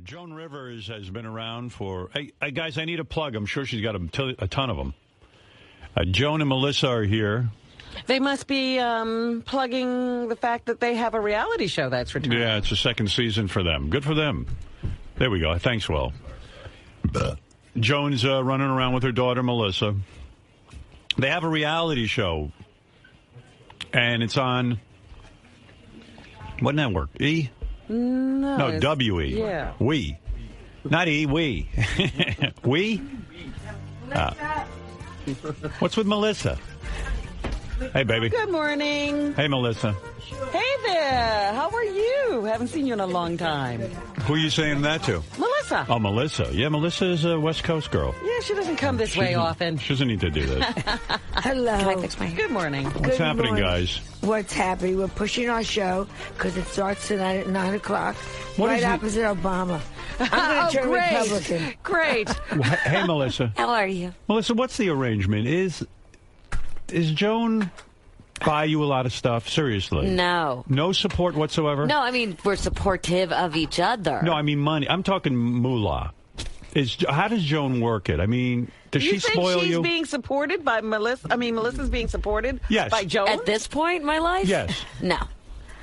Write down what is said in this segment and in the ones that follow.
Joan Rivers has been around for... Hey, guys, I need a plug. I'm sure she's got a ton of them. Joan and Melissa are here. They must be plugging the fact that they have a reality show that's returning. Yeah, it's the second season for them. Good for them. There we go. Thanks, Will. Joan's running around with her daughter, Melissa. They have a reality show, and it's on... What network? E? No, W-E. Yeah. We. Not E, we. We? What's with Melissa? Hey, baby. Good morning. Hey, Melissa. Hey there. How are you? Haven't seen you in a long time. Who are you saying that to? Melissa. Oh, Melissa. Yeah, Melissa is a West Coast girl. Yeah, she doesn't come this way often. She doesn't need to do this. Hello. Can I fix my hair? Good morning. What's happening, guys? What's happening? We're pushing our show because it starts tonight at 9 o'clock. What right is it? opposite Obama. I'm going to turn Republican. Great. Hey, Melissa. How are you? Melissa, what's the arrangement? Is Joan buy you a lot of stuff? Seriously? No. No support whatsoever? No, I mean, we're supportive of each other. No, I mean money. I'm talking moolah. How does Joan work it? I mean, does she spoil she's you? being supported by Melissa? I mean, Melissa's being supported Yes. by Joan? At this point in my life? Yes. No.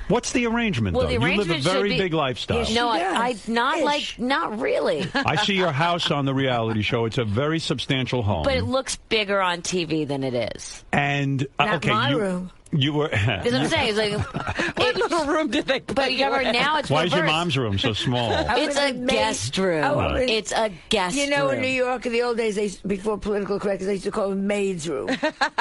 What's the arrangement, Well, though? the You live a arrangement should very be- big lifestyle. Yes, No, I does. not really. I see your house on the reality show. It's a very substantial home. But it looks bigger on TV than it is. And, Not okay, my room. You were... That's what I'm saying. It's like, What little room did they put but you remember, in? now it's Why is your reversed. mom's room so small? It's a guest room. It's a guest room. You know, in New York in the old days, before political correctness, they used to call it maid's room.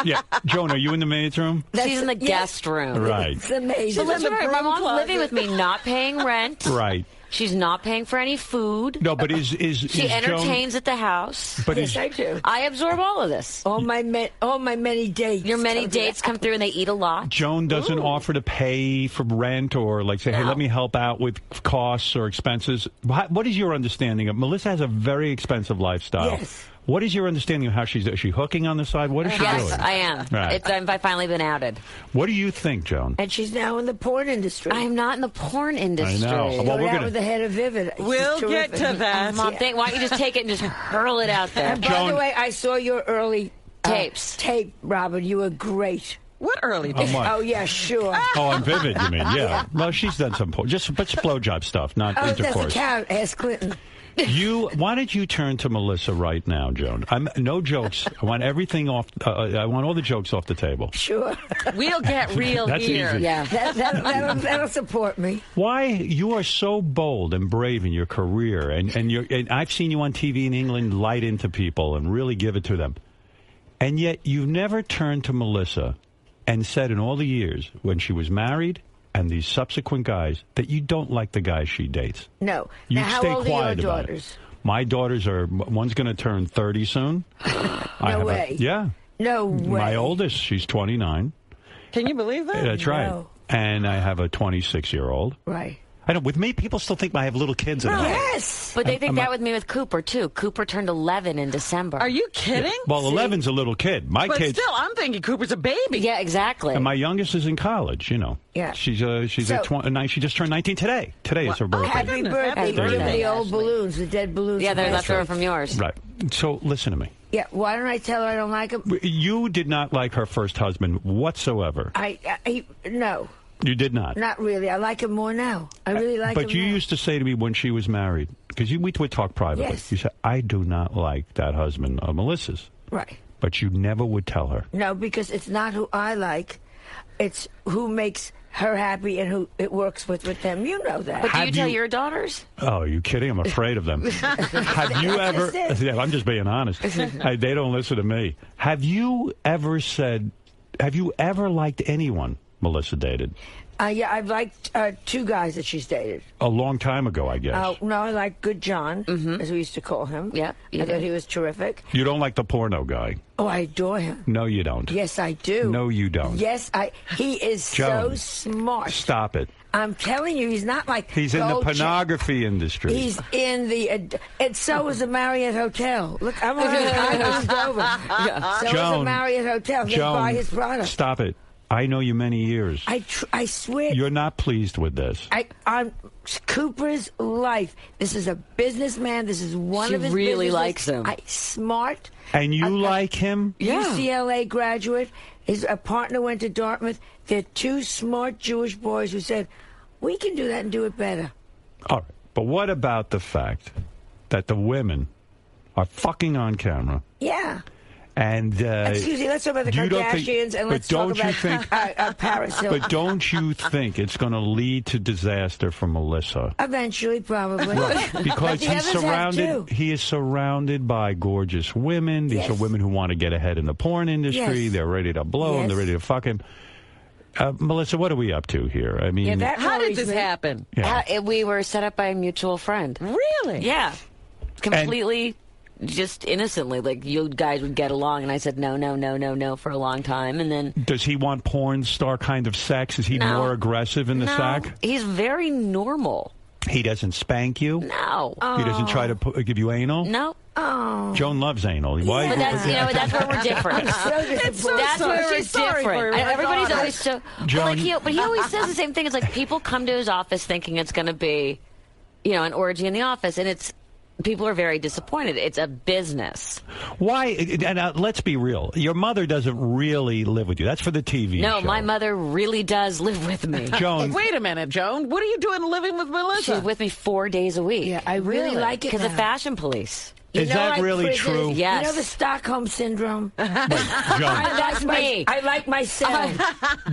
Yeah. Joan, are you in the maid's room? She's in the guest room. Right. It's the maid's So room. listen, my broom mom's closet. living with me, not paying rent. Right. She's not paying for any food. No, but is She entertains at the house. But Yes, is, I do. I absorb all of this. All my many dates. Your many come dates come through and they eat a lot. Joan doesn't offer to pay for rent or like say, hey, No. let me help out with costs or expenses. What is your understanding of... Melissa has a very expensive lifestyle. Yes. What is your understanding of how is she hooking on the side? What is she Yes, doing? I am. Right. I've finally been outed. What do you think, Joan? And she's now in the porn industry. I'm not in the porn industry. I know. Well, Started we're out gonna- with the head of Vivid. She's We'll get terrific. to that. Mom, why don't you just take it and just hurl it out there? And by Joan- the way, I saw your early Tapes. Tape, Robin. You were great. What early Oh, days? what? Oh yeah, sure. Oh, on Vivid, you mean? Yeah. Well, she's done some but blowjob stuff, not Oh, that's a intercourse. count. Ask Clinton. Why don't you turn to Melissa right now, Joan? No jokes. I want everything off. I want all the jokes off the table. Sure. We'll get real That's here. easy. Yeah. That'll support me. Why you are so bold and brave in your career, and I've seen you on TV in England light into people and really give it to them, and yet you've never turned to Melissa and said in all the years when she was married and these subsequent guys that you don't like the guys she dates. No. You Now, how stay old quiet are your about daughters? it. My daughters one's going to turn 30 soon. No way. Yeah. No way. My oldest, she's 29. Can you believe that? That's right. No. And I have a 26-year-old. Right. I know, with me, people still think I have little kids in the house. Yes. But they think that with me with Cooper, too. Cooper turned 11 in December. Are you kidding? Well, 11's a little kid. My But kids, still, I'm thinking Cooper's a baby. Yeah, exactly. and my youngest is in college. You know. Yeah. She's So- at 20, she just turned 19 today. Today is her birthday. Happy goodness. birthday. Happy Give me birthday, the old Ashley. balloons, the dead balloons. Yeah, they're from left over Ashley. from yours. Right. So listen to me. Yeah, why don't I tell her I don't like him? You did not like her first husband whatsoever. No, You did not. not really. I like him more now. I really like him But you now. used to say to me when she was married, because we would talk privately. Yes. You said, I do not like that husband of Melissa's. Right. But you never would tell her. No, because it's not who I like. It's who makes her happy and who it works with them. You know that. But do you Have tell you- your daughters? Oh, are you kidding? I'm afraid of them. Have you ever... That's it. Yeah, I'm just being honest. They don't listen to me. Have you ever liked anyone Melissa dated? Yeah, I've liked two guys that she's dated. A long time ago, I guess. No, I like Good John, as we used to call him. Yeah, you I thought did. he was terrific. You don't like the porno guy? Oh, I adore him. No, you don't. Yes, I do. No, you don't. Yes, he is so Joan, smart. Stop it. I'm telling you, he's not like He's in the Gold Ch- pornography industry. He's in the, and so is the Marriott Hotel. Look, I'm on I moved over. So is the Joan, Marriott Hotel. They buy his product. Stop it. I know you many years. I swear. You're not pleased with this. On Cooper's life, this is a businessman. This is one She of his really businesses. likes him. Smart. And you like him? UCLA graduate. His partner went to Dartmouth. They're two smart Jewish boys who said, we can do that and do it better. All right. But what about the fact that the women are fucking on camera? Yeah. And excuse me, let's talk about the you don't think- Kardashians and let's but talk don't you about think- Paris Hilton. But don't you think it's going to lead to disaster for Melissa? Eventually, probably. Right. Because But the others have too. he is surrounded by gorgeous women. These Yes. are women who want to get ahead in the porn industry. Yes. They're ready to blow and they're Yes. ready to fuck him. Melissa, what are we up to here? I mean, Yeah, that How did worries this me. happen? yeah. We were set up by a mutual friend. Really? Yeah. Completely, just innocently. Like, you guys would get along, and I said no for a long time, and then... Does he want porn star kind of sex? Is he No. more aggressive in the No, sack? he's very normal. He doesn't spank you? No. He doesn't try to give you anal? No. Oh. Joan loves anal. Why? But that's, that's where we're different. So disappointed. That's where we're She's sorry for different. her And everybody's daughter. always so... Joan- but he always says the same thing. It's like people come to his office thinking it's going to be, an orgy in the office, and it's... People are very disappointed. It's a business. Why? And let's be real. Your mother doesn't really live with you. That's for the TV No, show. my mother really does live with me. Joan, Wait a minute, Joan. What are you doing living with Melissa? She's with me 4 days a week. Yeah, I really like it Because of now. fashion police. You Is know, that like really prisons, true? Yes. You know the Stockholm Syndrome? Joan, That's me. I like myself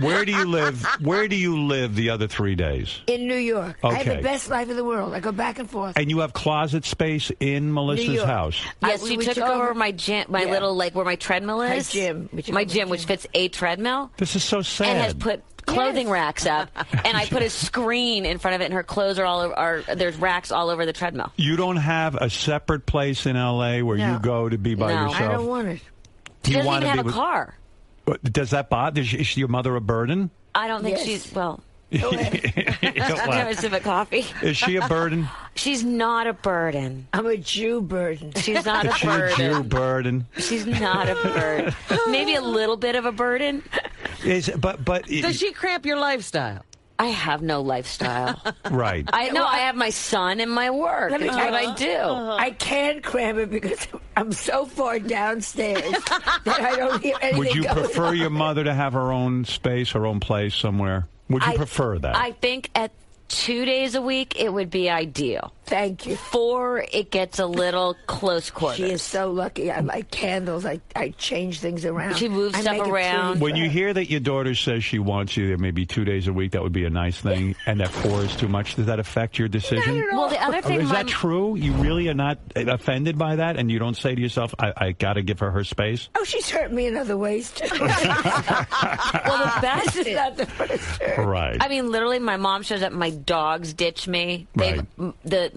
where do you live? Where do you live the other 3 days? in New York. I have Okay. the best life in the world. I go back and forth. And you have closet space in Melissa's York. house. Yes, we she took took over over- my gym, my Yeah. little, where my treadmill My is. gym. We took My over gym, the which gym. fits a treadmill. This is so sad. And has put clothing racks up, and I put a screen in front of it, and her clothes are all over. There's racks all over the treadmill. You don't have a separate place in L.A. where you No. go to be by No. yourself? I don't want it. She You doesn't wanna even be have a with- car. Does that bother? Is your mother a burden? I don't think Yes. she's well. Go ahead. I'll have a sip of coffee. Is she a burden? She's not a burden. I'm a Jew burden. She's not Is a she a burden. Jew burden? She's not a burden. Maybe a little bit of a burden. But Does she cramp your lifestyle? I have no lifestyle. right. I know I have my son and my work. Let me That's tell what you- I do. I can't cram it because I'm so far downstairs that I don't hear anything Would you going prefer on. your mother to have her own space, her own place somewhere? Would you I prefer that? I think at 2 days a week it would be ideal. Thank you. 4, it gets a little close quarters. She is so lucky. I like candles. I change things around. She moves I stuff make a around. tree When for you her. hear that your daughter says she wants you there maybe 2 days a week, that would be a nice thing, and that 4 is too much, does that affect your decision? Well, the other thing, Is that true? You really are not offended by that, and you don't say to yourself, I got to give her space? Oh, she's hurt me in other ways too. well, the best This is not the first hurt. Right. I mean, literally, my mom shows up. My dogs ditch me. Right.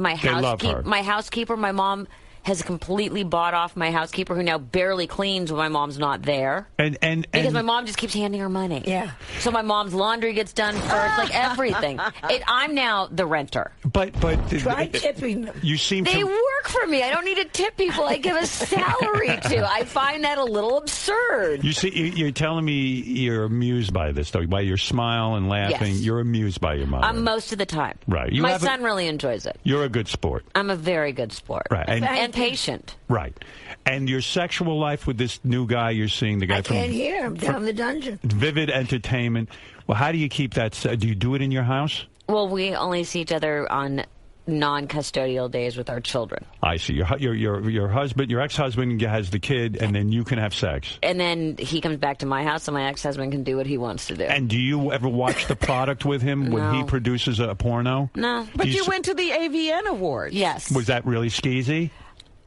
My love her. my housekeeper. My mom has completely bought off my housekeeper, who now barely cleans when my mom's not there. and Because my mom just keeps handing her money. Yeah. So my mom's laundry gets done first, like everything. I'm now the renter. but Try tipping them. you seem They to work for me. I don't need to tip people I give a salary to. I find that a little absurd. you see you're telling me you're amused by this though, by your smile and laughing. Yes. You're amused by your mother. Most of the time. Right. You My have a- son really enjoys it. You're a good sport. I'm a very good sport. Right. And patient. Right. And your sexual life with this new guy you're seeing, the guy I from can't hear him down the dungeon. Vivid Entertainment. Well, how do you keep that? Do you do it in your house? Well, we only see each other on non-custodial days with our children. I see. Your husband, your ex-husband has the kid, and then you can have sex. And then he comes back to my house, and my ex-husband can do what he wants to do. And do you ever watch the product with him when he No. produces a porno? No. But Do you s- went to the AVN Awards. Yes. Was that really skeezy?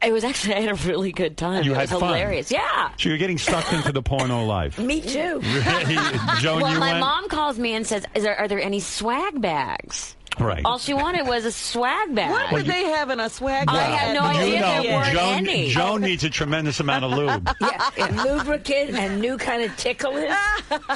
It was actually, I had a really good time. You it had was fun. hilarious. Yeah. So you're getting sucked into the porno life. Me too. Joan, Well, you my went? mom calls me and says, are there any swag bags? Right. All she wanted was a swag bag. What would they have in a swag I bag? have no idea. There weren't any. Joan needs a tremendous amount of lube. Yeah, lubricant and new kind of ticklers.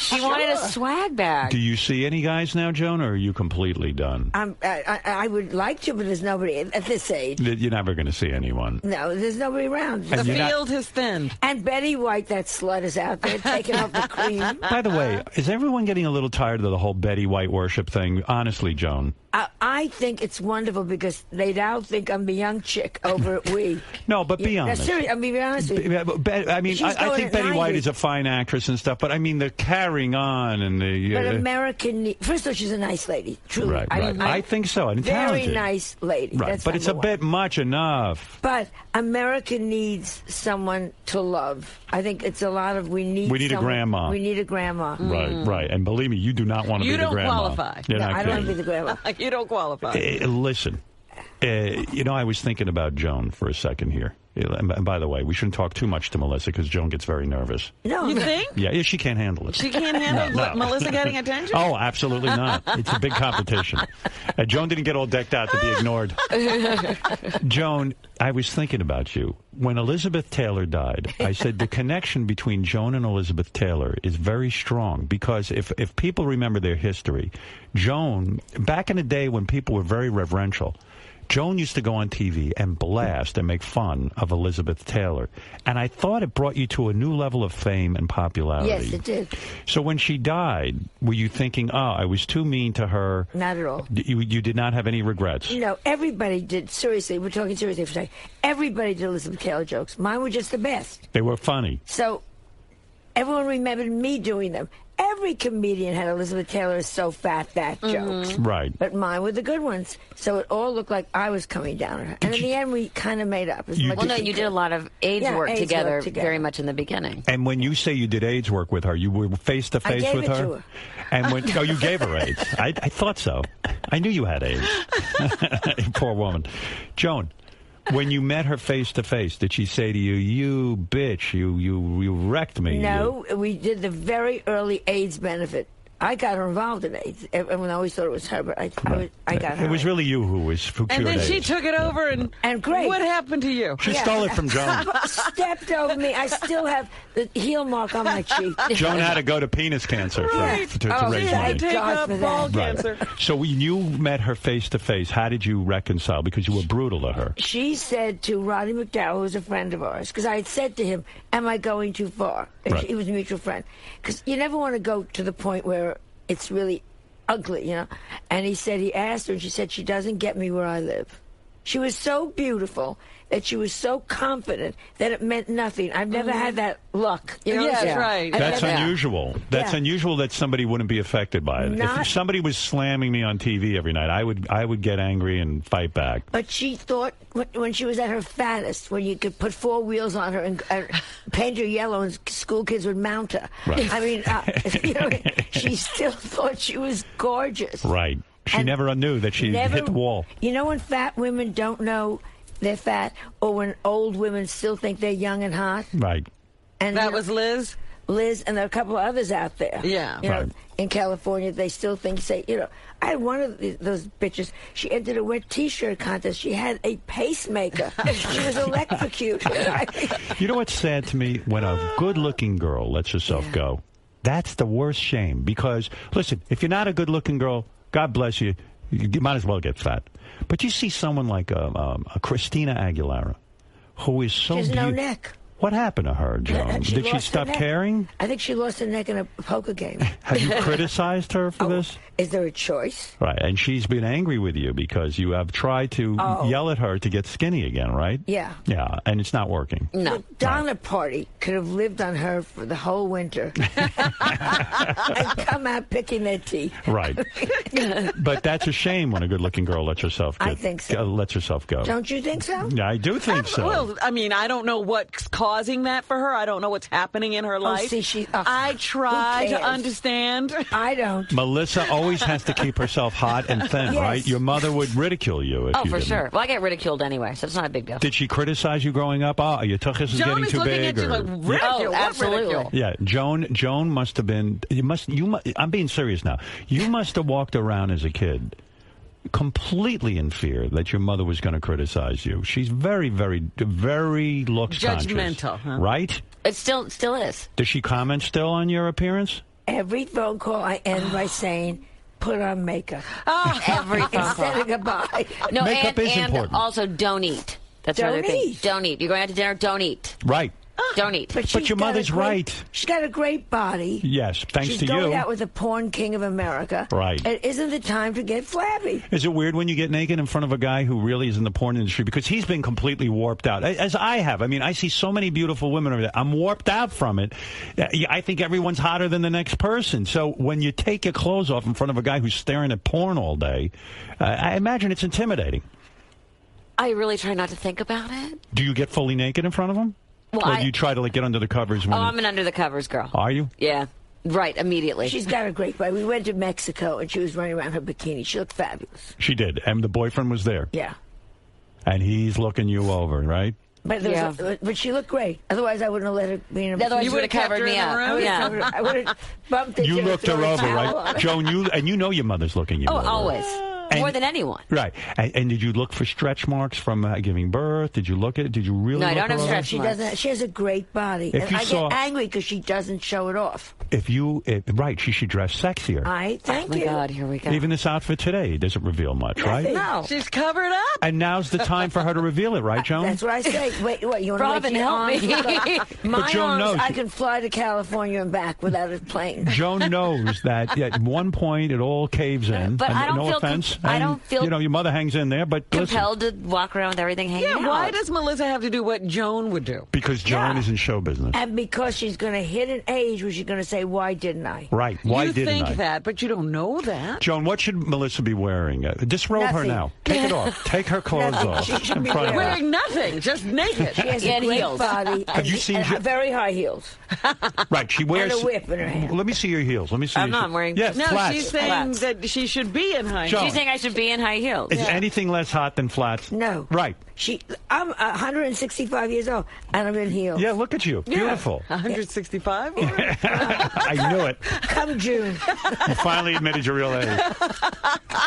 She wanted a swag bag. Do you see any guys now, Joan, or are you completely done? I would like to, but there's nobody at this age. You're never going to see anyone. No, there's nobody around. The field has thinned. And Betty White, that slut, is out there taking off the cream. By the way, is everyone getting a little tired of the whole Betty White worship thing? Honestly, Joan. I think it's wonderful because they now think I'm the young chick over at We. No, but be honest. Seriously, I mean, be honest with you. I mean, I think Betty White is a fine actress and stuff, but I mean, the carrying on and the... But American... First of all, she's a nice lady, truly. Right. I think so. And very talented. nice lady. Right, That's but it's a one. bit much enough. But America needs someone to love. I think it's a lot of... We need a grandma. We need a grandma. Right. And believe me, you do not want to be the grandma. You don't qualify. You're No, not I don't want kidding. to be the grandma. You don't qualify. Listen, I was thinking about Joan for a second here. And by the way, we shouldn't talk too much to Melissa because Joan gets very nervous. No, You think? Yeah, she can't handle it. She can't handle what, Melissa getting attention? Oh, absolutely not. It's a big competition. Joan didn't get all decked out to be ignored. Joan, I was thinking about you. When Elizabeth Taylor died, I said the connection between Joan and Elizabeth Taylor is very strong because if people remember their history, Joan, back in the day when people were very reverential, Joan used to go on TV and blast and make fun of Elizabeth Taylor. And I thought it brought you to a new level of fame and popularity. Yes, it did. So when she died, were you thinking, I was too mean to her? Not at all. You did not have any regrets? No, everybody did. Seriously, we're talking seriously for a second. Everybody did Elizabeth Taylor jokes. Mine were just the best. They were funny. So everyone remembered me doing them. Every comedian had Elizabeth Taylor is so fat that jokes. Right. But mine were the good ones. So it all looked like I was coming down on her. And in the end, we kind of made up. Well, no, you did a lot of AIDS work AIDS together work together. very much in the beginning. And when you say you did AIDS work with her, you were face-to-face I gave with it her? to her. And when you gave her AIDS. I thought so. I knew you had AIDS. Poor woman. Joan, when you met her face-to-face, did she say to you, you bitch, you wrecked me? No, we did the very early AIDS benefit. I got her involved in AIDS. Everyone always thought it was her, but I got her. It was really you who cured And then AIDS. she took it over and great. What happened to you? She stole it from Joan. Stepped over me. I still have the heel mark on my cheek. Joan had to go to penis cancer Right. to Oh, raise She had money. to take God up for that. ball Right. cancer. So when you met her face-to-face, how did you reconcile? Because you were brutal to her. She said to Roddy McDowell, who was a friend of ours, because I had said to him, am I going too far? Right. He was a mutual friend. Because you never want to go to the point where it's really ugly, you know? And he asked her, and she said, she doesn't get me where I live. She was so beautiful that she was so confident that it meant nothing. I've never had that luck. You know what I'm Yes, saying? right. I've That's never- unusual. That's Yeah. unusual that somebody wouldn't be affected by it. Not- If somebody was slamming me on TV every night, I would get angry and fight back. But she thought when she was at her fattest, when you could put 4 wheels on her and paint her yellow and school kids would mount her. Right. I mean, she still thought she was gorgeous. Right. She And never knew that she hit the wall. You know when fat women don't know they're fat, or when old women still think they're young and hot? Right. And That was Liz? Liz, and there are a couple of others out there. Yeah. You know, Right. in California, they still think, I had one of those bitches. She entered a wet T-shirt contest. She had a pacemaker. She was electrocuted. You know what's sad to me? When a good-looking girl lets herself go, that's the worst shame. Because, listen, if you're not a good-looking girl, God bless you, you might as well get fat. But you see someone like a Christina Aguilera, who is so She has no beautiful. neck. What happened to her, Joan? Did she lost her stop neck. caring? I think she lost her neck in a poker game. Have you criticized her for this? Is there a choice? Right, and she's been angry with you because you have tried to yell at her to get skinny again, right? Yeah. Yeah, and it's not working. No. The Donna Party could have lived on her for the whole winter and come out picking their teeth. Right. But that's a shame when a good-looking girl lets herself I think so. lets herself go. Don't you think so? Yeah, I do think so. Well, I mean, I don't know what's causing that for her. I don't know what's happening in her life. See, I try who to cares? understand. I don't. Melissa always has to keep herself hot and thin, Yes. right? Your mother would ridicule you if Oh, you for didn't. sure. Well, I get ridiculed anyway, so it's not a big deal. Did she criticize you growing up? Oh, your tuchus is Joan getting is too looking big. at you or- like, ridicule? Oh, What absolutely. ridicule? Yeah, Joan must have been. I'm being serious now. You must have walked around as a kid completely in fear that your mother was going to criticize you. She's very, very, very looks judgmental, conscious, huh? right? It still is. Does she comment still on your appearance? Every phone call I end by saying, put on makeup. Every phone Instead call. of goodbye. No, Makeup is important. Also, don't eat. That's Don't another thing. eat. Don't eat. You're going out to dinner. Don't eat. Right. Don't eat. But your mother's right. She's got a great body. Yes, thanks She's to going you. out with the porn king of America. Right. It isn't the time to get flabby. Is it weird when you get naked in front of a guy who really is in the porn industry? Because he's been completely warped out, as I have. I mean, I see so many beautiful women over there. I'm warped out from it. I think everyone's hotter than the next person. So when you take your clothes off in front of a guy who's staring at porn all day, I imagine it's intimidating. I really try not to think about it. Do you get fully naked in front of him? Well, Or do you try to get under the covers? When I'm an under the covers girl. Are you? Yeah. Right, immediately. She's got a great body. We went to Mexico, and she was running around in her bikini. She looked fabulous. She did. And the boyfriend was there. Yeah. And he's looking you over, right? But, but she looked great. Otherwise, I wouldn't have let her be in a Otherwise, you would have kept covered her me in the up. room? Yeah. I would have bumped into You her. looked her thrown a over, towel on right? her. Joan, you know your mother's looking you Oh, over. always. And- More than anyone. Right. And did you look for stretch marks from ging birth? Did you look at it? Did you really No, I look don't her have over? stretch She marks. doesn't. She has a great body, If and you I saw- get angry because she doesn't show it off. Right, she should dress sexier. Thank Oh, my you. God, here we go. Even this outfit today doesn't reveal much, right? No. She's covered up. And now's the time for her to reveal it, right, Joan? That's what I say. Wait, what? You want Robin, to help me. My Joan arms, knows. I can fly to California and back without a plane. Joan knows that at one point it all caves in. But and I don't no feel offense. I and, don't feel your mother hangs in there, but listen, compelled to walk around with everything hanging out. Yeah, why does Melissa have to do what Joan would do? because Joan Yeah. is in show business. And because she's going to hit an age where she's going to say, why didn't I? Right. Why you didn't think I? that, but you don't know that. Joan, what should Melissa be wearing? Disrobe her Nothing. now. Take it off. Take her clothes Nothing. off She should in be front of her. Wearing nothing, just naked. She has And a great heels. body. Have you seen and very high heels. Right, she wears And a whip in her hand. Let me see your heels. Let me see. I'm your not wearing- Yes, No, flats. she's saying Flats. that she should be in high Joan. heels. She's saying I should be in high heels. Is anything less hot than flats? No. Right. I'm 165 years old, and I'm in heels. Yeah, look at you. Beautiful. 165? I knew it. Come June. You finally admitted your real age.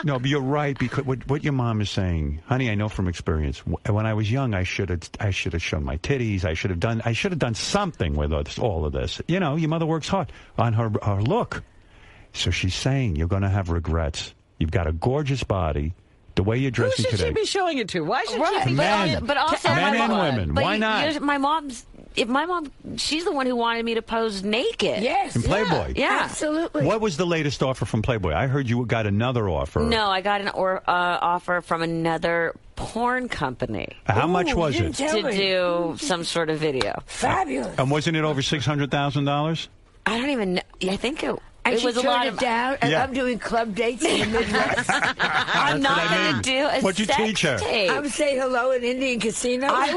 No, but you're right, because what your mom is saying, honey, I know from experience. When I was young, I should have shown my titties. I should have done something with all of this. You know, your mother works hard on her look. So she's saying you're going to have regrets. You've got a gorgeous body. The way you're Who dressing should today. she be showing it to? Why should Right, she be Men. showing it but also to Men and everyone? women. But Why not? My mom's. If my mom, she's the one who wanted me to pose naked. Yes. In Playboy. Yeah. Absolutely. What was the latest offer from Playboy? I heard you got another offer. No, I got an offer from another porn company How much Ooh, was you it? didn't tell to me. do some sort of video. Fabulous. And wasn't it over $600,000? I don't even know. I think it And she was a turned lot it of. down, and Yeah. I'm doing club dates in the Midwest. I'm That's not what I going mean. to do a What'd you sex teach her? tape. I'm saying hello in Indian casino. I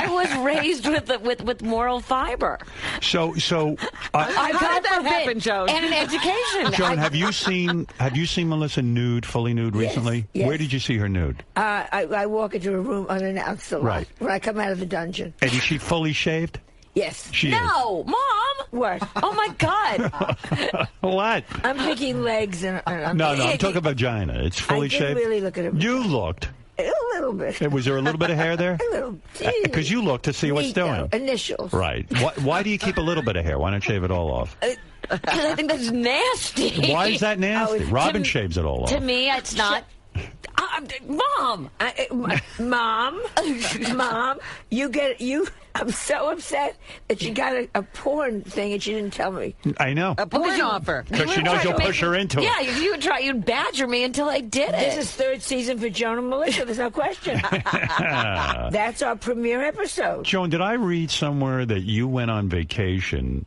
was raised with moral fiber. So How did that forbid. happen, Joan? And an education. Joan, have you seen Melissa nude, fully nude recently? yes. Where did you see her nude? I walk into a room unannounced a lot Right. when I come out of the dungeon. And is she fully shaved? Yes. She No, Mom. What? Oh my God. is. What? I'm thinking legs and No, I'm talking vagina. It's fully I did shaved. really look at her. You looked. A little bit. Was there a little bit of hair there? A little. Because you look to see what's Neat, doing. though. Initials. Right. Why do you keep a little bit of hair? Why not shave it all off? Because I think that's nasty. Why is that nasty? Oh, Robin shaves it all off. To me, it's not. Mom. Mom, I'm so upset that you got a porn thing and she didn't tell me. I know. A porn offer. Because she knows you'll push her into it. Yeah, you'd badger me until I did This it. is third season for Joan and Melissa. There's no question. That's our premiere episode. Joan, did I read somewhere that you went on vacation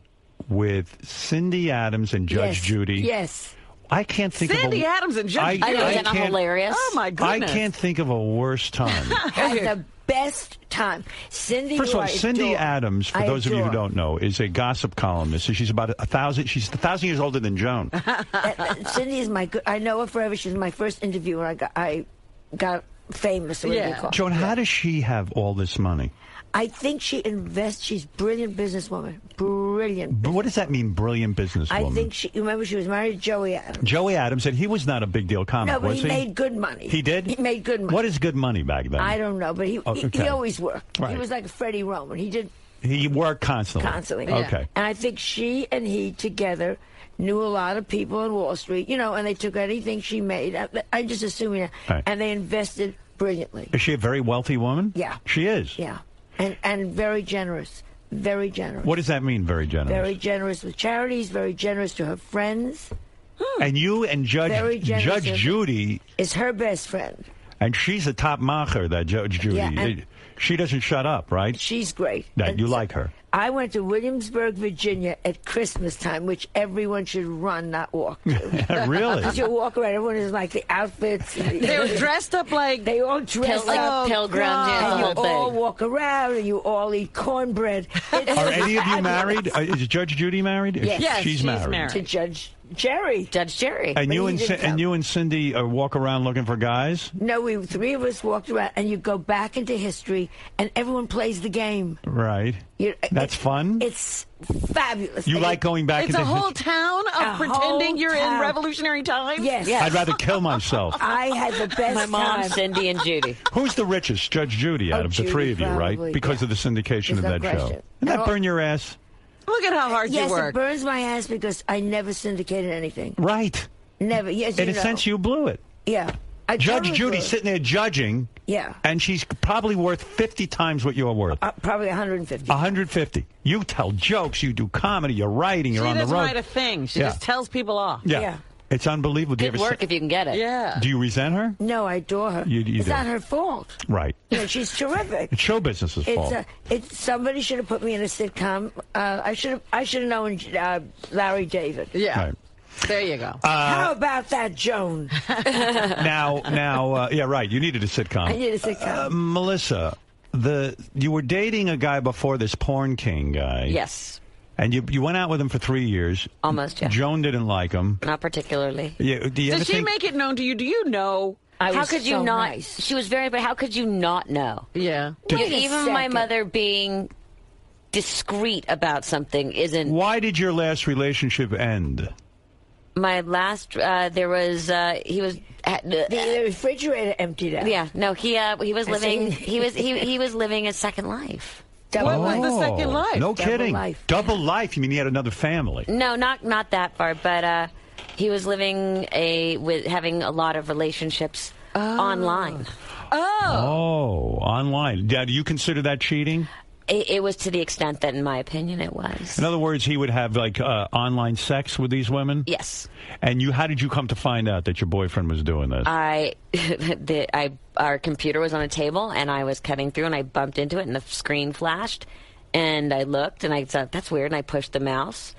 with Cindy Adams and Judge Yes. Judy? Yes. I can't think Sandy of a... Adams and Judge I know, Judy. is that not hilarious? Oh, my I goodness. can't think of a worse time. Had the best time. Cindy, First of who all, I Cindy adore. Adams, for I those of you who adore. don't know, is a gossip columnist. So she's about 1,000. She's 1,000 years older than Joan. Cindy is my good. I know her forever. She's my first interviewer. I got famous. Or whatever you call it. Joan, how does she have all this money? I think she invests. She's a brilliant businesswoman. Brilliant. But what does that mean, brilliant businesswoman? I think she. Remember, she was married to Joey Adams. Joey Adams said he was not a big deal comic, No, but was he made good money. He did? He made good money. What is good money back then? I don't know, but he always worked. Right. He was like a Freddie Roman. He worked constantly. Constantly. Okay. And I think she and he together knew a lot of people on Wall Street, and they took anything she made. I'm just assuming that. Right. And they invested brilliantly. Is she a very wealthy woman? Yeah. She is? Yeah. And very generous. Very generous. What does that mean, very generous? Very generous with charities, very generous to her friends. And you and Very Judge generous. Judy, Is her best friend. and she's a top macher, that Judge Judy. Yeah, and- She doesn't shut up, right? She's great. That you like her. I went to Williamsburg, Virginia at Christmas time, which everyone should run, not walk to. Really? Because you walk around, everyone is like the outfits. They were dressed up like They all dress Like up. pilgrims, yeah, And the you whole all thing. walk around and you all eat cornbread. Are any of you married? Is Judge Judy married? Yes. Yes, she's she's married. married. To Judge Jerry. Judge Jerry. And But you he and didn't come. you and Cindy walk around looking for guys, No, three of us walked around, and you go back into history, and everyone plays the game. right? That's fun. It's fabulous. You And like going back it's into a whole history? town A of pretending whole you're in town. revolutionary times. Yes. I'd rather kill myself. I had the best My mom, time. Cindy, and Judy. Who's the richest? Judge Judy out of the Judy, three of you, right? probably, Because yeah. of the syndication There's of no that show. question. Didn't that And all- burn your ass? Look at how hard Yes, you it work. burns my ass because I never syndicated anything. Right. Never. Yes, In you a know. sense, you blew it. Yeah. I Judge totally Judy's blew it. sitting there judging, Yeah. and she's probably worth 50 times what you're worth. Probably 150. 150. You tell jokes, you do comedy, you're writing, you're She on the doesn't road. write a thing. She Yeah. just tells people off. Yeah. Yeah. It's unbelievable. Do you Good ever work if you can get it. Yeah. Do you resent her? No, I adore her. You it's do. not her fault. Right. You know, she's terrific. It's show business's fault. It's somebody should have put me in a sitcom. I should have known Larry David. Yeah. Right. There you go. How about that, Joan? Now, yeah, right. You needed a sitcom. I need a sitcom. Melissa, you were dating a guy before this porn king guy. Yes. And you went out with him for 3 years. Almost, yeah. Joan didn't like him. Not particularly. Yeah, do you ever Does she think, make it known to you? Do you know? I How was could you so not? nice. She was very, but how could you not know? Yeah. Wait a Even my second. mother being discreet about something isn't. why did your last relationship end? My last, there was, he was. The refrigerator emptied out. Yeah, no, he was living. see. He was living a second life. Double What was life. the second life? No Double kidding. life. Double life. You mean he had another family? No, not that far, but he was living with having a lot of relationships online. Oh, online. Do you consider that cheating? It was to the extent that, in my opinion, it was. In other words, he would have like online sex with these women? Yes. And how did you come to find out that your boyfriend was doing this? Our computer was on a table, and I was cutting through, and I bumped into it, and the screen flashed, and I looked, and I thought, that's weird, and I pushed the mouse,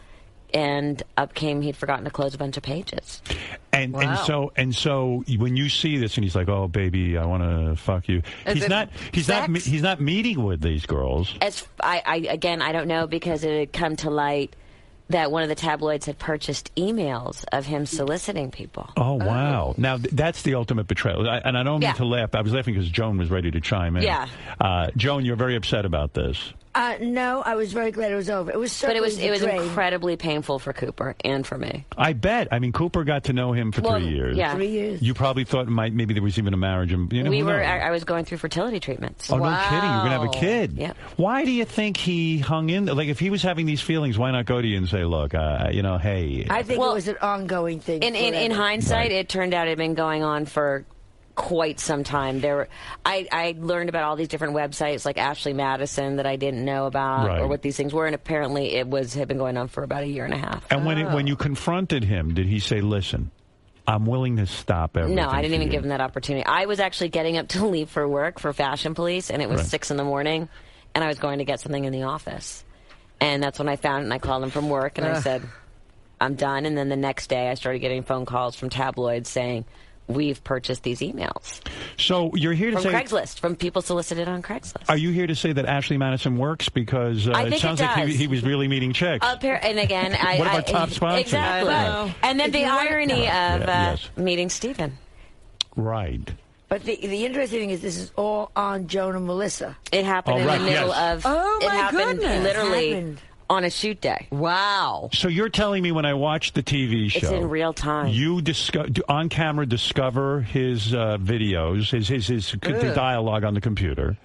and up came he'd forgotten to close a bunch of pages. And Wow. so when you see this and he's like, "Oh baby, I want to fuck you." Is it sex? He's not meeting with these girls. I don't know, because it had come to light that one of the tabloids had purchased emails of him soliciting people. Oh wow. Now that's the ultimate betrayal. And I don't mean Yeah. to laugh. I was laughing because Joan was ready to chime in. Yeah. Joan, you're very upset about this. No, I was very glad it was over. It was But certainly it was the drain. incredibly painful for Cooper and for me. I bet. I mean, Cooper got to know him for 3 years. Yeah. 3 years. You probably thought maybe there was even a marriage. And who knows? I was going through fertility treatments. Oh, no kidding. You're going to have a Wow. kid. Yeah. Why do you think he hung in? Like, if he was having these feelings, why not go to you and say, look, hey. I think Well, it was an ongoing thing. In forever. hindsight, Right. it turned out it had been going on for quite some time. I learned about all these different websites like Ashley Madison that I didn't know about, Right. or what these things were, and apparently it had been going on for about a year and a half. And when you confronted him, did he say, listen, I'm willing to stop everything? No, I didn't for even you"? give him that opportunity. I was actually getting up to leave for work for Fashion Police, and it was Right. 6 a.m, and I was going to get something in the office. And that's when I found it, and I called him from work, and I said, I'm done. And then the next day, I started getting phone calls from tabloids saying, we've purchased these emails. So you're here to From say... Craigslist, from people solicited on Craigslist. Are you here to say that Ashley Madison works? Because I it think sounds it like does. he was really meeting chicks. And again, What about top sponsors? Exactly. I know. And then the irony of Yes. meeting Stephen. Right. But the interesting thing is this is all on Joan and Melissa. It happened in the middle of. Oh, it my happened goodness. literally on a shoot day. Wow. So you're telling me when I watch the TV show, It's in real time. you on camera discover his videos, his the dialogue on the computer,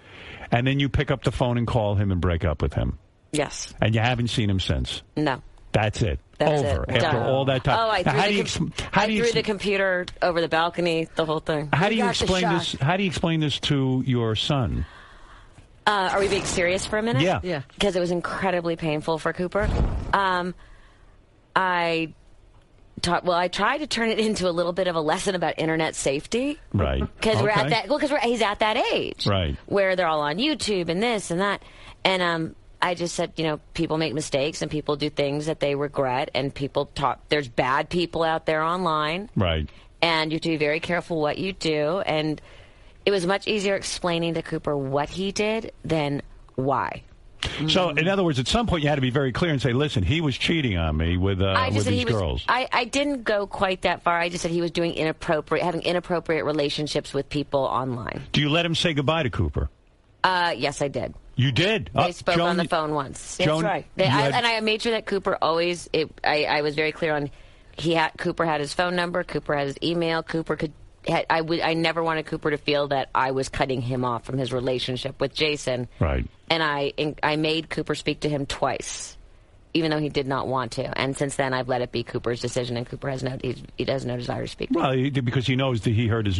and then you pick up the phone and call him and break up with him. Yes. And you haven't seen him since. No. That's it. That's Over it. after Done. all that time. Oh, I threw the computer over the balcony. The whole thing. How do you got the explain shot. this? How do you explain this to your son? Are we being serious for a minute? Yeah. Yeah. Because it was incredibly painful for Cooper. I tried to turn it into a little bit of a lesson about internet safety. Right. Because we're at that. Well, because he's at that age. Right. Where they're all on YouTube and this and that. And I just said, people make mistakes and people do things that they regret, and people talk. There's bad people out there online. Right. And you have to be very careful what you do. And it was much easier explaining to Cooper what he did than why. So, in other words, at some point you had to be very clear and say, listen, he was cheating on me with these girls. I didn't go quite that far. I just said he was doing having inappropriate relationships with people online. Do you let him say goodbye to Cooper? Yes, I did. You did? They spoke Joan, on the phone once. Joan, right. And I made sure that Cooper always. I was very clear on. Cooper had his phone number. Cooper had his email. Cooper could. I never wanted Cooper to feel that I was cutting him off from his relationship with Jason. Right. And I made Cooper speak to him twice, even though he did not want to. And since then, I've let it be Cooper's decision, and Cooper has he has no desire to speak to him. Well, because he knows that he hurt his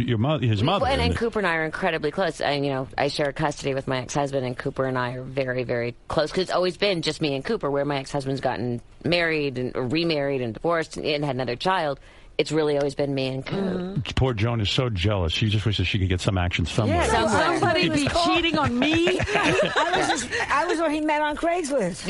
mother. And Cooper and I are incredibly close. I share custody with my ex-husband, and Cooper and I are very, very close. Because it's always been just me and Cooper, where my ex-husband's gotten married and remarried and divorced and had another child. It's really always been me and Coop. Poor Joan is so jealous. She just wishes she could get some action somewhere. Yeah, somebody be cheating on me. I was when he met on Craigslist.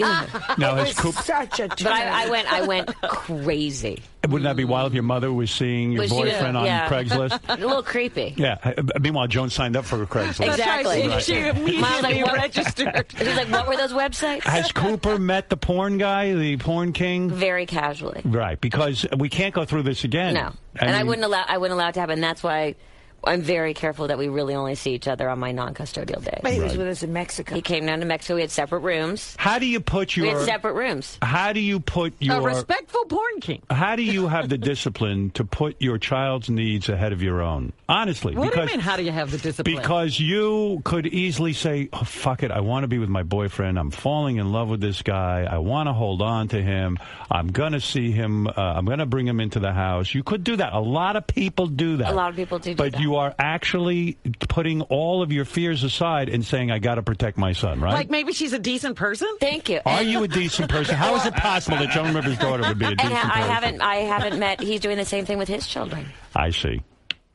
Now, It has was Coop, such a But I went crazy. wouldn't that be wild if your mother was seeing your boyfriend on Craigslist? A little creepy. Yeah. Meanwhile, Joan signed up for Craigslist. Exactly. Right. She immediately registered. He's like, what were those websites? Has Cooper met the porn guy, the porn king? Very casually. Right, because we can't go through this again. No, I wouldn't allow it to happen. That's why I'm very careful that we really only see each other on my non-custodial days. But he was with us in Mexico. He came down to Mexico. We had separate rooms. How do you put We your? had separate rooms. How do you put your? A respectful porn king. How do you have the discipline to put your child's needs ahead of your own? Honestly, What do you because mean, how do you have the discipline? because you could easily say, oh, fuck it, I want to be with my boyfriend. I'm falling in love with this guy. I want to hold on to him. I'm going to see him. I'm going to bring him into the house. You could do that. A lot of people do that. A lot of people do But that. you are actually putting all of your fears aside and saying, I got to protect my son, right? Like maybe she's a decent person? Thank you. Are you a decent person? How is it possible that Joan Rivers' daughter would be a And decent person? I haven't met. He's doing the same thing with his children. I see.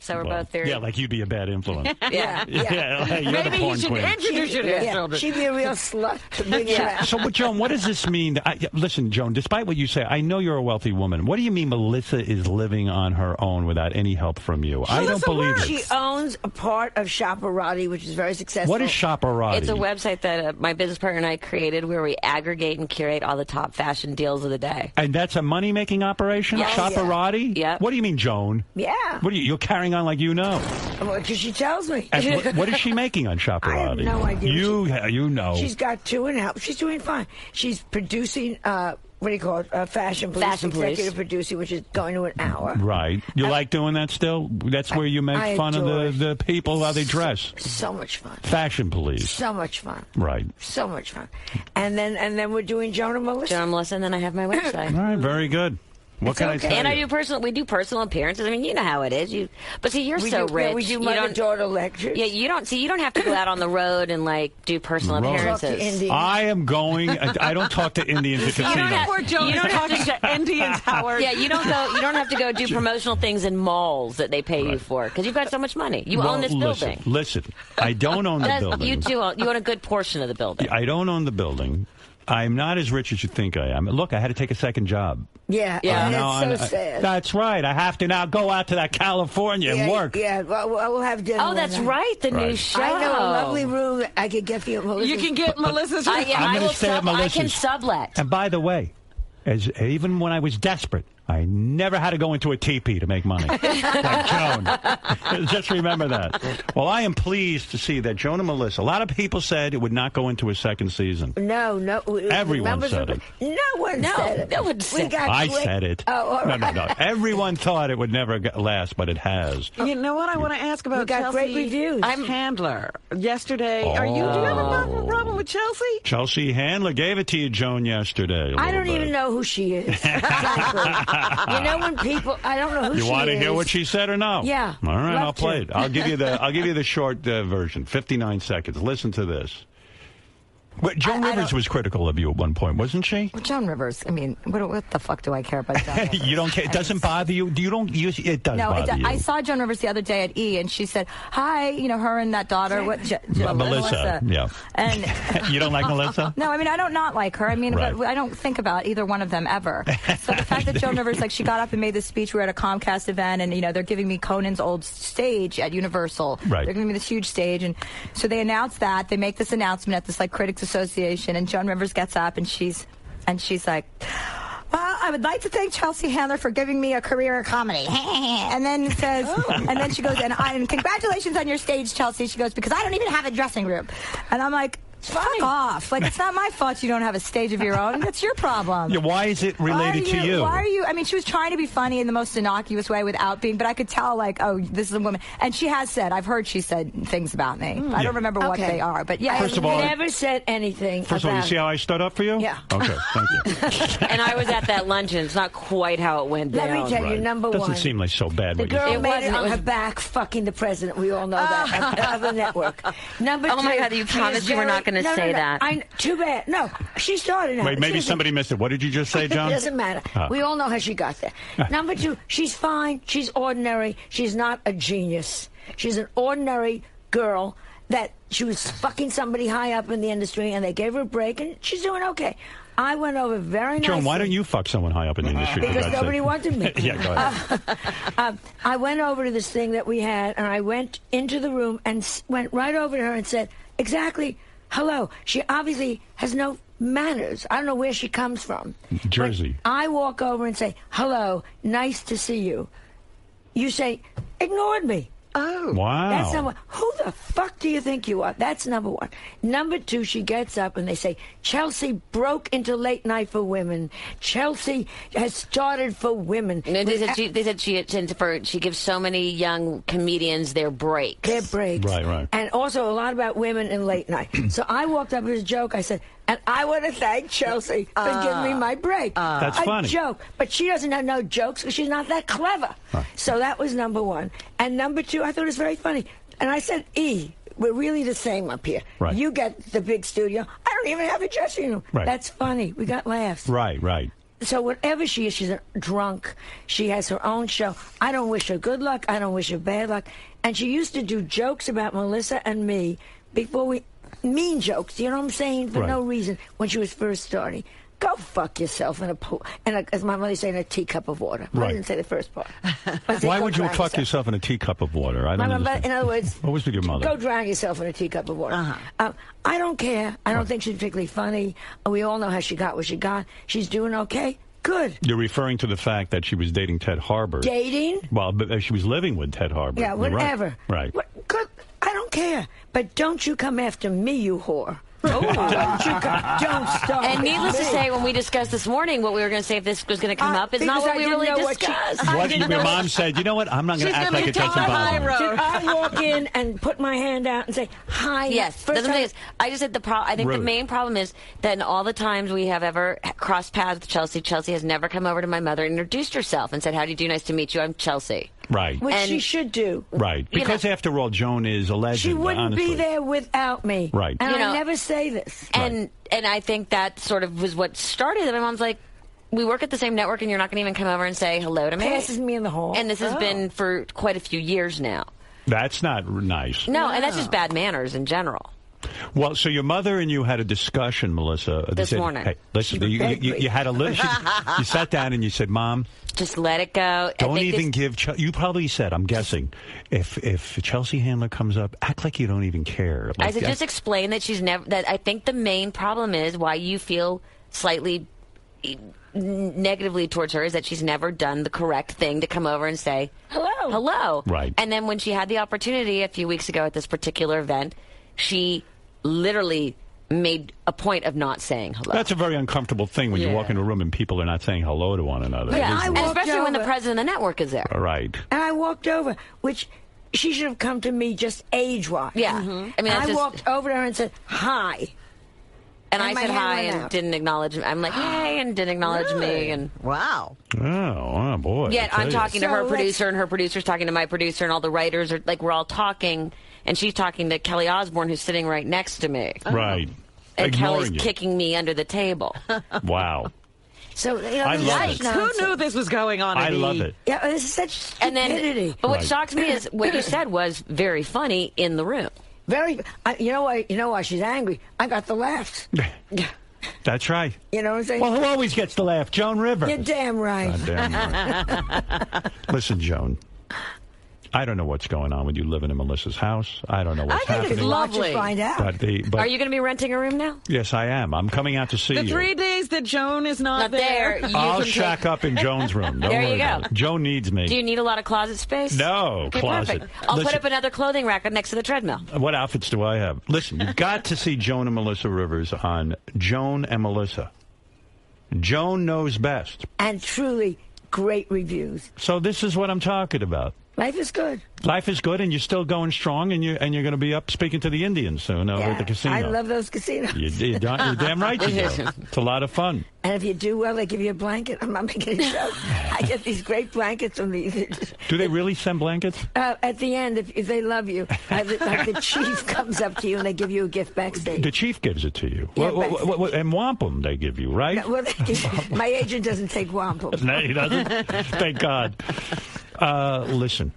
So we're Well, both very. yeah, like you'd be a bad influence. Yeah. Yeah, like, you're Maybe the he porn should queen. introduce you to his children. She'd be a real slut to bring around. So, Joan, what does this mean? Listen, Joan, despite what you say, I know you're a wealthy woman. What do you mean Melissa is living on her own without any help from you? I don't believe it. She owns a part of Shopperati, which is very successful. What is Shopperati? It's a website that my business partner and I created where we aggregate and curate all the top fashion deals of the day. And that's a money-making operation? Yes. Shopperati? Yeah. What do you mean, Joan? Yeah. What are you're carrying on like you know? Because she tells me. And what is she making on Shopperati? I have no idea. You know. She's got two in help. She's doing fine. She's producing, what do you call it? Fashion Police. Fashion Police. Executive producing, which is going to an hour. Right. You like doing that still? That's where you make I fun adore of it. the people, how they dress. So much fun. Fashion police. So much fun. Right. So much fun. And then we're doing Joan and Melissa. Joan and Melissa, and then I have my website. All right, very good. What can I okay. tell And you? we do personal appearances. I mean, you know how it is. But see, you're We so do, rich. Yeah, we do You mother-daughter lectures. Yeah, you don't have to go out on the road and do personal Road. Talk to appearances. Indians. I am going. I don't talk to Indians at You don't casinos. have- Poor Joan You is don't have talking to Indians, Howard. Yeah, you don't have to go do promotional things in malls that they pay you for because you've got so much money. You own this building. Listen, I don't own the building. You do. You own a good portion of the building. I don't own the building. I'm not as rich as you think I am. Look, I had to take a second job. Yeah, Yeah. that's so sad. That's right. I have to now go out to that California and work. Yeah, well, we'll have dinner. Oh, that's one night. right. The new Right. show. I know a lovely room that I could get for you. Melissa. You can get Melissa's. Yeah, I'm I gonna will stay at I can Melissa's. sublet. And by the way, even when I was desperate, I never had to go into a teepee to make money. Like Joan. Just remember that. Well, I am pleased to see that Joan and Melissa, a lot of people said it would not go into a second season. No. Everyone said it. No one said it. No one said it. I said it. Oh, all right. No. Everyone thought it would never last, but it has. You know what I want to ask about We got Chelsea great reviews. Handler yesterday. Do you have a problem with Chelsea? Chelsea Handler gave it to you, Joan, yesterday. I don't even know who she is. Exactly. You know when people, I don't know who she is. You want to hear what she said or no? Yeah. All right, Love I'll play to. it. I'll give you the short version, 59 seconds. Listen to this. But Joan Rivers was critical of you at one point, wasn't she? Well, Joan Rivers. I mean, what the fuck do I care about Joan Rivers? You don't care. It doesn't bother you. It does bother you. I saw Joan Rivers the other day at E, and she said, "Hi, her and that daughter, Melissa. Yeah. And you don't like Melissa? No, I mean I don't not like her. I mean, Right. but I don't think about either one of them ever. So the fact that Joan Rivers, she got up and made this speech. We were at a Comcast event, and they're giving me Conan's old stage at Universal. Right. They're giving me this huge stage, and so they announced that. They make this announcement at this Critics Association, and Joan Rivers gets up and she's like, "Well, I would like to thank Chelsea Handler for giving me a career in comedy." And then says, and then she goes, and congratulations on your stage, Chelsea. She goes, because I don't even have a dressing room. And I'm like, fuck off. It's not my fault you don't have a stage of your own. That's your problem. Yeah, why is it related to you? Why are you? I mean, she was trying to be funny in the most innocuous way without being, but I could tell, oh, this is a woman. And she has said, I've heard she said things about me. I don't remember what they are, but yeah. First of all, never said anything First of all, you see how I stood up for you? Yeah. Okay, thank you. And I was at that luncheon. It's not quite how it went down. Let me tell you, Right. number Doesn't one. seem like so bad The what you girl said. made it wasn't. on It her was- back, fucking the president. We all know that of the network. Number Oh, two. my God, you she promised is you were not gonna no, say that. Too bad. No, she started out. Wait, maybe Seriously. somebody missed it. What did you just say, John? It doesn't matter. We all know how she got there. Number two, she's fine. She's ordinary. She's not a genius. She's an ordinary girl that she was fucking somebody high up in the industry, and they gave her a break, and she's doing okay. I went over very nicely. Joan, why don't you fuck someone high up in the industry? for Because God's nobody sake? wanted me. Yeah, go ahead. I went over to this thing that we had, and I went into the room and went right over to her and said, exactly, hello. She obviously has no manners. I don't know where she comes from. Jersey. When I walk over and say, hello, nice to see you. You say, ignored me. Oh. Wow. That's number one. Who the fuck do you think you are? That's number one. Number two, she gets up and they say, Chelsea broke into late night for women. Chelsea has started for women. And they said she gives so many young comedians their breaks. Their breaks. Right. And also a lot about women in late night. So I walked up as a joke. I said, and I want to thank Chelsea for giving me my break. That's a funny. joke. But she doesn't have no jokes because she's not that clever. So that was number one. And number two, I thought it was very funny. And I said, E, we're really the same up here. Right. You get the big studio. I don't even have a dressing room. Right. That's funny. We got laughs. Right. So whatever she is, she's a drunk. She has her own show. I don't wish her good luck. I don't wish her bad luck. And she used to do jokes about Melissa and me before we... mean jokes, you know what I'm saying? For no reason, when she was first starting. Go fuck yourself in a pool, as my mother said, in a teacup of water. I didn't say the first part. Why would you fuck yourself in a teacup of water? I don't understand. In other words, what was with your mother? Go drown yourself in a teacup of water. I don't care. I don't think she's particularly funny. We all know how she got what she got. She's doing okay. Good. You're referring to the fact that she was dating Ted Harbor. Dating? Well, but she was living with Ted Harbor. Yeah, You're whatever. Right. Good. I don't care. But don't you come after me, you whore. Don't start. And needless to say, when we discussed this morning what we were going to say if this was going to come up, it's not what we really discussed. What your mom said, you know what? I'm not going to act like it doesn't bother me. Did I walk in and put my hand out and say, hi? Yes. The thing is, I just said I think the main problem is that in all the times we have ever crossed paths with Chelsea, Chelsea has never come over to my mother and introduced herself and said, how do you do? Nice to meet you. I'm Chelsea. Right. Which she should do. Right. Because after all, Joan is a legend. She wouldn't honestly. be there without me. Right. And I never say this. And I think that sort of was what started it. My mom's like, we work at the same network and you're not going to even come over and say hello to me. Passes me in the hall. And this has been for quite a few years now. That's not nice. No, and that's just bad manners in general. Well, so your mother and you had a discussion, Melissa. This morning. Hey, listen, you had a little. You sat down and you said, "Mom, just let it go. Don't even give." You probably said, "I'm guessing, if Chelsea Handler comes up, act like you don't even care." Like, I said, just explain that she's never. That I think the main problem is why you feel slightly negatively towards her is that she's never done the correct thing to come over and say hello. Right. And then when she had the opportunity a few weeks ago at this particular event, she literally made a point of not saying hello. That's a very uncomfortable thing when you walk into a room and people are not saying hello to one another. Yeah, and especially when the president of the network is there. Right. And I walked over, which she should have come to me just age-wise. Yeah. I mean, I walked over to her and said, hi. And I my said hand hi went and out. didn't acknowledge me. I'm like, hey, and didn't acknowledge me. And Wow. Oh, boy. yet I'm talking to So her let's- producer, and her producer's talking to my producer, and all the writers are like, we're all talking, and she's talking to Kelly Osbourne, who's sitting right next to me. Right. And Ignoring Kelly's you. kicking me under the table. Wow. So, you know, I this love is it. Who nonsense. knew this was going on? I at love E! it. Yeah, this is such And then, stupidity. but what Right. shocks me is what you said was very funny in the room. You know why she's angry? I got the laughs. That's right. You know what I'm saying? Well, who always gets the laugh? Joan Rivers. You're damn right. Damn right. Listen, Joan. I don't know what's going on when you live in Melissa's house. I don't know what's I think it's happening. Watch lovely. you find out. But Are you going to be renting a room now? yes, I am. I'm coming out to see The you. 3 days that Joan is not Not there. You I'll can shack take- up in Joan's room. Don't There you worry go. about it. Joan needs me. Do you need a lot of closet space? No, Okay, closet. perfect. I'll put Listen, up another clothing rack next to the treadmill. what outfits do I have? Listen, you've got to see Joan and Melissa Rivers on Joan and Melissa. Joan knows best. And truly great reviews. So this is what I'm talking about. Life is good. Life is good, and you're still going strong, and you're going to be up speaking to the Indians soon over at the casino. I love those casinos. You're damn right you do. It's a lot of fun. And if you do well, they give you a blanket. I'm not making a joke. I get these great blankets from these. Do they really send blankets? At the end, if they love you, like the chief comes up to you and they give you a gift backstage. The chief gives it to you. Yeah, And wampum they give you, right? Well, my agent doesn't take wampum. No, he doesn't. Thank God. Listen,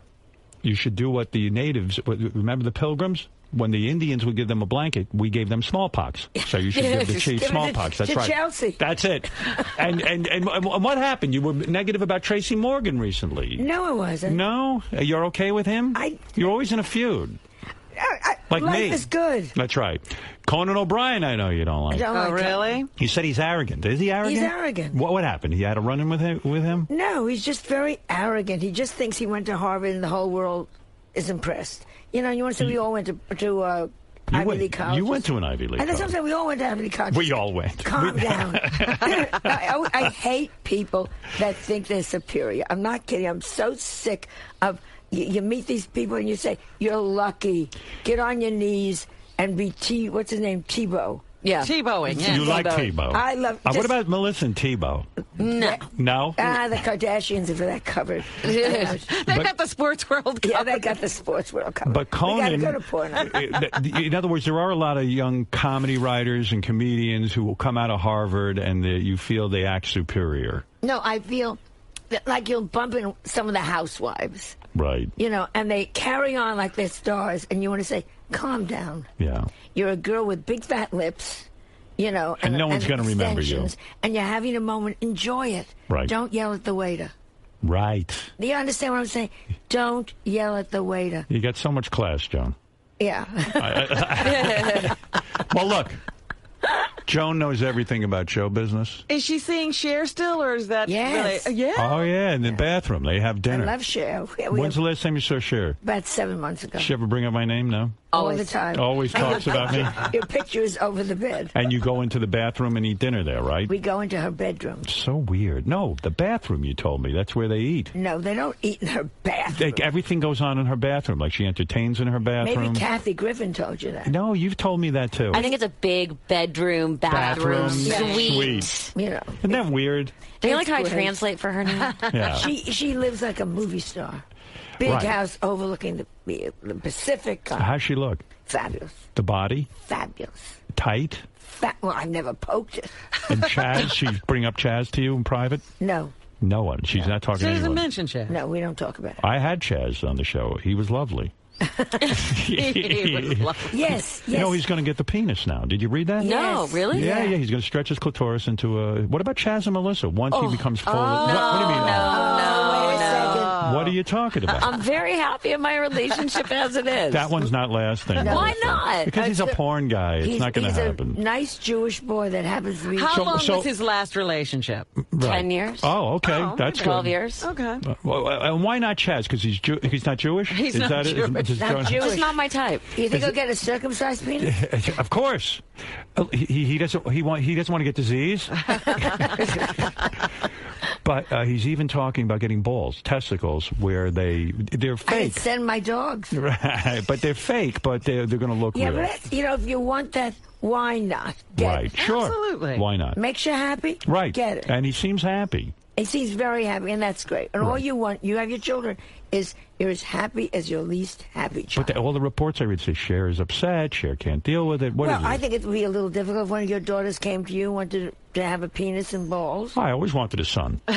you should do what the natives, remember the Pilgrims? When the Indians would give them a blanket, we gave them smallpox. So you should give the chief Give it smallpox. That's to right. Chelsea. That's it. And what happened? You were negative about Tracy Morgan recently. No, it wasn't. No? You're okay with him? You're always in a feud. Like life me. is good. That's right. Conan O'Brien, I know you don't like. I don't Oh, like really? He said he's arrogant. Is he arrogant? He's arrogant. What happened? He had a run-in with him? No, he's just very arrogant. He just thinks he went to Harvard and the whole world is impressed. You know, you want to say we all went to Ivy League college. You went to an Ivy League And that's what I'm college. saying. We all went to Ivy League college. We all went. Calm down. I hate people that think they're superior. I'm not kidding. I'm so sick of you meet these people and you say, you're lucky. Get on your knees and be what's his name? Tebow. Yeah. T-bowing, yeah. You like Tebow. I love What just- about Melissa and Tebow? No. No? The Kardashians are for that covered. They got the Sports World Yeah, covered. they got the sports world covered. But Conan, we gotta go to porno. in other words, there are a lot of young comedy writers and comedians who will come out of Harvard and you feel they act superior. No, I feel like you'll bump in some of the housewives, Right. you know, and they carry on like they're stars, and you want to say, calm down. Yeah. You're a girl with big fat lips, you know, And no one's gonna remember you. extensions, and you're having a moment. Enjoy it. Right. Don't yell at the waiter. Right. Do you understand what I'm saying? Don't yell at the waiter. You got so much class, Joan. Yeah. Well, look. Joan knows everything about show business. Is she seeing Cher still, or is that Yes. really? Yeah. Oh, yeah, in the bathroom. They have I dinner. love Cher. When's the last time you saw Cher? About 7 months ago. Did she ever bring up my name? No? All the time. Always talks about me. Your picture is over the bed. And you go into the bathroom and eat dinner there, right? We go into her bedroom. So weird. No, the bathroom, you told me. That's where they eat. No, they don't eat in her bathroom. Everything goes on in her bathroom. Like she entertains in her bathroom. Maybe Kathy Griffin told you that. No, you've told me that too. I think it's a big bedroom, bathroom, suite. Suite. You know. Isn't that weird? Do you like how I Great. translate for her now? Yeah. She lives like a movie star. Big Right. house overlooking the Pacific. How's she look? Fabulous. The body? Fabulous. Tight? Well, I've never poked it. And Chaz? She bring up Chaz to you in private? No. No one. She's not talking She to doesn't anyone. mention Cher. No, we don't talk about it. I had Chaz on the show. He was lovely. He was lovely. Yes, yes. You know, he's going to get the penis now. Did you read that? No, Yes. really? Yeah, he's going to stretch his clitoris into a... What about Chaz and Melissa? Once he becomes full... What do you mean? Wait a second. What are you talking about? I'm very happy in my relationship as it is. That one's not lasting. Why not? Because he's a porn guy. It's not going to happen. He's a nice Jewish boy that happens to be... How long was his last relationship? Right. 10 years. Oh, okay. That's 12 good. years. Okay. And why not Chaz? Because he's not Jewish? He's not Jewish. Not Jewish. Just not my type. You think he'll get a circumcised penis? Of course. He doesn't want to get disease. But he's even talking about getting balls, testicles, where they're fake. I send my dogs. Right, but they're fake, but they're going to look real. But if you want that, why not? Get it. Sure. Absolutely. Why not? Makes you happy? Right. Get it. And he seems happy. He seems very happy, and that's great. And all you want, you have your children, is you're as happy as your least happy child. But all the reports I read say Cher is upset, Cher can't deal with it. What is it? I think it would be a little difficult if one of your daughters came to you and wanted to have a penis and balls. I always wanted a son. All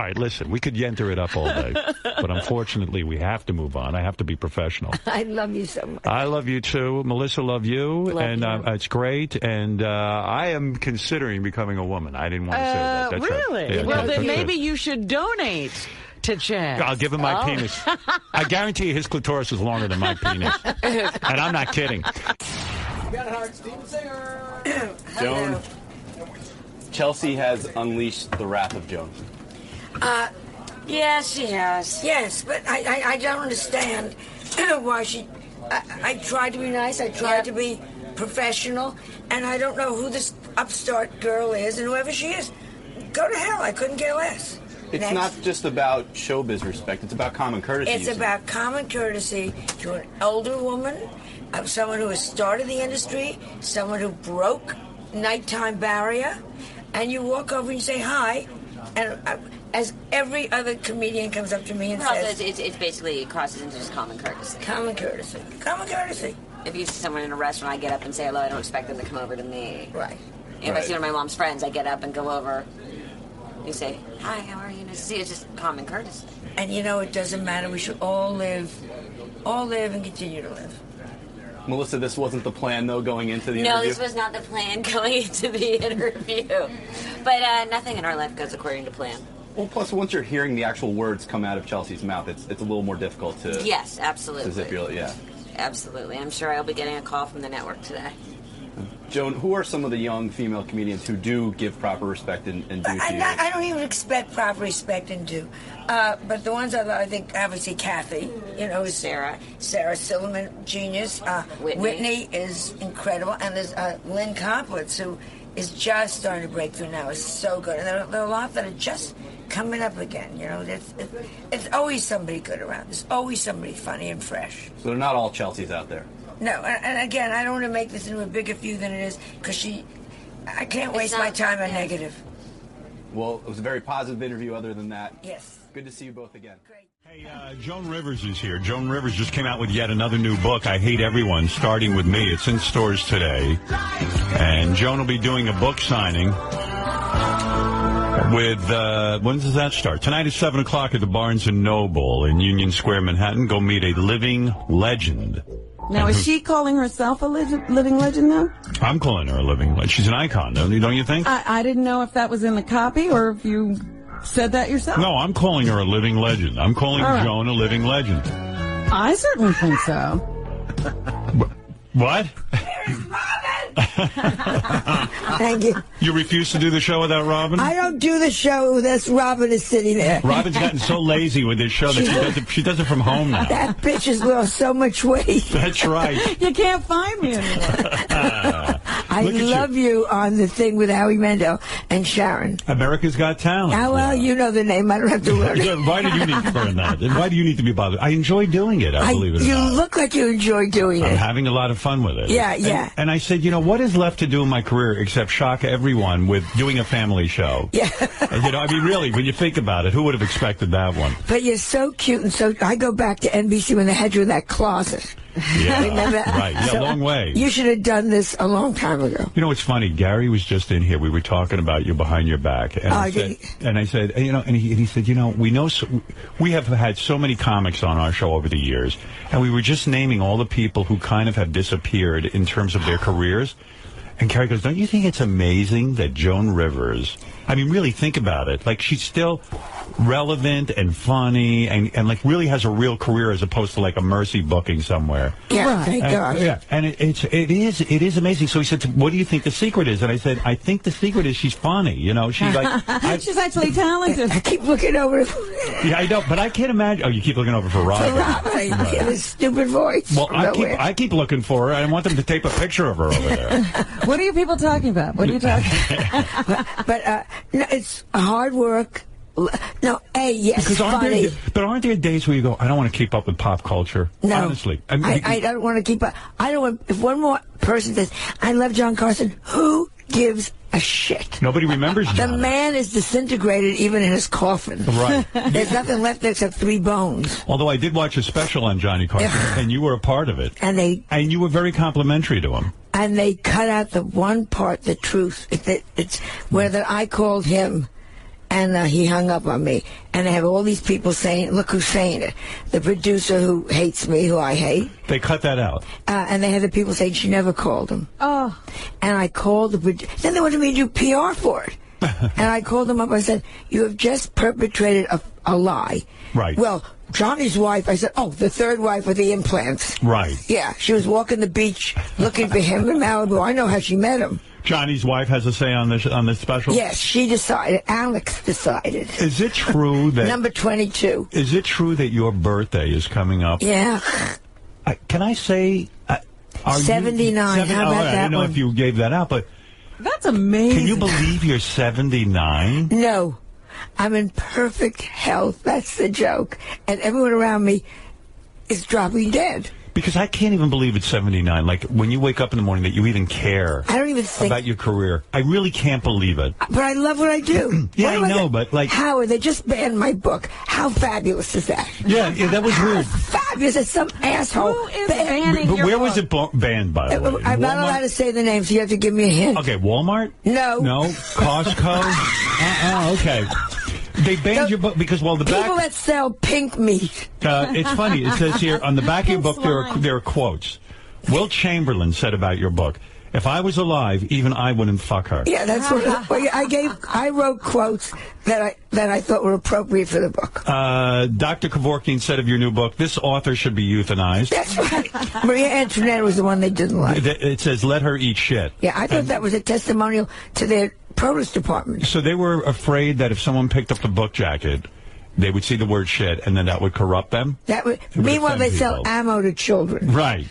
right, listen, we could enter it up all day, but unfortunately we have to move on. I have to be professional. I love you so much. I love you too. Melissa, love you. It's great. And I am considering becoming a woman. I didn't want to say that. That's really? Right. Yeah, well, that's then right. maybe you should donate to Chaz. I'll give him my penis. I guarantee you his clitoris is longer than my penis. And I'm not kidding. You got it, Howard. Steven Singer. Joan, Chelsea has unleashed the wrath of Joan. Yes, she has. Yes, but I don't understand why she... I tried to be nice. I tried to be professional. And I don't know who this upstart girl is. And whoever she is, go to hell. I couldn't care less. It's not just about showbiz respect. It's about common courtesy. It's about common courtesy to an older woman, someone who has started the industry, someone who broke nighttime barrier, and you walk over and you say hi, and as every other comedian comes up to me and says... It's basically, it crosses into just common courtesy. Common courtesy. Common courtesy. If you see someone in a restaurant, I get up and say hello. I don't expect them to come over to me. Right. If I see one of my mom's friends, I get up and go over. You say, hi, how are you? Nice to see you. It's just common courtesy. And it doesn't matter. We should all live and continue to live. Melissa, this wasn't the plan, though, going into the interview? No, this was not the plan going into the interview. But nothing in our life goes according to plan. Well, plus, once you're hearing the actual words come out of Chelsea's mouth, it's a little more difficult to... Yes, absolutely. To zip your... Yeah. Absolutely. I'm sure I'll be getting a call from the network today. Joan, who are some of the young female comedians who do give proper respect and due to you? I don't even expect proper respect and due. But the ones I think, obviously, Kathy, Sarah Silverman, genius. Whitney is incredible. And there's Lynn Complitz, who is just starting to break through now. Is so good. And there are a lot that are just coming up again. It's always somebody good around. There's always somebody funny and fresh. So they're not all Chelseas out there? No, and again, I don't want to make this into a bigger feud than it is, because I can't waste my time on negative. Well, it was a very positive interview other than that. Yes. Good to see you both again. Great. Hey, Joan Rivers is here. Joan Rivers just came out with yet another new book, I Hate Everyone, Starting With Me. It's in stores today. And Joan will be doing a book signing with, when does that start? Tonight at 7 o'clock at the Barnes & Noble in Union Square, Manhattan. Go meet a living legend. Now, is she calling herself a living legend, though? I'm calling her a living legend. She's an icon, don't you think? I didn't know if that was in the copy or if you said that yourself. No, I'm calling her a living legend. I'm calling Joan a living legend. I certainly think so. What? There's Robin! Thank you. You refuse to do the show without Robin? I don't do the show unless Robin is sitting there. Robin's gotten so lazy with this show that she does it from home now. That bitch has lost so much weight. That's right. You can't find me anymore. I love you on the thing with Howie Mandel and Sharon. America's Got Talent. Ah, well, you know the name. I don't have to learn it. Why do you need to learn that? And why do you need to be bothered? I enjoy doing it, I believe it or You not. look like you enjoy doing I'm it. having a lot of fun with it. Yeah, yeah. And I said, what is left to do in my career except shock everyone with doing a family show? Yeah. Really, when you think about it, who would have expected that one? But you're so cute, and so I go back to NBC when they had you in that closet. Yeah, remember? Right. Yeah, So long way. You should have done this a long time ago. It's funny. Gary was just in here. We were talking about you behind your back, and I said, and he said, we have had so many comics on our show over the years, and we were just naming all the people who kind of have disappeared in terms of their careers. And Carrie goes, don't you think it's amazing that Joan Rivers, I mean, really think about it. Like, she's still relevant and funny and like really has a real career as opposed to like a Mercy booking somewhere. Yeah, thank God. Yeah, and it is amazing. So he said, what do you think the secret is? And I said, I think the secret is she's funny. You know, she's like... she's actually talented. I keep looking over. Yeah, I know, but I can't imagine... Oh, you keep looking over for Robin. Right. His stupid voice. Well, I keep looking for her. I want them to tape a picture of her over there. What are you people talking about? What are you talking about? but no, it's hard work. No, yes, because funny. Aren't there days where you go, I don't want to keep up with pop culture? No. Honestly. I don't want to keep up. I don't want... If one more person says, I love John Carson, who gives a shit? Nobody remembers John. The man is disintegrated even in his coffin. Right. There's nothing left there except 3 bones. Although I did watch a special on Johnny Carson, and you were a part of it. And you were very complimentary to him. And they cut out the one part, the truth. It's where that I called him, and he hung up on me. And they have all these people saying, look who's saying it. The producer who hates me, who I hate. They cut that out. And they had the people saying she never called him. Oh. And I called the producer. Then they wanted me to do PR for it. And I called them up. I said, you have just perpetrated a lie. Right. Well, Johnny's wife, I said, oh, the third wife with the implants. Right. Yeah, she was walking the beach looking for him in Malibu. I know how she met him. Johnny's wife has a say on this special? Yes, she decided. Alex decided. Is it true that... Number 22. Is it true that your birthday is coming up? Yeah. Can I say... 79. How about that? I don't know one? if you gave that out, but... That's amazing. Can you believe you're 79? No. I'm in perfect health. That's the joke. And everyone around me is dropping dead. Because I can't even believe it's 79. Like, when you wake up in the morning that you even care I don't even think about your career. I really can't believe it. But I love what I do. Yeah, I know, but like... Howard, they just banned my book. How fabulous is that? Yeah, that was weird. Fabulous. It's some asshole. Who is banning But your where book? was it banned, by the way? I'm not allowed to say the name, so you have to give me a hint. Okay, Walmart? No. No? Costco? Okay. They banned your book because, well, the people back... that sell pink meat. It's funny. It says here, on the back of your book, there are quotes. Will Chamberlain said about your book, if I was alive, even I wouldn't fuck her. Yeah, that's what I wrote quotes that I thought were appropriate for the book. Dr. Kevorkian said of your new book, this author should be euthanized. That's right. Maria Antoinette was the one they didn't like. It says, let her eat shit. Yeah, I thought that was a testimonial to their produce department. So they were afraid that if someone picked up the book jacket, they would see the word shit, and then that would corrupt them? Meanwhile, they people. sell ammo to children. Right.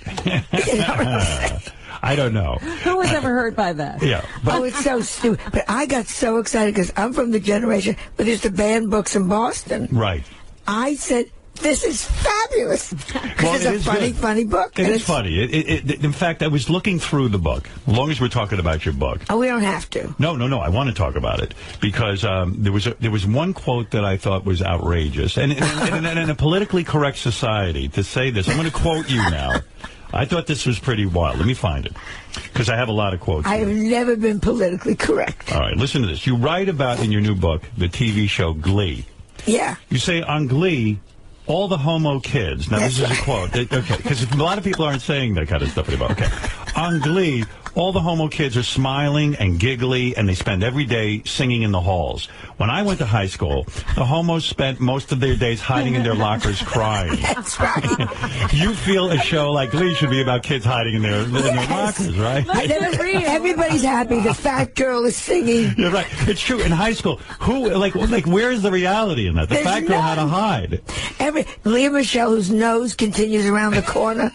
I don't know. Who was ever hurt by that? Yeah. But, it's so stupid. But I got so excited because I'm from the generation where they used to ban books in Boston. Right. I said, this is fabulous. Because it's a funny book. It is funny. In fact, I was looking through the book, as long as we're talking about your book. Oh, we don't have to. No. I want to talk about it because there was one quote that I thought was outrageous. And in a politically correct society, to say this, I'm going to quote you now. I thought this was pretty wild. Let me find it, because I have a lot of quotes. I have never been politically correct. All right, listen to this. You write about, in your new book, the TV show Glee. Yeah. You say, on Glee, all the homo kids. Now, this is a quote. Okay, because a lot of people aren't saying that kind of stuff anymore. Okay. On Glee, all the homo kids are smiling and giggly, and they spend every day singing in the halls. When I went to high school, the homos spent most of their days hiding in their lockers crying. That's right. You feel a show like Glee should be about kids hiding in their lockers, right? Everybody's happy. The fat girl is singing. You're right. It's true. In high school, where is the reality in that? The fat girl had to hide. Leah Michelle, whose nose continues around the corner.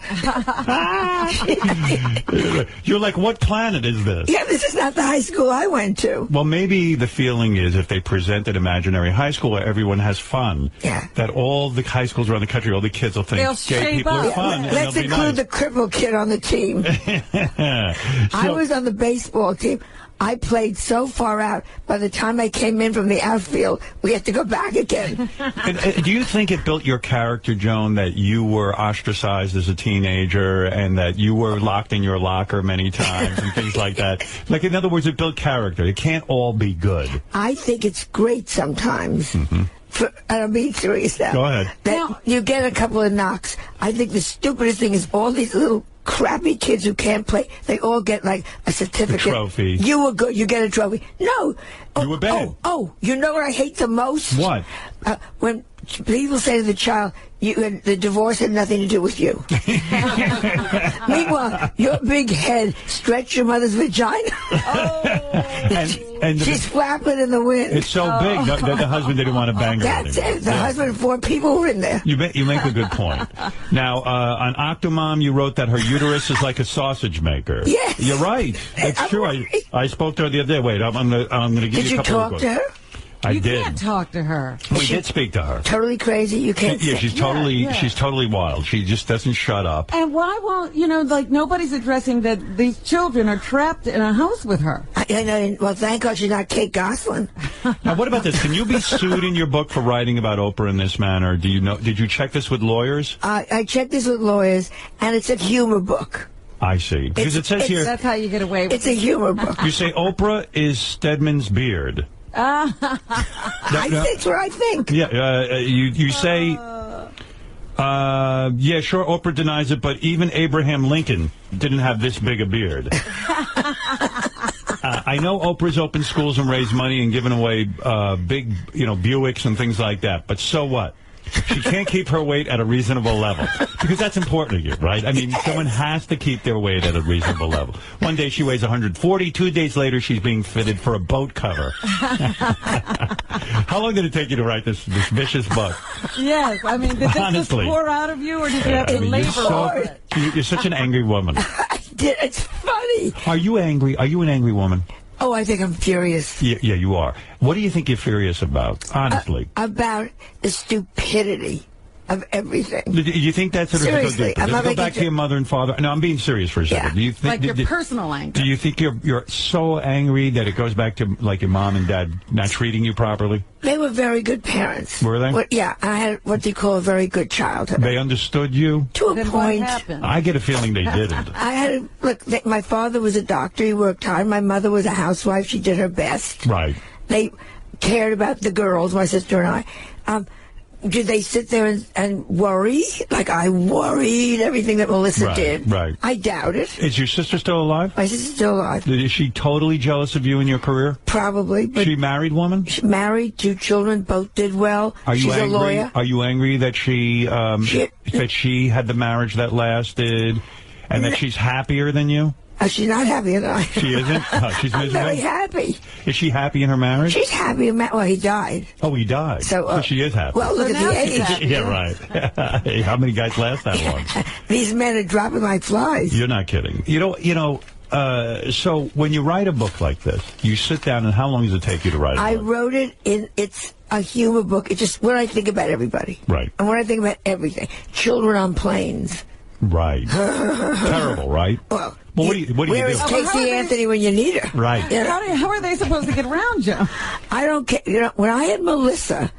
You're like, what planet is this? Yeah, this is not the high school I went to. Well, maybe the feeling is if they present an imaginary high school where everyone has fun, that all the high schools around the country, all the kids will think gay people are fun. Let's include the crippled kid on the team. I was on the baseball team. I played so far out. By the time I came in from the outfield, we had to go back again. Do you think it built your character, Joan, that you were ostracized as a teenager and that you were locked in your locker many times and things like that? Like, in other words, it built character. It can't all be good. I think it's great sometimes. I'm being serious now. Go ahead. That you get a couple of knocks. I think the stupidest thing is all these little crappy kids who can't play, they all get like a certificate. A trophy. You were good. You get a trophy. No. You were bad. You know what I hate the most? What? When people say to the child, the divorce had nothing to do with you. Meanwhile, your big head stretched your mother's vagina. And she's flapping in the wind. It's so big that the husband didn't want to bang her. That's it. The husband and 4 people were in there. You make a good point. Now, on Octomom, you wrote that her uterus is like a sausage maker. Yes. You're right. It's true. I spoke to her the other day. Wait, I'm going to give you a couple of Did you talk to her? You can't talk to her. We did speak to her. Totally crazy. You can't. Yeah, she's totally wild. She just doesn't shut up. And why won't nobody's addressing that these children are trapped in a house with her? I know. Well, thank God she's not Kate Gosselin. Now, what about this? Can you be sued in your book for writing about Oprah in this manner? Do you know? Did you check this with lawyers? I checked this with lawyers, and it's a humor book. I see. Because it says here. That's how you get away with it. It's a humor book. You say Oprah is Stedman's beard. That's what I think. Yeah, you say, yeah, sure, Oprah denies it, but even Abraham Lincoln didn't have this big a beard. I know Oprah's opened schools and raised money and given away big, Buicks and things like that, but so what? She can't keep her weight at a reasonable level. Because that's important to you, right? I mean, someone has to keep their weight at a reasonable level. One day she weighs 140. 2 days later, she's being fitted for a boat cover. How long did it take you to write this vicious book? Yes. I mean, did this just Honestly. pour out of you, or did you have to labor over it? You're such an angry woman. It's funny. Are you angry? Are you an angry woman? Oh, I think I'm furious. Yeah, you are. What do you think you're furious about, honestly? About the stupidity of everything. Do you think that's sort of Seriously, does it go back to your mother and father? No, I'm being serious for a second. Yeah. Do you think, Like your personal anger. Do you think you're so angry that it goes back to like your mom and dad not treating you properly? They were very good parents. Were they? Well, yeah, I had what they call a very good childhood. They understood you? To a Then point. what happened? I get a feeling they didn't. My father was a doctor. He worked hard. My mother was a housewife. She did her best. Right. They cared about the girls, my sister and I. Did they sit there and worry? Like I worried everything that Melissa did. Right. I doubt it. Is your sister still alive? My sister's still alive. Is she totally jealous of you and your career? Probably. But She married woman? she's married, 2 children, both did well. Are you She's angry? a lawyer. Are you angry that she had the marriage that lasted and that she's happier than you? She's not happy at all. She isn't? She's I'm miserable? very happy. Is she happy in her marriage? She's happy. Well, he died. Oh, he died. So she is happy. Well, look So at now the she's age. happy. Yeah, right. Hey, how many guys last that long? These men are dropping like flies. You're not kidding. So when you write a book like this, you sit down, and how long does it take you to write I a book? wrote it it's a humor book. It's just what I think about everybody. Right. And what I think about everything. Children on planes. Right. Terrible, right? Well, what do you where do? is Casey Anthony when you need her? Right. You know? How are they supposed to get around you? I don't care. When I had Melissa,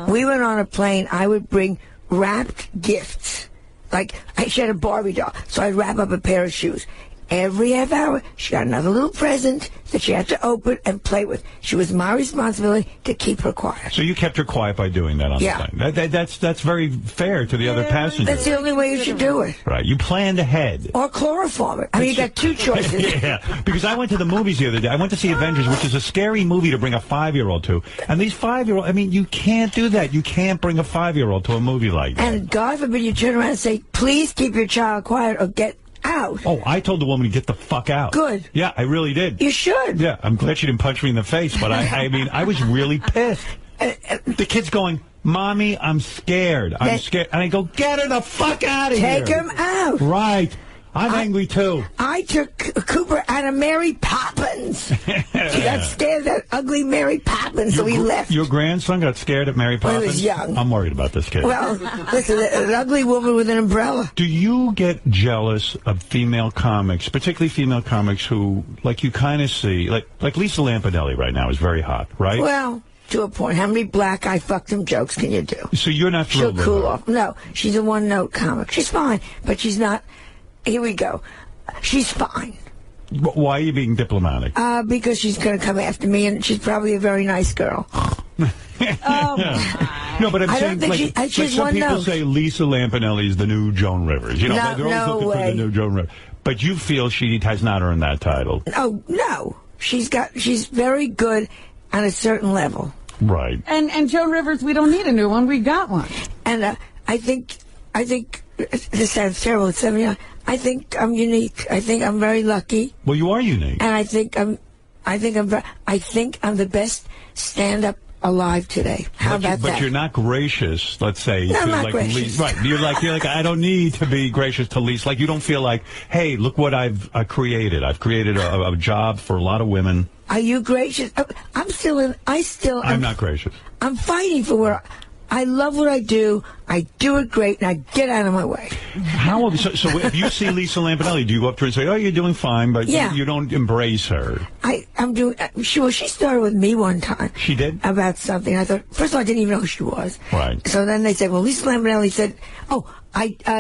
we went on a plane. I would bring wrapped gifts. Like, she had a Barbie doll, so I'd wrap up a pair of shoes. Every half hour, she got another little present that she had to open and play with. She was my responsibility to keep her quiet. So you kept her quiet by doing that on Yeah. the plane. That's very fair to the other passengers. That's the only way you should do it. Right. You planned ahead. Or chloroform it. I mean, you got 2 choices. Yeah, because I went to the movies the other day. I went to see Avengers, which is a scary movie to bring a 5-year-old to. And these 5-year-olds, I mean, you can't do that. You can't bring a 5-year-old to a movie like that. And God forbid you turn around and say, please keep your child quiet or get out. Oh, I told the woman to get the fuck out. Good. Yeah, I really did. You should. Yeah, I'm glad she didn't punch me in the face, but I mean, I was really pissed. The kid's going, Mommy, I'm scared. I'm scared. And I go, get her the fuck out of here. Take him out. Right. I'm angry, too. I took Cooper out of Mary Poppins. He got scared of that ugly Mary Poppins, so he left. Your grandson got scared at Mary Poppins? When he was young. I'm worried about this kid. Well, listen, an ugly woman with an umbrella. Do you get jealous of female comics, particularly female comics who, like, you kind of see, like Lisa Lampanelli right now is very hot, right? Well, to a point. How many black I fucked him jokes can you do? So you're not She'll thrilled with cool her. off. No, she's a one-note comic. She's fine, but she's not. Here we go. She's fine. Why are you being diplomatic? Because she's going to come after me, and she's probably a very nice girl. Oh, my. No, but I'm I saying, don't think like she's some one people note. say Lisa Lampanelli is the new Joan Rivers. You know, No, they're always no looking for way. the new Joan Rivers. But you feel she has not earned that title. Oh, no. She's very good on a certain level. Right. And Joan Rivers, we don't need a new one. We got one. And I think this sounds terrible. At 79, I think I'm unique. I think I'm very lucky. Well, you are unique. And I think I'm the best stand-up alive today. How about that? But you're not gracious, let's say. No, I'm to not like gracious. Right. You're like, I don't need to be gracious to Lisa. Like, you don't feel like, hey, look what I've created. I've created a job for a lot of women. Are you gracious? I'm not gracious. I'm fighting for where I love what I do. I do it great, and I get out of my way. So if you see Lisa Lampanelli, do you go up to her and say, oh, you're doing fine, but Yeah. you don't embrace her? I'm doing. She started with me one time. She did? About something. I thought, first of all, I didn't even know who she was. Right. So then they said, well, Lisa Lampanelli said,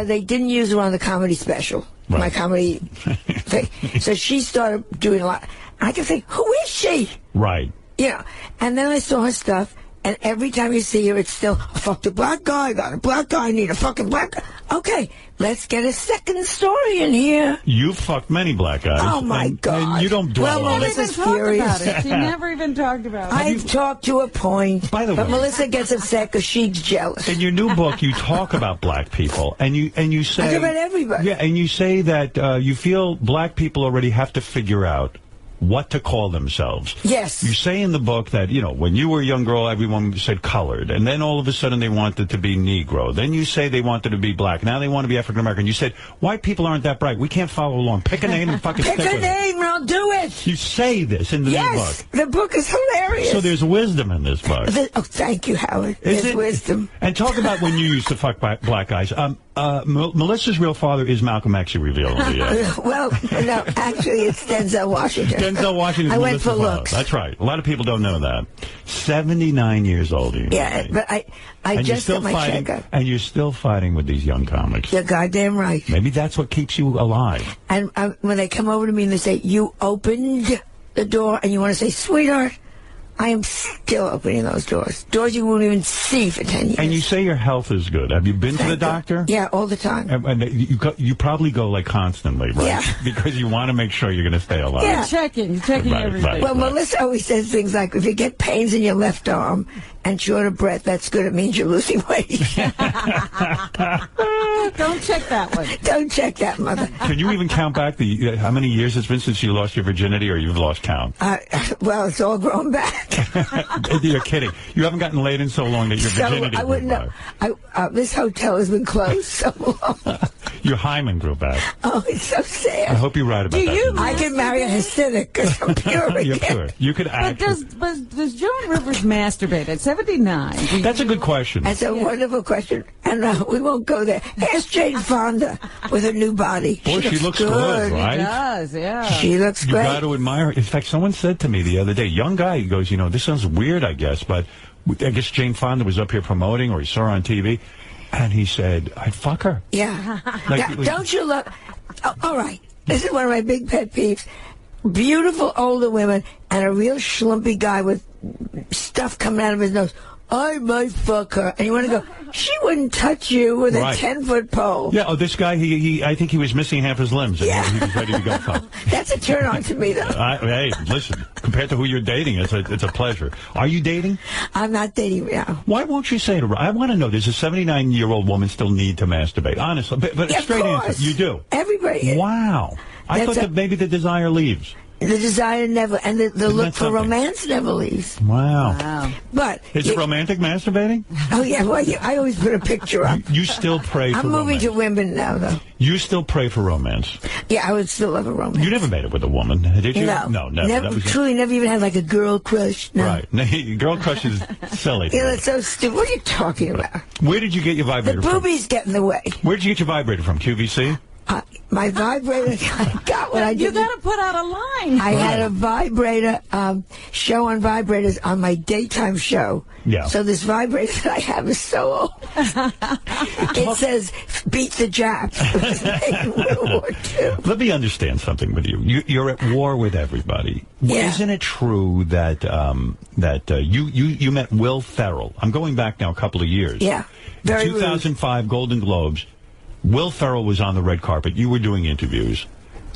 they didn't use her on the comedy special, Right. my comedy thing. So she started doing a lot. And I kept saying, who is she? Right. Yeah. And then I saw her stuff. And every time you see her, it's still, I fucked a black guy, I got a black guy, I need a fucking black guy. Okay, let's get a second story in here. You fucked many black guys. Oh, my God. And you don't dwell Well, on it. Melissa's Talked furious. about it. She never even talked about it. I've talked to a point. By the but way- Melissa gets upset because she's jealous. In your new book, you talk about black people, and you say... I talk about everybody. Yeah, and you say that you feel black people already have to figure out what to call themselves. Yes. You say in the book that, when you were a young girl, everyone said colored, and then all of a sudden they wanted to be Negro. Then you say they wanted to be black. Now they want to be African American. You said, white people aren't that bright. We can't follow along. Pick a name and fucking Pick stick a with name and I'll do it. it. You say this in the new Yes, book. the book is hilarious. So there's wisdom in this book. Oh, thank you, Howard. Is There's it? wisdom. And talk about when you used to fuck black guys. Melissa's real father is Malcolm X, you reveal. Well, no, actually, it's Denzel Washington. Denzel Washington. I went Melissa's for father. looks. That's right. A lot of people don't know that. 79 years old. Yeah, but I and just you're still got my fighting, checkup. and you're still fighting with these young comics. You're goddamn right. Maybe that's what keeps you alive. And when they come over to me and they say, you opened the door, and you want to say, sweetheart, I am still opening those doors. Doors you won't even see for 10 years. And you say your health is good. Have you been to the doctor? Yeah, all the time. And you probably go like constantly, right? Yeah. Because you want to make sure you're going to stay alive. Yeah. Checking Right, everything. right. Well, Melissa always says things like, if you get pains in your left arm and short of breath, that's good. It means you're losing weight. Don't check that one. Don't check that, mother. Can you even count back how many years it's been since you lost your virginity, or you've lost count? Well, it's all grown back. You're kidding. You haven't gotten laid in so long that your virginity I wouldn't grew know. back. This hotel has been closed so long. Your hymen grew back. Oh, it's so I sad. hope you write about that. I can marry a Hasidic because I'm pure You're again. pure. You could But act. does Joan Rivers masturbate at 79? That's a good question. That's a wonderful question. And we won't go there. Ask Jane Fonda with her new body. Boy, she looks good, right? It does, yeah. She looks You great. got to admire her. In fact, someone said to me the other day, young guy, he goes, this sounds weird, I guess, but I guess Jane Fonda was up here promoting, or he saw her on TV, and he said, I'd fuck her. Yeah. Like- Now, don't you love... Oh, all right. This is one of my big pet peeves. Beautiful older women and a real schlumpy guy with stuff coming out of his nose. I might fuck her. And you want to go, she wouldn't touch you with Right. a 10-foot pole. Yeah, this guy, I think he was missing half his limbs, and Yeah. he was ready to go fuck. That's a turn on to me, though. Hey, listen, compared to who you're dating, it's a pleasure. Are you dating? I'm not dating now. Why won't you say to her? I want to know, does a 79-year-old woman still need to masturbate? Honestly, but Yeah, a straight of course. answer, you do. Everybody. Wow. I That's thought that maybe the desire leaves. The desire never, and the look that for something? romance never leaves. Wow. But Is it romantic masturbating? Oh yeah, well I always put a picture up. You still pray for I'm moving romance. to women now, though. You still pray for romance. Yeah, I would still love a romance. You never made it with a woman, did you? No, No, never. That was truly, never even had like a girl crush. No. right. Girl crush is silly. Yeah, that's so stupid. What are you talking about? Where did you get your The vibrator from? boobies get in the way. Where did you get your vibrator from? QVC? My vibrator, I got what I did. You got to put out a line. I had a vibrator show on vibrators on my daytime show. Yeah. So this vibrator that I have is so old. It says, beat the Japs. It was made in World War II. Let me understand something with you. You're at war with everybody. Yeah. Isn't it true that you met Will Ferrell? I'm going back now a couple of years. Yeah. Very 2005 Golden Globes. Will Ferrell was on the red carpet. You were doing interviews.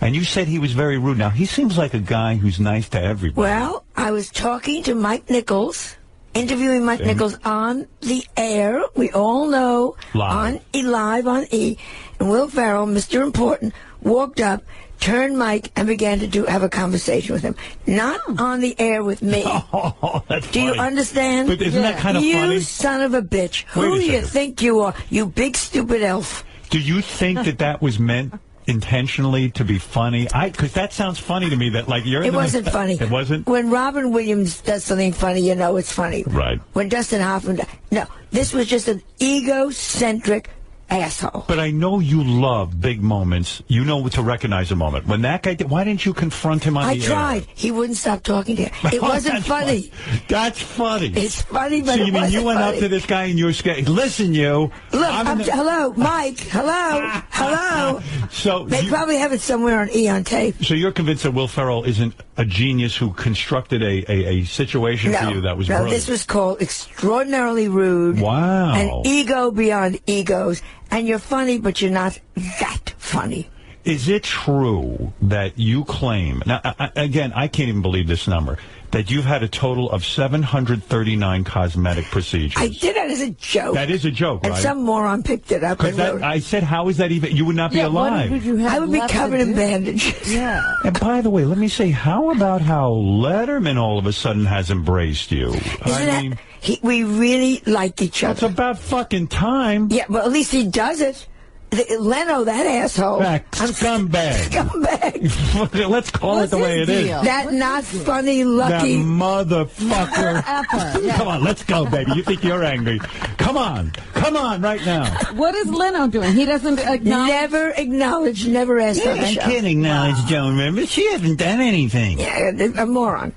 And you said he was very rude. Now, he seems like a guy who's nice to everybody. Well, I was talking to Mike Nichols, interviewing Mike Nichols on the air. We all know. Live. Live on E. And Will Ferrell, Mr. Important, walked up, turned Mike, and began to have a conversation with him. Not on the air with me. Oh, that's Do you funny. understand? But isn't that kind of funny? You son of a bitch. Wait a Who do you second. think you are? You big stupid elf. Do you think that was meant intentionally to be funny? Because that sounds funny to me. That like you're. It wasn't funny. It wasn't. When Robin Williams does something funny, you know it's funny. Right. When Dustin Hoffman no, this was just an egocentric asshole. But I know you love big moments. You know to recognize a moment. When that guy did, why didn't you confront him on the air? I tried. He wouldn't stop talking to him. It Oh, wasn't that's funny. That's funny. It's funny, but so you it mean wasn't you went funny. up to this guy and you were scared? Listen, you. Look, I'm hello, Mike. Hello. Hello. So They probably have it somewhere on E on tape. So you're convinced that Will Ferrell isn't a genius who constructed a situation for you that was brilliant? This was called extraordinarily rude. Wow. An ego beyond egos. And you're funny, but you're not that funny. Is it true that you claim, now, again, I can't even believe this number, that you've had a total of 739 cosmetic procedures? I did it as a joke. That is a joke, right? And some moron picked it up. And wrote, I said, how is that even? You would not be alive. I would be covered in bandages. Yeah. And by the way, let me say, how about how Letterman all of a sudden has embraced you? We really like each other. It's about fucking time. Yeah, well, at least he does it. Leno, that asshole. Scumbag. Scumbag. Let's call it the way it is. That not funny, lucky. That motherfucker. Yeah. Come on, let's go, baby. You think you're angry. Come on, right now. What is Leno doing? He doesn't acknowledge. Never acknowledge, never ask on the show. I can't acknowledge Joan Rivers. She hasn't done anything. Yeah, a moron.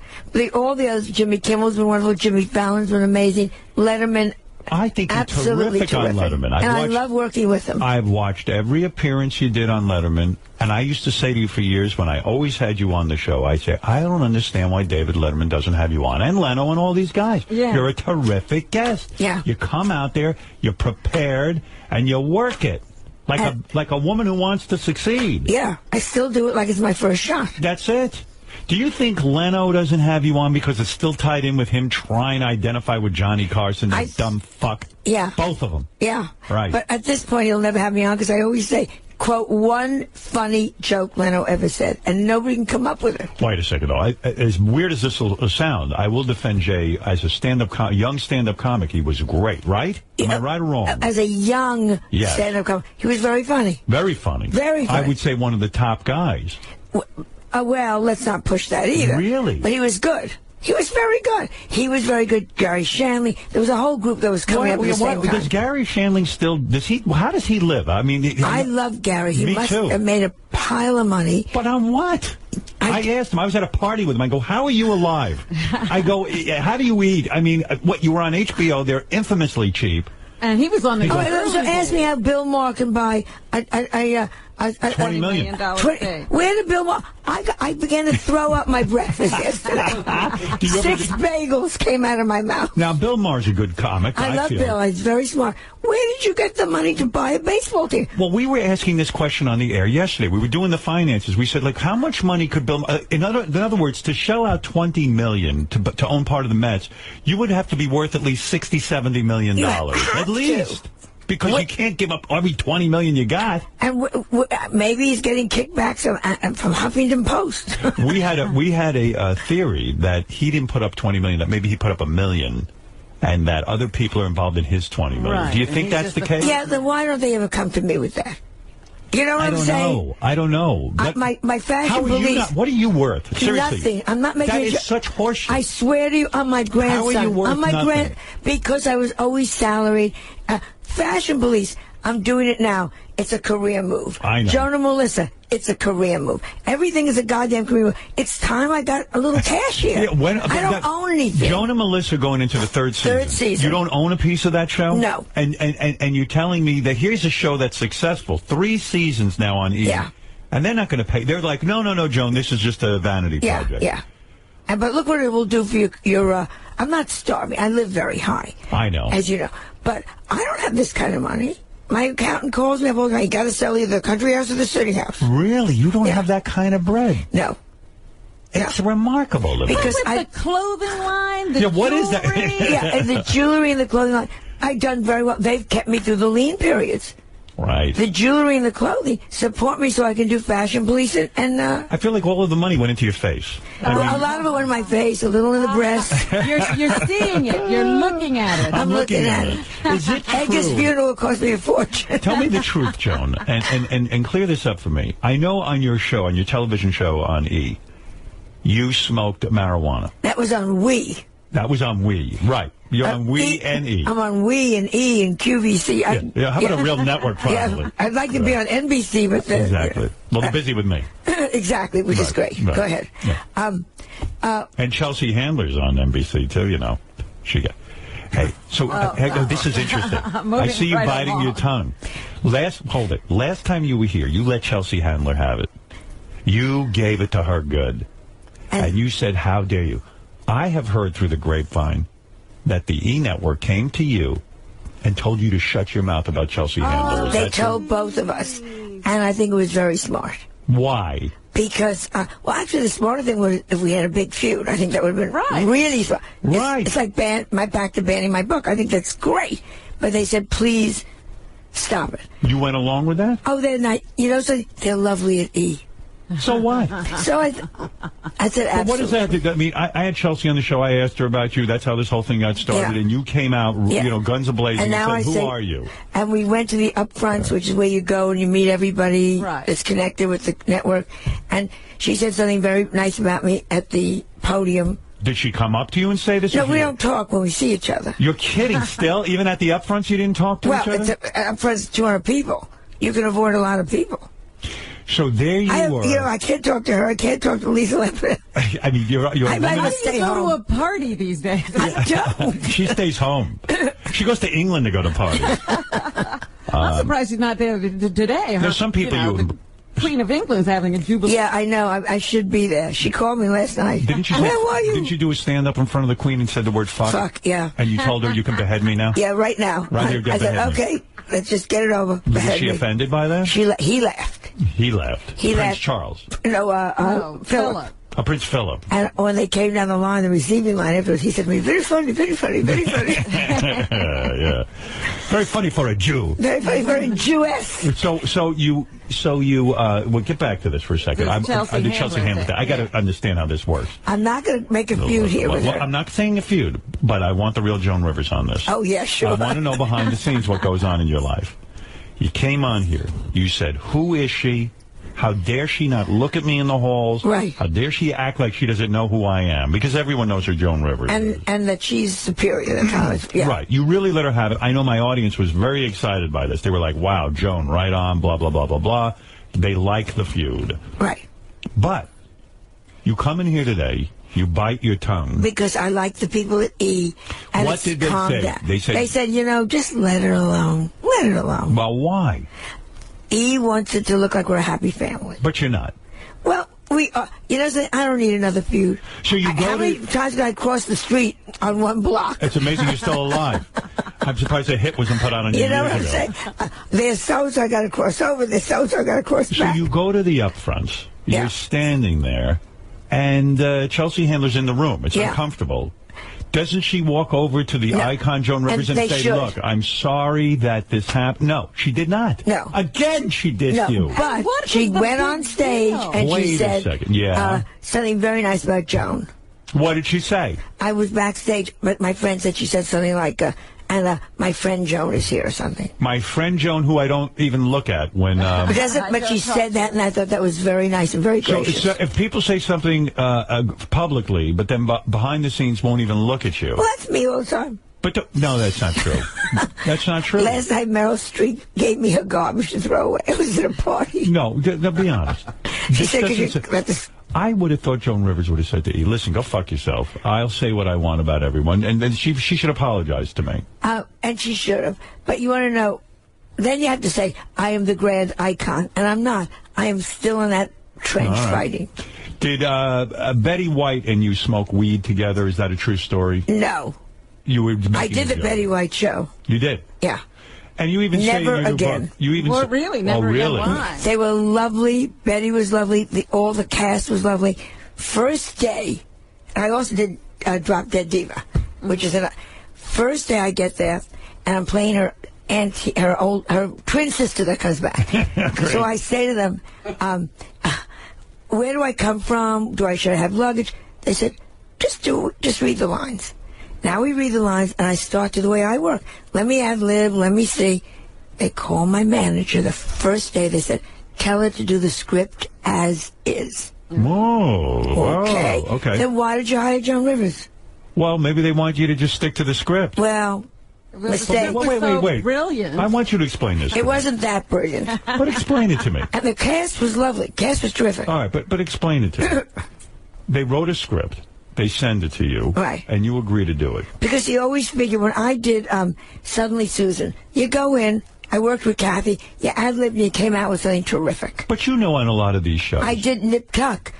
All the others, Jimmy Kimmel's been wonderful. Jimmy Fallon's been amazing. Letterman. I think you're absolutely terrific on Letterman. I love working with him. I've watched every appearance you did on Letterman, and I used to say to you for years when I always had you on the show, I say, I don't understand why David Letterman doesn't have you on, and Leno and all these guys. Yeah. You're a terrific guest. Yeah. You come out there, you're prepared, and you work it like a woman who wants to succeed. Yeah, I still do it like it's my first shot. That's it. Do you think Leno doesn't have you on because it's still tied in with him trying to identify with Johnny Carson, that dumb fuck? Yeah. Both of them. Yeah. Right. But at this point, he'll never have me on because I always say, quote, one funny joke Leno ever said, and nobody can come up with it. Wait a second, though. As weird as this will sound, I will defend Jay as a young stand-up comic. He was great, right? Am I right or wrong? As a young stand-up comic, he was very funny. Very funny. Very funny. I would say one of the top guys. Well, let's not push that either. Really? But he was good. He was very good. He was very good. Gary Shanley. There was a whole group that was coming up at the same time. Does Gary Shanley still, how does he live? I mean... I love Gary. He must too. have made a pile of money. But on what? I asked him. I was at a party with him. I go, how are you alive? I go, how do you eat? I mean, what, you were on HBO. They're infamously cheap. And he was on the... So ask me how Bill Maher can buy... $20 million. Where did Bill Maher... I began to throw up my breakfast yesterday. 6 bagels came out of my mouth. Now, Bill Maher's a good comic. I love Bill. He's very smart. Where did you get the money to buy a baseball team? Well, we were asking this question on the air yesterday. We were doing the finances. We said, like, how much money could Bill... in other words, to shell out $20 million to own part of the Mets, you would have to be worth at least $60-70 million. At least. Because you can't give up every $20 million you got. And maybe he's getting kickbacks from Huffington Post. we had a theory that he didn't put up $20 million, that maybe he put up $1 million, and that other people are involved in his $20 million. Right. Do you think that's the case? Yeah, then why don't they ever come to me with that? You know what I'm saying? I don't know. My fashion police... What are you worth? Seriously. Nothing. I'm not making... That is such horseshit. I swear to you, on my grandson. How are you worth nothing? Because I was always salaried. Fashion police. I'm doing it now. It's a career move. I know. Joan and Melissa, it's a career move. Everything is a goddamn career move. It's time I got a little cash here. Yeah, I don't own anything. Joan and Melissa going into the third season. Third season. You don't own a piece of that show? No. And you're telling me that here's a show that's successful. 3 seasons now on E! Yeah. And they're not going to pay. They're like, no, Joan, this is just a vanity project. Yeah. But look what it will do for your I'm not starving. I live very high. I know. As you know. But I don't have this kind of money. My accountant calls me up all the time. You got to sell either the country house or the city house. Really? You don't have that kind of bread? No. It's remarkable. Because the clothing line, the what is that? Yeah, and the jewelry and the clothing line. I've done very well. They've kept me through the lean periods. Right. The jewelry and the clothing support me so I can do fashion police and I feel like all of the money went into your face. A lot of it went in my face, a little in the breast. You're seeing it. You're looking at it. I'm looking at it. Is it true? Edgar's funeral cost me a fortune. Tell me the truth, Joan, and clear this up for me. I know on your show, on your television show on E!, you smoked marijuana. That was on We. That was on We, right. You're on We and E! I'm on We and E and QVC. How about a real network, probably? Yeah, I'd like to be on NBC, but... Exactly. Well, they're busy with me. Exactly, which is great. Right. Go ahead. Yeah. And Chelsea Handler's on NBC, too, you know. Hey, so this is interesting. I see you biting your tongue. Hold it. Last time you were here, you let Chelsea Handler have it. You gave it to her good. And you said, how dare you? I have heard through the grapevine that the E! Network came to you and told you to shut your mouth about Chelsea Handler. They told both of us. And I think it was very smart. Why? Because, actually, the smarter thing was if we had a big feud. I think that would have been really smart. Right. It's like back to banning my book. I think that's great. But they said, please stop it. You went along with that? Oh, they're not. You know, so they're lovely at E! So what? So I said, absolutely. What does that do? I mean, I had Chelsea on the show. I asked her about you. That's how this whole thing got started. And you came out, guns a-blazing, and now said, who are you? And we went to the upfronts, which is where you go and you meet everybody that's connected with the network. And she said something very nice about me at the podium. Did she come up to you and say this? No, we don't talk when we see each other. You're kidding still? Even at the upfronts you didn't talk to each other? Well, upfronts 200 people. You can avoid a lot of people. So there you were. You know, I can't talk to her. I can't talk to Lisa Lepid. I mean, you're I might stay home. Go to a party these days. I don't. She stays home. She goes to England to go to parties. I'm surprised she's not there today. There's some people the Queen of England's having a jubilee. Yeah, I know. I should be there. She called me last night. Didn't you? Where were you? Didn't you do a stand-up in front of the Queen and said the word fuck? Fuck, yeah. And you told her you can behead me now? Yeah, right now. Right here, I said, okay, let's just get it over. Was she offended by that? He laughed. He left. He Prince left. Charles. No, Philip. Prince Philip. And when they came down the line, the receiving line afterwards, he said to me, very funny, very funny, very funny. Yeah. Very funny for a Jew. Very funny for a Jewess. So you well, get back to this for a second. I did Chelsea Handler. I got to understand how this works. I'm not going to make a feud here with her. I'm not saying a feud, but I want the real Joan Rivers on this. Oh, yeah, sure. I want to know behind the scenes what goes on in your life. You came on here. You said, who is she? How dare she not look at me in the halls? Right. How dare she act like she doesn't know who I am? Because everyone knows who Joan Rivers is. And that she's superior. That's how it's, yeah. Right. You really let her have it. I know my audience was very excited by this. They were like, wow, Joan, right on, blah, blah, blah, blah, blah. They like the feud. Right. But you come in here today, you bite your tongue. Because I like the people at E! And what did they say? Down. They said, just let her alone. Let her alone. Well, why? E! wants it to look like we're a happy family. But you're not. Well, we are. I don't need another feud. So you go How many times did I cross the street on one block? It's amazing you're still alive. I'm surprised a hit wasn't put on you. You know what I'm saying? There's so-and-so I got to cross over. There's so-and-so I got to cross back. So you go to the upfronts. You're standing there, and Chelsea Handler's in the room. It's uncomfortable. Doesn't she walk over to the icon Joan Rivers and say, look, I'm sorry that this happened? No, she did not. No. Again, she dissed you. But she went on stage and she said something very nice about Joan. What did she say? I was backstage, but my friend said she said something like, my friend Joan is here or something. My friend Joan, who I don't even look at when... But she said that, and I thought that was very nice and very gracious. So if people say something publicly, but then behind the scenes won't even look at you... Well, that's me all the time. But no, that's not true. That's not true. Last night, Meryl Streep gave me her garbage to throw away. It was at a party. No, be honest. She said, I would have thought Joan Rivers would have said to E, listen, go fuck yourself. I'll say what I want about everyone. And then she should apologize to me. And she should have. But you want to know, then you have to say, I am the grand icon. And I'm not. I am still in that trench fighting. Did Betty White and you smoke weed together? Is that a true story? No. You were I did the Betty White show. You did? Yeah. And you even never say in your again. book, you even really? Never really? again. Why? They were lovely. Betty was lovely. All the cast was lovely. First day, I also did Drop Dead Diva, which is first day I get there, and I'm playing her her twin sister that comes back. So I say to them, where do I come from? Should I have luggage? They said, just read the lines. Now we read the lines, and I start to the way I work. Let me ad-lib, let me see. They call my manager the first day. They said, tell her to do the script as is. Whoa. Okay. Whoa, okay. Then why did you hire Joan Rivers? Well, maybe they want you to just stick to the script. Well, mistake. Wait. Brilliant. I want you to explain this. It wasn't that brilliant. But explain it to me. And the cast was lovely. Cast was terrific. All right, but explain it to me. They wrote a script. They send it to you. Right. And you agree to do it. Because you always figure, when I did Suddenly Susan, you go in, I worked with Kathy, you ad-libbed and you came out with something terrific. But you know on a lot of these shows. I did Nip Tuck.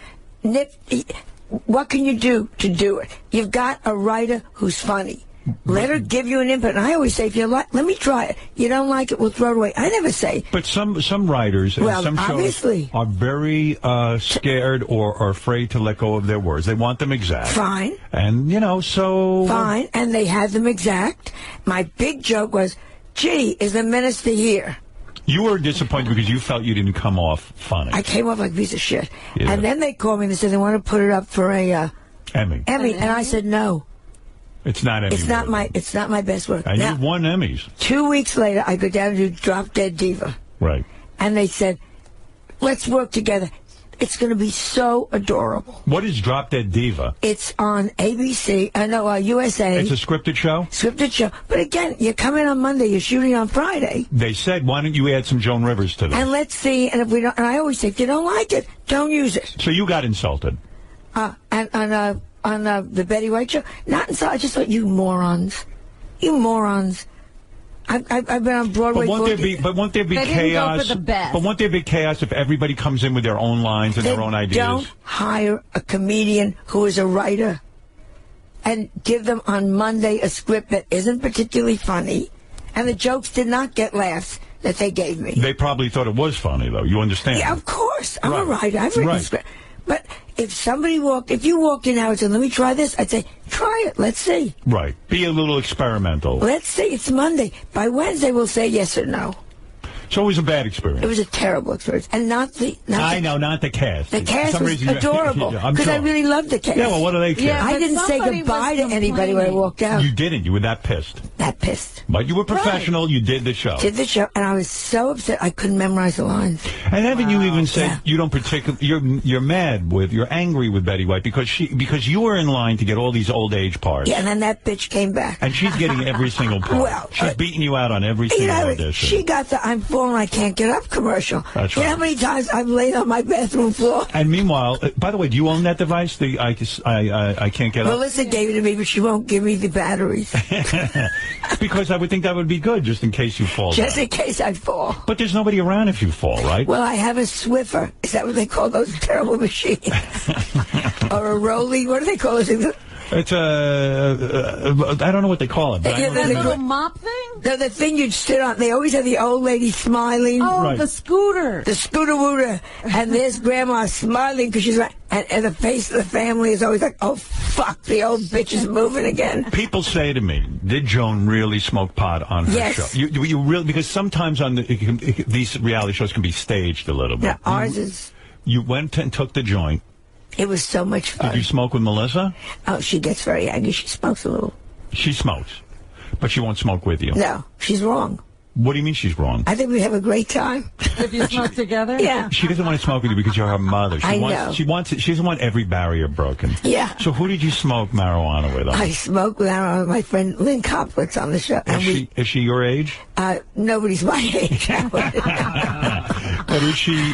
What can you do to do it? You've got a writer who's funny. Let her give you an input. And I always say, if you like, let me try it. You don't like it, we'll throw it away. I never say. But some writers and some shows obviously are very scared or afraid to let go of their words. They want them exact. Fine. And, so... Fine. And they had them exact. My big joke was, gee, is the minister here? You were disappointed because you felt you didn't come off funny. I came off like a piece of shit. Yeah. And then they called me and they said they want to put it up for a... Emmy. And I said, no. It's not Emmy. It's not my best work. And you've won Emmys. 2 weeks later, I go down to do Drop Dead Diva. Right. And they said, let's work together. It's going to be so adorable. What is Drop Dead Diva? It's on ABC, USA. It's a scripted show? Scripted show. But again, you come in on Monday, you're shooting on Friday. They said, why don't you add some Joan Rivers to this? And let's see, and if we don't, and I always say, if you don't like it, don't use it. So you got insulted? On the Betty White show? Not inside. I just thought, you morons. You morons. I've been on Broadway. But won't there be they chaos? Didn't go for the best. But won't there be chaos if everybody comes in with their own lines and their own ideas? Don't hire a comedian who is a writer and give them on Monday a script that isn't particularly funny, and the jokes did not get laughs that they gave me. They probably thought it was funny, though. You understand? Yeah, of course. I'm a writer. I've written script. But if you walked in now and said, let me try this, I'd say, try it. Let's see. Right. Be a little experimental. Let's see. It's Monday. By Wednesday, we'll say yes or no. So it was a bad experience. It was a terrible experience. And not the cast. The cast was adorable. Because I really loved the cast. Yeah, well, what do they care? Yeah, I didn't say goodbye to anybody when I walked out. You didn't. You were that pissed. That pissed. But you were professional. Right. You did the show. And I was so upset I couldn't memorize the lines. And haven't you even said you don't particularly... You're angry with Betty White because you were in line to get all these old age parts. Yeah, and then that bitch came back. And she's getting every single part. Well, she's beating you out on every single audition. She got the I'm full and I can't get up commercial. That's right. You know how many times I've laid on my bathroom floor? And meanwhile, by the way, do you own that device? The I can't get up? Melissa gave it to me, but she won't give me the batteries. Because I would think that would be good, just in case you fall Just down. in case I fall. But there's nobody around if you fall, right? Well, I have a Swiffer. Is that what they call those terrible machines? Or a Rolly? What do they call it? It's I don't know what they call it. But that little mop thing? The thing you'd sit on. They always have the old lady smiling. Oh, right. The scooter. The scooter-wooter. And there's Grandma smiling because she's right. And the face of the family is always like, oh, fuck, the old bitch is moving again. People say to me, did Joan really smoke pot on her show? You really, because sometimes on these reality shows can be staged a little bit. Yeah, ours is... You went and took the joint. It was so much fun. Did you smoke with Melissa? Oh, she gets very angry. She smokes a little. She smokes, but she won't smoke with you. No, she's wrong. What do you mean she's wrong? I think we have a great time. If you smoke together? Yeah. She doesn't want to smoke with you because you're her mother. I know. She doesn't want every barrier broken. Yeah. So who did you smoke marijuana with? I smoke with my friend Lynn Coplitz on the show. Is she your age? Nobody's my age. But is she?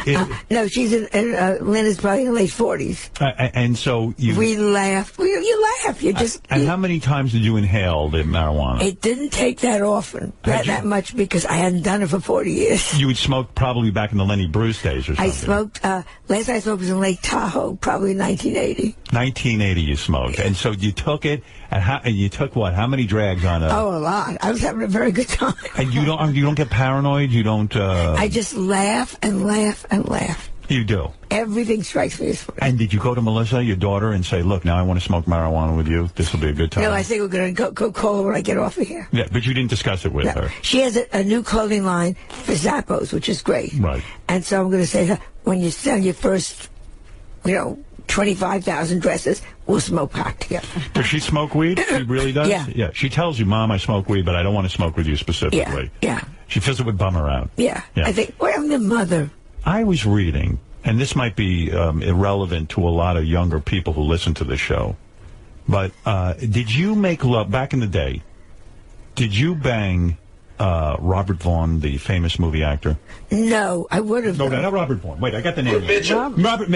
No, she's Lynn is probably in her late 40s. And so we laugh. You laugh. You just. And how many times did you inhale the marijuana? It didn't take that often, that much, because I hadn't done it for 40 years. You would smoke probably back in the Lenny Bruce days or something. I smoked. Last I smoked was in Lake Tahoe, probably 1980. 1980, you smoked, and so you took it. And you took what? How many drags on it? Oh, a lot. I was having a very good time. And you don't get paranoid. You don't. I just laugh and laugh and laugh. You do. Everything strikes me as funny. And did you go to Melissa, your daughter, and say, "Look, now I want to smoke marijuana with you. This will be a good time." No, I think we're going to go call her when I get off of here. Yeah, but you didn't discuss it with her. She has a new clothing line for Zappos, which is great. Right. And so I'm going to say, when you sell your first, 25,000 dresses, we'll smoke pot together. Does she smoke weed? She really does? Yeah. Yeah. She tells you, Mom, I smoke weed, but I don't want to smoke with you specifically. Yeah. She feels it would bum her out. Yeah. I think, I'm the mother. I was reading, and this might be irrelevant to a lot of younger people who listen to the show, but did you make love, back in the day, did you bang Robert Vaughn, the famous movie actor? No, I would have. No, not Robert Vaughn. Wait, I got the name. Robert Mitchum. Robert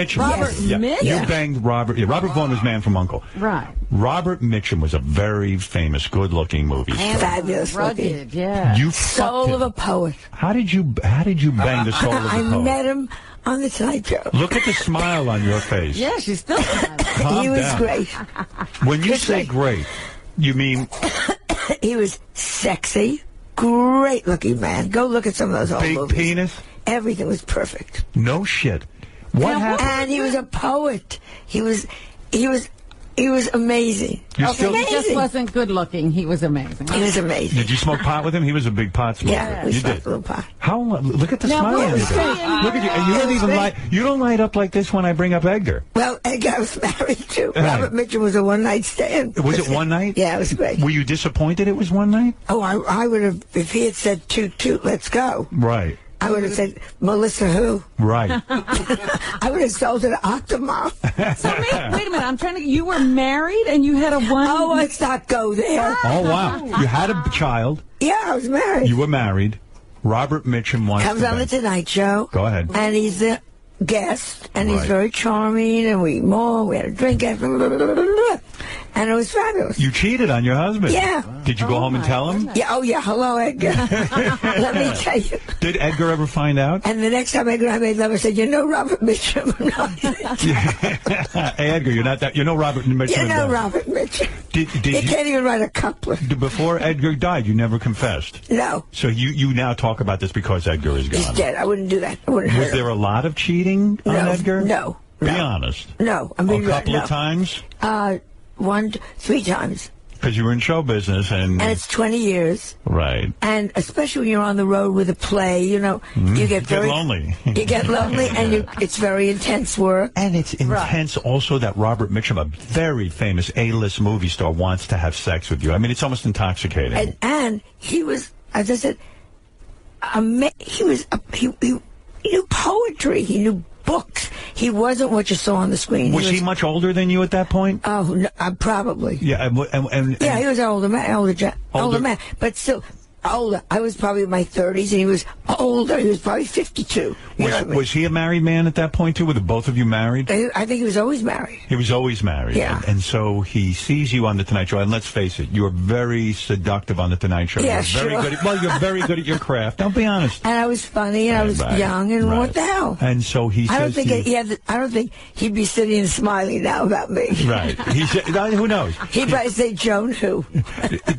Mitchum? You banged Robert. Yeah, Robert Vaughn was Man from U.N.C.L.E. Right. Robert Mitchum was a very famous, good-looking movie star. Fabulous looking. Rugged, yeah. You Soul fucked of him. a poet. How did you bang the soul of a I poet? met him on the Tonight Show. Look at the smile on your face. Yeah, she's still Calm He was down. great. When you say great, you mean He was sexy, great looking man. Go look at some of those old big movies. penis? Everything was perfect. No shit. What happened? And he was a poet. He was amazing. You Okay, still- he just Amazing. wasn't good looking. He was amazing. He was amazing. Did you smoke pot with him? He was a big pot smoker. Yeah, we you smoked did. a little pot. How? Look at the Now, smile what on your was face. saying- Look at you. And you don't even light. You don't light up like this when I bring up Edgar. Well, Edgar was married to. Right. Robert Mitchum was a one-night stand. Was it one night? Yeah, it was great. Were you disappointed it was one night? Oh, I would have, if he had said toot toot, let's go. Right. I would have said, Melissa who? Right. I would have sold it to Octomom. So wait a minute. I'm trying to. You were married and you had a one. Oh, let's not go there. Oh, wow. You had a child. Yeah, I was married. You were married. Robert Mitchum wants Comes to on the bang. Tonight Show. Go ahead. And he's a guest, and he's Right. very charming, and we had a drink after, and it was fabulous. You cheated on your husband. Yeah. Did you go home and tell him? Yeah, oh yeah, hello, Edgar. Let me tell you. Did Edgar ever find out? And the next time Edgar and I made love, I said, Robert Mitchum. Hey, Edgar, you're not that. You know Robert Mitchum. Robert Mitchum. Did He you, can't even write a couplet. before Edgar died, you never confessed. No, So you now talk about this because Edgar is he's gone. dead. I wouldn't do that. I wouldn't Was hurt there him. a lot of cheating on No, Edgar? no, Be no. honest. No, I mean, A couple no. of times? 3 times. Because you were in show business and And it's 20 years. right. And especially when you're on the road with a play, you get very lonely. You get lonely, and it's very intense work. And it's intense also that Robert Mitchum, a very famous A-list movie star, wants to have sex with you. I mean, it's almost intoxicating. And he was, as I said, he knew poetry. He knew books. He wasn't what you saw on the screen. Was he much older than you at that point? Oh, no, probably. Yeah, and Yeah, he was an older man, but still older. I was probably in my 30s, and he was older. He was probably 52. You know what I mean? Was he a married man at that point, too? Were both of you married? I think he was always married. He was always married. Yeah. And so he sees you on The Tonight Show, and let's face it, you're very seductive on The Tonight Show. Yeah, you're very sure. good you're very good at your craft. Don't be honest. And I was funny, and I was Right, young, and right. what the hell? And so he I don't says think to you, I don't think he'd be sitting and smiling now about me. right. He said, who knows? He'd probably say, Joan who?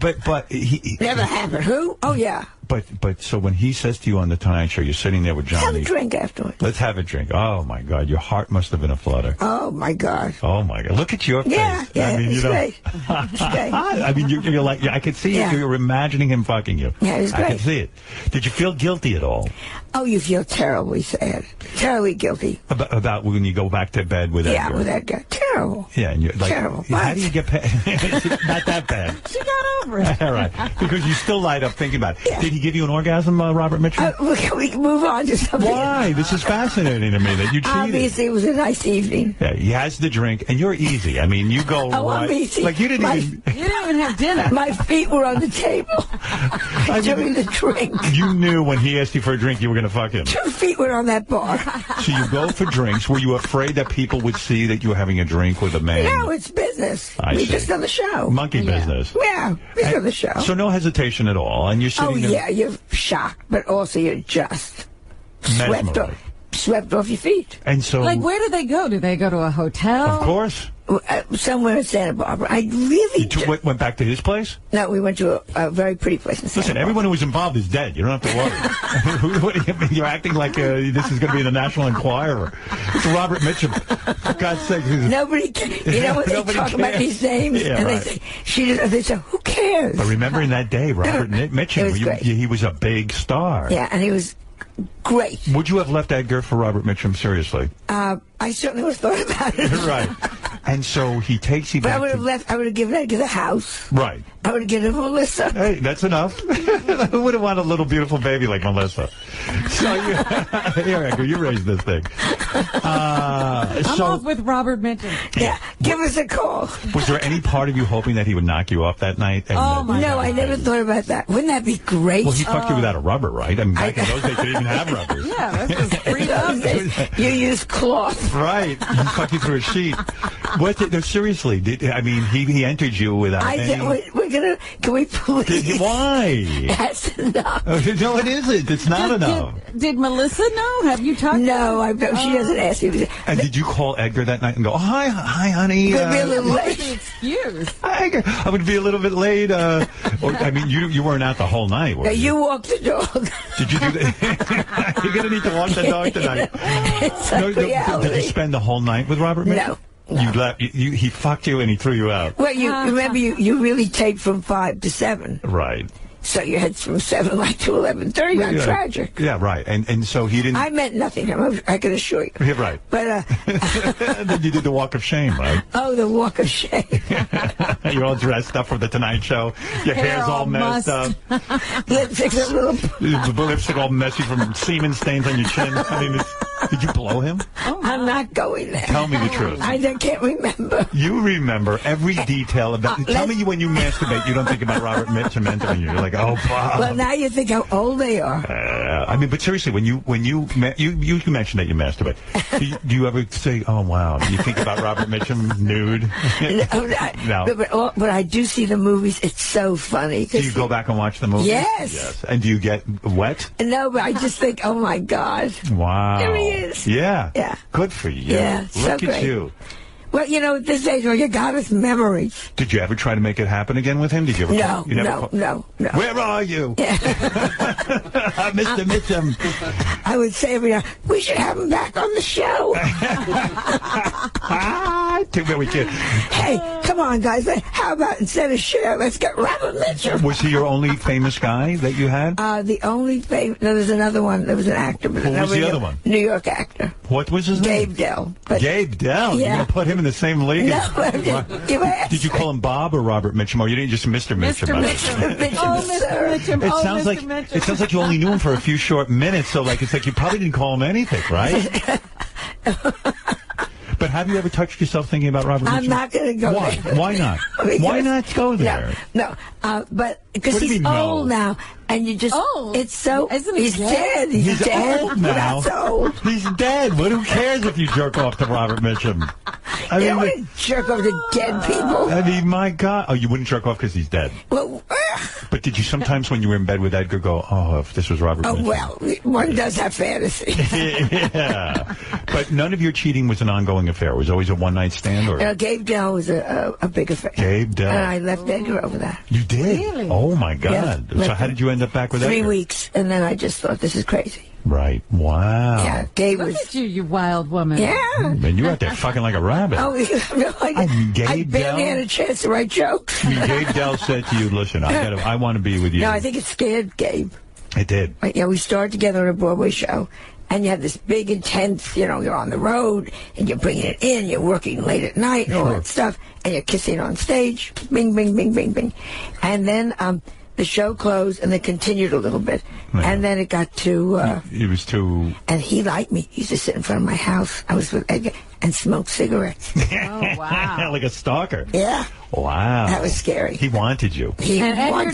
But he Never happened. Who? Oh, yeah. But so when he says to you on The Tonight Show, you're sitting there with Have Johnny. a drink afterwards. Let's have a drink. Oh, my God. Your heart must have been a flutter. Oh, my God. Oh, my God. Look at your face. Yeah, I mean, it's you know. great. It's great. I mean, you're like, I could see Yeah. you're imagining him fucking you. Yeah, it was I great. could see it. Did you feel guilty at all? Oh, you feel terribly sad, terribly guilty. About when you go back to bed with Edgar. Yeah, with Edgar. Terrible. Yeah, and you're like, terrible. How do you get past? Not that bad. She got over it. All right, because you still light up thinking about it. Yeah. Did he give you an orgasm, Robert Mitchum? We can move on to something. Why? This is fascinating to me that you cheated. Obviously, it was a nice evening. Yeah, he has the drink, and you're easy. I mean, you go I'm easy. Like you didn't even. You didn't even have dinner. My feet were on the table during the drink. You knew when he asked you for a drink, you were going to fuck him. 2 feet were on that bar. So you go for drinks. Were you afraid that people would see that you were having a drink with a man? No, it's business. I We see. just done the show. Monkey business. Yeah, we done the show. So no hesitation at all, and you're sitting Oh, there yeah, you're shocked, but also you're just swept off your feet. And so, Like, where do they go? Do they go to a hotel? of course, Somewhere in Santa Barbara. I really went back to his place. No, we went to a very pretty place in Santa Listen, Barbara. everyone who was involved is dead. You don't have to worry. You're acting like this is going to be the National Enquirer. It's Robert Mitchum. For God's sake. Nobody you know what they Nobody talk about cares. these names? Yeah, and right. they say, who cares? But remember in that day, Robert It Mitchum, was great. he was a big star. Yeah, and he was great. Would you have left Edgar for Robert Mitchum? Seriously? I certainly would have thought about it. Right. And so he takes you But back I would have left. I would have given Edgar the house. Right. I would have given Melissa. Hey, that's enough. Who would have wanted a little beautiful baby like Melissa? So here, Edgar, you raised this thing. I'm off with Robert Mitchum. Yeah, give us a call. Was there any part of you hoping that he would knock you off that night? And No, I never thought about that. Wouldn't that be great? Well, he fucked you without a rubber, right? I mean, back in those days, they didn't even have rubbers. Yeah, this was free Those days, you use cloth. Right. He fucked you through a sheet. No, seriously. He entered you without Can we please? Why? That's enough. No, it isn't. It's not enough. Did Melissa know? Have you talked No, to her? she doesn't ask you. And did you call Edgar that night and go, hi, honey? Could be a little What was the late. excuse? Hi, Edgar. I'm going to be a little bit late. You weren't out the whole night, were Now, you? you walk the dog. Did you do that? You're going to need to walk the dog tonight. It's like reality. Did you spend the whole night with Robert Mitchum? No. You left. He fucked you and he threw you out. Well, you remember you really taped from 5 to 7. Right. So you had from 7 like to 11:30. Not Yeah. tragic. Yeah, right. And so he didn't. I meant nothing. I can assure you. Yeah, right. But Then you did the walk of shame, right? oh, the walk of shame. You're all dressed up for the Tonight Show. Your hair's all messed up. Lipstick's a little. The lipstick all messy from semen stains on your chin. Did you blow him? I'm not going there. Tell me the truth. I can't remember. You remember every detail about. Tell me when you masturbate, you don't think about Robert Mitchum entering you. You're like, oh, Bob. Well, now you think how old they are. But seriously, when you mentioned that you masturbate, do you ever say, oh wow? Do you think about Robert Mitchum nude? No. But I do see the movies. It's so funny. Do you go back and watch the movies? Yes. And do you get wet? No, but I just think, oh my God. Wow. There he is. Yeah. Yeah. Good for you. Yeah, so Look at great. you. Well, at this age, you got his memory. Did you ever try to make it happen again with him? Did you ever? No, you never no. Where are you? Mr. Mitchum. I would say every now, we should have him back on the show. Too bad we can't. Hey, come on, guys. How about instead of Cher, let's get Robert Mitchum. Was he your only famous guy that you had? The only famous. No, there's another one. There was an actor. But Who was the other one? New York actor. What was his name? Gabe Dell. But Gabe Dell. Yeah. You're going to put him in the same league? No, you asked. Did you call him Bob or Robert Mitchum? Or you didn't just Mr. Mitchum? Mr. Mitchum, Oh, Mr. sir. Mitchum. It Oh, sounds Mr. like Mitchum. you only knew him for a few short minutes, so it's like you probably didn't call him anything, right? But have you ever touched yourself thinking about Robert Mitchum? I'm not going to go Why? there. Why not? Why not go there? No. But because What do you he's mean, no? old now, and you just, Old? it's so, Isn't he he's dead? dead. He's dead. old now. That's old. He's dead. Who cares if you jerk off to Robert Mitchum? You don't want to jerk over to dead people. My God. Oh, you wouldn't jerk off because he's dead. Well, But did you sometimes, when you were in bed with Edgar, go, oh, if this was Robert Mitchum? well, one does have fantasy. Yeah. But none of your cheating was an ongoing affair. It was always a one-night stand? Or Gabe Dell was a big affair. Gabe Dell. And I left Edgar over that. You did? Really? Oh, my God. Yeah. So how did you end up back with 3 Edgar? weeks, and then I just thought, this is crazy. Right. Wow. Yeah, Gabe Look was... at you, you wild woman. Yeah. Man, you out there fucking like a rabbit. Oh, And Gabe I barely Dell? had a chance to write jokes. Gabe Dell said to you, listen, I want to be with you. No, I think it scared Gabe. It did. Yeah, we started together on a Broadway show, and you have this big, intense, you're on the road, and you're bringing it in, you're working late at night and all that stuff, and you're kissing on stage, bing, bing, bing, bing, bing. And then the show closed, and they continued a little bit. Yeah. And then it got too... It was too... And he liked me. He used to sit in front of my house. I was with Edgar, and smoke cigarettes. Oh, wow. Like a stalker. Yeah. Wow. That was scary. He wanted you. And Edgar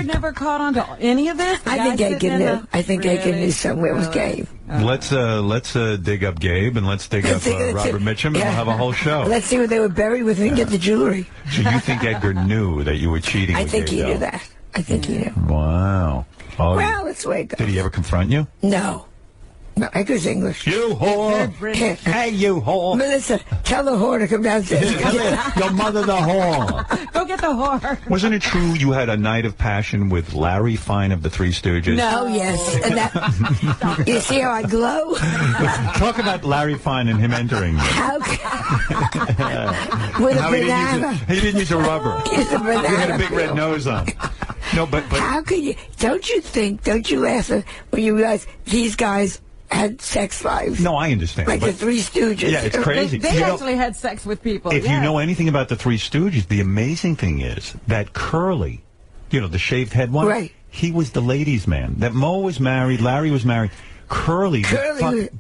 never caught on to any of this? I think Edgar knew. I think Edgar knew somewhere was Gabe. Let's dig up Gabe, and let's dig up Robert Mitchum, and we'll have a whole show. Let's see what they were buried with and get the jewelry. So you think Edgar knew that you were cheating I with think Gabe, he knew that. I think he knew. Wow. Oh, well, that's the way it goes. Did he ever confront you? No. No, Edgar's English. You whore! Hey, you whore! Melissa, tell the whore to come downstairs. Your mother, the whore. Go get the whore. Wasn't it true you had a night of passion with Larry Fine of the Three Stooges? No, yes. And that, you see how I glow? Talk about Larry Fine and him entering. How with a banana. He didn't use a rubber. He had a big red nose on. No, but how could you? Don't you laugh when you realize these guys had sex lives? No, I understand. Like the Three Stooges. Yeah, it's crazy. They actually had sex with people. If you know anything about the Three Stooges, the amazing thing is that Curly, the shaved head one, right? He was the ladies' man. That Mo was married, Larry was married. Curly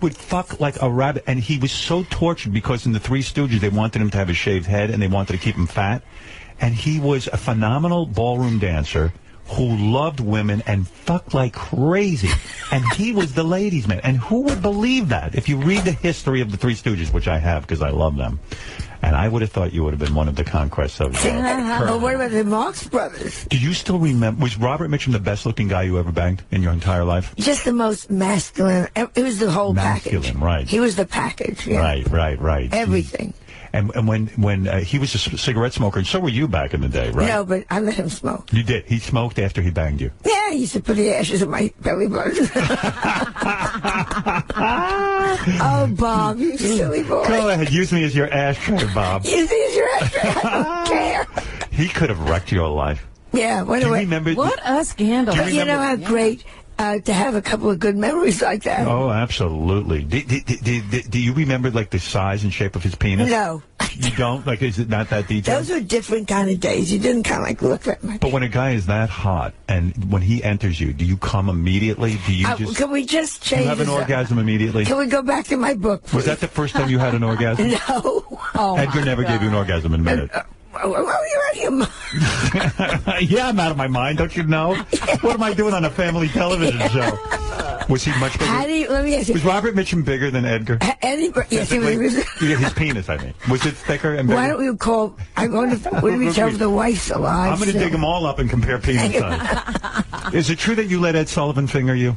would fuck like a rabbit, and he was so tortured because in the Three Stooges they wanted him to have a shaved head and they wanted to keep him fat, and he was a phenomenal ballroom dancer who loved women and fucked like crazy. And he was the ladies' man. And who would believe that? If you read the history of the Three Stooges, which I have because I love them, and I would have thought you would have been one of the conquests of Well, what about the Marx Brothers? Do you still remember, was Robert Mitchum the best-looking guy you ever banged in your entire life? Just the most masculine. It was the whole masculine, package. Right. He was the package. Yeah. Right. Everything. And when he was a cigarette smoker, and so were you back in the day, right? No, but I let him smoke. You did? He smoked after he banged you? Yeah, he used to put the ashes in my belly button. Oh, Bob, you silly boy. Go ahead, use me as your ashtray, Bob. Use me as your ashtray. I don't care. He could have wrecked your life. Yeah, Do you remember? What a scandal. But you know how great to have a couple of good memories like that. Oh, absolutely. Do you remember, like, the size and shape of his penis? No. You don't? Like, is it not that detailed? Those were different kind of days. You didn't kind of, like, look that much. But when a guy is that hot, and when he enters you, do you come immediately? Do you just... Can we just change you have an orgasm immediately? Can we go back to my book, please? Was that the first time you had an orgasm? No. Oh, Edgar never gave you an orgasm in a minute. Well, you're out of your mind. Yeah, I'm out of my mind. Don't you know? What am I doing on a family television show? Was he much bigger? Let me ask you. Was Robert Mitchum bigger than Edgar? Yes, he was. Yeah, his penis, I mean. Was it thicker and bigger? Why don't we call... I wonder what do we tell the wife's alive? I'm going to dig them all up and compare penis size. Is it true that you let Ed Sullivan finger you?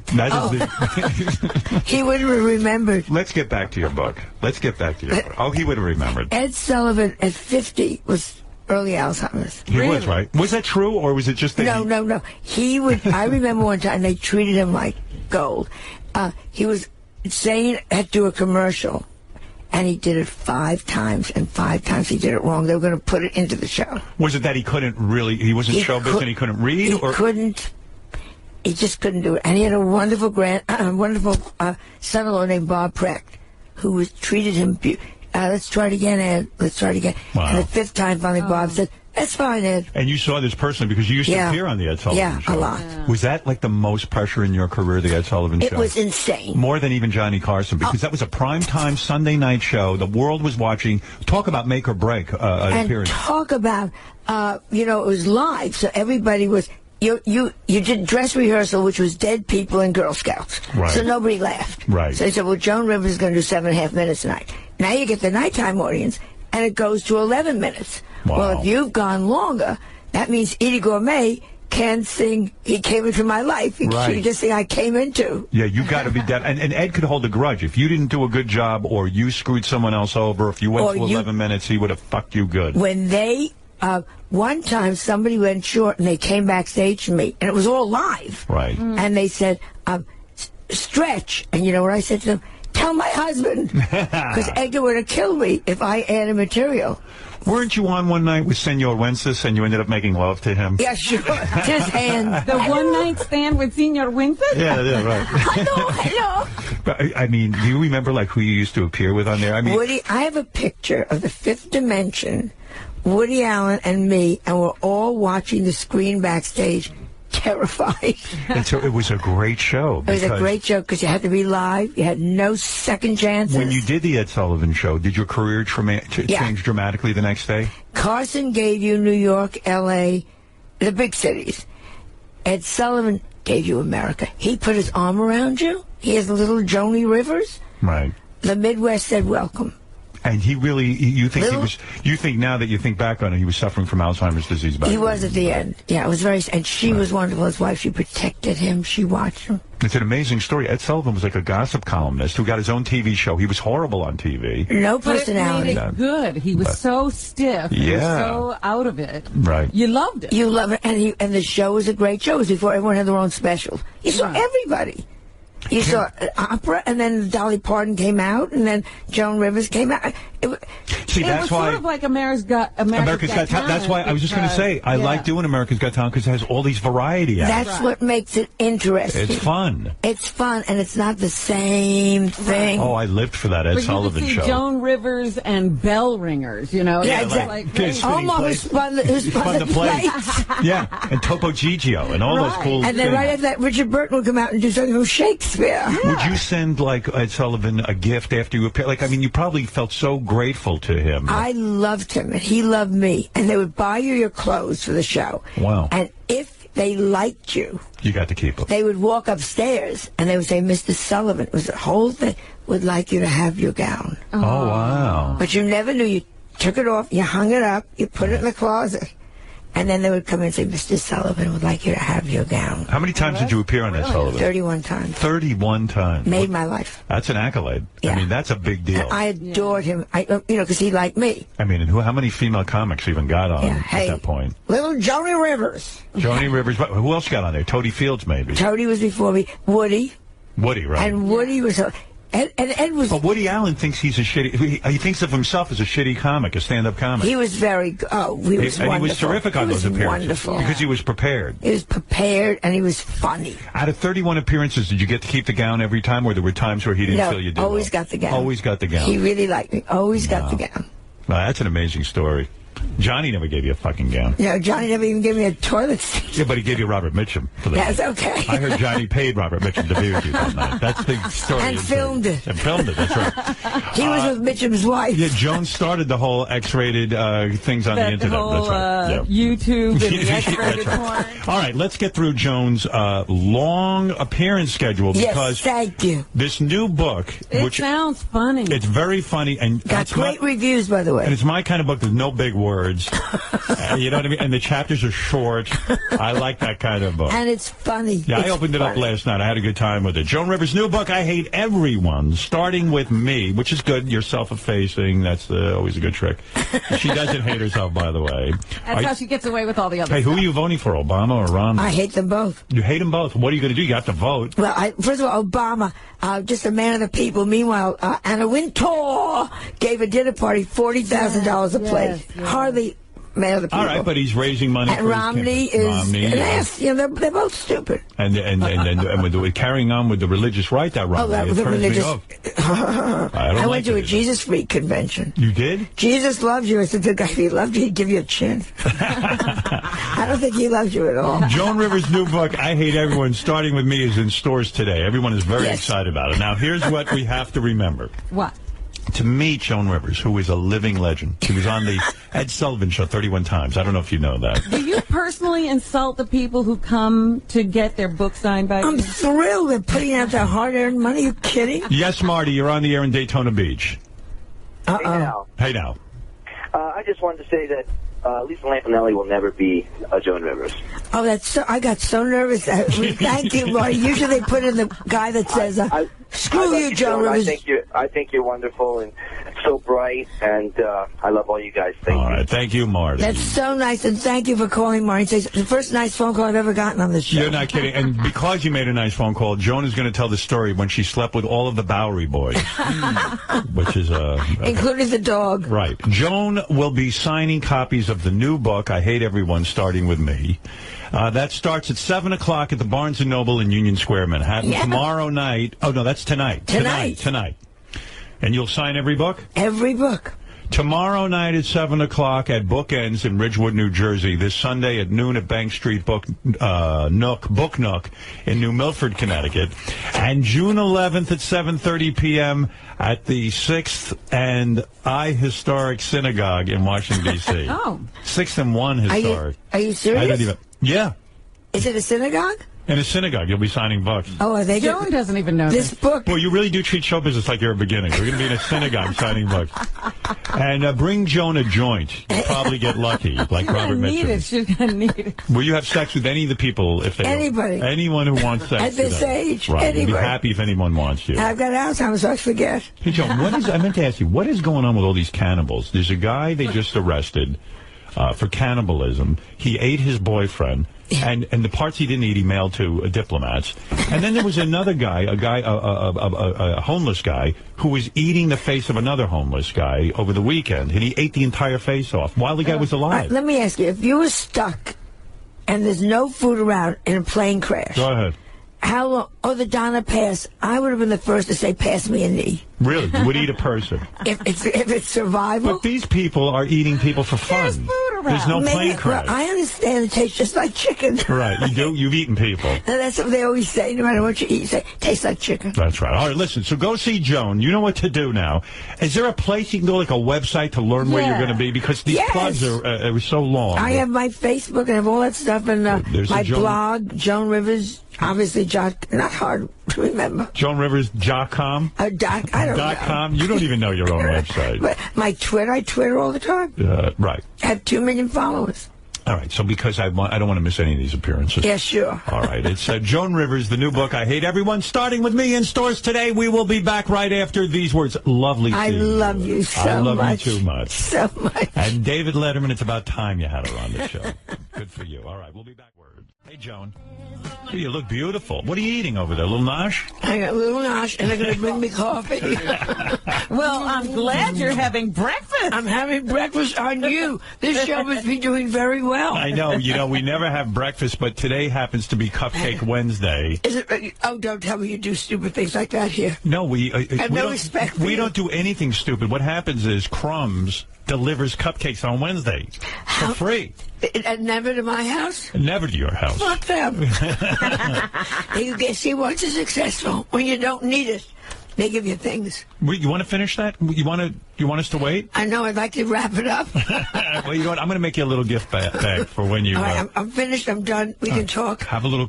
He wouldn't have remembered. Let's get back to your book. Oh, he would have remembered. Ed Sullivan at 50 was early Alzheimer's. He was, right? Was that true, or was it just that No. He would... I remember one time they treated him like gold. He was saying had to do a commercial, and he did it 5 times, and 5 times he did it wrong. They were going to put it into the show. Was it that he couldn't really... He wasn't showbiz and he couldn't read? He just couldn't do it. And he had a wonderful son-in-law named Bob Precht, who treated him... let's try it again, Ed. Let's try it again. Wow. And the 5th time, finally, Bob said, that's fine, Ed. And you saw this personally because you used to appear on the Ed Sullivan Show. Yeah, a lot. Was that like the most pressure in your career, the Ed Sullivan Show? It was insane. More than even Johnny Carson, because that was a primetime Sunday night show. The world was watching. Talk about make or break an appearance. Talk about, it was live, so everybody was... You did dress rehearsal, which was dead people and Girl Scouts. Right. So nobody laughed. Right. So they said, well, Joan Rivers is going to do 7.5 minutes tonight. Now you get the nighttime audience, and it goes to 11 minutes. Wow. Well, if you've gone longer, that means Edie Gourmet can't sing He Came Into My Life. She can just sing I Came Into. Yeah, you got to be dead. And Ed could hold a grudge. If you didn't do a good job or you screwed someone else over, if you went to 11 minutes, he would have fucked you good. When they... one time somebody went short and they came backstage to me, and it was all live. Right. And they said, stretch. And you know what I said to them? Tell tell my husband. Because Edgar would have killed me if I added material. Weren't you on one night with Senor Wences and you ended up making love to him? Yeah, sure. His hand. The one-night stand with Senor Winter? Yeah, right. I know. But, I mean, do you remember like who you used to appear with on there? I mean, Woody, I have a picture of the Fifth Dimension, Woody Allen and me, and we're all watching the screen backstage, terrified. and so it was a great show. It was a great show because you had to be live. You had no second chances. When you did the Ed Sullivan Show, did your career change dramatically the next day? Carson gave you New York, L.A., the big cities. Ed Sullivan gave you America. He put his arm around you. He has a little Joan Rivers. Right. The Midwest said welcome. And he really, you think now that you think back on it, he was suffering from Alzheimer's disease back then. He was at the end. Yeah, it was very, and she was wonderful. His wife, she protected him. She watched him. It's an amazing story. Ed Sullivan was like a gossip columnist who got his own TV show. He was horrible on TV. No personality. But it made it good. He was so stiff. Yeah. He was so out of it. Right. You loved it. You love it. And the show was a great show. It was before everyone had their own special. You saw everybody. You saw opera, and then Dolly Parton came out, and then Joan Rivers came out. See, it that's was why sort of like America's Got Talent. That's why I was just going to say I like doing America's Got Talent because it has all these variety acts. That's what makes it interesting. It's fun. It's fun, and it's not the same thing. Oh, I lived for that Ed Sullivan you could see show. Joan Rivers and bell ringers, you know. Yeah, It was exactly. like Kids crazy. spinning Almost it was fun to play. Yeah, and Topo Gigio and all those cool And then things. right after that, Richard Burton would come out and do something from Shakespeare. Would you send like Ed Sullivan a gift after you appeared? Like, I mean, you probably felt so grateful to him. I loved him, and he loved me. And they would buy you your clothes for the show. Wow. And if they liked you, You got to keep them. they would walk upstairs, and they would say, Mr. Sullivan, it was the whole thing, would like you to have your gown. Oh, wow. But you never knew. You took it off, you hung it up, you put it in the closet. And then they would come in and say, Mr. Sullivan would like you to have your gown. How many times did you appear on Ed Sullivan? 31 times. 31 times. Made my life. That's an accolade. Yeah. I mean, that's a big deal. I adored him, because he liked me. I mean, and how many female comics even got on Yeah, at hey. that point? Little Joni Rivers. Joan Rivers. Who else got on there? Toady Fields, maybe. Toady was before me. Woody. Woody, right? And Woody was... And Ed was... But Woody Allen thinks he's a shitty... He thinks of himself as a shitty comic, a stand-up comic. He was very... he was wonderful. And he was terrific on those appearances. Wonderful. Because he was prepared. He was prepared, and he was funny. Out of 31 appearances, did you get to keep the gown every time, or there were times where he didn't feel you did always well? got the gown. Always got the gown. He really liked me. Always got the gown. Well, that's an amazing story. Johnny never gave you a fucking gown. Johnny never even gave me a toilet seat. Yeah, but he gave you Robert Mitchum. For the That's okay. I heard Johnny paid Robert Mitchum to be with you that night. That's the story. And filmed it. And filmed it, that's right. He was with Mitchum's wife. Yeah, Joan started the whole X-rated things on the internet. Whole, that's right. Yeah. YouTube and the That's X-rated right. porn. All right, let's get through Joan's long appearance schedule because thank you. this new book, It sounds funny. it's very funny and Got that's great reviews, by the way. and it's my kind of book. There's no big words. You know what I mean? And the chapters are short. I like that kind of book. And it's funny. Yeah, It's I opened it up funny. last night. I had a good time with it. Joan Rivers' new book, I Hate Everyone, starting with me, which is good. You're self-effacing. That's always a good trick. She doesn't hate herself, by the way. That's how she gets away with all the other Hey, who stuff. are you voting for, Obama or Romney? I hate them both. You hate them both. What are you going to do? You have to vote. Well, first of all, Obama, just a man of the people. Meanwhile, Anna Wintour gave a dinner party, $40,000 a plate. yes. Hardly man of the people. All right, but he's raising money And for Romney his campaign. is Romney, an ass. They're both stupid. And with carrying on with the religious right, that Romney, that was it a turns me religious... off. I went to a Jesus Freak convention. You did? Jesus loves you. I said, if he loved you, he'd give you a chin. I don't think he loves you at all. Joan Rivers' new book, I Hate Everyone, starting with me, is in stores today. Everyone is very excited about it. Now, here's what we have to remember. What? To meet Joan Rivers, who is a living legend. She was on the Ed Sullivan Show 31 times. I don't know if you know that. Do you personally insult the people who come to get their book signed by I'm you? thrilled they're putting out their hard-earned money. Are you kidding? Yes, Marty, you're on the air in Daytona Beach. Hey now. I just wanted to say that Lisa Lampanelli will never be Joan Rivers. Oh, that's so. I got so nervous. Thank you, Marty. Usually they put in the guy that says, "Screw you, Joan Rivers." I think you're wonderful, and so bright, and I love all you guys. Thank you. All right. Thank you, Marty. That's so nice, and thank you for calling, Marty. It's the first nice phone call I've ever gotten on this show. You're not kidding. And because you made a nice phone call, Joan is going to tell the story when she slept with all of the Bowery boys, which is including the dog. Right. Joan will be signing copies of the new book, I Hate Everyone, Starting With Me. That starts at 7 o'clock at the Barnes & Noble in Union Square, Manhattan. Yeah. Tomorrow night. Oh, no, that's tonight. Tonight. And you'll sign every book? Every book. Tomorrow night at 7 o'clock at Bookends in Ridgewood, New Jersey. This Sunday at noon at Bank Street Book Nook in New Milford, Connecticut. And June 11th at 7:30 p.m. at the 6th and I Historic Synagogue in Washington, D.C. Oh. 6th and 1 Historic. Are you serious? I don't even... Yeah. Is it a synagogue? In a synagogue. You'll be signing books. Oh, are they? Joan doesn't even know this book. Well, you really do treat show business like you're a beginning. We're going to be in a synagogue signing books. And bring Joan a joint. You'll probably get lucky, like Robert Mitchum. She's going to need it. Will you have sex with any of the people if they... Anybody. Anyone who wants sex. At this age. Right. Anybody. You'll be happy if anyone wants you. I've got Alzheimer's, so I forget. Hey, Joan, I meant to ask you, what is going on with all these cannibals? There's a guy they just arrested for cannibalism. He ate his boyfriend. And the parts he didn't eat, he mailed to diplomats. And then there was another guy, a homeless guy, who was eating the face of another homeless guy over the weekend, and he ate the entire face off while the guy was alive. Right, let me ask you, if you were stuck and there's no food around in a plane crash, Go ahead. how long? Oh, the Donna pass. I would have been the first to say, pass me a knee. Really? You would eat a person. If it's survival. But these people are eating people for fun. There's food around. There's no plane crash. Well, I understand it tastes just like chicken. Right, you do. You've eaten people. And that's what they always say. No matter what you eat, you say, tastes like chicken. That's right. All right, listen, so go see Joan. You know what to do now. Is there a place you can go, like a website, to learn where you're going to be? Because these plugs are so long. I have my Facebook and I have all that stuff, and my blog, Joan Rivers. Obviously, not hard to remember. JoanRivers.com? I don't know. .com? You don't even know your own website. But my Twitter, I Twitter all the time. Right. I have 2 million followers. All right, so because I don't want to miss any of these appearances. Yeah, sure. All right, it's Joan Rivers, the new book, I Hate Everyone, starting with me in stores today. We will be back right after these words. Lovely to see you. I love you so much. I love you too much. So much. And David Letterman, it's about time you had her on the show. Good for you. All right, we'll be back. Hey, Joan. You look beautiful. What are you eating over there? A little nosh? I got a little nosh, and they're going to bring me coffee. Well, I'm glad you're having breakfast. I'm having breakfast on you. This show must be doing very well. I know. You know, we never have breakfast, but today happens to be Cupcake Wednesday. Is it? Oh, don't tell me you do stupid things like that here. No, we have no respect for we you. don't do anything stupid. What happens is Crumbs delivers cupcakes on Wednesday for free. And never to my house? Never to your house. Fuck them. You can see once you're successful, when you don't need it, they give you things. You want to finish that? You want us to wait? I know. I'd like to wrap it up. Well, you know what? I'm going to make you a little gift bag for when you... All right, I'm finished. I'm done. We can talk. Have a little...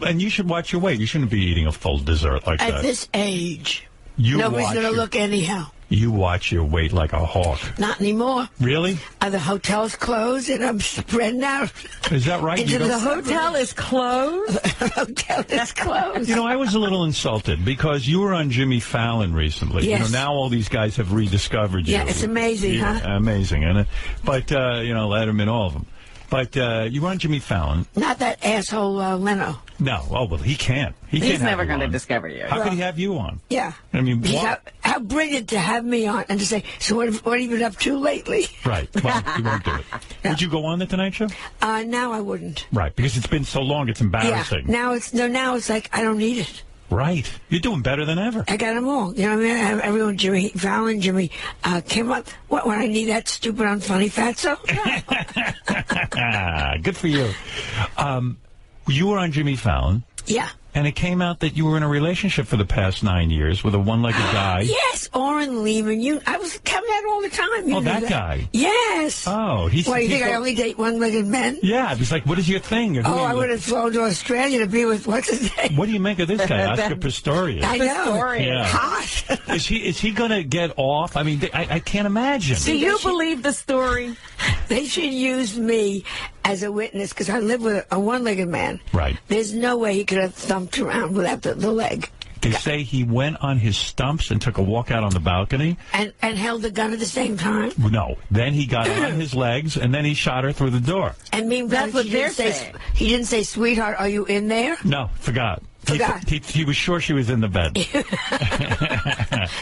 And you should watch your weight. You shouldn't be eating a full dessert like that. At this age, nobody's going to look anyhow. You watch your weight like a hawk. Not anymore. Really? The hotel's closed, and I'm spreading out. Is that right? The hotel is closed? The hotel is closed. You know, I was a little insulted because you were on Jimmy Fallon recently. Yes. You know, now all these guys have rediscovered you. Yeah, it's amazing, huh? Amazing, isn't it? But, Letterman, all of them. But you were on Jimmy Fallon. Not that asshole Leno. No. Oh, well, he can't. He's never going to discover you. How could he have you on? Yeah. I mean, how brilliant to have me on and to say, so what have you been up to lately? Right. Well, you won't do it. Yeah. Would you go on the Tonight Show? Now I wouldn't. Right, because it's been so long, it's embarrassing. Yeah. Now it's like, I don't need it. Right. You're doing better than ever. I got them all. You know what I mean? I have everyone, Jimmy Fallon, Jimmy Kimmel. What, when I need that stupid, unfunny fatso? Good for you. You were on Jimmy Fallon. Yeah. And it came out that you were in a relationship for the past 9 years with a one-legged guy. Yes, Orrin Lehman. I was coming out all the time. Oh, that guy. Yes. Oh, you think I only date one-legged men? Yeah, it was like, what is your thing? I would have flown to Australia to be with, what's his name? What do you make of this guy, Oscar Pistorius? I know. Yeah. Hot. Is he going to get off? I mean, I can't imagine. Do you believe the story? They should use me as a witness because I live with a one-legged man. Right. There's no way he could have thumped around without the leg. They say he went on his stumps and took a walk out on the balcony. And held the gun at the same time. No. Then he got on his legs, and then he shot her through the door. And meanwhile, he didn't say, sweetheart, are you in there? No, forgot. He was sure she was in the bed.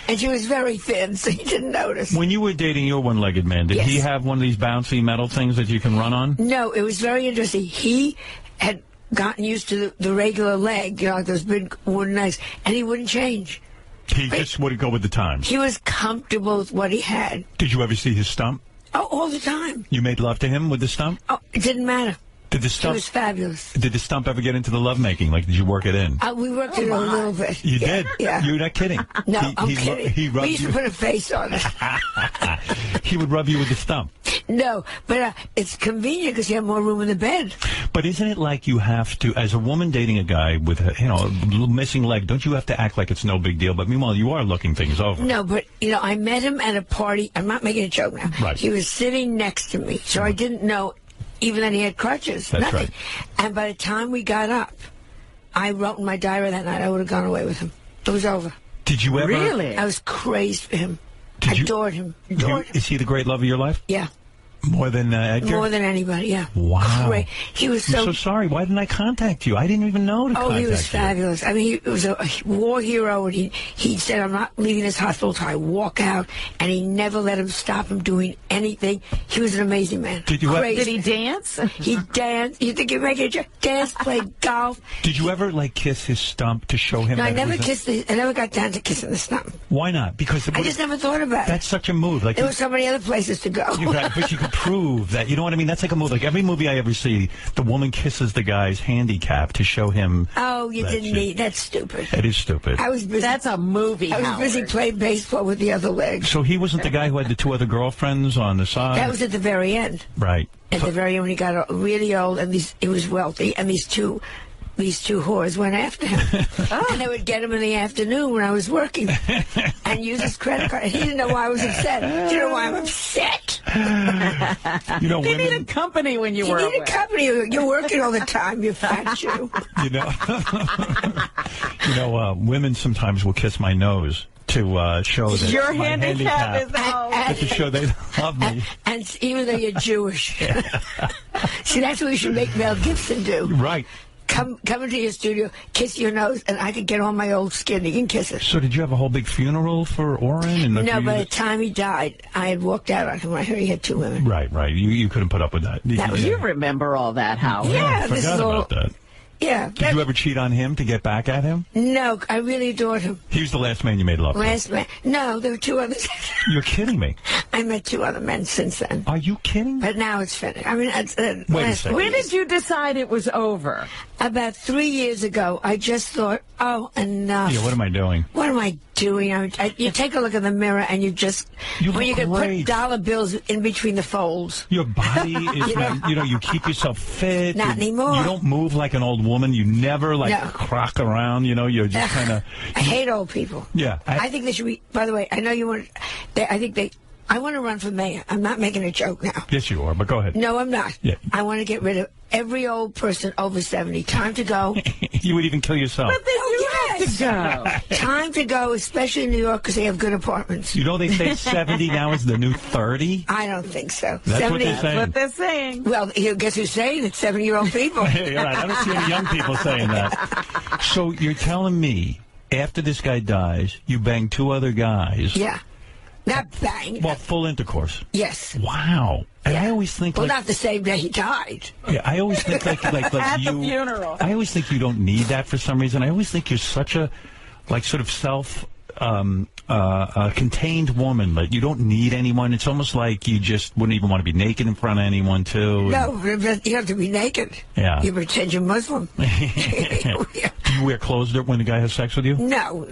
And she was very thin, so he didn't notice. When you were dating your one-legged man, did he have one of these bouncy metal things that you can run on? No, it was very interesting. He had gotten used to the regular leg, like those big wooden legs, and he wouldn't change. He just wouldn't go with the times. He was comfortable with what he had. Did you ever see his stump? Oh, all the time. You made love to him with the stump? Oh, it didn't matter. Did the stump? It was fabulous. Did the stump ever get into the lovemaking? Like, did you work it in? We worked it a little bit. You did? Yeah. You're not kidding? No, I'm kidding. We used to put a face on it. He would rub you with the stump? No, but it's convenient because you have more room in the bed. But isn't it like you have to, as a woman dating a guy with, a missing leg, don't you have to act like it's no big deal? But meanwhile, you are looking things over. No, but, I met him at a party. I'm not making a joke now. Right. He was sitting next to me, so I didn't know even that he had crutches. That's nothing. right. And by the time we got up, I wrote in my diary that night I would have gone away with him. It was over. Did you ever? Really? I was crazy for him. Adored him. Is he the great love of your life? Yeah. More than Edgar? More than anybody, yeah. Wow. Great. He was I'm so sorry. Why didn't I contact you? I didn't even know to contact you. Oh, he was fabulous. I mean, he was a war hero, and he said, I'm not leaving this hospital until I walk out, and he never let him stop him doing anything. He was an amazing man. Did he dance? He danced. You think you're making a joke? Dance, played golf. Did you ever, kiss his stump to show him No, that I never got down to kissing the stump. Why not? Because I just never thought about it. That's such a move. There were so many other places to go. But you could prove that. You know what I mean? That's like a move. Like every movie I ever see, the woman kisses the guy's handicap to show him. Oh, you didn't need. That's stupid. That is stupid. I was busy. That's a movie. I was busy playing baseball with the other leg. So he wasn't the guy who had the two other girlfriends on the side? That was at the very end. Right. At the very end when he got really old and he was wealthy, and these two whores went after him. And they would get him in the afternoon when I was working and use his credit card. And he didn't know why I was upset. Do you know why I'm upset? You needed company when you were away. You needed company. You're working all the time, you fat Jew. Women sometimes will kiss my nose to show that your my handicap is out. To show they love me. And even though you're Jewish. See, that's what we should make Mel Gibson do. Right. Come into your studio, kiss your nose, and I could get on my old skin. You can kiss it. So did you have a whole big funeral for Oren? No, by the time he died, I had walked out on him. I heard he had two women. Right. You couldn't put up with that. You remember all that, Howard. Yeah, I forgot about that. Yeah. Did you ever cheat on him to get back at him? No, I really adored him. He was the last man you made love to. Last man. No, there were two others. You're kidding me. I met two other men since then. Are you kidding? But now it's finished. I mean, wait a second. When did you decide it was over? About 3 years ago, I just thought, oh, enough. Yeah, what am I doing? What am I doing? You take a look in the mirror and you can put dollar bills in between the folds. Your body is, you keep yourself fit. Not anymore. You don't move like an old woman. You never crock around. You're just kind of. I hate old people. Yeah. I think they should be. By the way, I know you want. I want to run for mayor. I'm not making a joke now. Yes, you are. But go ahead. No, I'm not. Yeah. I want to get rid of every old person over 70. Time to go. You would even kill yourself. But then you have to go. Time to go, especially in New York, because they have good apartments. They say 70 now is the new 30? I don't think so. That's 70, what they're saying. That's what they're saying. Well, guess who's saying it? 70-year-old people. Hey, you're right. I don't see any young people saying that. So you're telling me, after this guy dies, you banged two other guys. Yeah. Not bang. Well, full intercourse. Yes. Wow. And I always think not the same day he died. Yeah, I always think like at you. the funeral. I always think you don't need that for some reason. I always think you're such a sort of self contained woman. Like you don't need anyone. It's almost like you just wouldn't even want to be naked in front of anyone too. No, you have to be naked. Yeah. You pretend you're Muslim. Do you wear clothes when the guy has sex with you? No.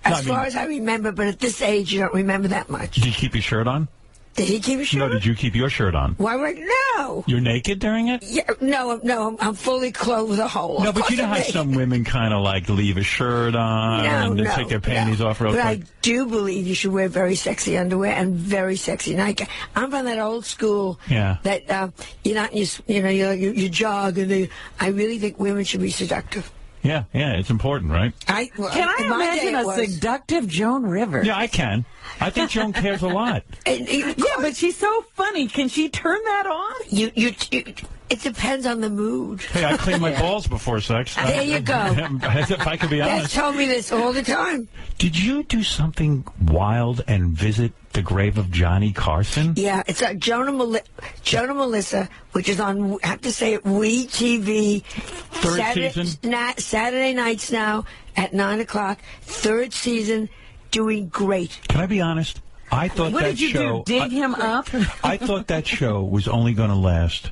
As far as I remember, but at this age, you don't remember that much. Did you keep your shirt on? Did he keep his shirt on? No, did you keep your shirt on? Why would no? You're naked during it? Yeah, no, I'm fully clothed with a hole. No, but you know how some women kind of leave a shirt on and then take their panties off real quick? But I do believe you should wear very sexy underwear and very sexy nightgown. I'm from that old school that you're not, you jog and I really think women should be seductive. Yeah, it's important, right? Can I imagine a seductive Joan Rivers? Yeah, I can. I think Joan cares a lot. Yeah, but she's so funny. Can she turn that on? It depends on the mood. Hey, I clean my balls before sex. There you go. If I could be honest. They told me this all the time. Did you do something wild and visit the grave of Johnny Carson? Yeah, it's Joan and Melissa, which is on, I have to say it, WE TV. Third season? Saturday nights now at 9 o'clock. Third season, doing great. Can I be honest? I thought what that did you show... do, dig him up? I thought that show was only going to last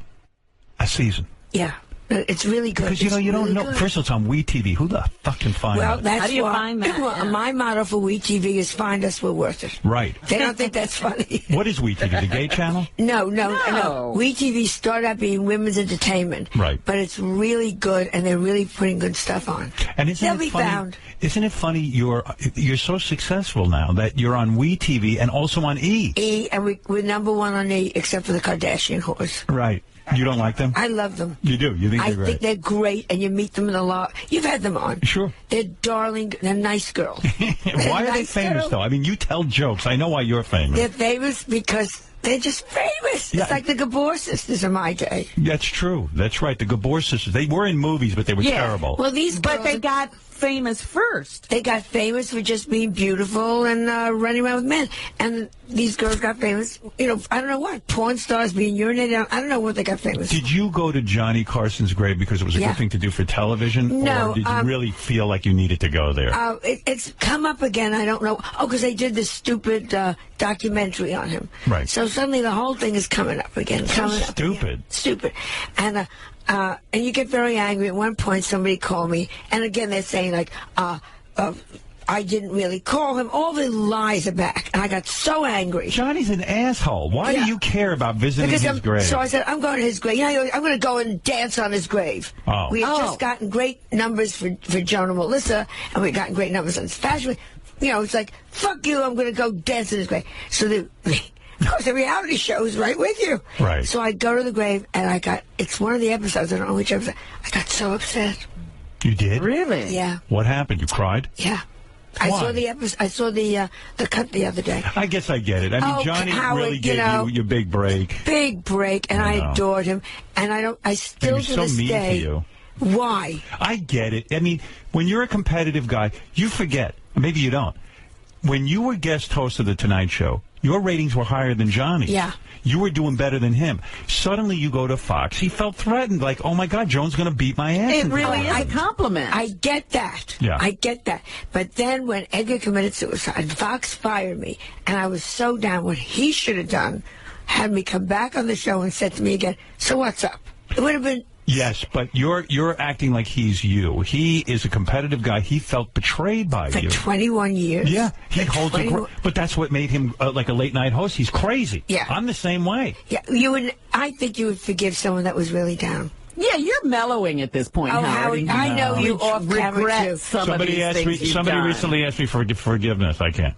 a season. Yeah. It's really good. Because, you don't know. First of all, it's on WE TV. Who the fuck can find Well, it? that's How do you find that? Well, my motto for WE TV is find us, we're worth it. Right. They don't think that's funny. What is WE TV? The gay channel? No. WE TV started out being women's entertainment. Right. But it's really good, and they're really putting good stuff on. And they'll be found. Isn't it funny you're so successful now that you're on WE TV and also on E? E, and we're number one on E, except for the Kardashian whores. Right. You don't like them? I love them. You do? You think they're I great? think they're great, and you meet them in a lot. You've had them on. Sure. They're darling. They're nice girls. Why are they famous, though? I mean, you tell jokes. I know why you're famous. They're famous because they're just famous. Yeah. It's like the Gabor sisters in my day. That's true. That's right. The Gabor sisters. They were in movies, but they were terrible. Well, But they got famous first. They got famous for just being beautiful and running around with men. And these girls got famous, I don't know what, porn stars being urinated on. I don't know what they got famous. Did you go to Johnny Carson's grave because it was a good thing to do for television? No. Or did you really feel like you needed to go there? It's come up again. I don't know. Oh, because they did this stupid documentary on him. Right. So suddenly the whole thing is coming up again. Stupid. And you get very angry. At one point, somebody called me, and again, they're saying, like, I didn't really call him. All the lies are back, and I got so angry. Johnny's an asshole. Why do you care about visiting his grave? So I said, I'm going to his grave. I'm going to go and dance on his grave. Oh. We had just gotten great numbers for Joan and Melissa, and we've gotten great numbers on his fashion. It's like, fuck you, I'm going to go dance in his grave. So of course, the reality show is right with you. Right. So I go to the grave, and it's one of the episodes, I don't know which episode. I got so upset. You did? Really? Yeah. What happened? You cried? Yeah. Why? I saw the episode. I saw the cut the other day. I guess I get it. I mean, Johnny Howard, really gave you your big break. Big break, and I adored him. And I still to this day. To you. Why? I get it. I mean, when you're a competitive guy, you forget. Maybe you don't. When you were guest host of The Tonight Show, your ratings were higher than Johnny's. Yeah. You were doing better than him. Suddenly you go to Fox. He felt threatened, like, oh, my God, Joan's going to beat my ass. It really is a compliment. I get that. Yeah. I get that. But then when Edgar committed suicide, Fox fired me, and I was so down. What he should have done, had me come back on the show and said to me again, so what's up? It would have been... Yes, but you're acting like he's you. He is a competitive guy. He felt betrayed by you. For 21 years. Yeah, he holds but that's what made him like a late night host. He's crazy. Yeah, I'm the same way. Yeah, I think you would forgive someone that was really down. Yeah, you're mellowing at this point, Howard. I know you off camera too. Somebody recently asked me for forgiveness. I can't.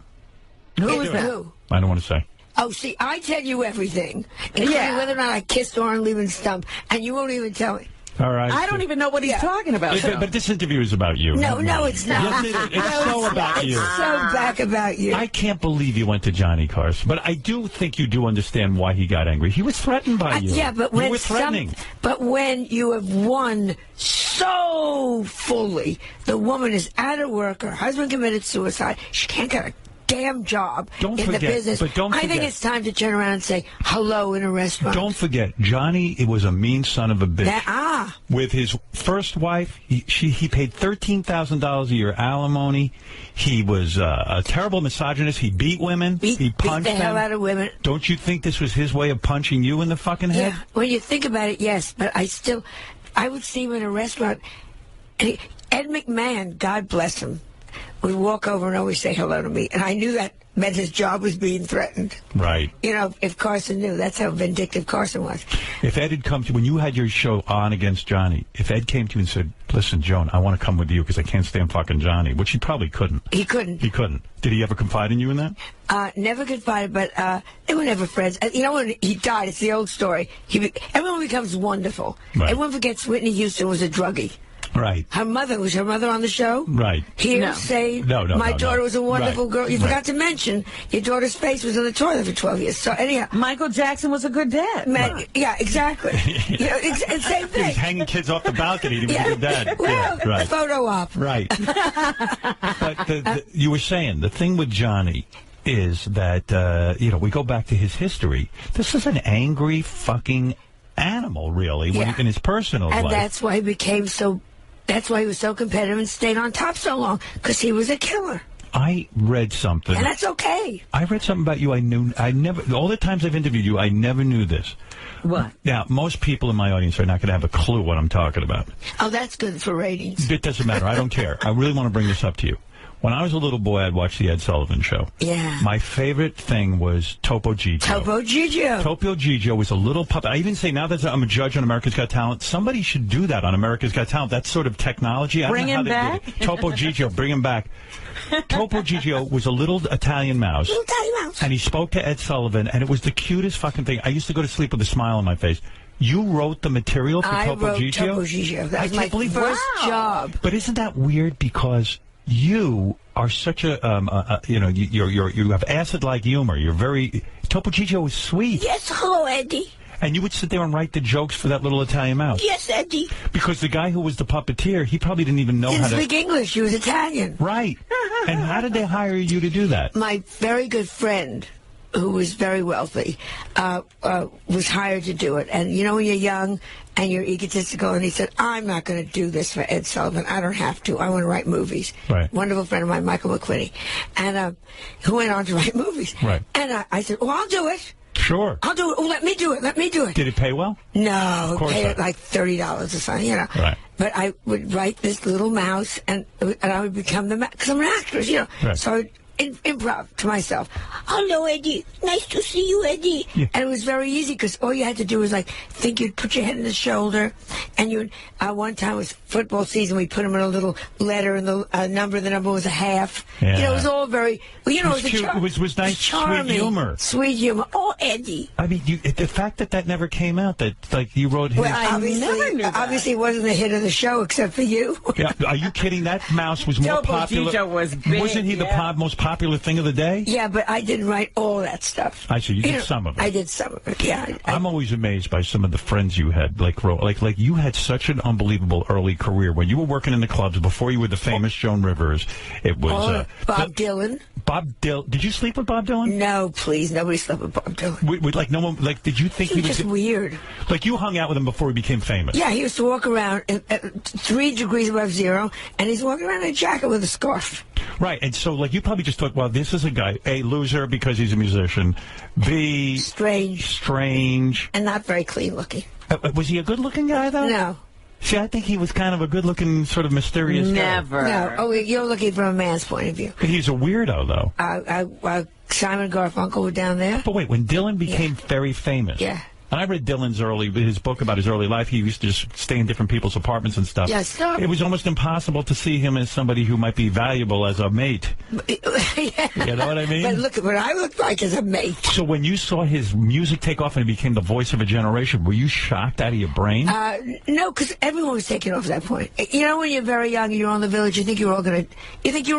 Who is that? Who? I don't want to say. Oh, see, I tell you everything, including whether or not I kissed Oren Levin's stump, and you won't even tell me. All right. I don't even know what he's talking about. But this interview is about you. No, it's not. Yes, it is. It's so about you. It's so back about you. I can't believe you went to Johnny Carson, but I do think you do understand why he got angry. He was threatened by you. Yeah, but you were threatening. But when you have won so fully, the woman is out of work, her husband committed suicide, she can't get a damn job in the business. But don't forget. I think it's time to turn around and say hello in a restaurant. Don't forget, Johnny, it was a mean son of a bitch. With his first wife, he paid $13,000 a year alimony. He was a terrible misogynist. He beat women. He punched the hell out of women. Don't you think this was his way of punching you in the fucking head? Yeah, when you think about it, yes. But I would see him in a restaurant. And Ed McMahon, God bless him, would walk over and always say hello to me. And I knew that meant his job was being threatened. Right. If Carson knew. That's how vindictive Carson was. If Ed had come to you, when you had your show on against Johnny, if Ed came to you and said, listen, Joan, I want to come with you because I can't stand fucking Johnny, which he probably couldn't. He couldn't. Did he ever confide in you in that? Never confided, but they were never friends. When he died, it's the old story. Everyone becomes wonderful. Right. Everyone forgets Whitney Houston was a druggie. Right. Her mother, was her mother on the show? Right. Here saying, my daughter was a wonderful girl. You forgot to mention, your daughter's face was in the toilet for 12 years. So anyhow. Michael Jackson was a good dad. Yeah, exactly. Same thing. He was hanging kids off the balcony. He was a good dad. Well, right. Photo op. Right. But you were saying, the thing with Johnny is that, we go back to his history. This is an angry fucking animal, really, in his personal life. And that's why he became so... That's why he was so competitive and stayed on top so long, because he was a killer. I read something. And that's okay. I read something about you. All the times I've interviewed you, I never knew this. What? Now, most people in my audience are not going to have a clue what I'm talking about. Oh, that's good for ratings. It doesn't matter. I don't care. I really want to bring this up to you. When I was a little boy, I'd watch the Ed Sullivan Show. Yeah. My favorite thing was Topo Gigio. Topo Gigio. Topo Gigio was a little puppet. I even say, now that I'm a judge on America's Got Talent, somebody should do that on America's Got Talent. That sort of technology. Bring him back? Topo Gigio, bring him back. Topo Gigio was a little Italian mouse. Little Italian mouse. And he spoke to Ed Sullivan, and it was the cutest fucking thing. I used to go to sleep with a smile on my face. You wrote the material for Topo Gigio? I wrote Topo Gigio. That was my first job. But isn't that weird? Because you are such a, you have acid-like humor. You're very... Topo Gigio is sweet. Yes, hello, Eddie. And you would sit there and write the jokes for that little Italian mouse. Yes, Eddie. Because the guy who was the puppeteer, he probably didn't even know how to... He didn't speak English. He was Italian. Right. And how did they hire you to do that? My very good friend, who was very wealthy, was hired to do it. And you know when you're young and you're egotistical, and he said, I'm not going to do this for Ed Sullivan. I don't have to. I want to write movies. Right. Wonderful friend of mine, Michael McQuinney, and who went on to write movies. Right. And I said, I'll do it. Sure. I'll do it. Oh, let me do it. Let me do it. Did it pay well? No, of course paid not. like $30 or something, Right. But I would write this little mouse, and I would become the mouse, because I'm an actress, Right. So I would improv to myself. Hello, Eddie. Nice to see you, Eddie. Yeah. And it was very easy, because all you had to do was, think you'd put your head in the shoulder, and you'd, one time it was football season, we put him in a little letter, and the number was a half. Yeah. It was all very, it was cute. It was nice, charming, sweet humor. Sweet humor. Oh, Eddie. I mean, the fact that never came out, that, you wrote his... Well, obviously it wasn't a hit of the show, except for you. Yeah, are you kidding? That mouse was more Topo popular. Gigio was big, Wasn't he the most popular thing of the day? Yeah, but I didn't write all that stuff. I see. You did some of it. I did some of it. Yeah. I'm always amazed by some of the friends you had. Like you had such an unbelievable early career when you were working in the clubs before you were the famous Joan Rivers. It was Bob Dylan. Bob Dylan. Did you sleep with Bob Dylan? No, please. Nobody slept with Bob Dylan. No one. Did you think he was just weird? Like you hung out with him before he became famous. Yeah, he used to walk around at 3 degrees above zero, and he's walking around in a jacket with a scarf. Right, and so you probably just thought, well, this is a guy, A, loser because he's a musician, B, strange, and not very clean looking. Was he a good looking guy though? No. See, I think he was kind of a good looking, sort of mysterious guy. Never. No. Oh, you're looking from a man's point of view. He's a weirdo though. Simon Garfunkel was down there. But wait, when Dylan became very famous. Yeah. And I read his book about his early life. He used to just stay in different people's apartments and stuff. Yes, it was almost impossible to see him as somebody who might be valuable as a mate. Yeah. You know what I mean? But look at what I looked like as a mate. So when you saw his music take off and he became the voice of a generation, were you shocked out of your brain? No, because everyone was taking off at that point. You know, when you're very young and you're on the Village, you think you're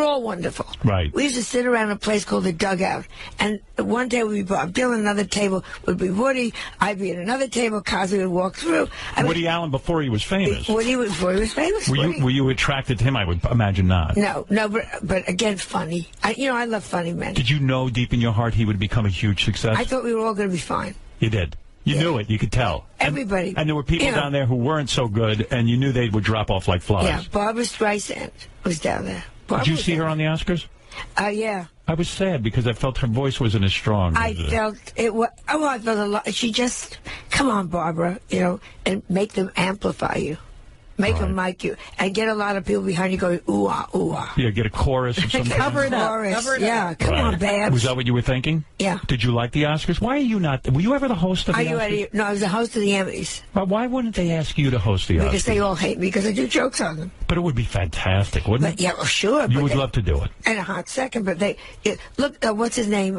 all wonderful. Right. We used to sit around a place called the Dugout, and one table would be Bob Dylan, another table would be Woody, I'd be at another table, Cosby would walk through. Woody Allen before he was famous. Before he was famous. Were you attracted to him? I would imagine not. No, but again, funny. I love funny men. Did you know deep in your heart he would become a huge success? I thought we were all going to be fine. You did. You knew it. You could tell. Everybody. And there were people down there who weren't so good, and you knew they would drop off like flies. Yeah, Barbara Streisand was down there. Did you see her on the Oscars? Yeah. I was sad because I felt her voice wasn't as strong. I felt it was. Oh, I felt a lot. She just, come on, Barbara, and make them amplify you. Make them like you. And get a lot of people behind you going, ooh-ah, ooh-ah. Yeah, get a chorus or something. Cover it up. Yeah, come on, Babs. Was that what you were thinking? Yeah. Did you like the Oscars? Why are you not? Were you ever the host of the Oscars? No, I was the host of the Emmys. But why wouldn't they ask you to host the Oscars? Because they all hate me because I do jokes on them. But it would be fantastic, wouldn't it? Yeah, well, sure. You would love to do it. In a hot second, but look, what's his name?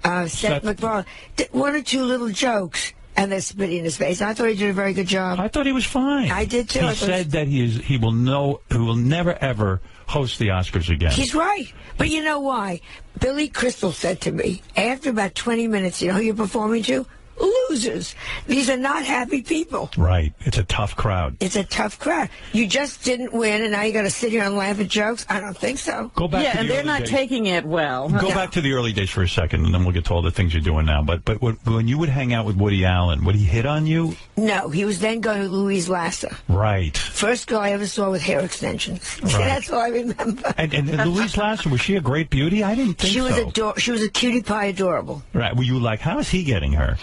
Seth MacFarlane. One or two little jokes. And they're spitting in his face. I thought he did a very good job. I thought he was fine. I did too. He said that he will never ever host the Oscars again. He's right. But you know why? Billy Crystal said to me, after about 20 minutes, you know who you're performing to? Losers. These are not happy people. Right. It's a tough crowd. It's a tough crowd. You just didn't win, and now you got to sit here and laugh at jokes? I don't think so. Go back to and the they're early not days. taking it well. Go back to the early days for a second, and then we'll get to all the things you're doing now. But when you would hang out with Woody Allen, would he hit on you? No, he was then going to Louise Lasser. Right. First girl I ever saw with hair extensions. Right. That's all I remember. And Louise Lasser, was she a great beauty? I didn't think so. She was a cutie pie adorable. Right. Were you like, how is he getting her?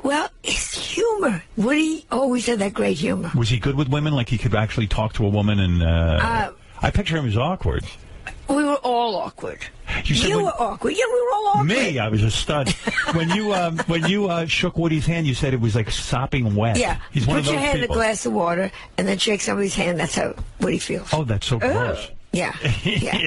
Well, it's humor. Woody always had that great humor. Was he good with women? Like he could actually talk to a woman and... I picture him as awkward. We were all awkward. You were awkward. Yeah, we were all awkward. Me, I was a stud. When you shook Woody's hand, you said it was like sopping wet. Yeah. He's one of those Put your hand people. in a glass of water and then shake somebody's hand. That's how Woody feels. Oh, that's so gross. Yeah.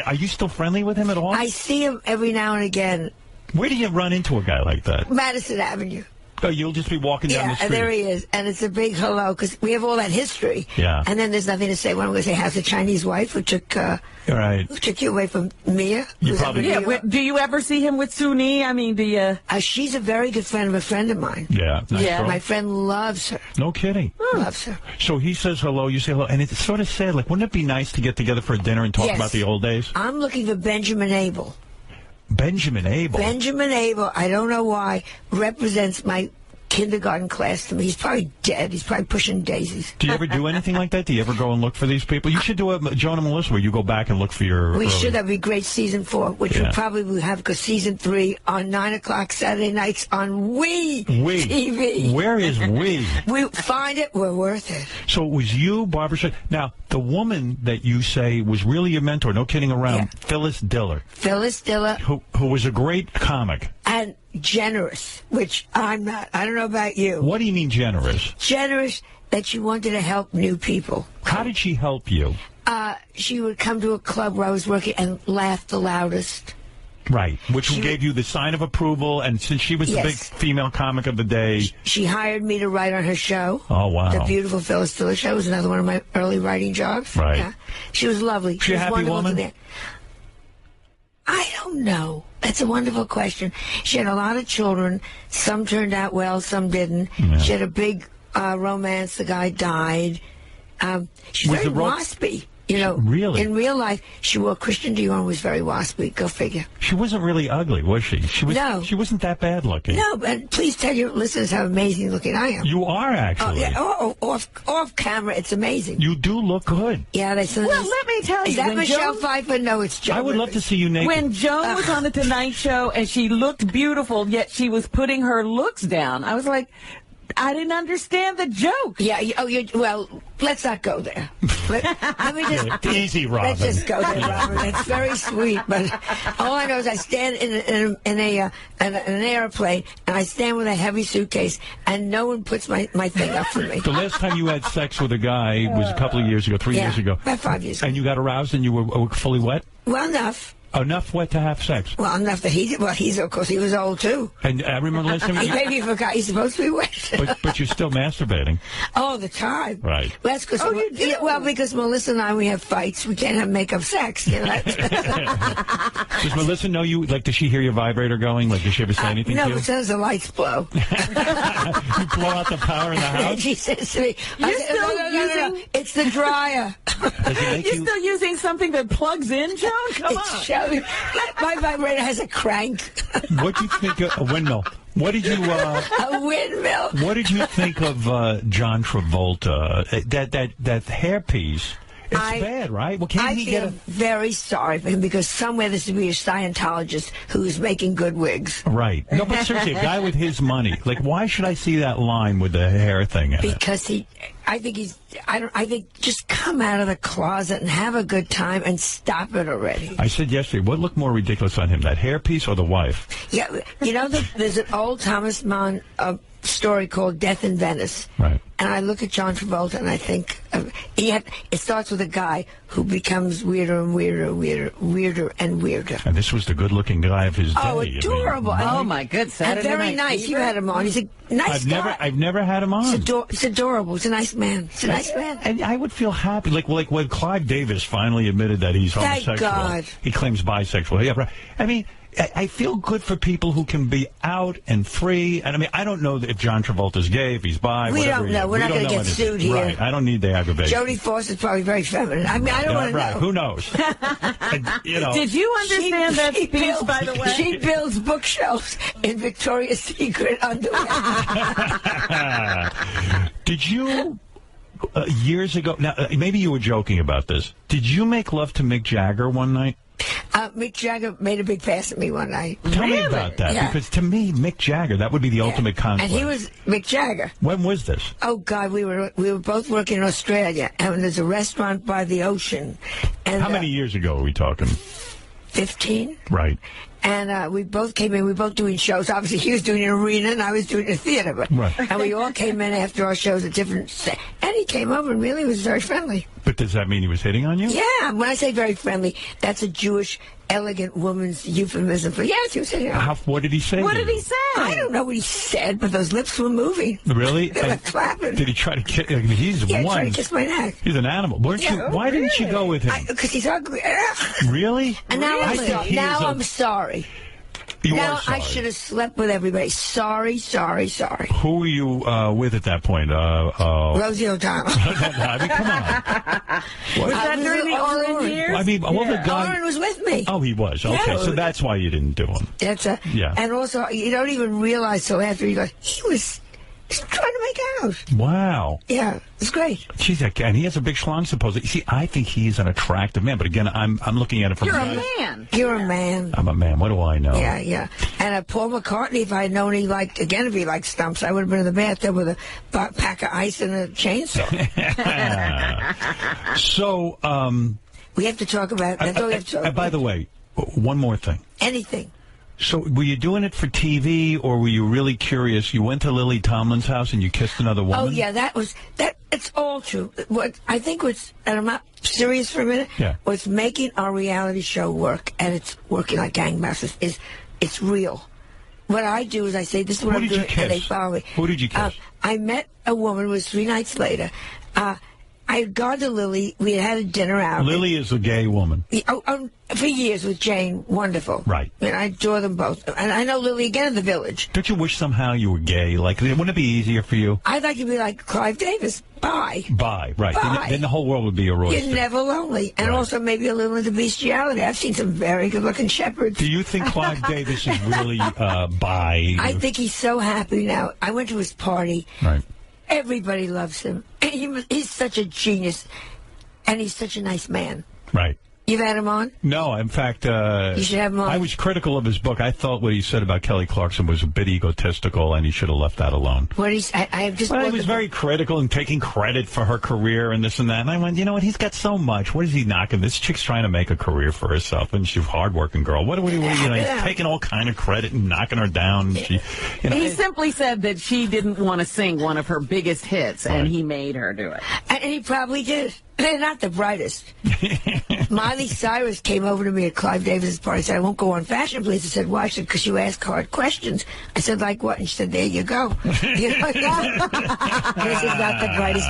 Are you still friendly with him at all? I see him every now and again. Where do you run into a guy like that? Madison Avenue. Oh, you'll just be walking down the street. And there he is. And it's a big hello because we have all that history. Yeah. And then there's nothing to say. When I'm going to say, how's the Chinese wife who took you away from Mia? You probably... Do you ever see him with Suni? I mean, do you... She's a very good friend of a friend of mine. Yeah. Nice. My friend loves her. No kidding. Loves her. So he says hello, you say hello, and it's sort of sad. Like, wouldn't it be nice to get together for a dinner and talk about the old days? I'm looking for Benjamin Abel. Benjamin Abel? Benjamin Abel, I don't know why, represents my kindergarten class to me. He's probably dead. He's probably pushing daisies. Do you ever do anything like that? Do you ever go and look for these people? You should do a Joan and Melissa where you go back and look for your... We should. That'd be great. Season 4, which we probably will have, because Season 3 on 9 o'clock Saturday nights on TV. Where is We? We find it. We're worth it. So it was you, Barbara Streisand. Now, the woman that you say was really your mentor, no kidding around, Phyllis Diller. Phyllis Diller. Who was a great comic. And generous, which I'm not. I don't know about you. What do you mean generous? Generous that she wanted to help new people. How did she help you? She would come to a club where I was working and laugh the loudest. Right, which gave you the sign of approval, and since she was the big female comic of the day... She hired me to write on her show. Oh, wow. The Beautiful Phyllis Diller Show was another one of my early writing jobs. Right. Yeah. She was lovely. She a happy woman? I don't know. That's a wonderful question. She had a lot of children. Some turned out well, some didn't. Yeah. She had a big romance. The guy died. She's very waspy. You know, really? In real life, she wore Christian Dior and was very waspy. Go figure. She wasn't really ugly, was she? No. She wasn't that bad looking. No, but please tell your listeners how amazing looking I am. You are, actually. Off camera, it's amazing. You do look good. Yeah, they said. Well, let me tell you. Is that Michelle Pfeiffer? No, it's Joan. I would love to see you naked. When Joan was on the Tonight Show and she looked beautiful, yet she was putting her looks down, I was like... I didn't understand the joke. Yeah. Well, let's not go there. Let me just easy, Robin. Let's just go there, Robin. It's very sweet, but all I know is I stand in an airplane and I stand with a heavy suitcase, and no one puts my thing up for me. The last time you had sex with a guy was a couple of years ago, 3 years ago. About 5 years ago. And you got aroused and you were fully wet? Well, enough. Enough wet to have sex? Well, enough that he's of course, he was old, too. And I remember last time... He maybe forgot he's supposed to be wet. but you're still masturbating. All the time. Right. Well, that's because... you do? Well, because Melissa and I, we have fights. We can't have make-up sex. You know? Does Melissa know you? Like, does she hear your vibrator going? Like, does she ever say anything to you? No, but sometimes the lights blow. You blow out the power in the house? And she says to me, no, it's the dryer. You're still using something that plugs in, Joan? Come on. My vibrator has a crank. What do you think of a windmill? What did you... a windmill. What did you think of John Travolta? That hairpiece... It's bad, right? Well, can't he get a... very sorry for him, because somewhere there should be a Scientologist who's making good wigs. Right. No, but seriously, a guy with his money, like, why should I see that line with the hair thing in it? Because I think just come out of the closet and have a good time and stop it already. I said yesterday, what looked more ridiculous on him, that hairpiece or the wife? Yeah, you know, there's an old Thomas Mann story called Death in Venice. Right. And I look at John Travolta and I think it starts with a guy who becomes weirder and weirder and weirder. And this was the good-looking guy of his day. Oh, adorable! Oh my good, Saturday and very Night nice. Fever. You had him on. He's a nice guy. I've never had him on. He's adorable. He's a nice man. He's a nice man. And I would feel happy, like when Clive Davis finally admitted that he's Thank homosexual. God. He claims bisexual. Yeah, right. I mean, I feel good for people who can be out and free. And I mean, I don't know if John Travolta's gay, if he's bi. We whatever don't know. We're not going to get sued here. Right. I don't need the aggravation. Jodie Foster's probably very feminine. I mean, I don't want to know. Who knows? You know. Did you understand that speech, by the way? She builds bookshelves in Victoria's Secret underwear. Did you, years ago, now maybe you were joking about this, did you make love to Mick Jagger one night? Mick Jagger made a big pass at me one night. Tell me about that, Yeah. because to me, Mick Jagger, that would be the ultimate conflict. And he was Mick Jagger. When was this? Oh God, we were both working in Australia, and there's a restaurant by the ocean. And How many years ago are we talking? 15. Right. And we both came in. We were both doing shows. Obviously, he was doing an arena, and I was doing a theater. But, Right. And we all came in after our shows at different. And he came over and really was very friendly. But does that mean he was hitting on you? Yeah, when I say very friendly, that's a Jewish, elegant woman's euphemism for yes, he was hitting on me. What did he say? What to did you? he say? I don't know what he said, but those lips were moving. Really? They were clapping. Did he try to kiss? I mean, he's Yeah, one. trying to kiss my neck. He's an animal. Weren't you? Yeah, Why didn't you go with him? Because he's ugly. Really? And now, I think he now is a- I'm sorry. You Now are sorry. I should have slept with everybody. Sorry. Who were you with at that point? Rosie O'Donnell. I mean, come on. Was that during the Orange years? I mean, well, the guy. Lauren was with me. Oh, he was. Okay, Yeah. so that's why you didn't do him. Yeah. And also, you don't even realize till after you go, he was trying to make out. Wow. Yeah, it's great. Jeez, and he has a big schlong, supposedly. See, I think he's an attractive man, but again, I'm looking at it from. You're a man. You're a man. I'm a man. What do I know? Yeah. And Paul McCartney, if I had known he liked, again, if he liked stumps, I would have been in the bathtub with a pack of ice and a chainsaw. So, we have to talk about. That's all we have to talk about. by the way, one more thing. Anything. So, were you doing it for TV, or were you really curious? You went to Lily Tomlin's house and you kissed another woman? Oh yeah, that. It's all true. What I think was, and I'm not serious for a minute. Yeah. What's making our reality show work, and it's working like gangbusters, is it's real. What I do is I say, "This is what Who I'm did you doing," and they kiss? follow me. Who did you kiss? I met a woman. It was 3 nights later. I had gone to Lily. We had a dinner out. Lily is a gay woman. For years with Jane, wonderful. Right. And I adore them both. And I know Lily again in the Village. Don't you wish somehow you were gay? Like, wouldn't it be easier for you? I'd like to be like Clive Davis. Bye. Right. Bye. Then the whole world would be a royster. You're never lonely. And Right. also maybe a little into bestiality. I've seen some very good-looking shepherds. Do you think Clive Davis is really bi? I think he's so happy now. I went to his party. Right. Everybody loves him. He's such a genius. And he's such a nice man. Right. You've had him on? No, in fact, you should have him on. I was critical of his book. I thought what he said about Kelly Clarkson was a bit egotistical, and he should have left that alone. What I have just. Well, he bought was the very critical and taking credit for her career and this and that. And I went, you know what? He's got so much. What is he knocking? This chick's trying to make a career for herself, and she's a hardworking girl. What you know? He's taking all kind of credit and knocking her down. She, you know, He simply said that she didn't want to sing one of her biggest hits, and he made her do it. And he probably did. They're not the brightest. Miley Cyrus came over to me at Clive Davis's party and said, "I won't go on Fashion Police." I said, "Why?" She said, "Because you ask hard questions." I said, "Like what?" And she said, "There you go." You know, this is not the brightest.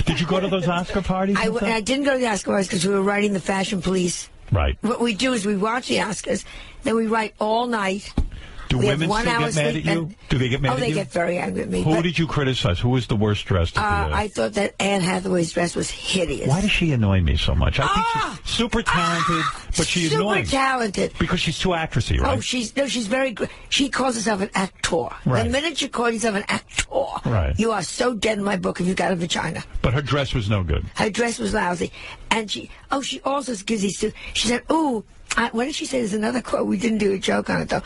Did you go to those Oscar parties? I didn't go to the Oscar parties because we were writing the Fashion Police. Right. What we do is we watch the Oscars, then we write all night. Do we have women 1 still hour get mad at sleep, you? and- Do they get mad Oh, at they you? get very angry at me. Who but, did you criticize? Who was the worst dressed? I thought that Anne Hathaway's dress was hideous. Why does she annoy me so much? I think she's super talented, but she's super annoying. talented. Because she's too actressy, right? Oh, she's very good. She calls herself an actor. Right. The minute you call yourself an actor, Right. you are so dead in my book if you've got a vagina. But her dress was no good. Her dress was lousy. And she also gives these two. She said, "Ooh, what did she say? There's another quote. We didn't do a joke on it, though.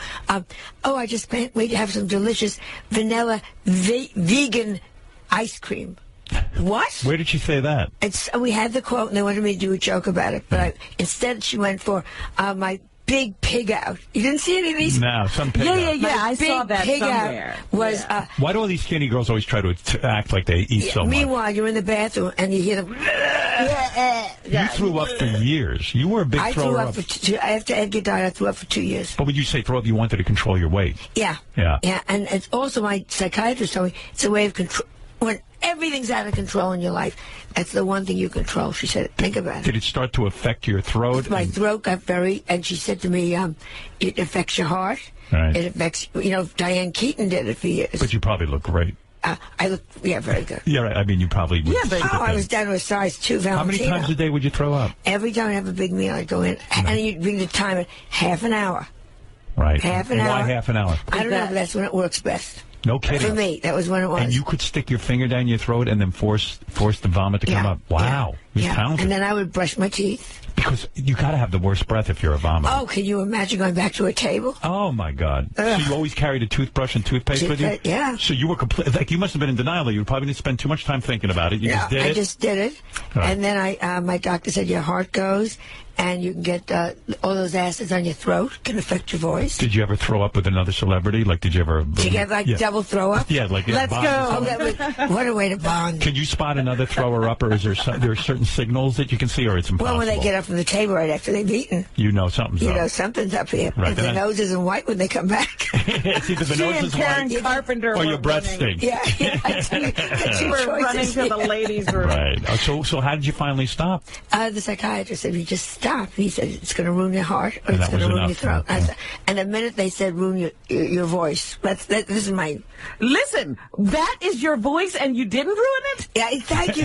I just can't wait to have some delicious vanilla vegan ice cream." What? Where did she say that? We had the quote, and they wanted me to do a joke about it. But instead, she went for my big pig out. You didn't see any of these? No, some pig out. Yeah. I big saw that pig somewhere. out was. Why do all these skinny girls always try to act like they eat so much? Meanwhile, you're in the bathroom and you hear them. You threw up for years. You were a big I thrower threw up. up for after Edgar died. I threw up for 2 years. But when you say throw up, you wanted to control your weight. Yeah. And it's also my psychiatrist told me it's a way of control. When everything's out of control in your life, that's the one thing you control. She said, think about it. Did it start to affect your throat? My throat got and she said to me, it affects your heart. Right. It affects, Diane Keaton did it for years. But you probably look great. I look, very good. Yeah, right. I mean, you probably would. Yeah, but I was down to a size 2 Valentino. How many times a day would you throw up? Every time I have a big meal, I go in, and you'd bring the timer half an hour. Right. Half an hour. Why half an hour? I don't know, but that's when it works best. No kidding. For me, that was when it was. And you could stick your finger down your throat and then force the vomit to come up. Wow. You're talented. And then I would brush my teeth. Because you got to have the worst breath if you're a vomiter. Oh, can you imagine going back to a table? Oh, my God. Ugh. So you always carried a toothbrush and toothpaste with you? Yeah. So you were you must have been in denial that you probably didn't spend too much time thinking about it. You just did it? I just did it. Right. And then my doctor said your heart goes, and you can get all those acids on your throat, can affect your voice. Did you ever throw up with another celebrity? Like, did you ever... Did you get, double throw up? Yeah, like... Let's bond go. What a way to bond. Can you spot another thrower-up, or is there there are certain signals that you can see, or it's impossible? Well, when they get up from the table right after they've eaten. You know something's up. Something's up here. Right, If their nose isn't white when they come back. It's either the She nose and is Karen white, Carpenter or were your breath running. stinks. Yeah. We're running to the ladies' room. Right. So how did you finally stop? The psychiatrist said, you just stop. He said, it's going to ruin your heart or And it's that going to was ruin your enough. throat. I said, and the minute they said ruin your voice, this is my... Listen, that is your voice and you didn't ruin it? Yeah, thank you.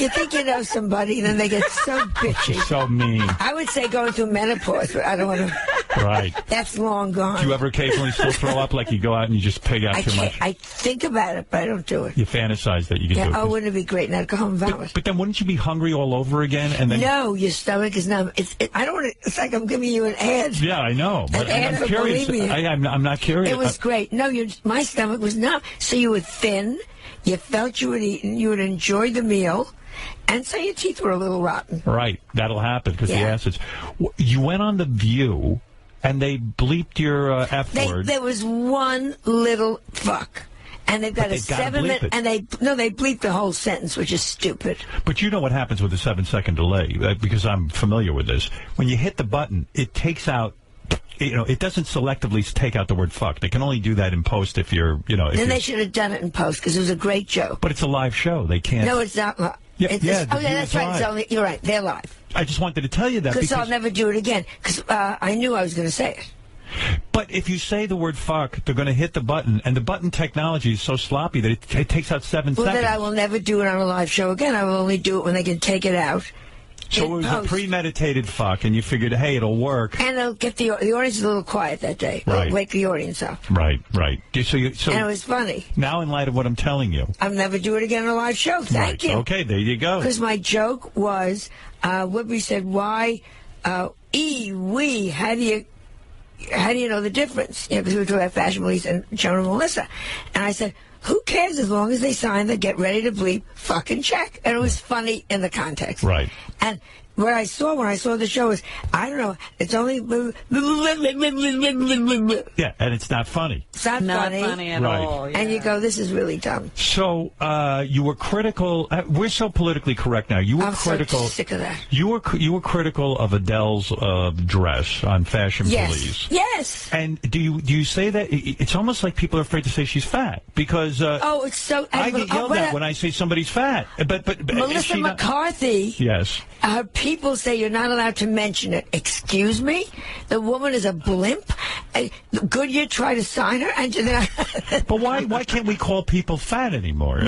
You think you know somebody and then they get so bitchy. So mean. I would say going through menopause, but I don't want to... Right. That's long gone. Do you ever occasionally still throw up, like you go out and you just pig out too much? I think about it, but I don't do it. You fantasize that you can do it. Oh, wouldn't it be great? Now to go home and vomit. But then wouldn't you be hungry all over again? And then No, your stomach is numb. I don't want to... It's like I'm giving you an ad. Yeah, I know. But An ad I'm for curious. bulimia. I'm not curious. It was great. No, my stomach was numb. So you were thin, you felt you had eaten, you had enjoyed the meal, and so your teeth were a little rotten. Right. That'll happen because the acids. You went on The View, and they bleeped your F word. There was one little fuck. And they've got a 7-minute, and they bleep the whole sentence, which is stupid. But you know what happens with a 7-second delay, because I'm familiar with this. When you hit the button, it takes out, it doesn't selectively take out the word fuck. They can only do that in post if you're, Then they should have done it in post, because it was a great joke. But it's a live show. They can't. No, it's not live. That's right. You're right. They're live. I just wanted to tell you that. Because I'll never do it again, because I knew I was going to say it. But if you say the word fuck, they're going to hit the button, and the button technology is so sloppy that it takes out 7 seconds. Well, then I will never do it on a live show again. I will only do it when they can take it out. So it was a premeditated fuck, and you figured, hey, it'll work. And it'll get the audience is a little quiet that day. Right. It'll wake the audience up. Right. So and it was funny. Now, in light of what I'm telling you, I'll never do it again on a live show. Thank you. Okay, there you go. Because my joke was, Whitby said, why, how do you know the difference? Because we were talking about Fashion Police and Joan and Melissa. And I said, who cares as long as they sign the get ready to bleep fucking check? And it was funny in the context. Right. And what I saw when I saw the show is, I don't know, it's only... Yeah, and it's not funny. It's not funny at all. Yeah. And you go, this is really dumb. So you were critical. We're so politically correct now. You were critical. I'm so sick of that. You were critical of Adele's dress on Fashion Police. Yes. And do you say that it's almost like people are afraid to say she's fat because it's so. I get yelled at when I say somebody's fat. But Melissa McCarthy. Yes. Her people say you're not allowed to mention it. Excuse me? The woman is a blimp. Goodyear tried to sign her, and but why can't we call people fat anymore?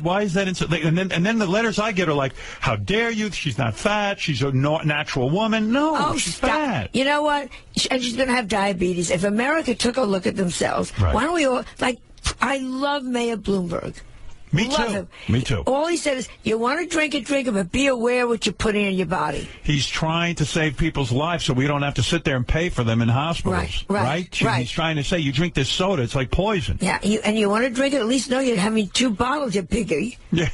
Why is that? And then the letters I get are like, "How dare you? She's not fat. She's a natural woman." No, she's fat. You know what? And she's going to have diabetes. If America took a look at themselves, why don't we all I love Mayor Bloomberg. Me Love too. him. Me too. All he said is, you want to drink it, but be aware what you're putting in your body. He's trying to save people's lives so we don't have to sit there and pay for them in hospitals. Right. He's trying to say, you drink this soda, it's like poison. Yeah, and you want to drink it, at least know you're having 2 bottles, you piggy. Yeah.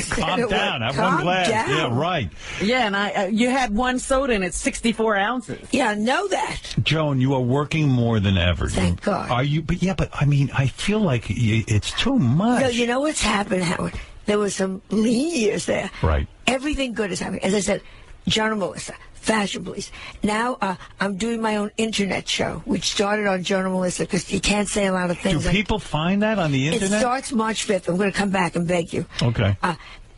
Calm down. Have one glass. Down. Yeah, right. Yeah, and you had 1 soda and it's 64 ounces. Yeah, I know that. Joan, you are working more than ever. Thank God. Are you? But I mean, I feel like it's too much. No, you know what's happened, Howard? There were some lean years there. Right. Everything good is happening. As I said, Joan and Melissa, Fashion Police. Now I'm doing my own internet show, which started on Joan and Melissa, because you can't say a lot of things. Do people find that on the internet? It starts March 5th. I'm going to come back and beg you. Okay.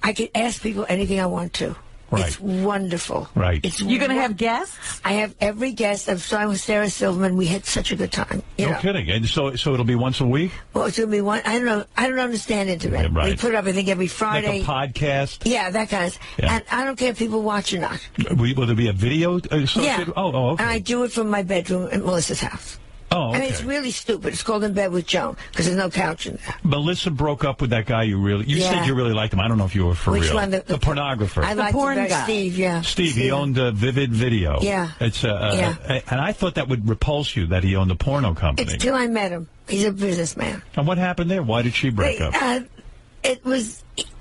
I can ask people anything I want to. Right. It's wonderful. Right. You're going to have guests? I have every guest. I'm starting with Sarah Silverman. We had such a good time. No kidding. And so it'll be once a week? Well, it's going to be one. I don't know. I don't understand internet. Yeah, right. We put it up, I think, every Friday. Like a podcast? Yeah, that kind of. Yeah. And I don't care if people watch or not. Will there be a video associated? Yeah. Oh, okay. And I do it from my bedroom at Melissa's house. Oh, okay. I mean, it's really stupid. It's called In Bed with Joan, because there's no couch in there. Melissa broke up with that guy you said you really liked him. I don't know if you were for Which real. one? The pornographer. I liked porn him, guy. Steve, yeah. Steve, he owned Vivid Video. Yeah. It's Yeah. And I thought that would repulse you that he owned a porno company. It's till I met him. He's a businessman. And what happened there? Why did she break up?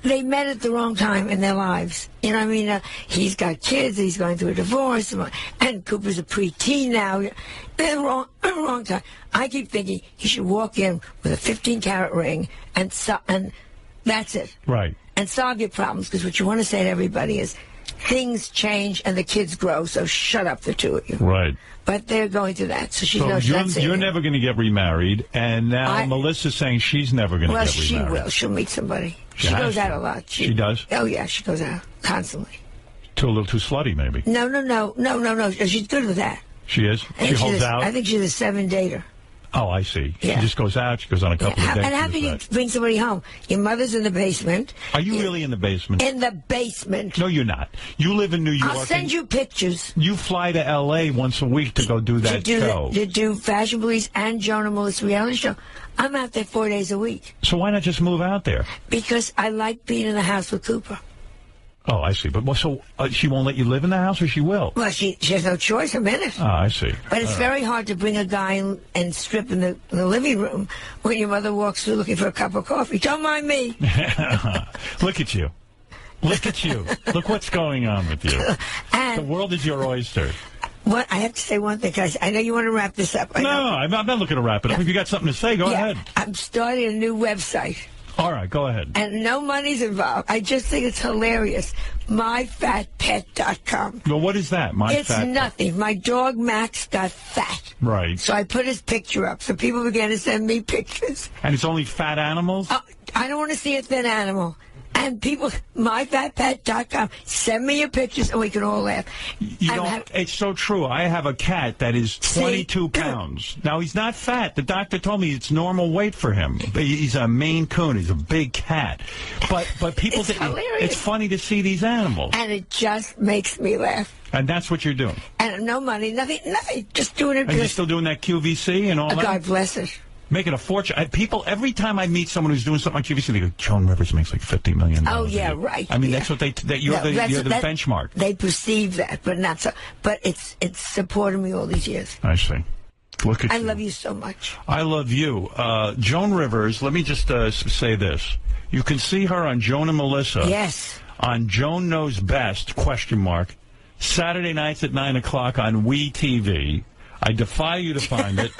They met at the wrong time in their lives. You know what I mean? He's got kids. He's going through a divorce. And Cooper's a preteen now. They're wrong time. I keep thinking he should walk in with a 15-carat ring and that's it. Right. And solve your problems, because what you want to say to everybody is things change and the kids grow, so shut up, the two of you. Right. But they're going through that, so she knows that's it. You're never going to get remarried, and now Melissa's saying she's never going to get remarried. Well, she will. She'll meet somebody. She goes out a lot. She does? Oh, yeah, she goes out constantly. A little too slutty, maybe. No. She's good with that. She is? She holds out? I think she's a 7-dater. Oh, I see. Yeah. She just goes out. She goes on a couple of dates. And how can you bring somebody home? Your mother's in the basement. Are you really in the basement? In the basement. No, you're not. You live in New York. I'll send you pictures. You fly to L.A. once a week to go do that show. To do Fashion Police and Joan and Melissa reality show. I'm out there 4 days a week. So why not just move out there? Because I like being in the house with Cooper. Oh, I see. But so she won't let you live in the house, or she will? Well, she has no choice. I'm in it. Oh, I see. But it's very hard to bring a guy and strip in the living room when your mother walks through looking for a cup of coffee. Don't mind me. Look at you. Look at you. Look what's going on with you. And the world is your oyster. What I have to say one thing, guys. I know you want to wrap this up. I'm not looking to wrap it up. If you got something to say, go ahead. I'm starting a new website. All right, go ahead. And no money's involved. I just think it's hilarious. MyFatPet.com. Well, what is that? It's nothing. My dog Max got fat. Right. So I put his picture up. So people began to send me pictures. And it's only fat animals? I don't want to see a thin animal. And people, myfatpet.com, send me your pictures and we can all laugh. It's so true. I have a cat that is 22 pounds. Now, he's not fat. The doctor told me it's normal weight for him. He's a Maine Coon. He's a big cat. But people it's hilarious. It's funny to see these animals. And it just makes me laugh. And that's what you're doing. And no money, nothing, just doing it. And you're still doing that QVC and all that? God bless it. Making a fortune. People, every time I meet someone who's doing something on QVC, they go, Joan Rivers makes like $50 million. Oh, yeah, right. I mean, that's what you're the benchmark. They perceive that, but not so. But it's supported me all these years. I see. Look at you. I love you so much. I love you. Joan Rivers, let me just say this. You can see her on Joan and Melissa. Yes. On Joan Knows Best, ? Saturday nights at 9 o'clock on WeTV. I defy you to find it.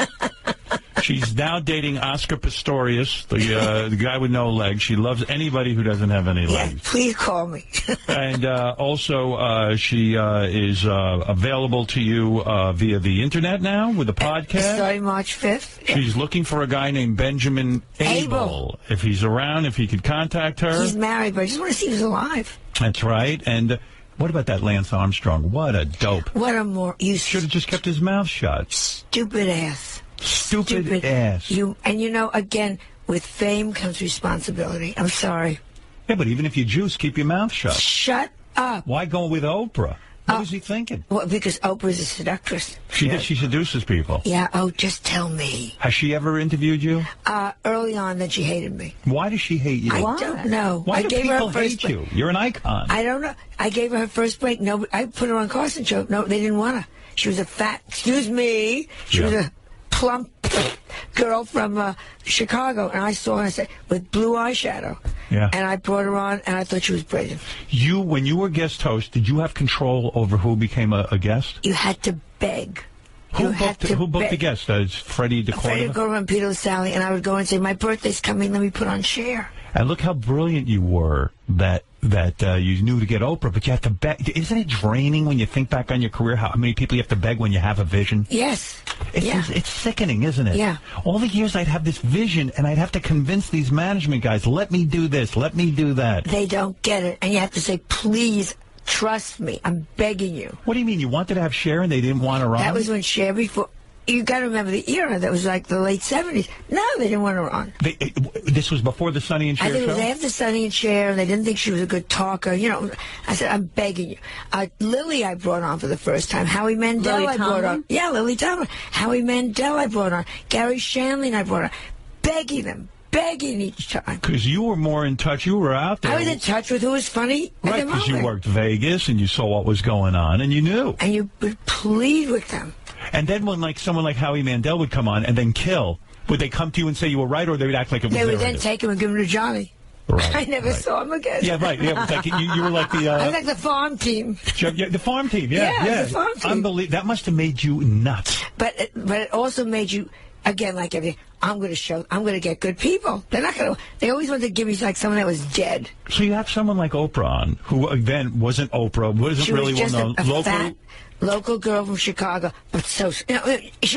She's now dating Oscar Pistorius, the guy with no legs. She loves anybody who doesn't have any legs. Yeah, please call me. And also, she is available to you via the Internet now with a podcast. Starting March 5th. She's looking for a guy named Benjamin Abel. If he's around, if he could contact her. He's married, but I just want to see if he's alive. That's right. And what about that Lance Armstrong? What a dope. What a more... You should have just kept his mouth shut. Stupid ass. Stupid ass. Again, with fame comes responsibility. I'm sorry. Yeah, but even if you juice, keep your mouth shut. Shut up. Why go with Oprah? What was he thinking? Well, because Oprah's a seductress. She seduces people. Yeah, oh, just tell me. Has she ever interviewed you? Early on, then she hated me. Why does she hate you? I don't know. Why I do gave people her hate you? You're an icon. I don't know. I gave her first break. No, I put her on Carson show. No, they didn't want her. She was a fat, excuse me, she was a plump girl from Chicago, and I saw her with blue eyeshadow. Yeah. And I brought her on, and I thought she was brilliant. When you were guest host, did you have control over who became a guest? You had to beg. Who booked the guest? Freddie DeCordova? Freddie DeCordova and Peter Sally, and I would go and say, my birthday's coming, let me put on Cher. And look how brilliant you were that you knew to get Oprah, but you have to beg. Isn't it draining when you think back on your career, how many people you have to beg when you have a vision? Yes. It's sickening, isn't it? Yeah. All the years I'd have this vision, and I'd have to convince these management guys, let me do this, let me do that. They don't get it, and you have to say, please, trust me, I'm begging you. What do you mean? You wanted to have Cher and they didn't want her on? That was when Cher before... You got to remember the era. That was like the late 70s. No, they didn't want her on. This was before the Sonny and Cher show? I think it was after Sonny and Cher, and they didn't think she was a good talker. You know, I said, I'm begging you. Lily I brought on for the first time. Howie Mandel I brought on. Yeah, Lily Tomlin. Howie Mandel I brought on. Gary Shandling I brought on. Begging them. Begging each time. Because you were more in touch. You were out there. I was in touch with who was funny. Right, because you worked Vegas, and you saw what was going on, and you knew. And you would plead with them. And then when someone like Howie Mandel would come on and then kill, would they come to you and say you were right, or they would act like it was They would then take him and give him to Johnny. Right, I never saw him again. Yeah, right. Yeah, it was like you were like the... I was like the farm team. Yeah, the farm team, yeah. The farm team. Unbelievable. That must have made you nuts. But it also made you... Again, like everything, I'm going to get good people. They're not going to, they always want to give me like someone that was dead. So you have someone like Oprah on, who then wasn't Oprah, wasn't really well known. She was just a fat, local girl from Chicago, but so, she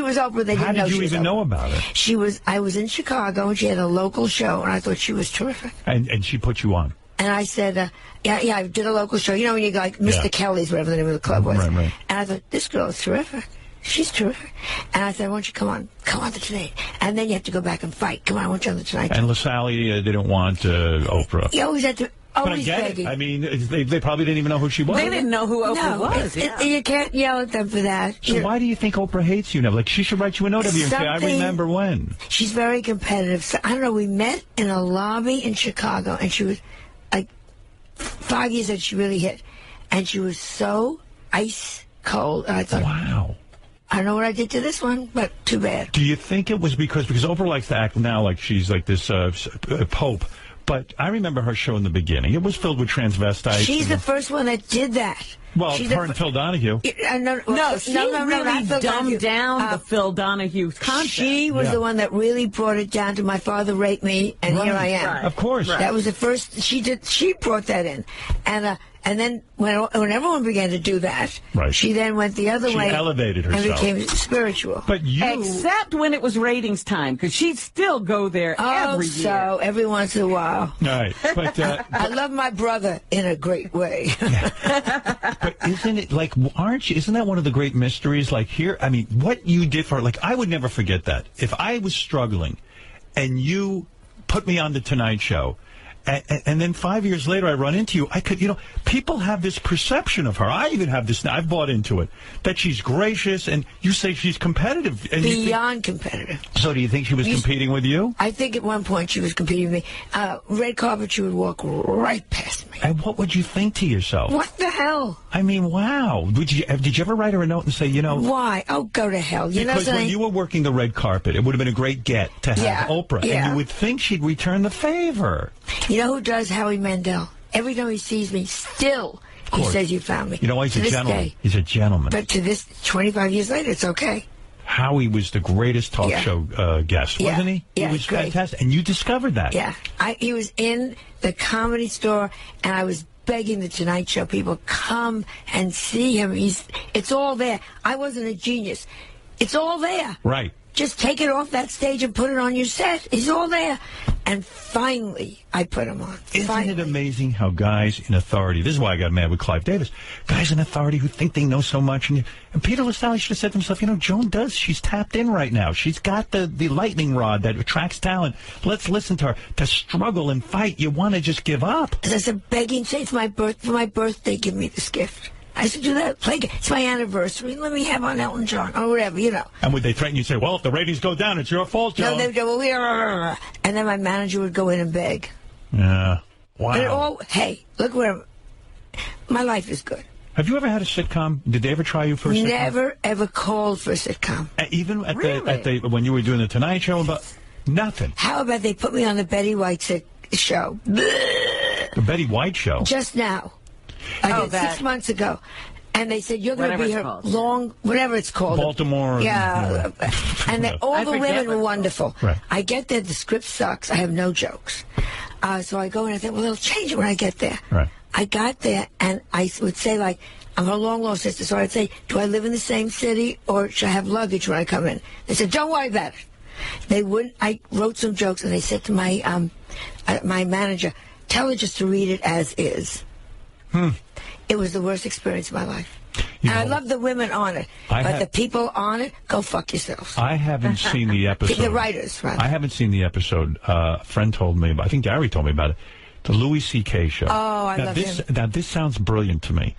was Oprah, they didn't know she was How did you even know about her? I was in Chicago, and she had a local show, and I thought she was terrific. And she put you on? And I said, yeah, I did a local show. You know when you go like Mr. Kelly's, whatever the name of the club was. Right. And I thought, this girl is terrific. She's terrific. And I said, why don't you come on the Tonight? And then you have to go back and fight. Come on, I want you on the Tonight. And LaSalle didn't want Oprah. You always had to... But I get it. I mean, they probably didn't even know who she was. They didn't know who Oprah was. You can't yell at them for that. So why do you think Oprah hates you now? Like, she should write you a note every year and say, I remember when. She's very competitive. So, I don't know, we met in a lobby in Chicago, and she was, like, 5 years that she really hit. And she was so ice cold. And I thought, wow. I don't know what I did to this one, but too bad. Do you think it was because Oprah likes to act now like she's like this pope? But I remember her show in the beginning. It was filled with transvestites. She's the first one that did that. Well, her and Phil Donahue. She really dumbed down the Phil Donahue concept. She was the one that really brought it down to my father raped me, and here I am. Right. Of course. Right. That was the first. She brought that in. And then when everyone began to do that, she then went the other way. She elevated herself. And became spiritual. But Except when it was ratings time, because she'd still go there every year. So every once in a while. Right. But I love my brother in a great way. But isn't it like, isn't that one of the great mysteries? Like here, I mean, what you did for her, like, I would never forget that. If I was struggling and you put me on the Tonight Show, and then 5 years later, I run into you. I could, people have this perception of her. I even have this now. I've bought into it, that she's gracious, and you say she's competitive. And beyond competitive. So do you think she was competing with you? I think at one point she was competing with me. Red carpet, she would walk right past me. And what would you think to yourself? What the hell? I mean, wow. Did you ever write her a note and say, Why? Oh, go to hell. Because when you were working the red carpet, it would have been a great get to have Oprah. Yeah. And you would think she'd return the favor. You know who does? Howie Mandel. Every time he sees me, still, he says, you found me. He's a gentleman. He's a gentleman. But to this, 25 years later, it's okay. Howie was the greatest talk show guest, wasn't he? Yeah, he was great. fantastic. And you discovered that. Yeah. He was in the Comedy Store, and I was begging the Tonight Show people, come and see him. It's all there. I wasn't a genius. It's all there. Right. Just take it off that stage and put it on your set. He's all there. And finally, I put him on. Isn't it amazing how guys in authority, this is why I got mad with Clive Davis, guys in authority who think they know so much, and Peter LaSalle should have said to himself, Joan does, she's tapped in right now. She's got the lightning rod that attracts talent. Let's listen to her. To struggle and fight, you want to just give up. As I said, begging, say, for my birthday, give me this gift. I said, do that. It's my anniversary. Let me have on Elton John or whatever, you know. And would they threaten you and say, well, if the ratings go down, it's your fault, Joan? No, they would go, well, and then my manager would go in and beg. Yeah. Wow. But hey, look where my life is good. Have you ever had a sitcom? Did they ever try you for a sitcom? Never, ever called for a sitcom. Even at the when you were doing the Tonight Show? Nothing. How about they put me on the Betty White show? The Betty White show? Just now. I did 6 months ago. And they said, you're going to be here whatever it's called. Baltimore. Yeah. And all the women were wonderful. Right. I get there, the script sucks. I have no jokes. So I go in and I think, well, they'll change it when I get there. Right. I got there, and I would say, like, I'm her long-lost sister, so I'd say, do I live in the same city, or should I have luggage when I come in? They said, don't worry about it. They wouldn't. I wrote some jokes, and they said to my my manager, tell her just to read it as is. It was the worst experience of my life. And I love the women on it, but the people on it, go fuck yourselves. I haven't seen the episode. The writers, right? I haven't seen the episode. A friend told me about, I think Gary told me about it. The Louis C.K. show. Oh, I love him. Now, this sounds brilliant to me.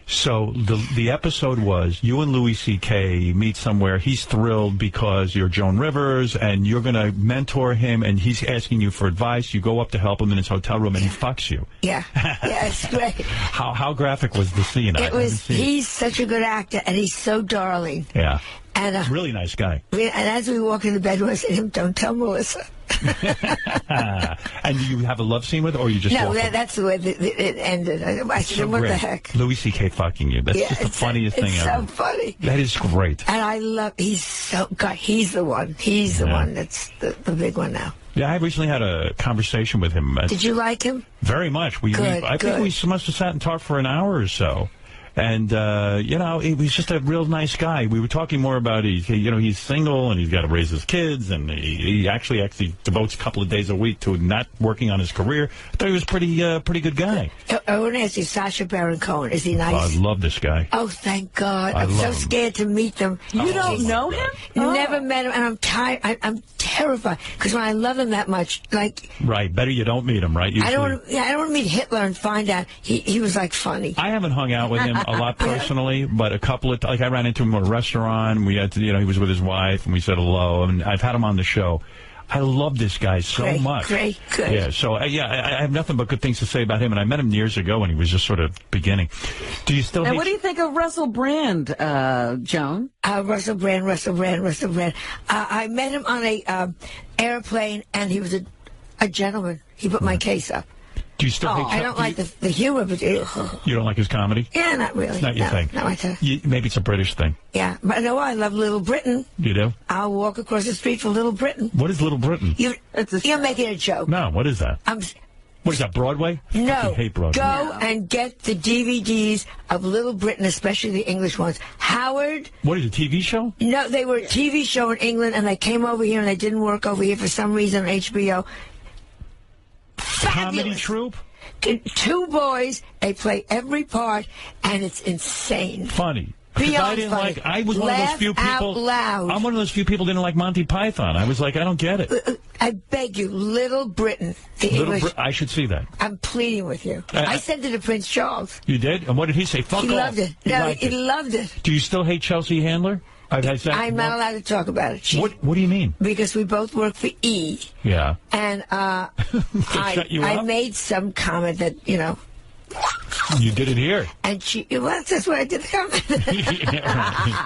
So the episode was you and Louis C.K. meet somewhere. He's thrilled because you're Joan Rivers, and you're going to mentor him, and he's asking you for advice. You go up to help him in his hotel room, and he fucks you. Yeah. Yeah, it's great. How graphic was the scene? He's such a good actor, and he's so darling. Yeah. And really nice guy. And as we walk into bed, I said to him, don't tell Melissa. And do you have a love scene with it, or you just that's the way it ended. I said, what the heck? Louis C.K. fucking you. That's just the funniest thing ever. It's so funny. That is great. And I love, he's the one. He's the one that's the big one now. Yeah, I recently had a conversation with him. Did you like him? Very much. I think we must have sat and talked for an hour or so. And, he was just a real nice guy. We were talking more about, he's single and he's got to raise his kids, and he actually devotes a couple of days a week to not working on his career. I thought he was pretty good guy. I want to ask you, Sacha Baron Cohen, is he nice? I love this guy. Oh, thank God. I'm so scared to meet them. You don't know him? Never met him, and I'm tired. I'm terrified, because when I love him that much, like... Right, better you don't meet him, right? Usually. I don't want to meet Hitler and find out he was, like, funny. I haven't hung out with him a lot personally, but a couple of... I ran into him at a restaurant. We had to, he was with his wife, and we said hello, and I've had him on the show. I love this guy so much. Great, good. Yeah, so, I have nothing but good things to say about him, and I met him years ago when he was just sort of beginning. Do you still... And what do you think of Russell Brand, Joan? Russell Brand. I met him on a airplane, and he was a gentleman. He put my case up. Do you still hate... I don't like the humor, but... You don't like his comedy? Yeah, not really. It's not your thing. Not my thing. Maybe it's a British thing. Yeah, but I know I love Little Britain. You do? I'll walk across the street for Little Britain. What is Little Britain? You're making a joke. No, what is that? What is that, Broadway? No. I hate Broadway. Go and get the DVDs of Little Britain, especially the English ones. Howard... What is it, a TV show? No, they were a TV show in England, and they came over here, and they didn't work over here for some reason on HBO. Fabulous. Comedy troupe? 2 boys, they play every part, and it's insane. Funny. Beyond funny. I was Laugh one of those few people. Out loud. I'm one of those few people who didn't like Monty Python. I was like, I don't get it. I beg you, Little Britain, I should see that. I'm pleading with you. I sent it to Prince Charles. You did? And what did he say? Fuck he off. Loved it. He loved it. Do you still hate Chelsea Handler? I'm not allowed to talk about it. What do you mean? Because we both work for E. Yeah. And I made some comment that, You did it here. And that's where I did the comment.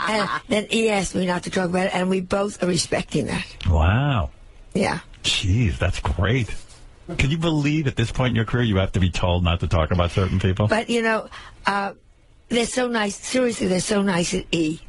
And then E asked me not to talk about it, and we both are respecting that. Wow. Yeah. Jeez, that's great. Can you believe at this point in your career you have to be told not to talk about certain people? But, they're so nice. Seriously, they're so nice at E.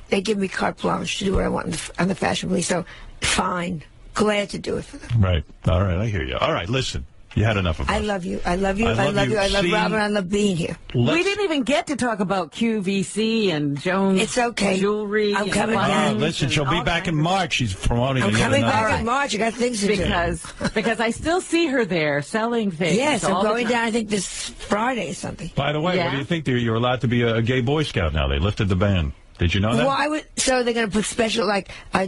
They give me carte blanche to do what I want on the Fashion Police, so fine. Glad to do it for them. Right. All right, I hear you. All right, listen. You had enough of us. I love you. I love Robin. I love being here. We didn't even get to talk about QVC and Joan's It's okay. jewelry. I'm coming back. Listen, she'll be back in March. She's promoting. I'm coming back in March. I got things to do. Because I still see her there selling things. Yes, I'm going down, I think, this Friday or something. By the way, what do you think? You're allowed to be a gay Boy Scout now. They lifted the ban. Did you know that? Why would so they're going to put special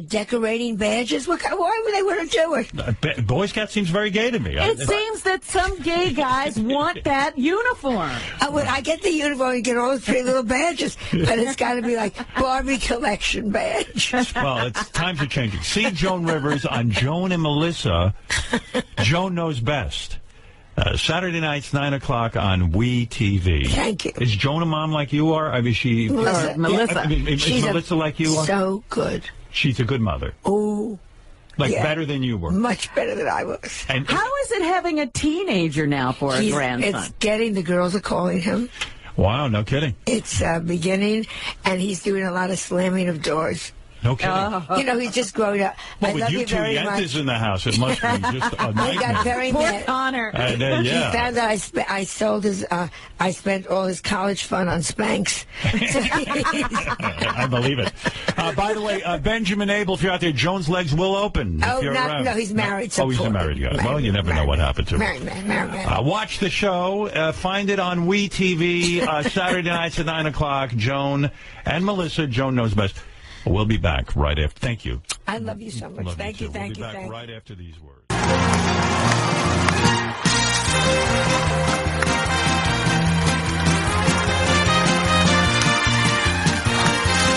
decorating badges? Why would they want to do it? Boy Scout seems very gay to me. It seems that some gay guys want that uniform. I get the uniform and get all the pretty little badges, but it's got to be like Barbie collection badge. Well, times are changing. See Joan Rivers on Joan and Melissa. Joan Knows Best. Saturday nights, 9 o'clock on WeTV. Thank you. Is Joan a mom like you are? I mean, Melissa. Is Melissa like you are? So good. She's a good mother. Oh. Better than you were. Much better than I was. And how is it having a teenager now for a grandson? It's getting, the girls are calling him. Wow, no kidding. It's beginning, and he's doing a lot of slamming of doors. No kidding. He's just growing up. Well, with you two Yankees in the house, it must be just a nightmare. He got very mad. Connor. He found out I sold his. I spent all his college fund on Spanx. I believe it. By the way, Benjamin Abel, if you're out there, Joan's legs will open. No, he's married. He's a married guy. Well, you never know what happened to him. Married man. Watch the show. Find it on WeTV Saturday nights at 9 o'clock. Joan and Melissa. Joan Knows Best. We'll be back right after. Thank you. I love you so much. Thank you. We'll be back right after these words.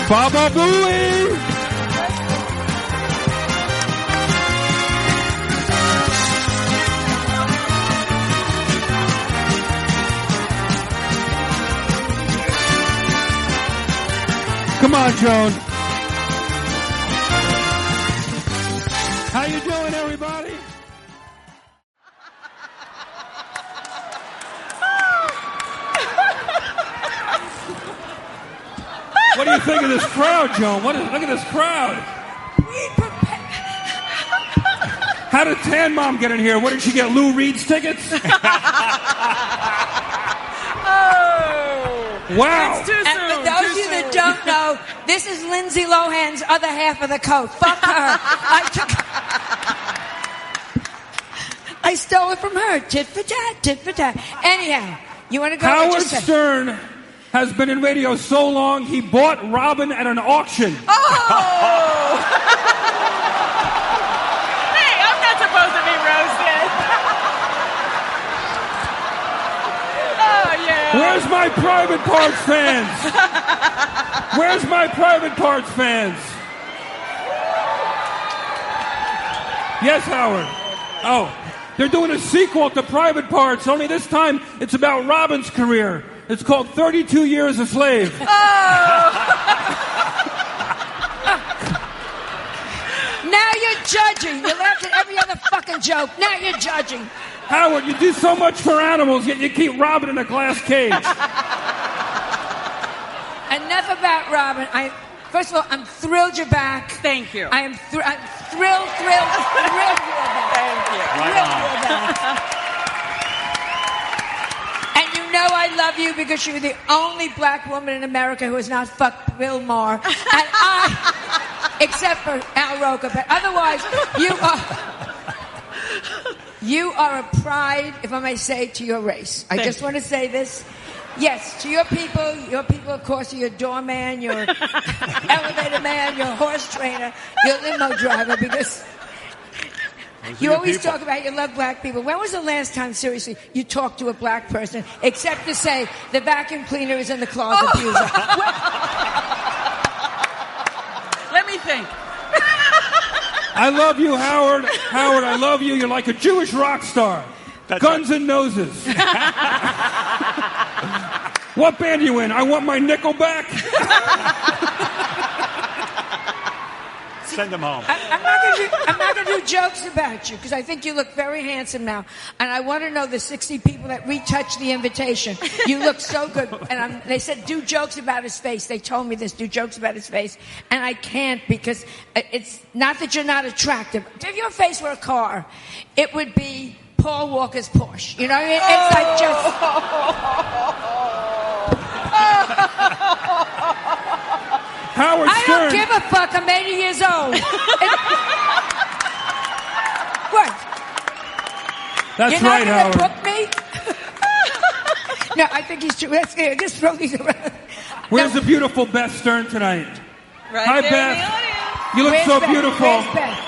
Baba Booey! Come on, Joan. How you doing, everybody? What do you think of this crowd, Joan? Look at this crowd. How did Tan Mom get in here? What, did she get Lou Reed's tickets? Wow. And for those of you that don't know, this is Lindsay Lohan's other half of the coat. Fuck her. I stole it from her. Tit for tat, tit for tat. Anyhow, you want to go? Howard Stern has been in radio so long, he bought Robin at an auction. Oh! Hey, I'm not supposed to be roasted. Oh, yeah. Where's my Private Parts fans? Where's my Private Parts fans? Yes, Howard. Oh, they're doing a sequel to Private Parts, only this time it's about Robin's career. It's called 32 Years a Slave. Oh! Now you're judging. You laughed at every other fucking joke. Now you're judging. Howard, you do so much for animals, yet you keep Robin in a glass cage. Enough about Robin. First of all, I'm thrilled you're back. Thank you. I'm thrilled you're back. Thank you. Thrilled you're back. And you know I love you because you're the only black woman in America who has not fucked Bill Maher. And except for Al Roker, but otherwise you are a pride, if I may say, to your race. I just want to say this. Yes, to your people, of course, are your doorman, your elevator man, your horse trainer, your limo driver, because you always talk about you love black people. When was the last time, seriously, you talked to a black person, except to say the vacuum cleaner is in the closet, abuser? Let me think. I love you, Howard. Howard, I love you. You're like a Jewish rock star. Guns and Noses. What band are you in? I want my nickel back. Send them home. I'm not going to do jokes about you because I think you look very handsome now. And I want to know the 60 people that retouched the invitation. You look so good. And they said, do jokes about his face. They told me this, do jokes about his face. And I can't because it's not that you're not attractive. If your face were a car, it would be Paul Walker's Porsche. You know what I mean? It's like just... Howard Stern. I don't give a fuck. I'm 80 years old. What? That's You're right, not Howard. Book me? No, I think he's true. Let's just throw these around. Where's the beautiful Beth Stern tonight? Right Hi, there Beth. in the audience. You look Where's so Beth? beautiful. Where's Beth?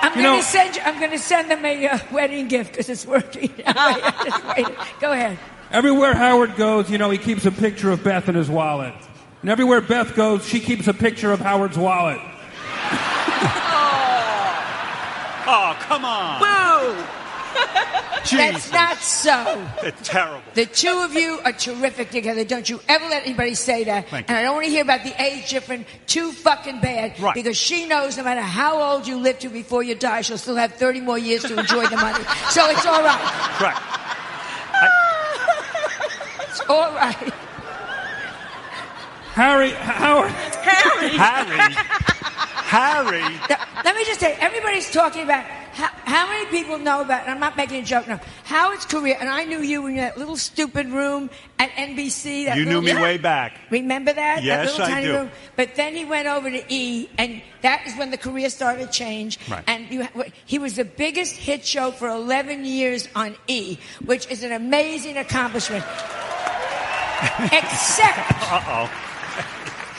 I'm going to send them a wedding gift because it's working. Wait. Go ahead. Everywhere Howard goes, he keeps a picture of Beth in his wallet. And everywhere Beth goes, she keeps a picture of Howard's wallet. Oh, come on. Whoa! Jesus. That's not so. It's terrible. The two of you are terrific together. Don't you ever let anybody say that. Thank and you. I don't want to hear about the age difference. Too fucking bad. Right. Because she knows no matter how old you live to before you die, she'll still have 30 more years to enjoy the money. So it's all right. Correct. It's all right. Howard. Harry. Now, let me just say, everybody's talking about how many people know about, and I'm not making a joke now, Howard's career, and I knew you in that little stupid room at NBC. That You knew me way back. Remember that? Yes, that little I tiny do. room. But then he went over to E, and that is when the career started to change. Right. And he was the biggest hit show for 11 years on E, which is an amazing accomplishment. Except... Uh-oh.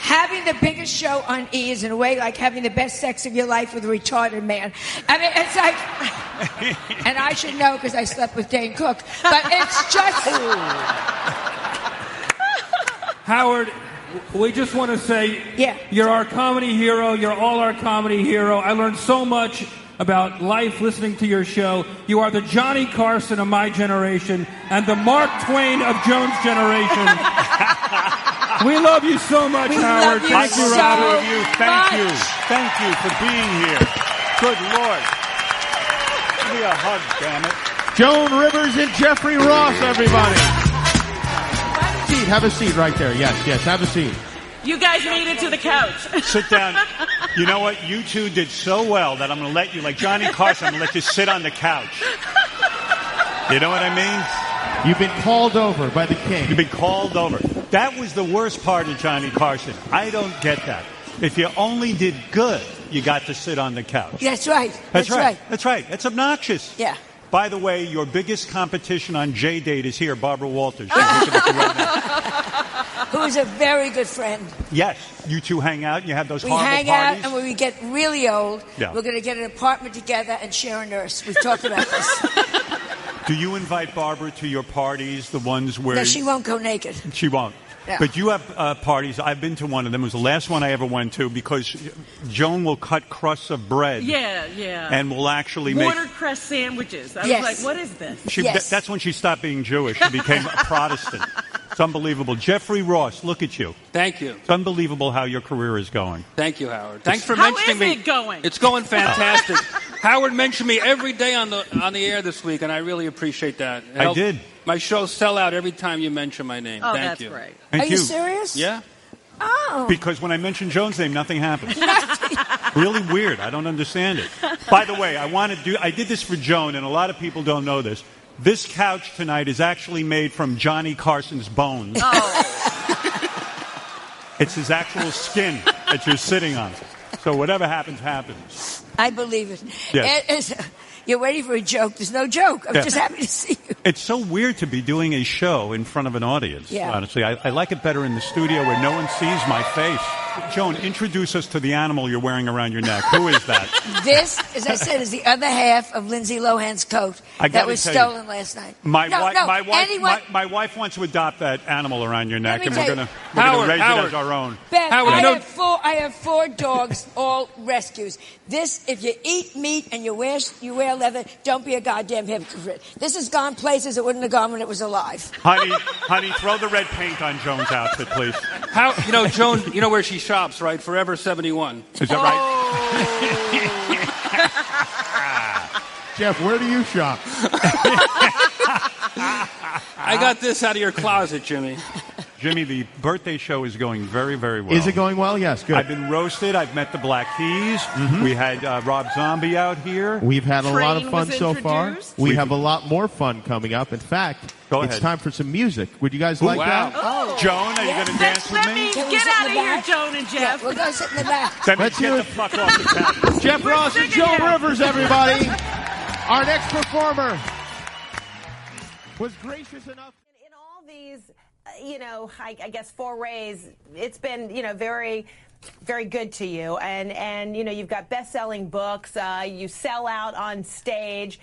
Having the biggest show on E is in a way like having the best sex of your life with a retarded man. I mean, it's like, and I should know because I slept with Dane Cook, but it's just... Howard, we just want to say Yeah. you're our comedy hero. You're all our comedy hero. I learned so much about life listening to your show. You are the Johnny Carson of my generation and the Mark Twain of Joan's generation. We love you so much, Howard. Thank you, Robert. Thank you. Thank you for being here. Good Lord. Give me a hug, damn it. Joan Rivers and Jeffrey Ross, everybody. Have a seat right there. Yes, have a seat. You guys made it to the couch. Sit down. You know what? You two did so well that I'm going to let you, like Johnny Carson, I'm going to let you sit on the couch. You know what I mean? You've been called over by the king. You've been called over. That was the worst part of Johnny Carson. I don't get that. If you only did good, you got to sit on the couch. That's right. That's right. That's right. It's obnoxious. Yeah. By the way, your biggest competition on J-Date is here, Barbara Walters. She's looking at you right now. Who is a very good friend. Yes. You two hang out and you have those We horrible hang parties. out, and when we get really old, Yeah. we're going to get an apartment together and share a nurse. We've talked about this. Do you invite Barbara to your parties, the ones where... No, she won't go naked. She won't. Yeah. But you have parties. I've been to one of them. It was the last one I ever went to because Joan will cut crusts of bread. Yeah. And will actually make... Watercress sandwiches. I Yes. was like, what is this? That's when she stopped being Jewish. She became a Protestant. It's unbelievable. Jeffrey Ross, look at you. Thank you. It's unbelievable how your career is going. Thank you, Howard. Thanks for How mentioning is me. it going? It's going fantastic. Howard mentioned me every day on the air this week, and I really appreciate that. It I helped did. My shows sell out every time you mention my name. Oh, Thank that's you. great. Thank Are you serious? Yeah. Oh. Because when I mention Joan's name, nothing happens. Really weird. I don't understand it. By the way, I did this for Joan, and a lot of people don't know this. This couch tonight is actually made from Johnny Carson's bones. Oh. It's his actual skin that you're sitting on. So whatever happens, happens. I believe it. Yes. You're waiting for a joke. There's no joke. I'm just happy to see you. It's so weird to be doing a show in front of an audience, Yeah. honestly. I like it better in the studio where no one sees my face. Joan, introduce us to the animal you're wearing around your neck. Who is that? This, as I said, is the other half of Lindsay Lohan's coat that was stolen last night. My wife wife wants to adopt that animal around your neck, me and we're tell going you- to raise it as our own. Beth, Howard, I have four dogs, all rescues. This, if you eat meat and you wear leather, don't be a goddamn hypocrite. This has gone places it wouldn't have gone when it was alive. Honey, throw the red paint on Joan's outfit, please. Joan, you know where she shops, right? Forever 71. Is that right? Jeff, where do you shop? I got this out of your closet, Jimmy. Jimmy, the birthday show is going very, very well. Is it going well? Yes, good. I've been roasted. I've met the Black Keys. Mm-hmm. We had Rob Zombie out here. We've had a lot of Train fun was so far. introduced. We have a lot more fun coming up. In fact, Go it's ahead. time for some music. Would you guys like that? Oh. Joan, are you going to dance with me? Can we Get sit out in of the here, back? Joan and Yeah, Jeff. we're going to sit in the back. Let me Let's get do the it. fuck off the couch. Jeff Ross and singing Joan here. Rivers, everybody. Our next performer was gracious enough. In all these, I guess forays, it's been, very, very good to you. And you've got best-selling books. You sell out on stage,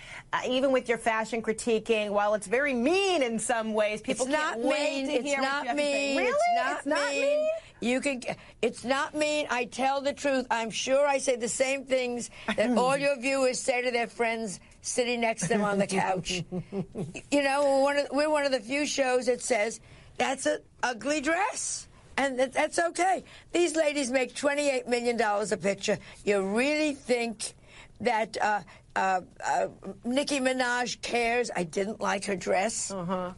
even with your fashion critiquing. While it's very mean in some ways, people can't wait to hear what you have to say. Really? It's not mean? It's not mean. I tell the truth. I'm sure I say the same things that all your viewers say to their friends sitting next to them on the couch. We're one of the few shows that says, that's an ugly dress. And that's okay. These ladies make $28 million a picture. You really think that Nicki Minaj cares? I didn't like her dress. When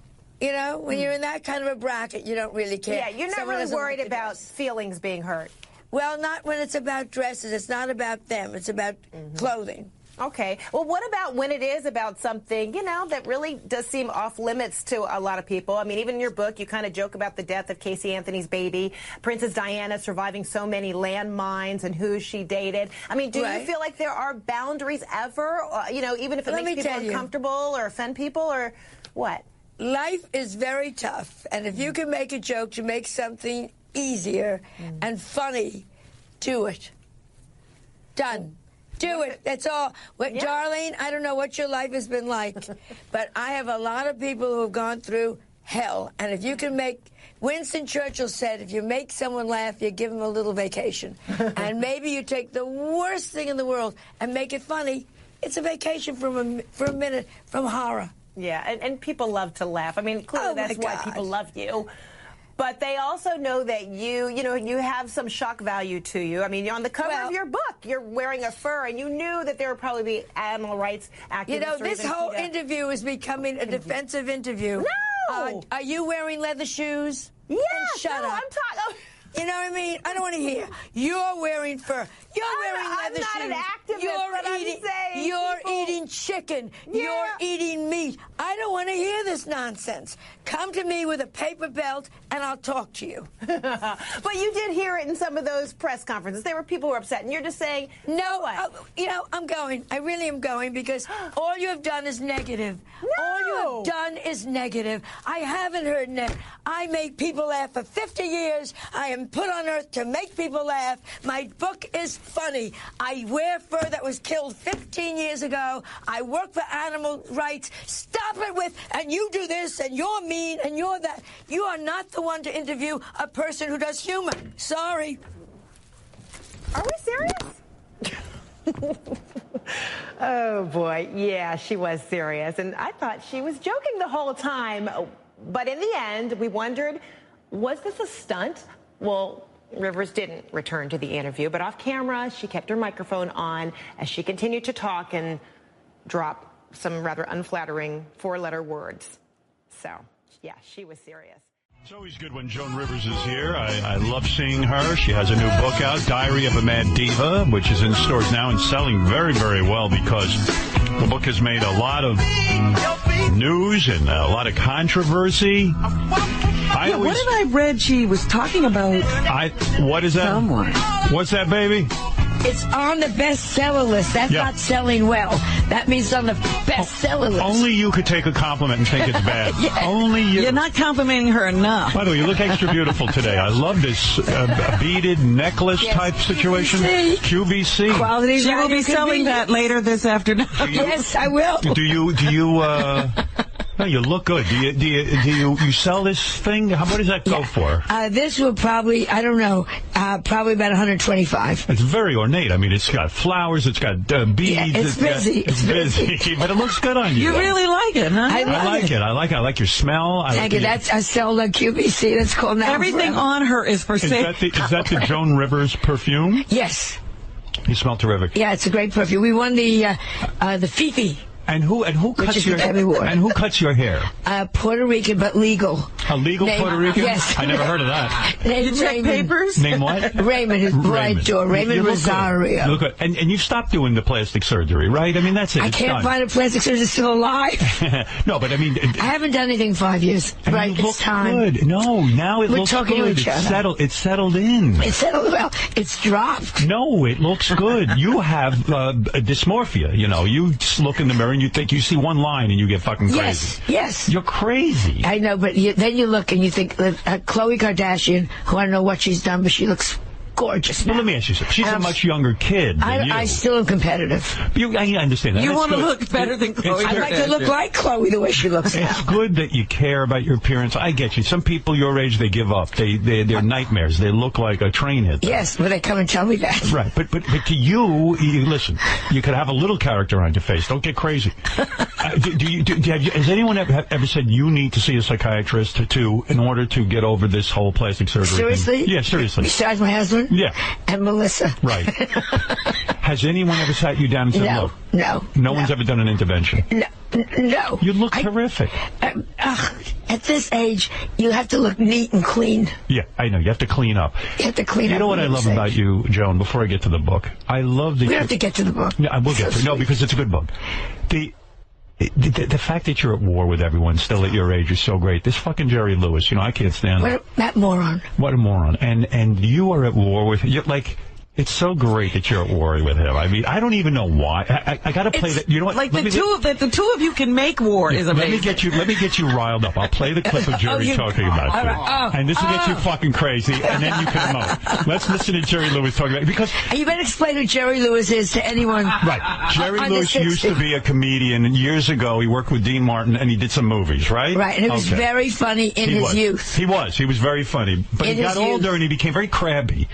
you're in that kind of a bracket, you don't really care. Yeah, you're not really worried about feelings being hurt. Well, not when it's about dresses. It's not about them. It's about clothing. Okay. Well, what about when it is about something, that really does seem off limits to a lot of people? I mean, even in your book, you kind of joke about the death of Casey Anthony's baby, Princess Diana surviving so many landmines and who she dated. I mean, do you feel like there are boundaries ever, even if it makes people uncomfortable or offend people or what? Life is very tough. And if you can make a joke to make something easier and funny, do it. Done. Do it. That's all. Darlene, I don't know what your life has been like, but I have a lot of people who have gone through hell. And if you can make... Winston Churchill said, if you make someone laugh, you give them a little vacation. And maybe you take the worst thing in the world and make it funny. It's a vacation for a minute from horror. Yeah, and people love to laugh. I mean, clearly that's why people love you. But they also know that you have some shock value to you. I mean, you're on the cover of your book. You're wearing a fur, and you knew that there would probably be animal rights activists. This whole interview is becoming a defensive interview. No! Are you wearing leather shoes? Yes! Shut up. I'm talking... You know what I mean? I don't want to hear. You're wearing fur. You're wearing leather shoes. I'm not an activist, but I'm saying you're eating chicken. Yeah. You're eating meat. I don't want to hear this nonsense. Come to me with a paper belt, and I'll talk to you. But you did hear it in some of those press conferences. There were people who were upset, and you're just saying, no, I'm going. I really am going, because all you have done is negative. No. All you have done is negative. I haven't heard negative. I make people laugh for 50 years. I am put on earth to make people laugh. My book is funny. I wear fur that was killed 15 years ago. I work for animal rights. Stop it with, and you do this, and you're mean, and you're that. You are not the one to interview a person who does humor. Sorry. Are we serious? Oh, boy. Yeah, she was serious. And I thought she was joking the whole time. But in the end, we wondered, was this a stunt? Well, Rivers didn't return to the interview, but off camera, she kept her microphone on as she continued to talk and drop some rather unflattering four-letter words. So, yeah, she was serious. It's always good when Joan Rivers is here. I love seeing her. She has a new book out, Diary of a Mad Diva, which is in stores now and selling very, very well because the book has made a lot of news and a lot of controversy. What did I read she was talking about? What is that? Someone. What's that, baby? It's on the bestseller list. That's not selling well. That means on the bestseller list. Only you could take a compliment and think it's bad. Only you. You're not complimenting her enough. By the way, you look extra beautiful today. I love this beaded necklace type situation. QVC. Quality. She will be selling that later this afternoon. Yes, I will. Do you no, you look good. Do you sell this thing? What does that go for? This will probably, I don't know, probably about $125. It's very ornate. I mean, it's got flowers, it's got beads. Yeah, it's busy. It's busy, but it looks good on you. You really like it, huh? I like it. I like your smell. Thank you. I sell on QVC. That's called now. Everything on her is for sale. Is that the Joan Rivers perfume? Yes. You smell terrific. Yeah, it's a great perfume. We won the Fifi. And who cuts your hair? And who cuts your hair? Puerto Rican, but legal. A legal Puerto Rican? Yes. I never heard of that. Did you check papers? Name what? Raymond, his bride door. Raymond Rosario. Look good. And you've stopped doing the plastic surgery, right? I mean, that's it. I can't find a plastic surgeon still alive. No, but I mean, I haven't done anything in 5 years. Right, it's time. Good. No, now it looks talking good. To each other. It's settled in. It's settled well. It's dropped. No, it looks good. You have dysmorphia. You look in the mirror and you think you see one line and you get fucking crazy. Yes. You're crazy. I know, but then you look and you think that Khloe Kardashian, who I don't know what she's done, but she looks gorgeous now. Well, let me ask you something. She's a much younger kid than you. I still am competitive. I understand that. You That's want to good. look better than Khloe. I'd like to look like Khloe the way she looks now. It's good that you care about your appearance. I get you. Some people your age, they give up. They're nightmares. They look like a train hit them. Yes, but they come and tell me that. Right, but to you listen, you could have a little character on your face. Don't get crazy. Has anyone ever said you need to see a psychiatrist in order to get over this whole plastic surgery Seriously? thing? Yeah, seriously. Besides my husband? Yeah. And Melissa. Right. Has anyone ever sat you down and said, No, look? no. No one's ever done an intervention? No. You look terrific. At this age, you have to look neat and clean. Yeah, I know. You have to clean up. You have to clean up. You know what I love about you, Joan, before I get to the book? I love that we don't have to get to the book. Yeah, I will get to it. No, because it's a good book. The fact that you're at war with everyone still at your age is so great. This fucking Jerry Lewis, I can't stand that. That moron. What a moron. And you are at war with, it's so great that you're at war with him. I mean, I don't even know why. I got to play that. You know what? Like the two of you can make war is amazing. Let me get you riled up. I'll play the clip of Jerry talking about you. Right. And this will get you fucking crazy, and then you can emote. Let's listen to Jerry Lewis talking about it, because you better explain who Jerry Lewis is to anyone. Right. Jerry Lewis used to be a comedian, and years ago he worked with Dean Martin, and he did some movies, right? Right, and it was very funny in his youth. He was very funny. But he got older, and he became very crabby.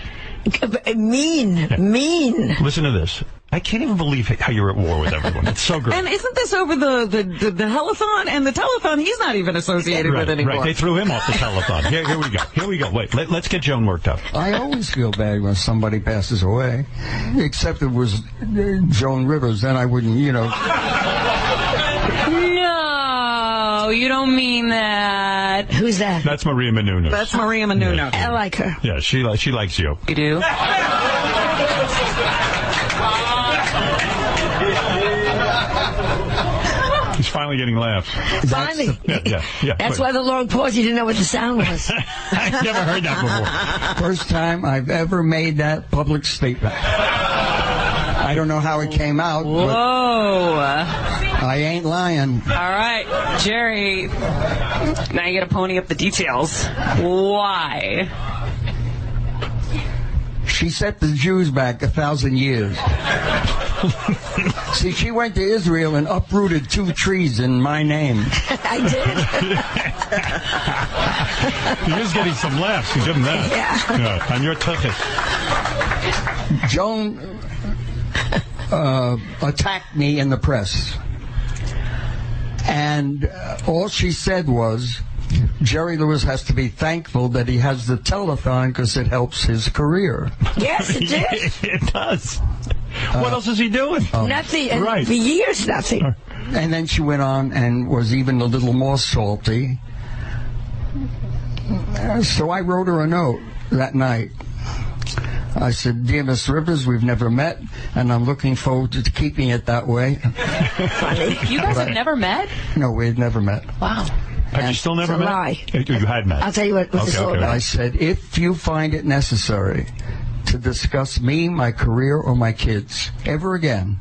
Mean. Listen to this. I can't even believe how you're at war with everyone. It's so great. And isn't this over the telethon? And the telethon, he's not even associated with anymore. Right, they threw him off the telethon. Here we go. Wait, let's get Joan worked up. I always feel bad when somebody passes away, except it was Joan Rivers. Then I wouldn't, No, you don't mean that. Who's that? That's Maria Menounos. That's Maria Menounos. I like her. Yeah, she likes you. You do? He's finally getting laughs. Finally. Yeah. That's why the long pause, you didn't know what the sound was. I've never heard that before. First time I've ever made that public statement. I don't know how it came out. Whoa. I ain't lying. All right, Jerry. Now you got to pony up the details. Why? She set the Jews back 1,000 years. See, she went to Israel and uprooted 2 trees in my name. I did. He is getting some laughs. You give him that. Yeah. On your tuchus. Joan attacked me in the press. And all she said was, Jerry Lewis has to be thankful that he has the telethon because it helps his career. Yes, it did. It does. What else is he doing? Nothing. Right. For years, nothing. And then she went on and was even a little more salty. So I wrote her a note that night. I said, "Dear Miss Rivers, we've never met, and I'm looking forward to keeping it that way." You guys have never met? No, we had never met. Wow. Have you still never met? Lie. You had met. I'll tell you what this is all about. I said, if you find it necessary to discuss me, my career, or my kids ever again,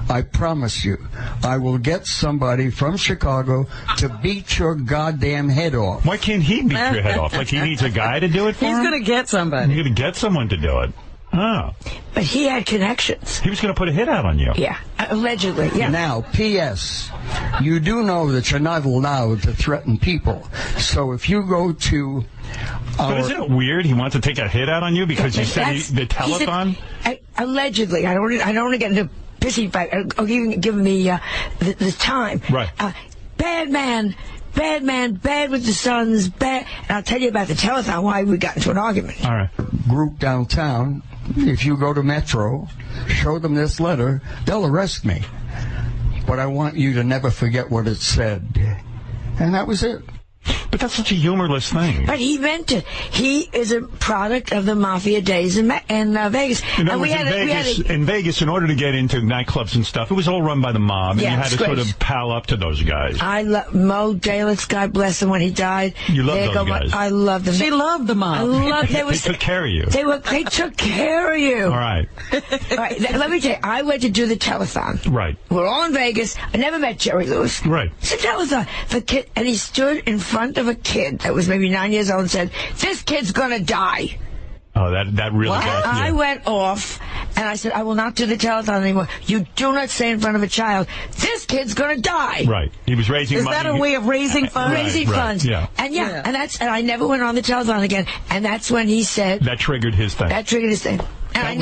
I promise you, I will get somebody from Chicago to beat your goddamn head off. Why can't he beat your head off? Like he needs a guy to do it for him? He's going to get somebody. He's going to get someone to do it. Oh. But he had connections. He was going to put a hit out on you. Yeah, allegedly. Yeah. Now, P.S., you do know that you're not allowed to threaten people. So if you go to... But isn't it weird he wants to take a hit out on you because you said the telethon? Allegedly. I don't want to get into pissy fight. I'll give me the time. Right. Bad man, bad with the sons, bad. And I'll tell you about the telethon, why we got into an argument. All right. Group downtown, if you go to Metro, show them this letter, they'll arrest me. But I want you to never forget what it said. And that was it. But that's such a humorless thing. But he meant it. He is a product of the mafia days in Vegas. In Vegas, in order to get into nightclubs and stuff, it was all run by the mob, and you had to sort of pal up to those guys. I love Mo Dalix, God bless him, when he died. You love those guys. I love them. She loved the mob. They took care of you. They took care of you. All right. All right. Let me tell you, I went to do the telethon. Right. We're all in Vegas. I never met Jerry Lewis. Right. It's a telethon. And he stood in front front of a kid that was maybe 9 years old and said, "This kid's gonna die." Oh, that really got you. I went off, and I said, "I will not do the telethon anymore. You do not say in front of a child, 'This kid's going to die.'" Right. He was raising money. Is that a way of raising funds? Raising funds. Yeah. And and I never went on the telethon again. And that's when he said... That triggered his thing. That triggered his thing. And I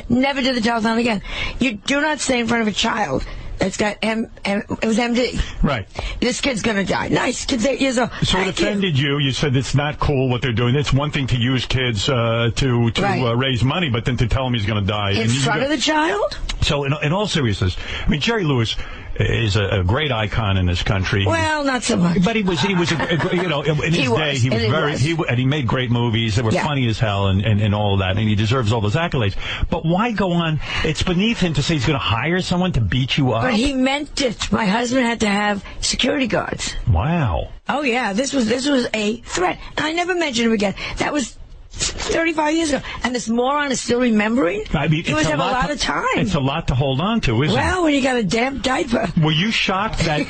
never did the telethon again. You do not say in front of a child that's got it was MD. Right. "This kid's going to die." Nice. Kid's 8 years old. So it offended you. You said it's not cool what they're doing. It's one thing to use kids to raise money, but then to tell him he's going to die. In front of the child? So in all seriousness, I mean, Jerry Lewis is a great icon in this country. Well, not so much. But he was in his day, he made great movies that were funny as hell and all of that, and he deserves all those accolades. But why go on? It's beneath him to say he's going to hire someone to beat you up. But he meant it. My husband had to have security guards. Wow. Oh yeah, this was a threat, and I never mentioned him again. That was 35 years ago, and this moron is still remembering. I mean, he must have a lot of time. It's a lot to hold on to, isn't it? Well, when you got a damp diaper. Were you shocked that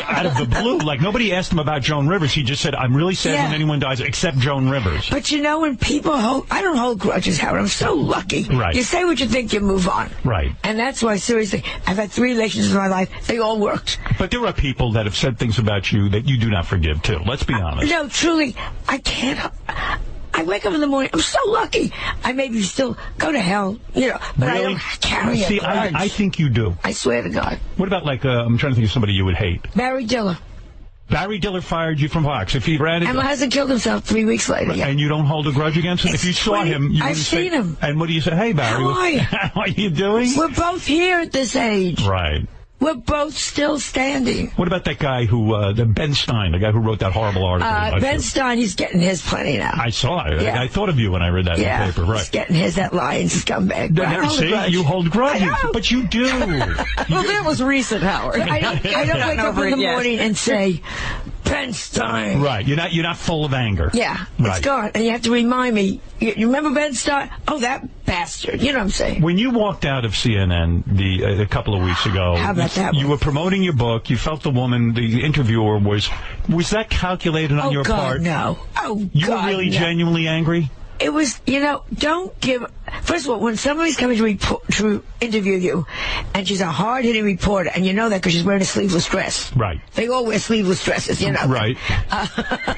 out of the blue, like nobody asked him about Joan Rivers? He just said, "I'm really sad when anyone dies except Joan Rivers." But you know, when people I don't hold grudges, Howard. I'm so lucky. Right. You say what you think, you move on. Right. And that's why, seriously, I've had 3 relationships in my life. They all worked. But there are people that have said things about you that you do not forgive, too. Let's be honest. No, truly, I can't. I wake up in the morning. I'm so lucky. I maybe still go to hell, but really? I don't carry a grudge. I think you do. I swear to God. What about, I'm trying to think of somebody you would hate. Barry Diller. Barry Diller fired you from Fox. If he ran it, and my husband killed himself 3 weeks later. Yeah. And you don't hold a grudge against him? If you saw him, you wouldn't say... I've seen him. And what do you say? "Hey, Barry. How are you? How are you doing?" We're both here at this age. Right. We're both still standing. What about that guy Ben Stein, the guy who wrote that horrible article? Ben Stein, he's getting his plenty now. I saw it. Yeah. I thought of you when I read that in the paper. Right. He's getting his, that Lions scumbag. See, you hold grudges, but you do. Well, that was recent, Howard. I don't wake up in the morning and say, "Ben Stein." Right. You're not full of anger. Yeah. Right. It's gone. And you have to remind me. You remember Ben Stein? Oh, that bastard. You know what I'm saying? When you walked out of CNN a couple of weeks ago, how about that? You were promoting your book. You felt the interviewer was that calculated on your part? No. Oh, you were really genuinely angry? It was, don't give... First of all, when somebody's coming to interview you, and she's a hard-hitting reporter, and you know that because she's wearing a sleeveless dress. Right. They all wear sleeveless dresses, Right.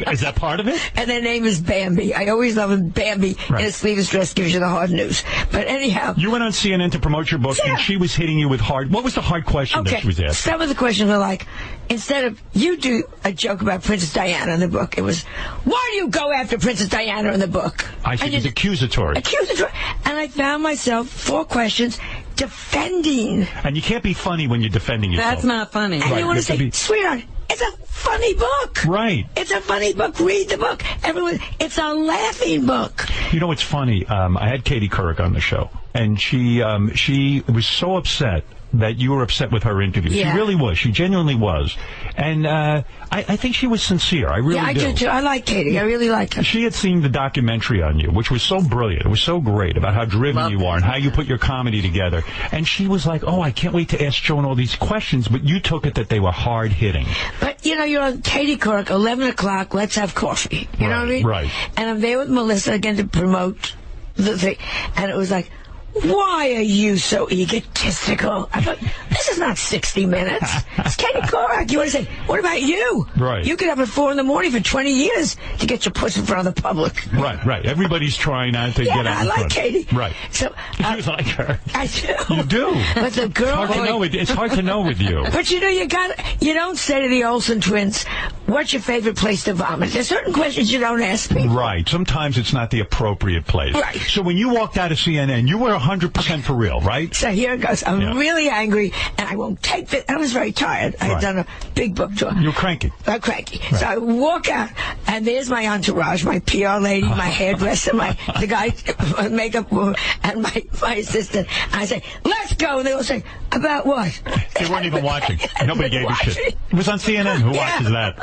Is that part of it? And their name is Bambi. I always love when Bambi in a sleeveless dress gives you the hard news. But anyhow... You went on CNN to promote your book, and she was hitting you with hard... What was the hard question that she was asking? Some of the questions were like, instead of... You do a joke about Princess Diana in the book. It was, why do you go after Princess Diana in the book? I see. It's accusatory. And I found myself 4 questions defending. And you can't be funny when you're defending yourself. That's not funny. And you want to say, sweetheart, it's a funny book. Right. It's a funny book. Read the book. It's a laughing book. You know, it's funny. I had Katie Couric on the show, and she was so upset that you were upset with her interview. Yeah. She really was. She genuinely was. And I think she was sincere. I really do. Yeah, I do too. I like Katie. I really like her. She had seen the documentary on you, which was so brilliant. It was so great about how driven you are and how you put your comedy together. And she was like, "Oh, I can't wait to ask Joan all these questions." But you took it that they were hard-hitting. But, you're on Katie Couric, 11 o'clock, let's have coffee. You know what I mean? Right. And I'm there with Melissa again to promote the thing. And it was like, why are you so egotistical? I thought, this is not 60 Minutes. It's Katie Couric. You want to say, what about you? Right. You could have at 4 in the morning for 20 years to get your puss in front of the public. Right. Everybody's trying not to get out in front. I like Katie. Right. So, you like her. I do. You do. But the girl... It's hard to know with you. But you don't say to the Olsen twins, what's your favorite place to vomit? There's certain questions you don't ask me. Right. Sometimes it's not the appropriate place. Right. So when you walked out of CNN, you were 100% for real, right? So here it goes. I'm really angry, and I won't take this. I was very tired. I had done a big book tour. You're cranky. I'm cranky. Right. So I walk out, and there's my entourage, my PR lady, my hairdresser, the guy, makeup woman, and my assistant. And I say, let's let's go. And they all say, about what? They weren't even watching. Nobody gave a shit. It was on CNN. Who watches that?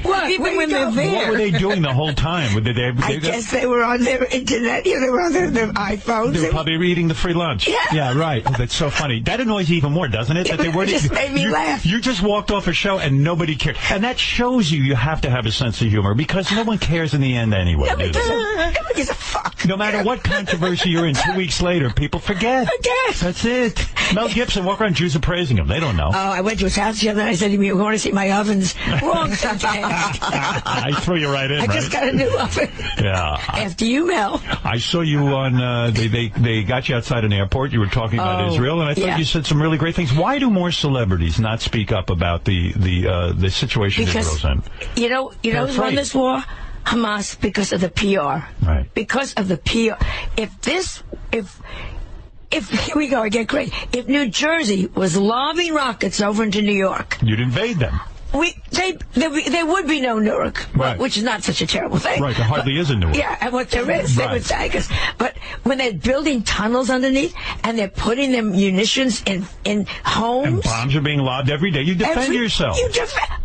What? Even when they're there. What were they doing the whole time? I guess they were on their internet. They were on their iPhones. They were probably eating the free lunch. Yeah. Right. Oh, that's so funny. That annoys you even more, doesn't it? That they weren't. It just made me laugh. You just walked off a show and nobody cared. And that shows you have to have a sense of humor because no one cares in the end anyway. Nobody gives a fuck. No matter what controversy you're in, 2 weeks later, people forget. That's it. Mel Gibson, walk around, Jews are praising him. They don't know. Oh, I went to his house the other night. I said, you want to see my ovens? Wrong subject. I threw you right in, I just got a new oven. Yeah. After you, Mel. I saw you on, they got you outside an airport. You were talking about Israel, and I thought you said some really great things. Why do more celebrities not speak up about the situation Israel's in? You know who's won this war? Hamas, because of the PR. Right. Because of the PR. If here we go, I get great. If New Jersey was lobbing rockets over into New York, you'd invade them. There would be no Newark, right. Which is not such a terrible thing. Right, there hardly is a Newark. Yeah, and what there is, they would tag us. But when they're building tunnels underneath and they're putting their munitions in homes. And bombs are being lobbed every day. You defend yourself.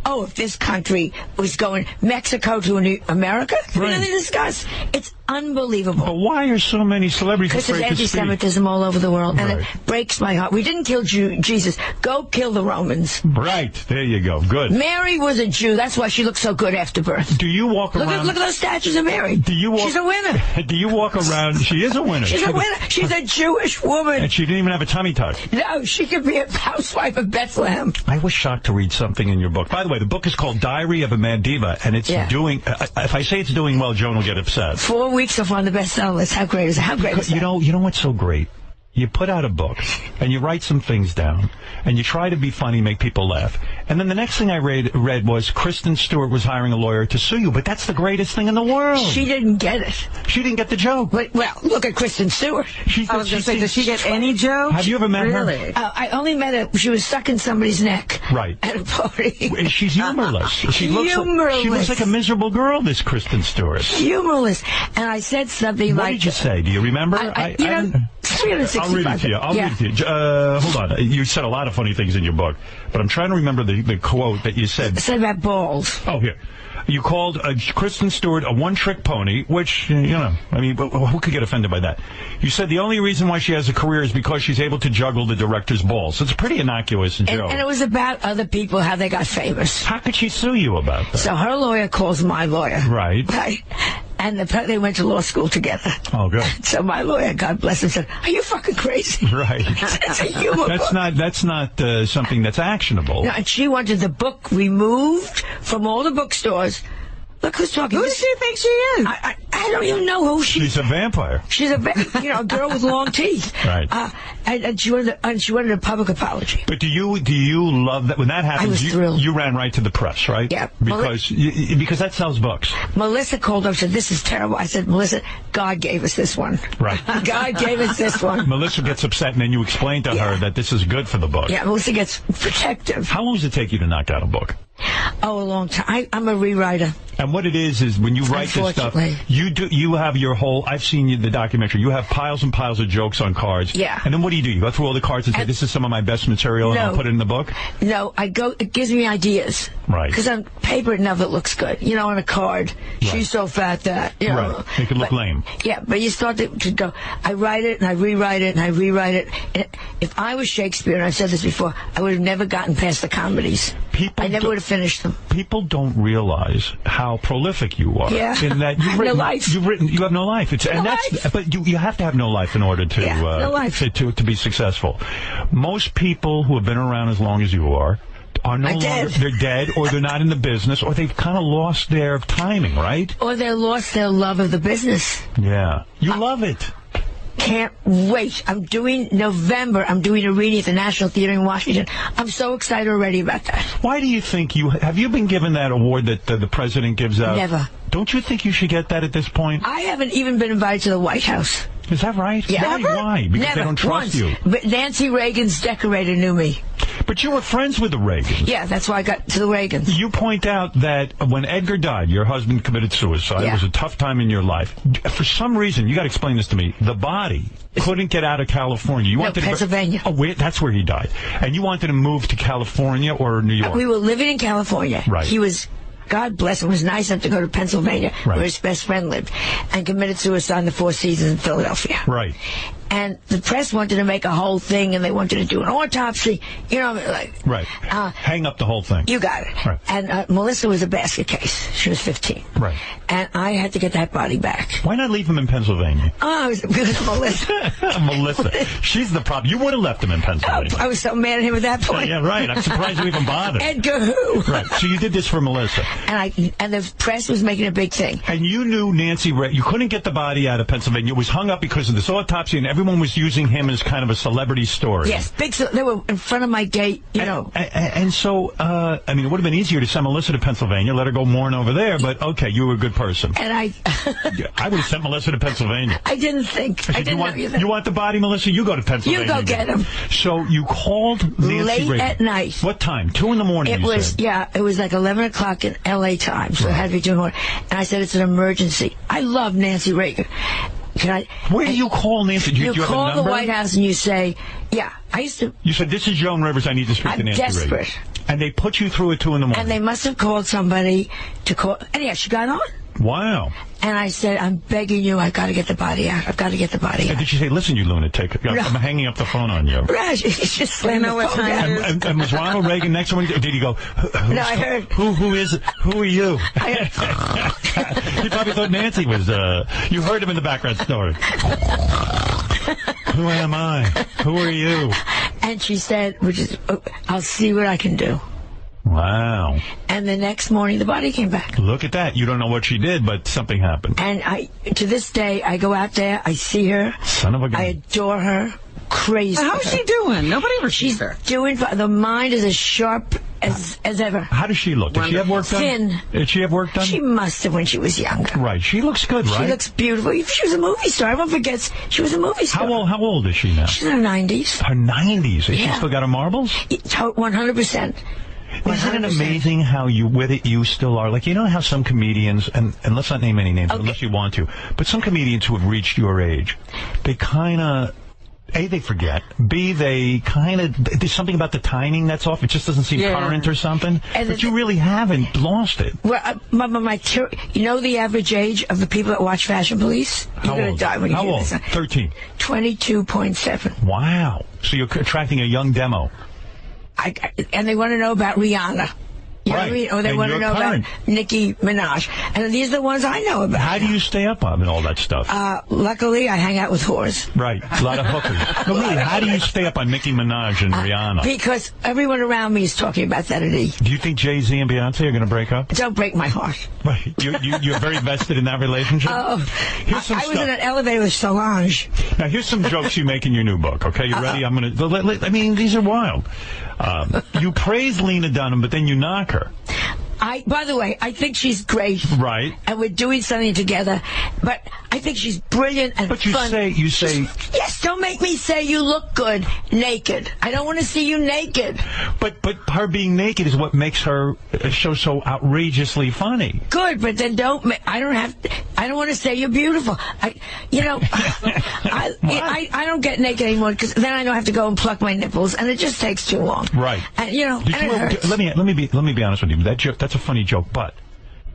If this country was going Mexico to America, nothing to discuss. It's unbelievable. But why are so many celebrities afraid to speak? Because there's anti-Semitism all over the world, and it breaks my heart. We didn't kill Jesus. Go kill the Romans. Right. There you go. Good. Mary was a Jew. That's why she looked so good after birth. Do you walk around? Look at those statues of Mary. She's a winner. Do you walk around? She is a winner. She's a winner. She's a Jewish woman. And she didn't even have a tummy tuck. No, she could be a housewife of Bethlehem. I was shocked to read something in your book. By the way, the book is called Diary of a Mad Diva, and it's doing. If I say it's doing well, Joan will get upset. 4 weeks of on the bestseller list. How great is it? How great is it? You know what's so great? You put out a book, and you write some things down, and you try to be funny, make people laugh. And then the next thing I read was Kristen Stewart was hiring a lawyer to sue you, but that's the greatest thing in the world. She didn't get it. She didn't get the joke. Well, look at Kristen Stewart. I was going to say, did she get any joke? Have you ever met her? I only met her. She was sucking somebody's neck. Right. At a party. She's humorless. She looks like a miserable girl, this Kristen Stewart. Humorless. And I said something what did you say? Do you remember? I'll read it to you. I'll read it to you. Hold on. You said a lot of funny things in your book, but I'm trying to remember the quote that you said. It said about balls. Oh, here. You called Kristen Stewart a one-trick pony, which, who could get offended by that? You said the only reason why she has a career is because she's able to juggle the director's balls. It's a pretty innocuous joke. And it was about other people, how they got famous. How could she sue you about that? So her lawyer calls my lawyer. Right. And they went to law school together. Oh, good. So my lawyer, God bless him, said, "Are you fucking crazy?" Right. It's a humor book. That's not something that's actionable. No, and she wanted the book removed from all the bookstores. Look who's talking. Who does she think she is? I don't even know who she is. She's a vampire. She's a girl with long teeth. Right. And she wanted a public apology. But do you love that when that happens? I was thrilled. You ran right to the press, right? Yeah. Because that sells books. Melissa called up and said, "This is terrible." I said, "Melissa, God gave us this one." Right. God gave us this one. Melissa gets upset, and then you explain to her that this is good for the book. Yeah, Melissa gets protective. How long does it take you to knock out a book? Oh, a long time. I'm a rewriter. And what it is when you write this stuff, you have your whole. I've seen the documentary. You have piles and piles of jokes on cards. Yeah. And then what do? You go through all the cards and say, "This is some of my best material," and I'll put it in the book. No, it gives me ideas. Right. Because on paper it never looks good. On a card, she's so fat that Right. Make it look lame. Yeah, but you start to go. I write it and I rewrite it and I rewrite it. And if I was Shakespeare, and I've said this before, I would have never gotten past the comedies. I never would have finished them. People don't realize how prolific you are. Yeah. In that I have no life. You have no life. But you have to have no life in order to no life. to be successful. Most people who have been around as long as you are no longer, they're dead, or they're not in the business, or they've kind of lost their timing, right? Or they lost their love of the business. Yeah. You love it. Can't wait. I'm doing November. I'm doing a reading at the National Theater in Washington. I'm so excited already about that. Why do you think have you been given that award that the president gives out? Never. Don't you think you should get that at this point? I haven't even been invited to the White House. Is that right? Yeah. Why? Because they don't trust you. But Nancy Reagan's decorator knew me. But you were friends with the Reagans. Yeah, that's why I got to the Reagans. You point out that when Edgar died, your husband committed suicide. Yeah. It was a tough time in your life. For some reason, you got to explain this to me. The body couldn't get out of California. You wanted Pennsylvania. That's where he died. And you wanted to move to California or New York? We were living in California. Right. He was, God bless him, was nice enough to go to Pennsylvania, where his best friend lived, and committed suicide in the Four Seasons in Philadelphia. Right. And the press wanted to make a whole thing, and they wanted to do an autopsy. You know, like... Right. Hang up the whole thing. You got it. Right. And Melissa was a basket case. She was 15. Right. And I had to get that body back. Why not leave him in Pennsylvania? Oh, it was because of Melissa. Melissa. She's the problem. You would have left him in Pennsylvania. I was so mad at him at that point. Yeah, right. I'm surprised you even bothered. Edgar who? Right. So you did this for Melissa. And the press was making a big thing. And you knew Nancy Reagan. You couldn't get the body out of Pennsylvania. It was hung up because of this autopsy, and everyone was using him as kind of a celebrity story. Yes, they were in front of my gate, you know. And so, I mean, it would have been easier to send Melissa to Pennsylvania, let her go mourn over there, but okay, you were a good person. And I would have sent Melissa to Pennsylvania. I didn't think. I didn't know you want the body, Melissa? You go to Pennsylvania. You go get him. So you called Nancy late Reagan. at night. What time? 2 in the morning, It you was, said. yeah, it was like 11 o'clock in L.A. time, so it had to be 2 in the morning. And I said, it's an emergency. I love Nancy Reagan. Where do you call Nancy? Do you have a call number? the White House and you say, yeah, I used to. You said, this is Joan Rivers. I need to speak to Nancy desperate. Reagan. And they put you through at 2 in the morning. And they must have called somebody to call. And yeah, she got on. Wow. And I said, I'm begging you, I've got to get the body out. I've got to get the body out. And did she say, listen, you lunatic, I'm hanging up the phone on you? Right, she just slammed the phone down. And was Ronald Reagan next to him? Did he go, no, I heard. Who is it? Who are you? He probably thought Nancy was, you heard him in the background story. Who am I? Who are you? And she said, I'll see what I can do. Wow. And the next morning, the body came back. Look at that. You don't know what she did, but something happened. And to this day, I go out there, I see her. Son of a gun. I adore her. Crazy. How's she doing? Nobody ever sees her. Doing, the mind is as sharp as ever. How does she look? Did she have work done? Thin. Did she have work done? She must have when she was younger. Right. She looks good, right? She looks beautiful. She was a movie star. Everyone forgets she was a movie star. How old is she now? She's in her 90s. Her 90s? Has she still got her marbles? 100%. Isn't it amazing how with it you still are? Like, you know how some comedians, and let's not name any names unless you want to, but some comedians who have reached your age, they kind of, A, they forget. B, they kind of, there's something about the timing that's off. It just doesn't seem current or something. But you really haven't lost it. Well, you know the average age of the people that watch Fashion Police? You're going to die when you hear this. 13. 22.7. Wow. So you're attracting a young demo. And they want to know about Rihanna. You know what I mean? Or they want to know about Nicki Minaj. And these are the ones I know about. How do you stay up on all that stuff? Luckily, I hang out with whores. Right. A lot of hookers. No, really, how do you stay up on Nicki Minaj and Rihanna? Because everyone around me is talking about that at E. Do you think Jay-Z and Beyonce are going to break up? Don't break my heart. Right. You're very vested in that relationship? I was in an elevator with Solange. Now, here's some jokes you make in your new book, okay? You ready? I mean, these are wild. You praise Lena Dunham, but then you knock her. By the way, I think she's great. Right. And we're doing something together. But I think she's brilliant and fun. But you say... Yes, don't make me say you look good naked. I don't want to see you naked. But her being naked is what makes her show so outrageously funny. Good, but then I don't want to say you're beautiful. I don't get naked anymore because then I don't have to go and pluck my nipples, and it just takes too long. Right. And and it hurts. Let me be honest with you. That's a funny joke, but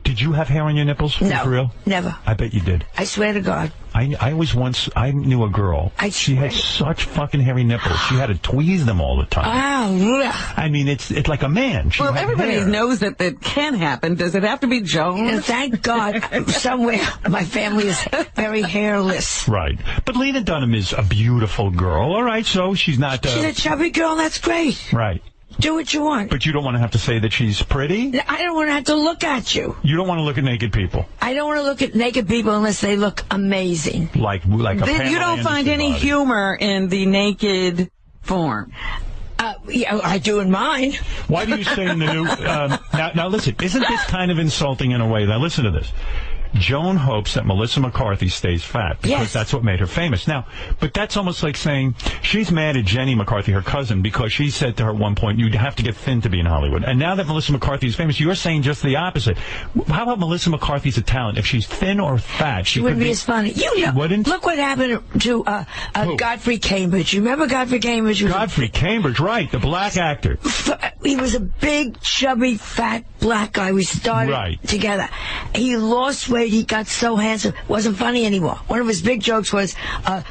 did you have hair on your nipples? No, for real? Never. I bet you did. I swear to God. I knew a girl. She had such fucking hairy nipples. She had to tweeze them all the time. Oh, I mean, it's like a man. Well, everybody knows that can happen. Does it have to be Joan? And thank God, somewhere my family is very hairless. Right. But Lena Dunham is a beautiful girl. All right, so she's not... She's a chubby girl. That's great. Right. Do what you want. But you don't want to have to say that she's pretty? I don't want to have to look at you. You don't want to look at naked people? I don't want to look at naked people unless they look amazing. Like a Pamela You don't find any body. humor in the naked form? Yeah, I do in mine. Why do you say in the new... now listen, isn't this kind of insulting in a way? Now listen to this. Joan hopes that Melissa McCarthy stays fat because that's what made her famous. Now, but that's almost like saying she's mad at Jenny McCarthy, her cousin, because she said to her at one point, you'd have to get thin to be in Hollywood. And now that Melissa McCarthy is famous, you're saying just the opposite. How about Melissa McCarthy's a talent? If she's thin or fat, she wouldn't be as funny. Wouldn't? Look what happened to Godfrey Cambridge. You remember Godfrey Cambridge? Godfrey Cambridge, right, the black actor. He was a big, chubby, fat black guy. We started together. He lost weight. He got so handsome. Wasn't funny anymore. One of his big jokes was,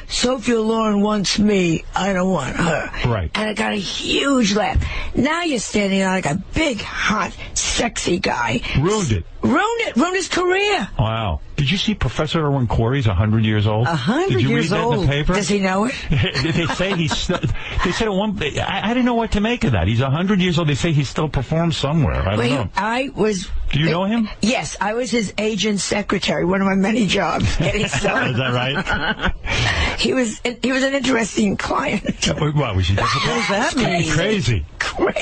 Sophia Loren wants me. I don't want her. Right. And it got a huge laugh. Now you're standing there like a big, hot, sexy guy. Ruined it. Ruined his career. Wow. Did you see Professor Erwin Corey's 100 years old? 100 Did you years read that old. in the paper? Does he know it? They say he's. They said at one. I didn't know what to make of that. He's 100 years old. They say he still performs somewhere. I don't know. Do you know him? Yes, I was his agent's secretary. One of my many jobs. Is that right? He was an interesting client. What was he? What does that mean? Crazy.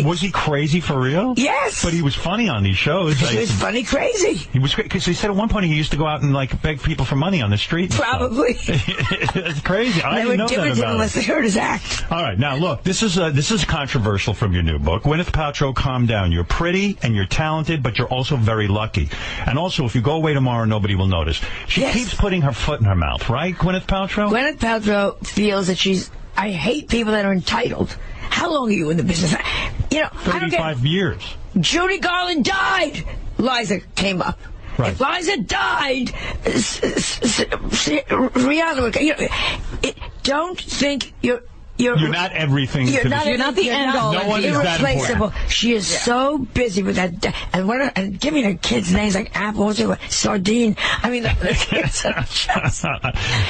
Was he crazy for real? Yes. But he was funny on these shows. He was funny crazy. He was great because they said at one point he used to go out and like beg people for money on the street. Probably. That's crazy. I didn't know that about him. Unless they heard his act. All right, now look, this is controversial from your new book. Gwyneth Paltrow, calm down. You're pretty and you're talented, but you're also very lucky. And also, if you go away tomorrow, nobody will notice. She keeps putting her foot in her mouth, right, Gwyneth Paltrow? Gwyneth Paltrow feels that I hate people that are entitled. How long are you in the business? 35 years. Judy Garland died. Liza came up. Right. If Liza died, Rihanna would. Don't think you're not everything. You're not the end all. No one is that important. She is so busy with that, and giving her kids names like Apple, Sardine. I mean,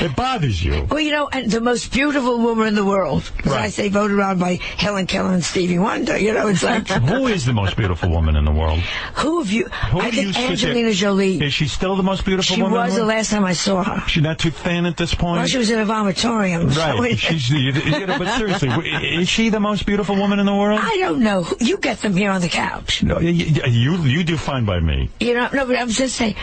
it bothers you. Well, and the most beautiful woman in the world. As I say, voted around by Helen Keller and Stevie Wonder. It's like who is the most beautiful woman in the world? Who of you? I think Angelina Jolie. Is she still the most beautiful woman? She was the last time I saw her. She's not too thin at this point. Well, she was in a vomitorium. Right. But seriously, is she the most beautiful woman in the world? I don't know. You get them here on the couch. No, you do fine by me. No, but I'm just saying,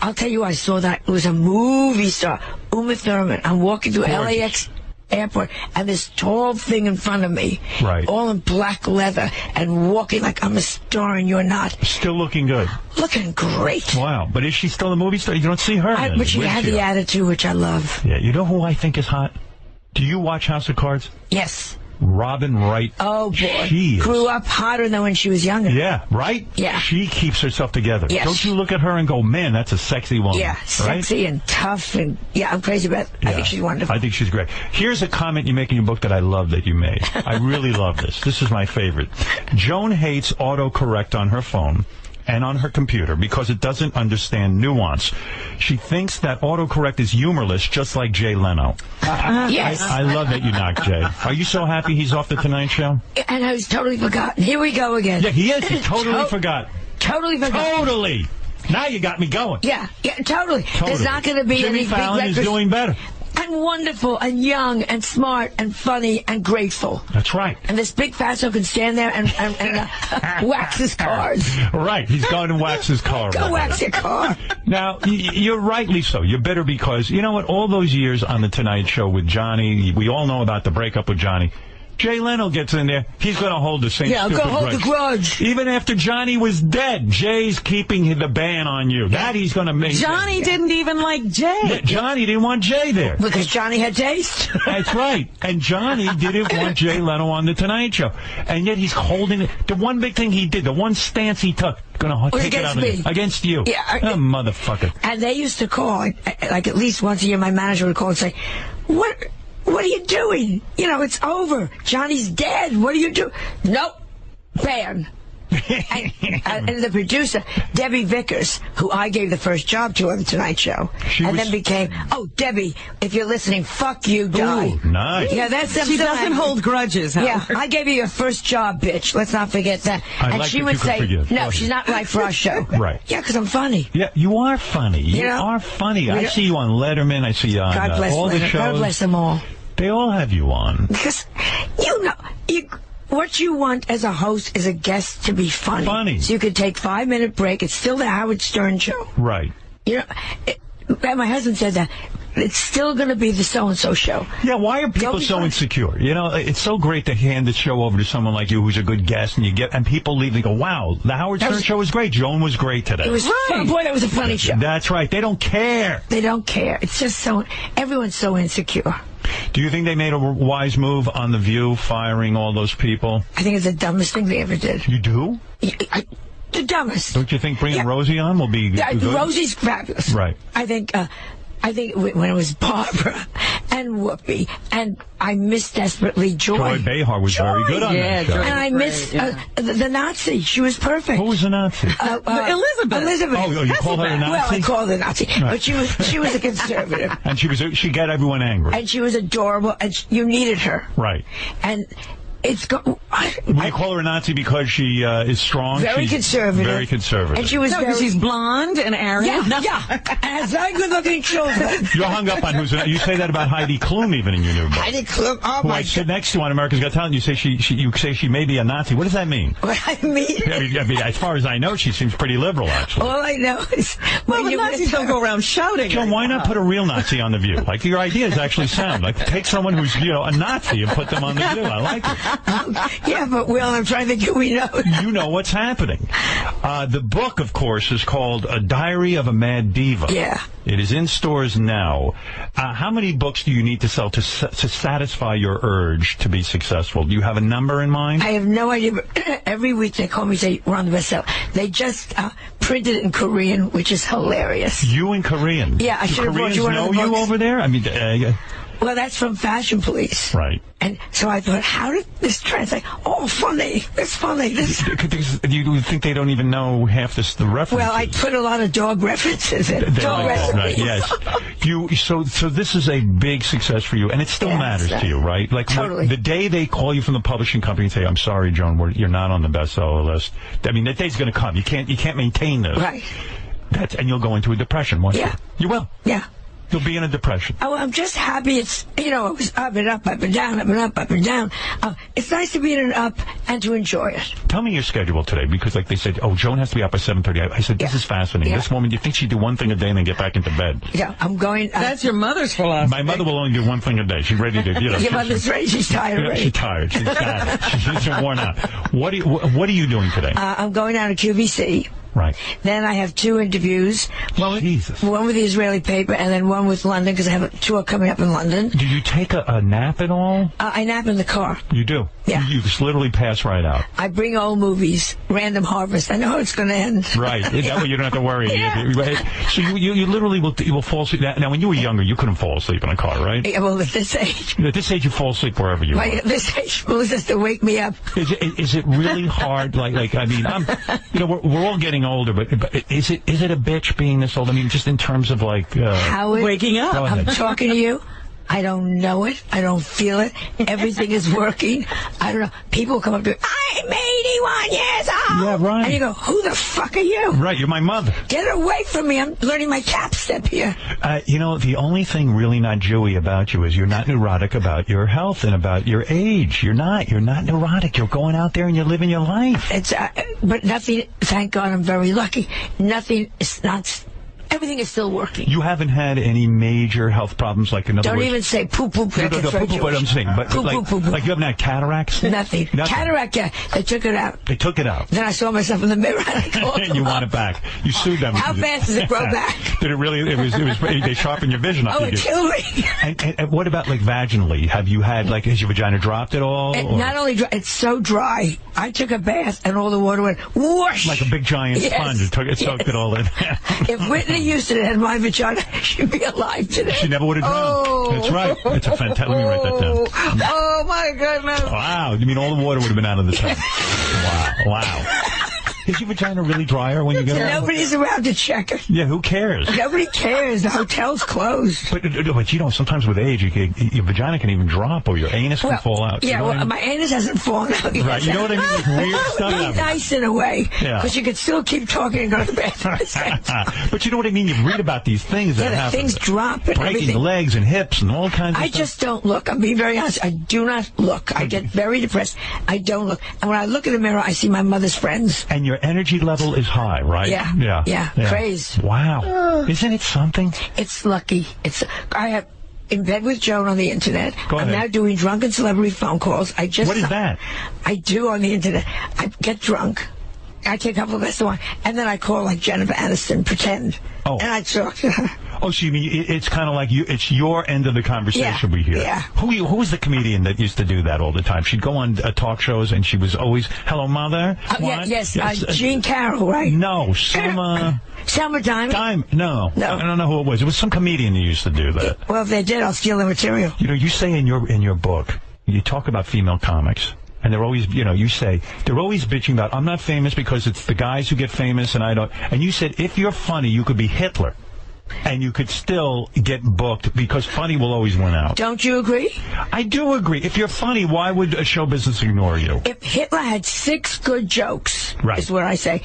I'll tell you, I saw that. It was a movie star, Uma Thurman. I'm walking through LAX airport, and this tall thing in front of me, all in black leather, and walking like I'm a star and you're not. Still looking good. Looking great. Wow. But is she still a movie star? You don't see her. But she had the attitude, which I love. Yeah. You know who I think is hot? Do you watch House of Cards? Yes. Robin Wright. Oh, boy. She grew up hotter than when she was younger. Yeah, right? Yeah. She keeps herself together. Yes. Don't you look at her and go, man, that's a sexy woman. Yeah, sexy and tough. And I'm crazy about it. Yeah. I think she's wonderful. I think she's great. Here's a comment you make in your book that I love that you made. I really love this. This is my favorite. Joan hates autocorrect on her phone and on her computer because it doesn't understand nuance. She thinks that autocorrect is humorless, just like Jay Leno. Yes. I love that you knocked Jay. Are you so happy he's off the Tonight Show? And I was totally forgotten. Here we go again. Yeah, he is. He totally forgot. Totally forgot. Totally. Now you got me going. Yeah, totally. There's not going to be Jimmy any Fallon big is doing better. And wonderful and young and smart and funny and grateful. That's right. And this big fatso can stand there and wax his cars. Right. He's going to wax his car. Go wax your car. Now, you're rightly so. You're bitter because, you know what, all those years on The Tonight Show with Johnny, we all know about the breakup with Johnny. Jay Leno gets in there. He's going to hold the same stupid go hold the grudge. Even after Johnny was dead, Jay's keeping the ban on you. That he's going to make. Johnny didn't even like Jay. Yeah, Johnny didn't want Jay there. Because Johnny had taste. That's right. And Johnny didn't want Jay Leno on The Tonight Show. And yet he's holding it. The one big thing he did, the one stance he took, going to take it out of me. Against you. Yeah. Oh, motherfucker. And they used to call, like at least once a year, my manager would call and say, What are you doing? It's over. Johnny's dead. What are you doing? Nope. Ban. And the producer, Debbie Vickers, who I gave the first job to on The Tonight Show, then became, Debbie, if you're listening, fuck you, die. Ooh, nice. Yeah, she doesn't hold grudges, Howard. Yeah, I gave you your first job, bitch. Let's not forget that. And she would say, no, she's not right for our show. Right. Yeah, because I'm funny. Yeah, you are funny. You are funny. I see you on Letterman. I see you on all the shows. God bless them all. They all have you on. Because, what you want as a host is a guest to be funny. Funny. So you could take 5-minute break. It's still the Howard Stern show. Right. You know, my husband said that. It's still going to be the so-and-so show. Yeah, why are people so insecure? You know, it's so great to hand the show over to someone like you who's a good guest, and people leave and go, wow, the Howard Stern show was great. Joan was great today. It was fun. Boy, that was a funny show. That's right. They don't care. They don't care. It's just everyone's so insecure. Do you think they made a wise move on The View, firing all those people? I think it's the dumbest thing they ever did. You do? The dumbest. Don't you think bringing Rosie on will be good? Rosie's fabulous. Right. I think when it was Barbara and Whoopi, and I miss desperately Joy. Joy Behar was very good on that show. And I miss the Nazi. She was perfect. Who was the Nazi? Elizabeth. Oh, you call her a Nazi? Well, I called her a Nazi, but she was a conservative. And she got everyone angry. And she was adorable, and you needed her. Right. And it's you call her a Nazi because she is strong? She's conservative. Very conservative. And she was because she's blonde and Aryan. Yeah. And has very good-looking children. You're hung up on you say that about Heidi Klum even in your new book. Heidi Klum, who I sit next to on America's Got Talent. You say she may be a Nazi. What does that mean? What I mean? I mean, as far as I know, she seems pretty liberal, actually. All I know is the Nazis don't go around shouting. Joan, why not put a real Nazi on The View? Like, your ideas actually sound like take someone who's a Nazi and put them on The View. I like it. Yeah, but Will, I'm trying to think who we know. You know what's happening. The book, of course, is called A Diary of a Mad Diva. Yeah. It is in stores now. How many books do you need to sell to satisfy your urge to be successful? Do you have a number in mind? I have no idea. But every week they call me and say, we're on the bestseller. They just printed it in Korean, which is hilarious. You in Korean? Yeah, I should have brought you one of the books. Know you over there? I mean... Well, that's from Fashion Police. Right. And so I thought, how did this translate? Oh, funny. It's funny. You think they don't even know half the references? Well, I put a lot of dog references in. Dog recipes. Right, yes. So this is a big success for you, and it still matters to you, right? Like totally. The day they call you from the publishing company and say, I'm sorry, Joan, you're not on the bestseller list. I mean, that day's going to come. You can't maintain this. Right. And you'll go into a depression, won't you? You will. Yeah. You'll be in a depression. Oh, I'm just happy it's, it was up and up, up and down, up and up, up and down. It's nice to be in an up and to enjoy it. Tell me your schedule today, because like they said, Joan has to be up by 7:30. I said, this is fascinating. This woman, you think she'd do one thing a day and then get back into bed? Yeah, I'm going... That's your mother's philosophy. My mother will only do one thing a day. She's ready to, Your mother's ready. She's tired already. She's tired. She's got it. She's worn out. What are you doing today? I'm going down to QVC. Right. Then I have 2 interviews. One with the Israeli paper, and then one with London, because I have a tour coming up in London. Do you take a nap at all? I nap in the car. You do? Yeah. You just literally pass right out. I bring old movies, random harvest. I know how it's going to end. Right. That way you don't have to worry. So you literally will fall asleep. Now, when you were younger, you couldn't fall asleep in a car, right? Yeah, well, at this age. At this age, you fall asleep wherever you are. At this age, Melissa has to wake me up. Is it really hard? Like I mean, we're all getting older, but is it a bitch being this old? I mean, just in terms of Howard, waking up. I'm talking to you. I don't know it. I don't feel it. Everything is working. I don't know. People come up to me, I'm 81 years old. Yeah, right. And you go, who the fuck are you? Right, you're my mother. Get away from me. I'm learning my tap step here. The only thing really not Jewy about you is you're not neurotic about your health and about your age. You're not neurotic. You're going out there and you're living your life. But nothing, thank God I'm very lucky. Nothing is not... Everything is still working. You haven't had any major health problems, like in other words... Don't even say poo-poo. No, poo-poo, but I'm saying, but like you haven't had cataracts? Nothing. Cataract, yeah. They took it out. They took it out. Then I saw myself in the mirror and I called and you want it back. You sued them. How fast does it grow back? Did it really? It was. They sharpened your vision up. Oh, it killed me. And what about vaginally? Have you had has your vagina dropped at all? Not only dry, it's so dry. I took a bath and all the water went whoosh. Like a big giant sponge. It soaked it all in. If Whitney Houston had my vagina, she'd be alive today. She never would have drowned. That's right. It's a fantastic. Let me write that down. Oh my goodness! Wow. You mean all the water would have been out of the tub? Wow. Is your vagina really drier when you get around? Nobody's around to check it. Yeah, who cares? Nobody cares. The hotel's closed. But sometimes with age, your vagina can even drop or your anus can fall out. Yeah, I mean? my anus hasn't fallen out yet. Right, you know what I mean? It's weird stuff. It's nice in a way. Yeah. Because you can still keep talking and go to the bathroom. But you know what I mean? You read about these things that happen. Things drop and breaking everything. Legs and hips and all kinds of stuff. I just don't look. I'm being very honest. I do not look. I get very depressed. I don't look. And when I look in the mirror, I see my mother's friends. And your energy level is high, right? Yeah. Craze. Wow. Isn't it something? It's lucky. I have in bed with Joan on the internet. I'm now doing drunken celebrity phone calls. What is that? I do on the internet. I get drunk. I take a couple of glasses of wine, and then I call like Jennifer Aniston, pretend. And I talk to her. Oh, so you mean it's kind of like it's your end of the conversation we hear. Yeah. Who was the comedian that used to do that all the time? She'd go on talk shows and she was always, hello, mother? Yes. Jean Carroll, right? No, Selma Diamond? No. I don't know who it was. It was some comedian who used to do that. Well, if they did, I'll steal the material. You know, you say in your book, you talk about female comics. And they're always, you say, they're always bitching about, I'm not famous because it's the guys who get famous and I don't. And you said, if you're funny, you could be Hitler. And you could still get booked because funny will always win out. Don't you agree? I do agree. If you're funny, why would a show business ignore you? If Hitler had 6 good jokes, is what I say.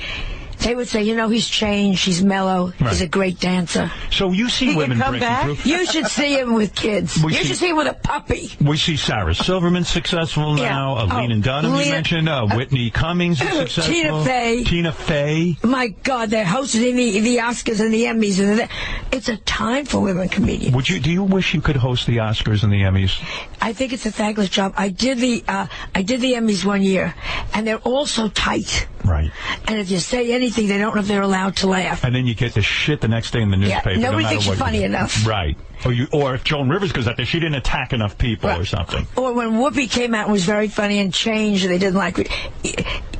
They would say, he's changed, he's mellow, he's a great dancer. So you see women breaking through. You should see him with kids. You should see him with a puppy. We see Sarah Silverman successful now. Lena Dunham, you mentioned. Whitney Cummings is successful. Tina Fey. My God, they're hosting the Oscars and the Emmys. It's a time for women comedians. Do you wish you could host the Oscars and the Emmys? I think it's a thankless job. I did the Emmys one year, and they're all so tight. Right. And if you say anything, they don't know if they're allowed to laugh. And then you get the shit the next day in the newspaper. Nobody thinks you're funny enough. Right. Or if Joan Rivers goes out there, she didn't attack enough people or something. Or when Whoopi came out and was very funny and changed, and they didn't like it.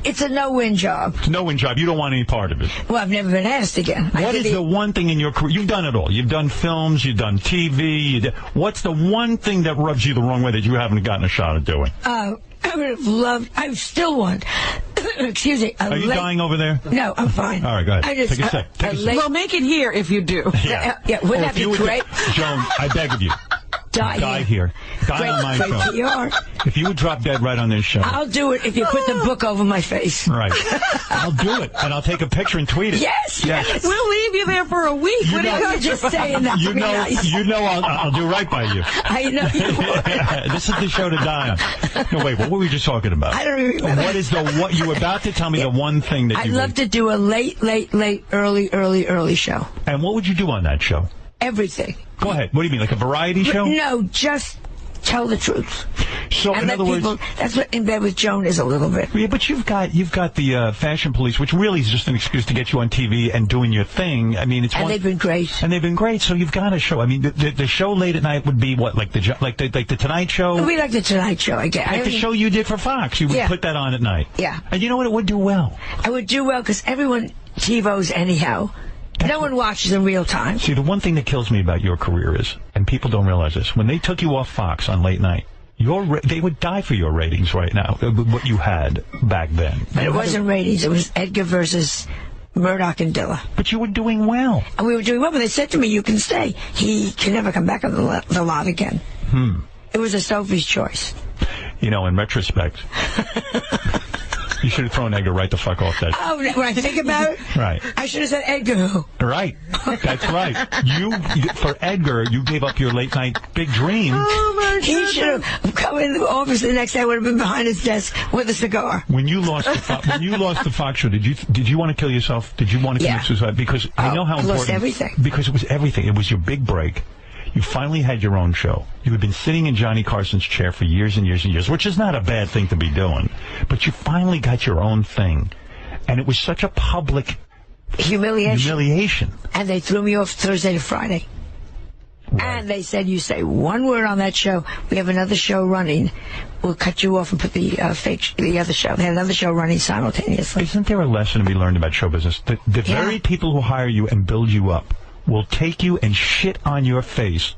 It's a no-win job. It's a no-win job. You don't want any part of it. Well, I've never been asked again. What is the one thing in your career? You've done it all. You've done films. You've done TV. What's the one thing that rubs you the wrong way that you haven't gotten a shot at doing? I would have loved. I still want. Excuse me. Are you dying over there? No, I'm fine. All right, go ahead. Take a sec. Well, make it here if you do. Wouldn't that be great? Joan, I beg of you. Die here. Die on my show. If you would drop dead right on this show. I'll do it if you put the book over my face. Right. I'll do it, and I'll take a picture and tweet it. Yes. We'll leave you there for a week. What are you just saying that? I'll do right by you. I know you will. This is the show to die on. No, wait, what were we just talking about? I don't remember. What you were about to tell me the one thing that I'd love to do a late, early show. And what would you do on that show? Everything. Go ahead. What do you mean, like a variety show? No, just tell the truth. So, in other words, that's what In Bed with Joan is a little bit. Yeah, but you've got the fashion police, which really is just an excuse to get you on TV and doing your thing. I mean, they've been great. And they've been great. So you've got a show. I mean, the show late at night would be what, like the Tonight Show? We like the Tonight Show, I guess. Like the show you did for Fox. You would put that on at night. Yeah. And you know what? It would do well. I would do well because everyone TiVos anyhow. No one watches in real time. See, the one thing that kills me about your career is, and people don't realize this, when they took you off Fox on late night, they would die for your ratings right now, what you had back then. But it wasn't ratings. It was Edgar versus Murdoch and Dilla. But you were doing well. And we were doing well, but they said to me, you can stay. He can never come back on the lot again. It was a Sophie's choice. You know, in retrospect... You should have thrown Edgar right the fuck off that. Oh, when I think about it, right. I should have said Edgar. Right. That's right. For Edgar, you gave up your late night big dream. Oh my God. He should have come in the office the next day. I would have been behind his desk with a cigar. When you lost the Fox show, did you want to kill yourself? Did you want to commit suicide? Because I know how important. Lost everything. Because it was everything. It was your big break. You finally had your own show. You had been sitting in Johnny Carson's chair for years and years and years, which is not a bad thing to be doing. But you finally got your own thing. And it was such a public humiliation. And they threw me off Thursday to Friday. Right. And they said, you say one word on that show, we have another show running. We'll cut you off and put the other show. They had another show running simultaneously. Isn't there a lesson to be learned about show business? The very people who hire you and build you up will take you and shit on your face.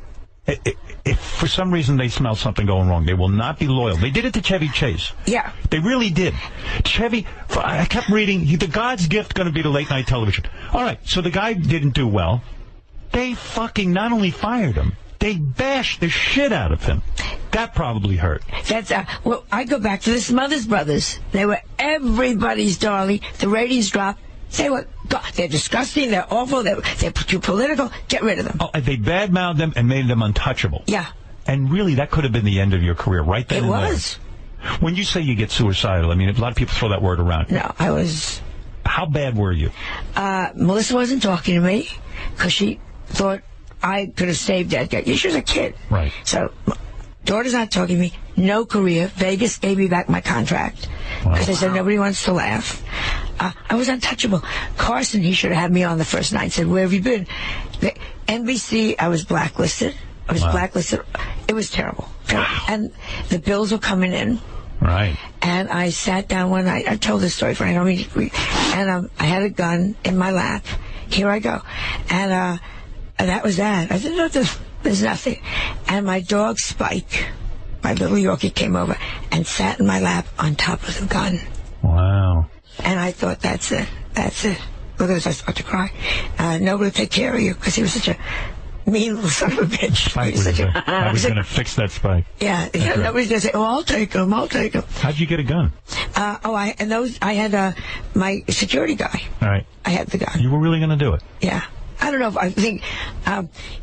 If for some reason they smell something going wrong, they will not be loyal. They did it to Chevy Chase. Yeah. They really did. Chevy, I kept reading, the God's gift going to be to late night television. All right, so the guy didn't do well. They fucking not only fired him, they bashed the shit out of him. That probably hurt. That's well, I go back to the Smothers Brothers. They were everybody's darling. The ratings dropped. Say what? God, they're disgusting. They're awful. They're too political. Get rid of them. Oh, they badmouthed them and made them untouchable. Yeah. And really, that could have been the end of your career right then and there. It was. When you say you get suicidal, I mean, a lot of people throw that word around. No, I was. How bad were you? Melissa wasn't talking to me because she thought I could have saved Edgar. She was a kid. Right. So, daughter's not talking to me. No career. Vegas gave me back my contract because they said nobody wants to laugh. I was untouchable. Carson, he should have had me on the first night. Said, "Where have you been?" The NBC, I was blacklisted. Blacklisted. It was terrible. And the bills were coming in. Right. And I sat down one night. I told this story, Frank. I don't mean to, and I had a gun in my lap. Here I go. And that was that. I said, no, there's nothing. And my dog, Spike, my little Yorkie, came over and sat in my lap on top of the gun. Wow. And I thought, that's it. That's it. Look at this. I started to cry. Nobody would take care of you because he was such a mean little son of a bitch. Spike I was going to fix that Spike. Yeah. Nobody's going to say, oh, I'll take him. How'd you get a gun? I had my security guy. All right. I had the gun. You were really going to do it? Yeah. I don't know if I think,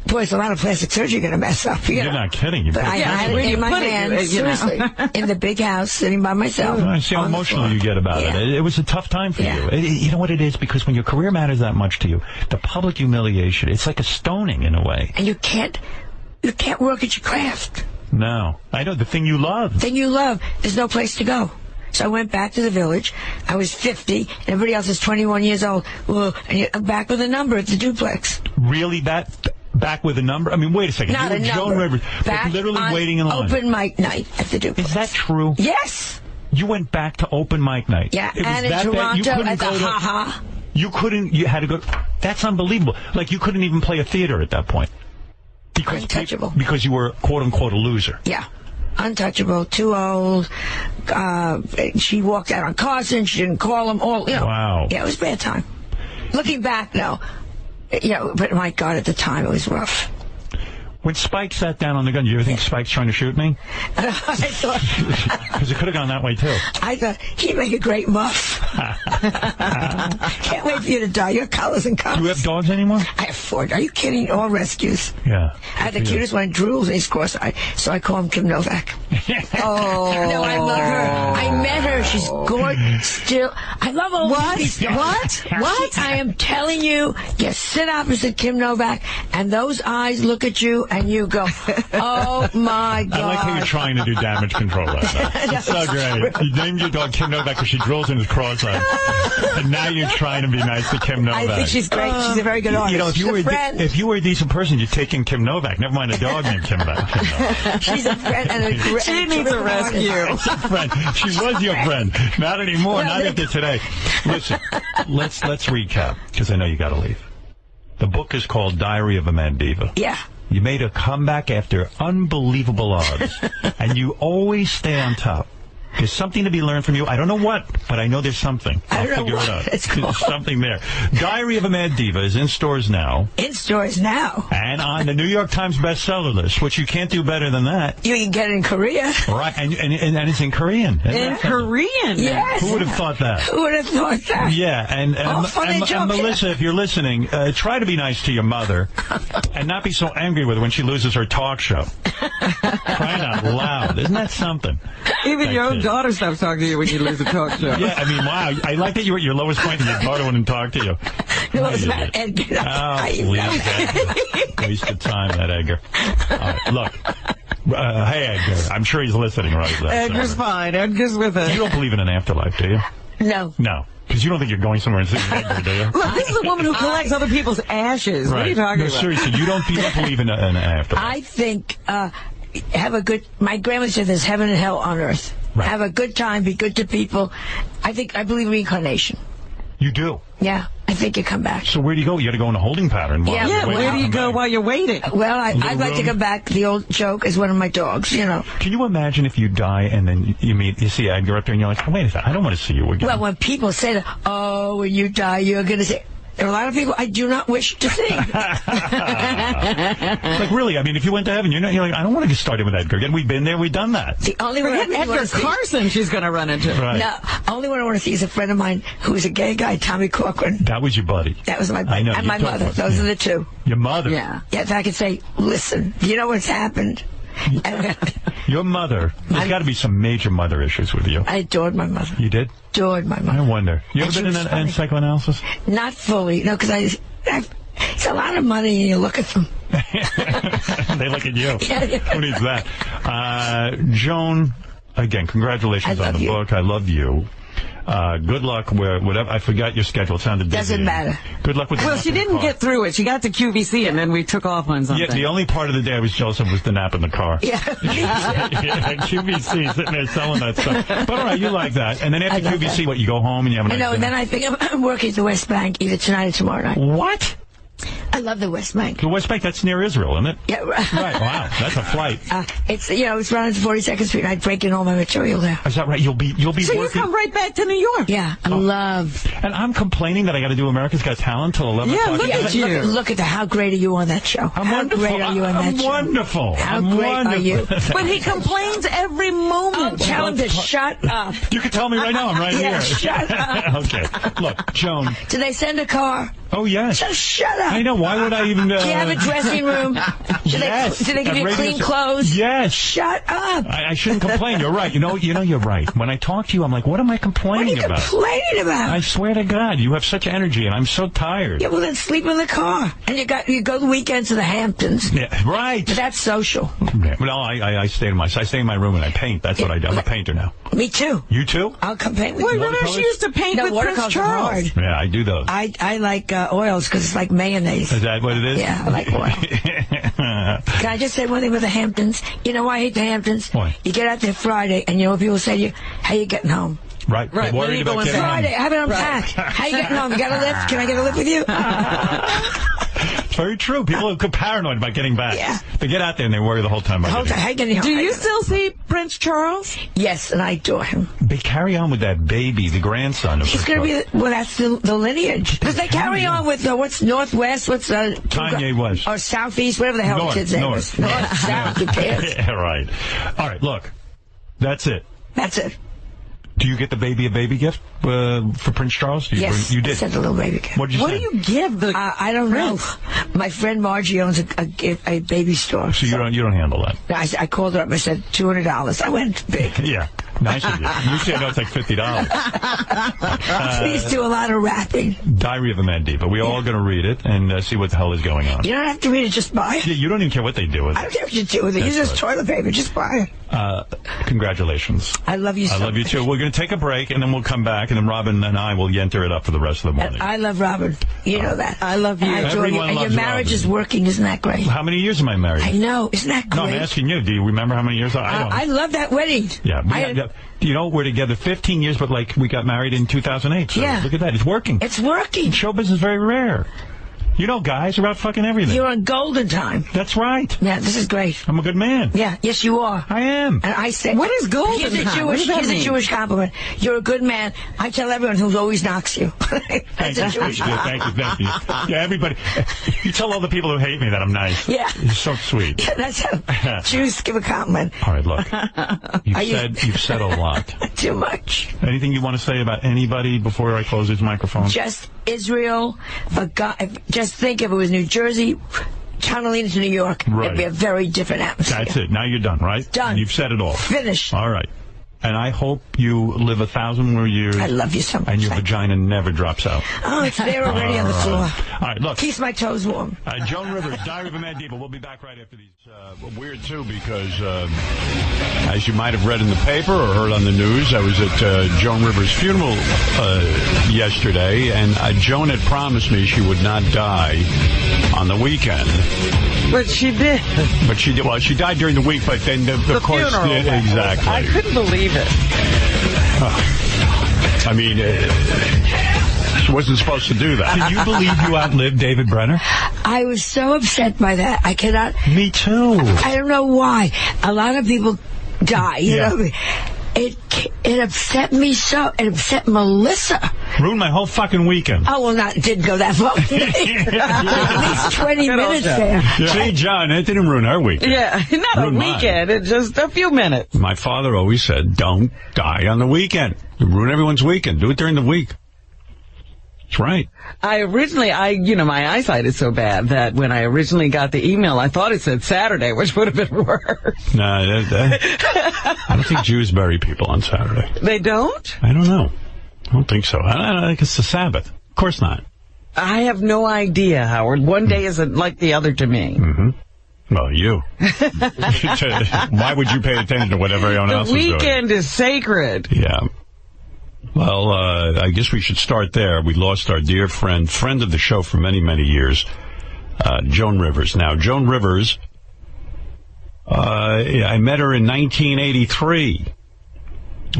boy, it's a lot of plastic surgery going to mess up. You're not kidding. But I had it in my hand, seriously, in the big house, sitting by myself. I see how emotional you get about it. It was a tough time for you. You know what it is? Because when your career matters that much to you, the public humiliation, it's like a stoning in a way. And you can't work at your craft. No. I know, the thing you love. There's no place to go. So I went back to the village. I was 50, and everybody else is 21 years old. Well, and I'm back with a number at the duplex. Really? Back with a number? I mean, wait a second. Not a number. Joan Rivers, back literally waiting in line. Open mic night at the duplex. Is that true? Yes. You went back to open mic night? Yeah, and in Toronto at the Ha-Ha. You had to go. That's unbelievable. Like, you couldn't even play a theater at that point. Untouchable. Because you were, quote-unquote, a loser. Yeah. Untouchable, too old. She walked out on Carson. She didn't call him. Wow. Yeah, it was a bad time. Looking back, no. But my God, at the time, it was rough. When Spike sat down on the gun, do you ever think Spike's trying to shoot me? I thought... Because it could have gone that way, too. I thought, he'd make a great muff. Can't wait for you to die. Your collars and cuffs. Do you have dogs anymore? I have 4. Are you kidding? All rescues. Yeah. I had the cutest one, drools, and he's cross-eyed. So I call him Kim Novak. Oh. No, I love her. I met her. She's gorgeous. Still. I love old movie stars. What? I am telling you, you sit opposite Kim Novak, and those eyes look at you, and you go, oh, my God. I like how you're trying to do damage control right now. It's so great. You named your dog Kim Novak because she drills in his cross-eyed. And now you're trying to be nice to Kim Novak. I think she's great. She's a very good artist. You know, if you were a decent person, you'd take in Kim Novak. Never mind a dog named Kim Novak. She's a friend and a great She needs a rescue. She was your friend. Not anymore. Not after today. Listen, let's recap, because I know you got to leave. The book is called Diary of a Mad Diva. Yeah. You made a comeback after unbelievable odds, and you always stay on top. There's something to be learned from you. I don't know what, but I know there's something. I'll figure it out. There's something there. Diary of a Mad Diva is in stores now. In stores now. And on the New York Times bestseller list, which you can't do better than that. You can get it in Korea. Right, and it's in Korean. In Korean? Yes. Who would have thought that? Who would have thought that? Yeah, and Melissa, if you're listening, try to be nice to your mother and not be so angry with her when she loses her talk show. Crying out loud. Isn't that something? Even your own daughter stops talking to you when you lose a talk show. Yeah, I mean, wow. I like that you were at your lowest point and your daughter wouldn't talk to you. It was about Edgar. Waste of time, that Edgar. All right, look. Hey, Edgar. I'm sure he's listening right now. Edgar's fine. Edgar's with us. You don't believe in an afterlife, do you? No. No. Because you don't think you're going somewhere and seeing Edgar, do you? Look, this is a woman who collects other people's ashes. Right. What are you talking about? Seriously, you don't believe in an afterlife. I think my grandmother said there's heaven and hell on earth. Right. Have a good time, be good to people. I believe in reincarnation. You do? Yeah, I think you come back. So where do you go? You got to go in a holding pattern. Where do you go while you're waiting? Well, I'd like to come back. The old joke is one of my dogs, you know. Can you imagine if you die and then you see Edgar up there and you're like, oh, wait a second, I don't want to see you again. Well, when people say that, oh, when you die, you're going to say... There are a lot of people I do not wish to see. Like, really, I mean, if you went to heaven, you're like, I don't want to get started with Edgar again. We've been there, we've done that. The only one Edgar Carson she's going to run into. Right. No, only one I want to see is a friend of mine who is a gay guy, Tommy Corcoran. That was your buddy. That was my buddy. I know, and my mother. Those are the two. Your mother? Yeah. Yeah, if I could say, listen, do you know what's happened? Your mother, there's got to be some major mother issues with you. I adored my mother. You did? Adored my mother. I wonder. You ever been in psychoanalysis? Not fully, no, because it's a lot of money and you look at them. They look at you. Yeah. Who needs that? Joan, again, congratulations on the book. I love you. Good luck where whatever. I forgot your schedule. It sounded busy. Doesn't matter. Good luck with. Well, she didn't get through it. She got to QVC and then we took off on something. Yeah, the only part of the day I was jealous of was the nap in the car. Yeah. QVC sitting there selling that stuff. But all right, you like that. And then after QVC, what? You go home and you have a nice dinner? And then I think I'm working at the West Bank either tonight or tomorrow night. What? I love the West Bank. The West Bank, that's near Israel, isn't it? Yeah, right. Right, wow, that's a flight. It's running to 42nd Street, and I break in all my material there. Is that right? You'll be So working. you come right back to New York. Yeah, I love. And I'm complaining that I got to do America's Got Talent till 11 o'clock. Look at you. Look at how great are you on that show? How great are you on that show? Wonderful. How great are you? But he complains every moment. Tell him to shut up. You can tell me right now. I'm right Yeah, here. shut up. Okay. Look, Joan. Do they send a car? Oh, yes. Just shut up. I know. Why would I even... Do you have a dressing room? Yes. Do they give you clean clothes? Yes. Shut up. I shouldn't complain. You're right. You know, you're right. When I talk to you, I'm like, what am I complaining about? What are you complaining about? I swear to God, you have such energy, and I'm so tired. Yeah, well, then sleep in the car. And you go the weekend to the Hamptons. Yeah, right. But that's social. Yeah. Well, I stay in my room and I paint. That's what I do. I'm a painter now. Me too. You too? I'll come paint with you. Well, remember she used to paint with Prince Charles. Yeah, I do those. I like oils because it's like mayonnaise. Is that what it is? Yeah, I like oil. Can I just say one thing with the Hamptons? You know why I hate the Hamptons? Why? You get out there Friday, and you know what people say to you? How you getting home? Right. Right. Worried When you about go getting Friday, home. I haven't unpacked. How you getting home? You got a lift? Can I get a lift with you? It's very true. People are paranoid about getting back. Yeah. They get out there and they worry the whole time about getting How you getting home? Do you still see Prince Charles? Yes, and I adore him. They carry on with that baby, the grandson of He's going to be, well, that's the lineage. Because they carry on with, what's Northwest, what's... Kanye was. Or Southeast, whatever the hell the kid's name is. North, South, who cares? Yeah, right. All right, look. That's it. That's it. Do you get the baby a baby gift for Prince Charles? Yes, you did. I sent a little baby gift. What did you What say? do you give the I don't know. My friend Margie owns a baby store. So you don't handle that? I called her up. I said $200. I went big. Yeah, nice of you. Usually I know it's like $50. Please do a lot of rapping. Diary of a Mad Diva. We're all going to read it and see what the hell is going on. You don't have to read it. Just buy it. Yeah, you don't even care what they do with it. I don't care what you do with it. Use it as toilet paper. Just buy it. Congratulations. I love you so much. I love you too. We're going to take a break and then we'll come back and then Robin and I will enter it up for the rest of the morning. I love Robin. You know that. I love you. I adore you. Everyone And your loves marriage Robin. is working. Isn't that great? How many years am I married? I know. Isn't that great? No, I'm asking you. Do you remember how many years? I don't. I love that wedding. Yeah. You know, we're together 15 years, but like we got married in 2008. So Yeah. look at that. It's working. It's working. Show business is very rare. You know, guys are about fucking everything. You're on golden time. That's right. Yeah, this is great. I'm a good man. Yeah, yes, you are. I am. And I say, What is golden here's a time? Jewish, What does that here's a mean? Jewish compliment. You're a good man. I tell everyone who always knocks you. That's a Jewish compliment. Thank you. Yeah, everybody. You tell all the people who hate me that I'm nice. Yeah. You're so sweet. Yeah, that's how Jews give a compliment. All right, look. You've said a lot. Too much. Anything you want to say about anybody before I close this microphone? Just Israel. But God, just think if it was New Jersey, channeling into New York, Right. it'd be a very different atmosphere. That's it. Now you're done, right? Done. You've said it all. Finished. All right. And I hope you live 1,000 more years. I love you so much. And your vagina never drops out. Oh, it's there already on the floor. All right, look. Keeps my toes warm. Joan Rivers, Diary of a Mad Diva. We'll be back right after these. Weird, too, because as you might have read in the paper or heard on the news, I was at Joan Rivers' funeral yesterday, and Joan had promised me she would not die on the weekend. But she did. But she did. Well, she died during the week, but then the course funeral. did. Exactly. I couldn't believe it. I mean, she wasn't supposed to do that. Can you believe you outlived David Brenner? I was so upset by that. I cannot. Me too. I don't know why. A lot of people die. You Yeah. know. It upset me so. It upset Melissa. Ruined my whole fucking weekend. Oh, well, didn't go that far. At least 20 minutes there. See, John, it didn't ruin her weekend. Yeah, not a Ruined mine. weekend. It's just a few minutes. My father always said, don't die on the weekend. You ruin everyone's weekend. Do it during the week. That's right. My eyesight is so bad that when I originally got the email, I thought it said Saturday, which would have been worse. No, I don't think Jews bury people on Saturday. They don't? I don't know. I don't think so. I don't think it's the Sabbath. Of course not. I have no idea, Howard. One day isn't like the other to me. Mm-hmm. Well, you. Why would you pay attention to what everyone else is doing? The weekend is sacred. Yeah. Well, I guess we should start there. We lost our dear friend of the show for many, many years, Joan Rivers. Now, Joan Rivers, I met her in 1983.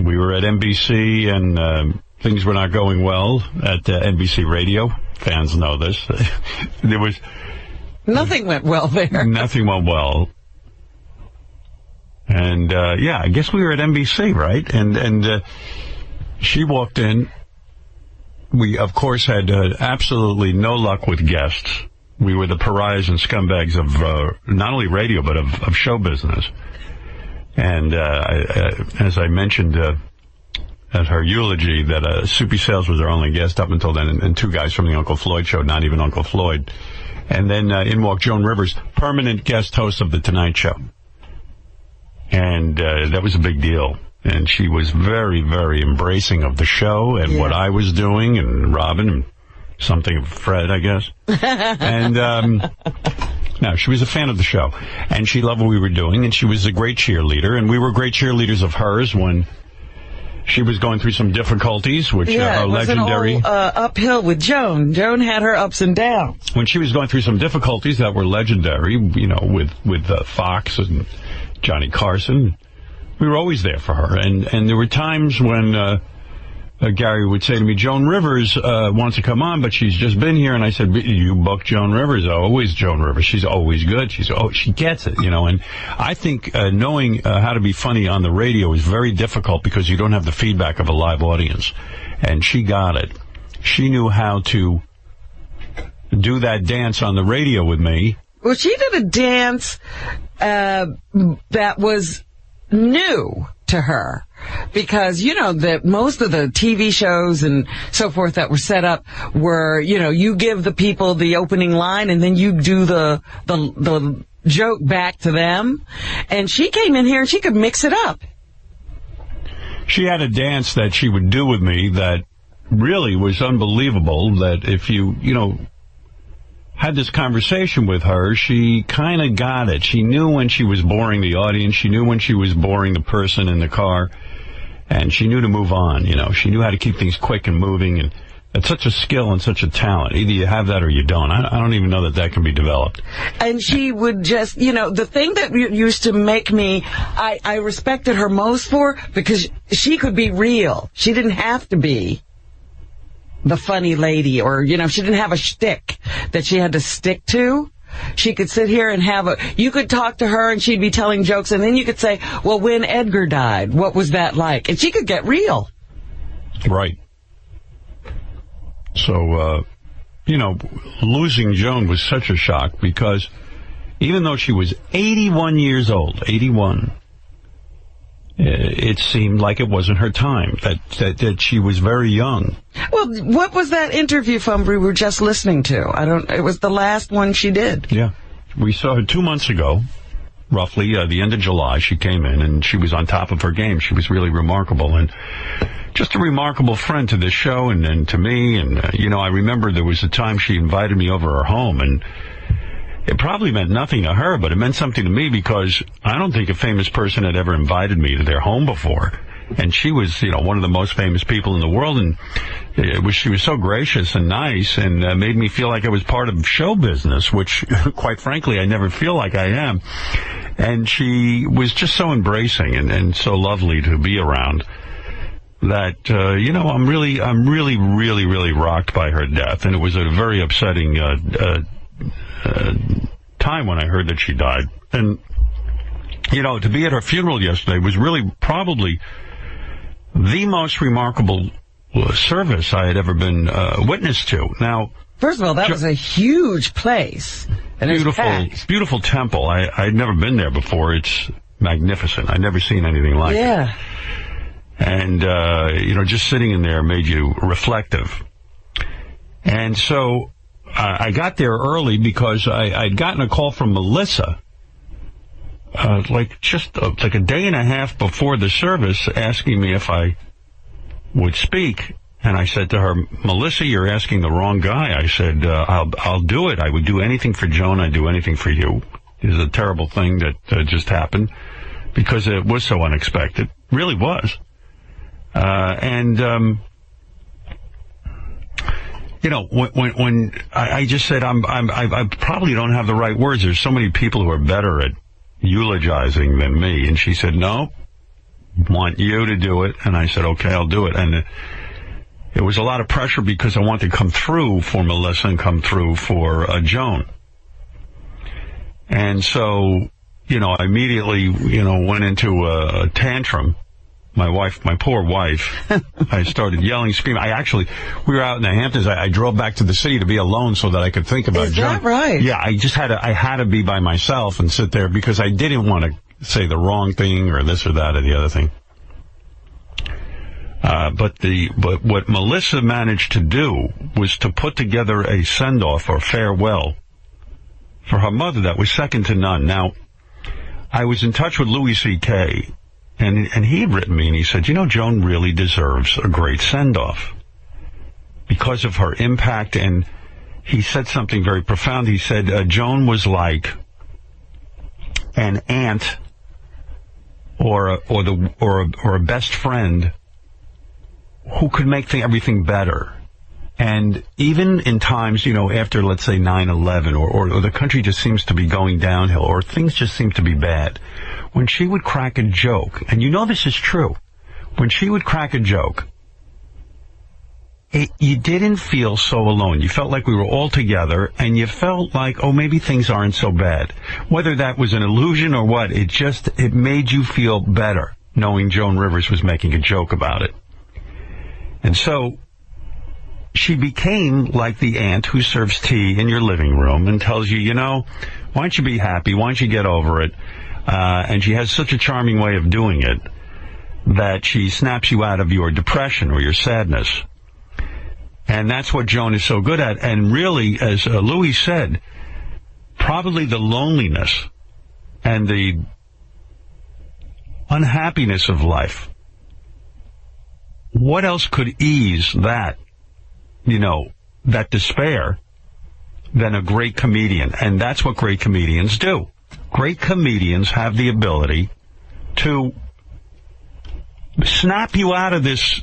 We were at NBC, and things were not going well at NBC Radio. Fans know this. Nothing went well there. Nothing went well. And, I guess we were at NBC, right? And she walked in. We, of course, had absolutely no luck with guests. We were the pariahs and scumbags of not only radio, but of show business. And as I mentioned at her eulogy, that Soupy Sales was our only guest up until then, and two guys from the Uncle Floyd show, not even Uncle Floyd. And then in walked Joan Rivers, permanent guest host of The Tonight Show. And that was a big deal. And she was very, very embracing of the show and what I was doing, and Robin, and something of Fred, I guess. And no, she was a fan of the show. And she loved what we were doing, and she was a great cheerleader. And we were great cheerleaders of hers when she was going through some difficulties, which are legendary. It wasn't all uphill with Joan. Joan had her ups and downs. When she was going through some difficulties that were legendary, with Fox and Johnny Carson, we were always there for her. And there were times when Gary would say to me, Joan Rivers wants to come on, but she's just been here. And I said, you book Joan Rivers. Always Joan Rivers. She's always good. She gets it, And I think knowing how to be funny on the radio is very difficult because you don't have the feedback of a live audience. And she got it. She knew how to do that dance on the radio with me. Well, she did a dance that was new to her, because that most of the TV shows and so forth that were set up were, you give the people the opening line and then you do the joke back to them. And she came in here and she could mix it up. She had a dance that she would do with me that really was unbelievable, that if you had this conversation with her, she kind of got it. She knew when she was boring the audience. She knew when she was boring the person in the car. And she knew to move on, She knew how to keep things quick and moving. And it's such a skill and such a talent. Either you have that or you don't. I don't even know that can be developed. And she would just, the thing that used to make me, I respected her most for, because she could be real. She didn't have to be the funny lady, or, she didn't have a shtick that she had to stick to. She could sit here and you could talk to her and she'd be telling jokes, and then you could say, well, when Edgar died, what was that like? And she could get real. Right. So, losing Joan was such a shock, because even though she was 81 years old, 81, it seemed like it wasn't her time, that she was very young. Well, what was that interview from we were just listening to? It was the last one she did. Yeah. We saw her 2 months ago, roughly, the end of July. She came in, and she was on top of her game. She was really remarkable, and just a remarkable friend to this show and to me. And, I remember there was a time she invited me over her home, and it probably meant nothing to her, but it meant something to me, because I don't think a famous person had ever invited me to their home before. And she was, one of the most famous people in the world, and she was so gracious and nice, and made me feel like I was part of show business, which, quite frankly, I never feel like I am. And she was just so embracing and so lovely to be around that, I'm really, really rocked by her death. And it was a very upsetting time when I heard that she died. And, to be at her funeral yesterday was really probably the most remarkable service I had ever been witness to. Now, first of all, that was a huge place. And beautiful temple. I'd never been there before. It's magnificent. I'd never seen anything like it. Yeah. And, just sitting in there made you reflective. And so I got there early because I'd gotten a call from Melissa, like a day and a half before the service, asking me if I would speak. And I said to her, Melissa, you're asking the wrong guy. I said, I'll do it. I would do anything for Joan. I'd do anything for you. It was a terrible thing that just happened because it was so unexpected. Really was. You know, when I just said, I probably don't have the right words. There's so many people who are better at eulogizing than me. And she said, no, want you to do it. And I said, okay, I'll do it. And it was a lot of pressure because I wanted to come through for Melissa and come through for Joan. And so, you know, I immediately, you know, went into a tantrum. My poor wife, I started yelling, screaming. We were out in the Hamptons. I drove back to the city to be alone so that I could think about Joan. Is that right? Yeah, I had to be by myself and sit there because I didn't want to say the wrong thing or this or that or the other thing. But what Melissa managed to do was to put together a send-off or farewell for her mother that was second to none. Now, I was in touch with Louis C.K., and he had written me, and he said, you know, Joan really deserves a great send-off because of her impact. And he said something very profound. He said, Joan was like an aunt or a best friend who could make everything better. And even in times, you know, after, let's say, 9/11, or the country just seems to be going downhill, or things just seem to be bad, when she would crack a joke, and you know this is true, when she would crack a joke, you didn't feel so alone. You felt like we were all together, and you felt like, oh, maybe things aren't so bad. Whether that was an illusion or what, it made you feel better, knowing Joan Rivers was making a joke about it. And so she became like the aunt who serves tea in your living room and tells you, you know, why don't you be happy? Why don't you get over it? And she has such a charming way of doing it that she snaps you out of your depression or your sadness. And that's what Joan is so good at. And really, as Louis said, probably the loneliness and the unhappiness of life, what else could ease that, you know, that despair than a great comedian? And that's what great comedians do. Great comedians have the ability to snap you out of this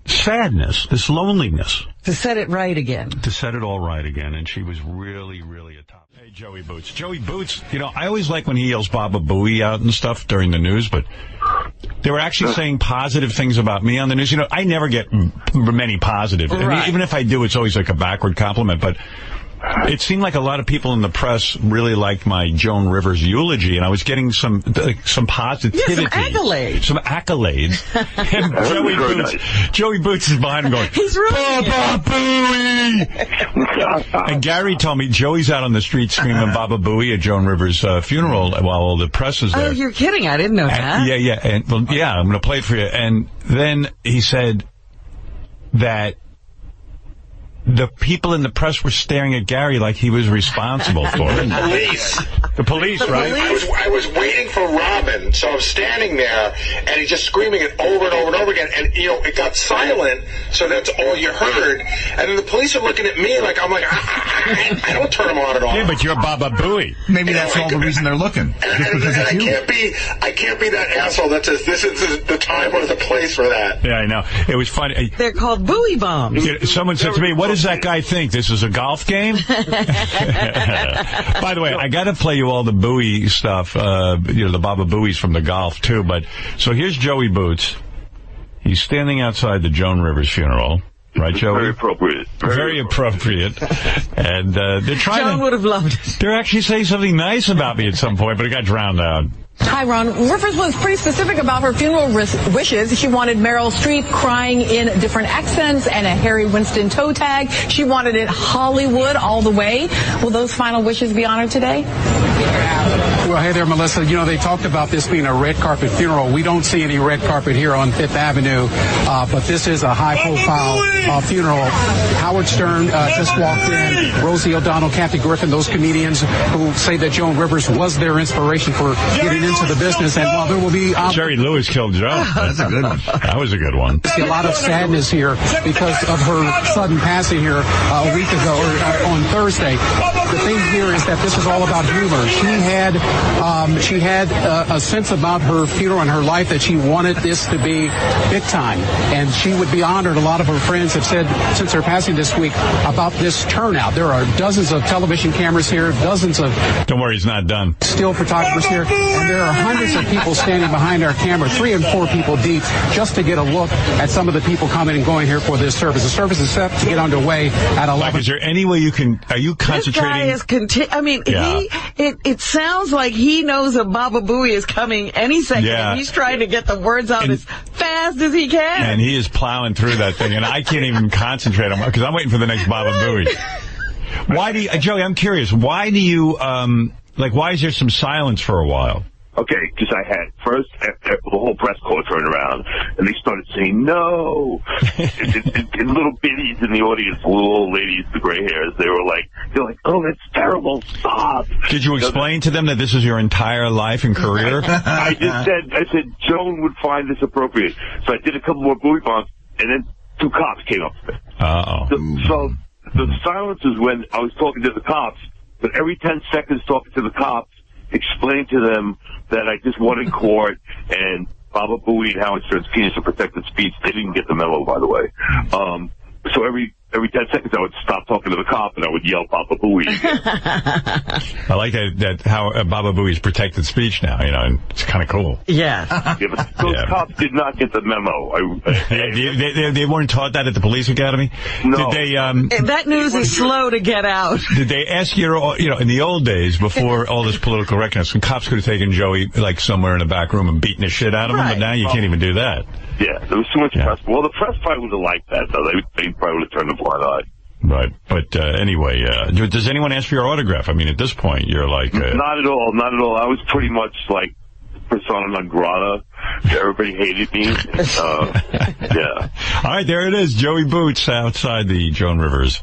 sadness, this loneliness. To set it right again. To set it all right again. And she was really, really a top. Hey, Joey Boots. Joey Boots, you know, I always like when he yells Baba Booey out and stuff during the news, but they were actually saying positive things about me on the news. You know, I never get many positive. Right. I mean, even if I do, it's always like a backward compliment, but it seemed like a lot of people in the press really liked my Joan Rivers eulogy, and I was getting some positivity. Yeah, some accolades. And Joey Boots is behind him going, he's really Baba Booey! And Gary told me Joey's out on the street screaming Baba Booey at Joan Rivers' funeral while all the press is there. Oh, you're kidding. I didn't know that. Yeah. And, well, yeah, I'm going to play it for you. And then he said that the people in the press were staring at Gary like he was responsible for it. The police, right? I was waiting for Robin, so I was standing there, and he's just screaming it over and over and over again, and, you know, it got silent, so that's all you heard. And then the police are looking at me like, I'm like, I don't turn them on at all. Yeah, but you're Baba Booey. Maybe that's all the reason they're looking. I can't be that asshole that says this is the time or the place for that. Yeah, I know. It was funny. They're called buoy bombs. Someone said to me, what does that guy think? This is a golf game? By the way, I got to play you all the Bowie stuff, you know, the Baba Booeys from the golf, too. But so here's Joey Boots. He's standing outside the Joan Rivers funeral. Right, Joey? Very appropriate. Very appropriate. And they're trying Joan would have loved it. They're actually saying something nice about me at some point, but it got drowned out. Hi, Ron. Rivers was pretty specific about her funeral wishes. She wanted Meryl Streep crying in different accents and a Harry Winston toe tag. She wanted it Hollywood all the way. Will those final wishes be honored today? Well, hey there, Melissa. You know, they talked about this being a red carpet funeral. We don't see any red carpet here on Fifth Avenue, but this is a high-profile funeral. Howard Stern just walked in. Rosie O'Donnell, Kathy Griffin, those comedians who say that Joan Rivers was their inspiration for getting into the business. And while there will be... Jerry Lewis killed Joan. That's a good one. That was a good one. I see a lot of sadness here because of her sudden passing here a week ago, or on Thursday. The thing here is that this is all about humor. She had a sense about her funeral and her life that she wanted this to be big time, and she would be honored. A lot of her friends have said since her passing this week about this turnout. There are dozens of television cameras here, dozens of... Don't worry, he's not done. Still photographers here, and there are hundreds of people standing behind our camera, 3 and 4 people deep, just to get a look at some of the people coming and going here for this service. The service is set to get underway at 11. Mike, is there any way you can... Are you concentrating... This guy is it sounds like he knows a Baba Booey is coming any second. Yeah. And he's trying to get the words out as fast as he can. And he is plowing through that thing, and I can't even concentrate on because I'm waiting for the next Baba Booey. Why do you, Joey, I'm curious, why do you, why is there some silence for a while? Okay, because I had first the whole press corps turned around and they started saying no. and little biddies in the audience, little old ladies, the gray hairs, they're like, oh, that's terrible. Stop. Did you explain to them that this is your entire life and career? I said Joan would find this appropriate. So I did a couple more Bowie bombs, and then 2 cops came up to me. So the silence is when I was talking to the cops, but every 10 seconds talking to the cops, explain to them that I just won in court and Baba Booey and Howard Stern's penis are protected speech. They didn't get the memo, by the way. So every 10 seconds I would stop talking to the cop and I would yell Baba Booey again. I like that how Baba Booey's protected speech now, and it's kind of cool. Yeah. But those cops did not get the memo. They weren't taught that at the police academy? No. Did they, that news is slow to get out. Did they ask you, in the old days, before all this political correctness, some cops could have taken Joey, somewhere in the back room and beaten the shit out of him, but now you can't even do that. Yeah, there was too much press. Well, the press probably would have liked that, though. They probably would have turned a blind eye. Right. But anyway, does anyone ask for your autograph? I mean, at this point, you're like... Not at all. Not at all. I was pretty much like persona non grata. Everybody hated me. Yeah. All right, there it is. Joey Boots outside the Joan Rivers.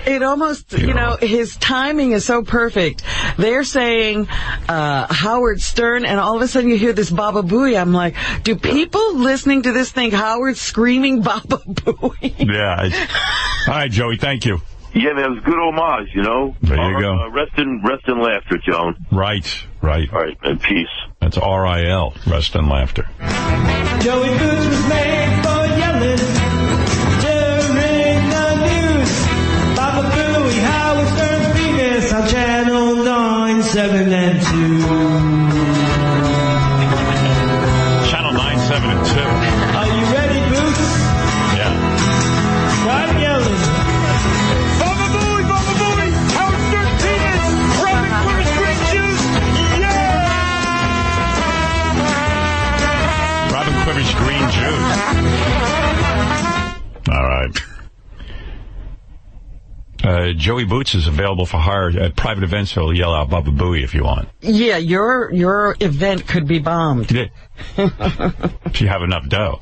It almost, his timing is so perfect. They're saying Howard Stern, and all of a sudden you hear this Baba Booey. I'm like, do people listening to this think Howard's screaming Baba Booey? Yeah. All right, Joey, thank you. Yeah, man, it was a good homage, There you go. Rest in laughter, Joan. Right. All right, and peace. That's R-I-L, rest in laughter. Joey Boots was made for yelling during the news. Baba Booey, Howard Stern, Venus on Channel 9, 7, and 2. Channel 9, 7, and 2. Are you ready, Boots? Yeah. Start yelling. Baba Booey, Howard Stern, Venus, Robin Quivers, green juice. Yeah! Robin Quivers, green juice. All right. Joey Boots is available for hire at private events. He'll yell out Baba Booey if you want. Yeah, your event could be bombed. Yeah. If you have enough dough.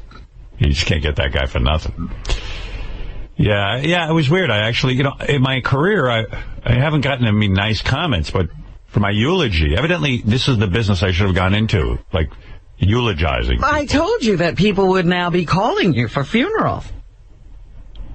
You just can't get that guy for nothing. Yeah, it was weird. I actually, in my career, I haven't gotten any nice comments, but for my eulogy, evidently this is the business I should have gone into, eulogizing. I told you that people would now be calling you for funerals.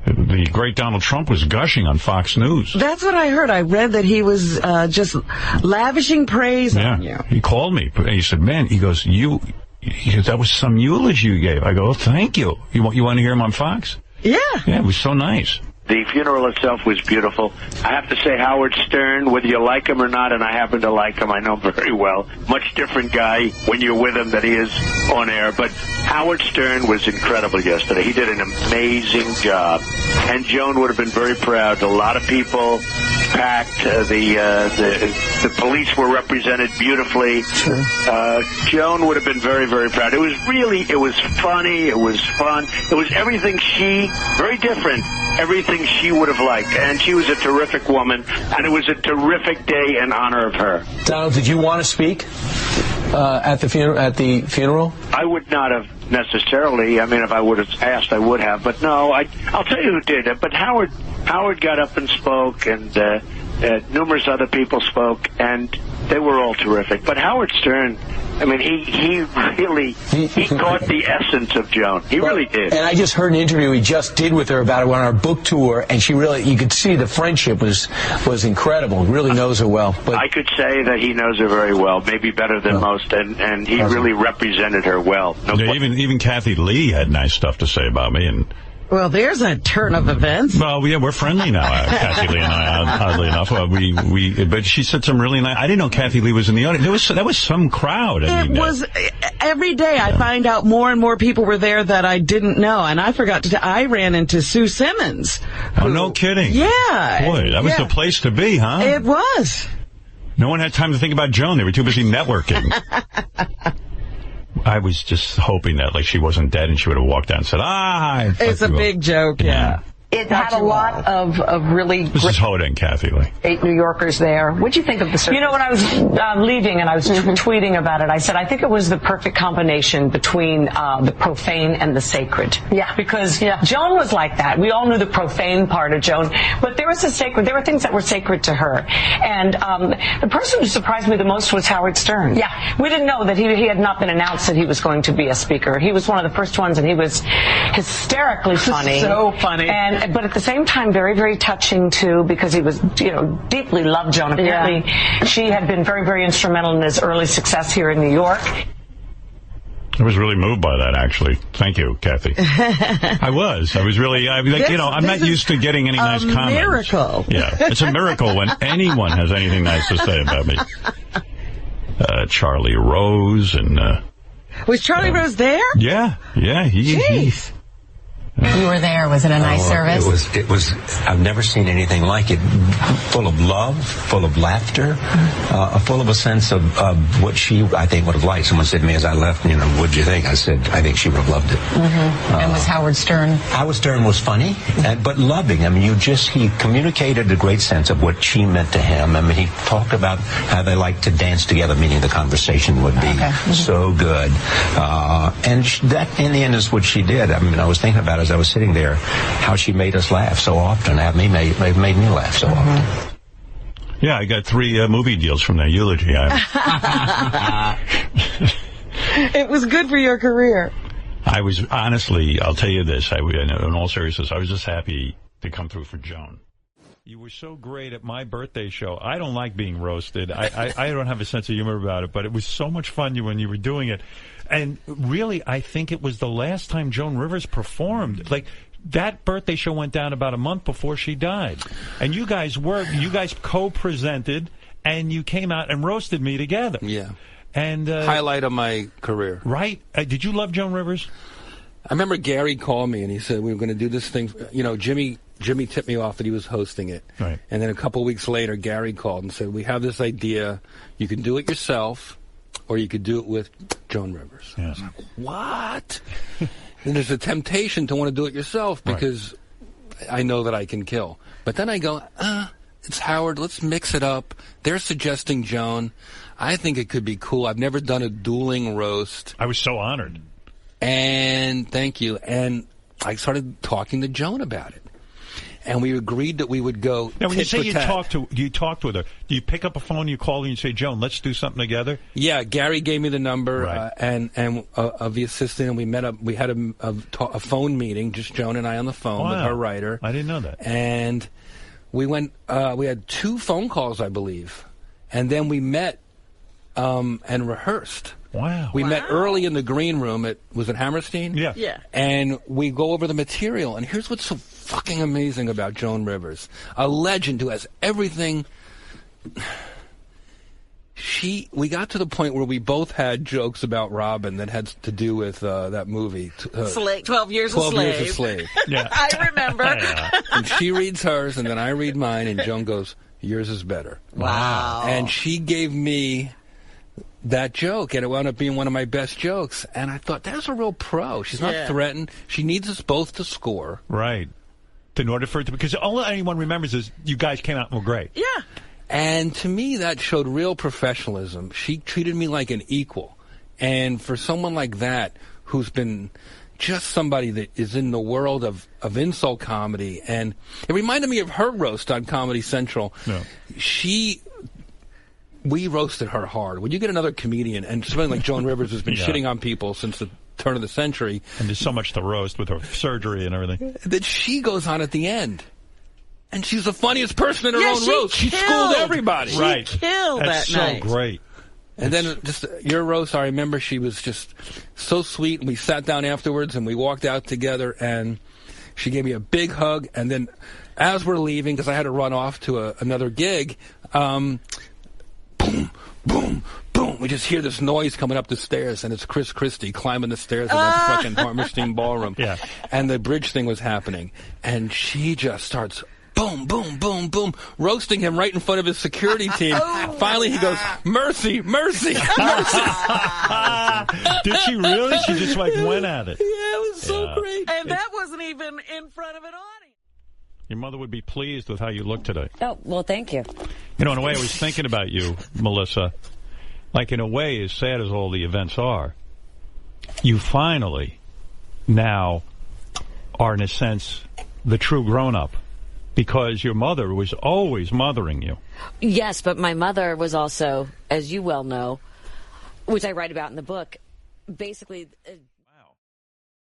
The great Donald Trump was gushing on Fox News. That's what I heard. I read that he was just lavishing praise on you. He called me, and he said, man, he goes, that was some eulogy you gave. I go, oh, thank you. You want to hear him on Fox? Yeah. Yeah, it was so nice. The funeral itself was beautiful. I have to say Howard Stern, whether you like him or not, and I happen to like him, I know him very well. Much different guy when you're with him than he is on air. But Howard Stern was incredible yesterday. He did an amazing job. And Joan would have been very proud. A lot of people packed. The police were represented beautifully. Joan would have been very, very proud. It was funny. It was fun. It was everything very different everything she would have liked. And she was a terrific woman, and it was a terrific day in honor of her. Donald, did you want to speak at the funeral? I would not have necessarily. I mean, if I would have asked, I would have. But no, I'll tell you who did it. But Howard got up and spoke, and numerous other people spoke, and they were all terrific. But Howard Stern, I mean, he really caught the essence of Joan. He really did. And I just heard an interview he just did with her about it on our book tour, and you could see the friendship was incredible. Really knows her well. But I could say that he knows her very well, maybe better than most, and he really represented her well. Even Kathy Lee had nice stuff to say about me, and. Well, there's a turn of events. Well, yeah, we're friendly now, Kathy Lee and I, oddly enough. But she said some really nice... I didn't know Kathy Lee was in the audience. That was some crowd. Every day I find out more and more people were there that I didn't know. And I forgot I ran into Sue Simmons. Oh, no kidding. Yeah. Boy, that was the place to be, huh? It was. No one had time to think about Joan. They were too busy networking. I was just hoping that, she wasn't dead and she would have walked down and said, hi. It's a big joke, yeah. It had a lot of really... This is Hoda and Kathy Lee. 8 New Yorkers there. What'd you think of the service? You know, when I was leaving and I was tweeting about it, I said, I think it was the perfect combination between the profane and the sacred. Yeah. Because Joan was like that. We all knew the profane part of Joan, but there was there were things that were sacred to her. And the person who surprised me the most was Howard Stern. Yeah. We didn't know that he had not been announced that he was going to be a speaker. He was one of the first ones, and he was hysterically funny. So funny. But at the same time, very, very touching, too, because he was, deeply loved Joan. Apparently, she had been very, very instrumental in his early success here in New York. I was really moved by that, actually. Thank you, Kathy. I was really, I'm not used to getting any nice comments. Miracle. Yeah, it's a miracle when anyone has anything nice to say about me. Charlie Rose and... was Charlie Rose there? Yeah. Jeez. You were there. Was it a nice service? It was. I've never seen anything like it. Full of love, full of laughter, full of a sense of what she, I think, would have liked. Someone said to me as I left, what'd you think? I said, I think she would have loved it. And was Howard Stern? Howard Stern was funny, but loving. I mean, he communicated a great sense of what she meant to him. I mean, he talked about how they liked to dance together, meaning the conversation would be so good. And that, in the end, is what she did. I mean, I was thinking about it as I was sitting there, how she made us laugh so often. Made me laugh so often. Yeah, I got 3 movie deals from that eulogy. It was good for your career. I was, honestly, I'll tell you this, in all seriousness, I was just happy to come through for Joan. You were so great at my birthday show. I don't like being roasted. I don't have a sense of humor about it, but it was so much fun when you were doing it. And really, I think it was the last time Joan Rivers performed. That birthday show went down about a month before she died. And you guys co-presented, and you came out and roasted me together. Yeah. And highlight of my career. Right. Did you love Joan Rivers? I remember Gary called me, and he said, we were going to do this thing. Jimmy tipped me off that he was hosting it. Right. And then a couple of weeks later, Gary called and said, we have this idea. You can do it yourself, or you could do it with Joan Rivers. Yeah. I was like, what? And there's a temptation to want to do it yourself because I know that I can kill. But then I go, it's Howard. Let's mix it up. They're suggesting Joan. I think it could be cool. I've never done a dueling roast. I was so honored. And thank you. And I started talking to Joan about it. And we agreed that we would go. Now, when you say you talked with her, do you pick up a phone, you call her, and you say, Joan, let's do something together? Yeah, Gary gave me the number of the assistant, and we met up. We had a phone meeting, just Joan and I on the phone with her writer. I didn't know that. And we went. We had 2 phone calls, I believe, and then we met and rehearsed. Wow. We met early in the green room. Was it Hammerstein? Yeah. Yeah. And we go over the material. And here's what's so fucking amazing about Joan Rivers. A legend who has everything. We got to the point where we both had jokes about Robin that had to do with that movie. 12 Years a Slave. 12 Years a Slave. Yeah. I remember. And she reads hers, and then I read mine, and Joan goes, yours is better. Wow. And she gave me that joke, and it wound up being one of my best jokes. And I thought, that's a real pro. She's not threatened. She needs us both to score. Right. In order for it to, because all anyone remembers is you guys came out and were great. Yeah. And to me, that showed real professionalism. She treated me like an equal. And for someone like that, who's been just somebody that is in the world of insult comedy, and it reminded me of her roast on Comedy Central. No. We roasted her hard. When you get another comedian, and somebody like Joan Rivers who's been shitting on people since the turn of the century. And there's so much to roast with her surgery and everything. That she goes on at the end. And she's the funniest person in her own she roast. She schooled everybody. She killed That's that night. so great. And then just your roast, I remember she was just so sweet. And we sat down afterwards and we walked out together and she gave me a big hug. And then as we're leaving, because I had to run off to another gig, boom, boom, boom. We just hear this noise coming up the stairs, and it's Chris Christie climbing the stairs of that fucking Hammerstein Ballroom. Yeah. And the bridge thing was happening. And she just starts boom, boom, boom, boom, roasting him right in front of his security team. Finally, he goes, mercy, mercy, mercy. Did she really? She just like went at it. Yeah, it was so great. And that wasn't even in front of an audience. Your mother would be pleased with how you look today. Oh, well, thank you. You know, in a way, I was thinking about you, Melissa. Like, in a way, as sad as all the events are, you finally now are, in a sense, the true grown-up. Because your mother was always mothering you. Yes, but my mother was also, as you well know, which I write about in the book, basically... Wow.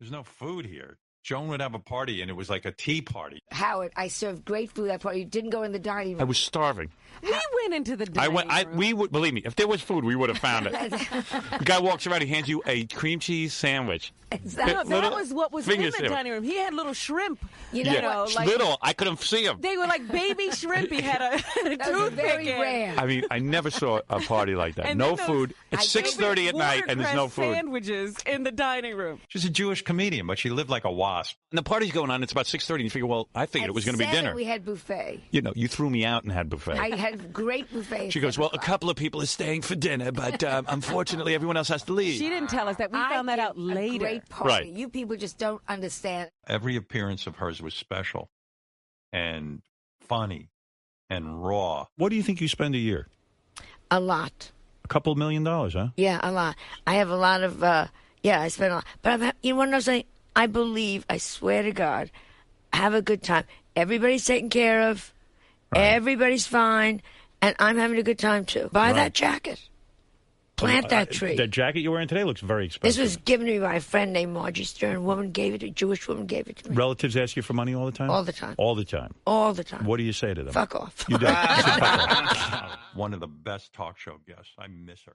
There's no food here. Joan would have a party, and it was like a tea party. Howard, I served great food that party. You didn't go in the dining room. I was starving. We went into the dining room. We would, believe me, if there was food, we would have found it. The guy walks around, he hands you a cream cheese sandwich. No, that was what was in the dining room. He had little shrimp. You know, like, little. I couldn't see them. They were like baby shrimp. He had a toothpick. Very rare. I mean, I never saw a party like that. And no then food. It's 6:30 at night, and there's no food. Sandwiches in the dining room. She's a Jewish comedian, but she lived like a wasp. And the party's going on. It's about 6:30, and you figure, well, I figured it was going to be dinner. We had buffet. You know, you threw me out and had buffet. I had great buffet. She goes, well, a couple of people are staying for dinner, but unfortunately, everyone else has to leave. She didn't tell us that. We found that out later. Great party. Right. You people just don't understand. Every appearance of hers was special and funny and raw. What do you think you spend a year? A lot. A couple $1 million, huh? Yeah, a lot. I have a lot of, I spend a lot. But you want to know something? I believe, I swear to God, have a good time. Everybody's taken care of. Right. Everybody's fine. And I'm having a good time, too. Buy that jacket. Plant that tree. The jacket you're wearing today looks very expensive. This was given to me by a friend named Margie Stern. A woman gave it, a Jewish woman gave it to me. Relatives ask you for money all the time? All the time. All the time? All the time. What do you say to them? Fuck off. You do. Fuck off. One of the best talk show guests. I miss her.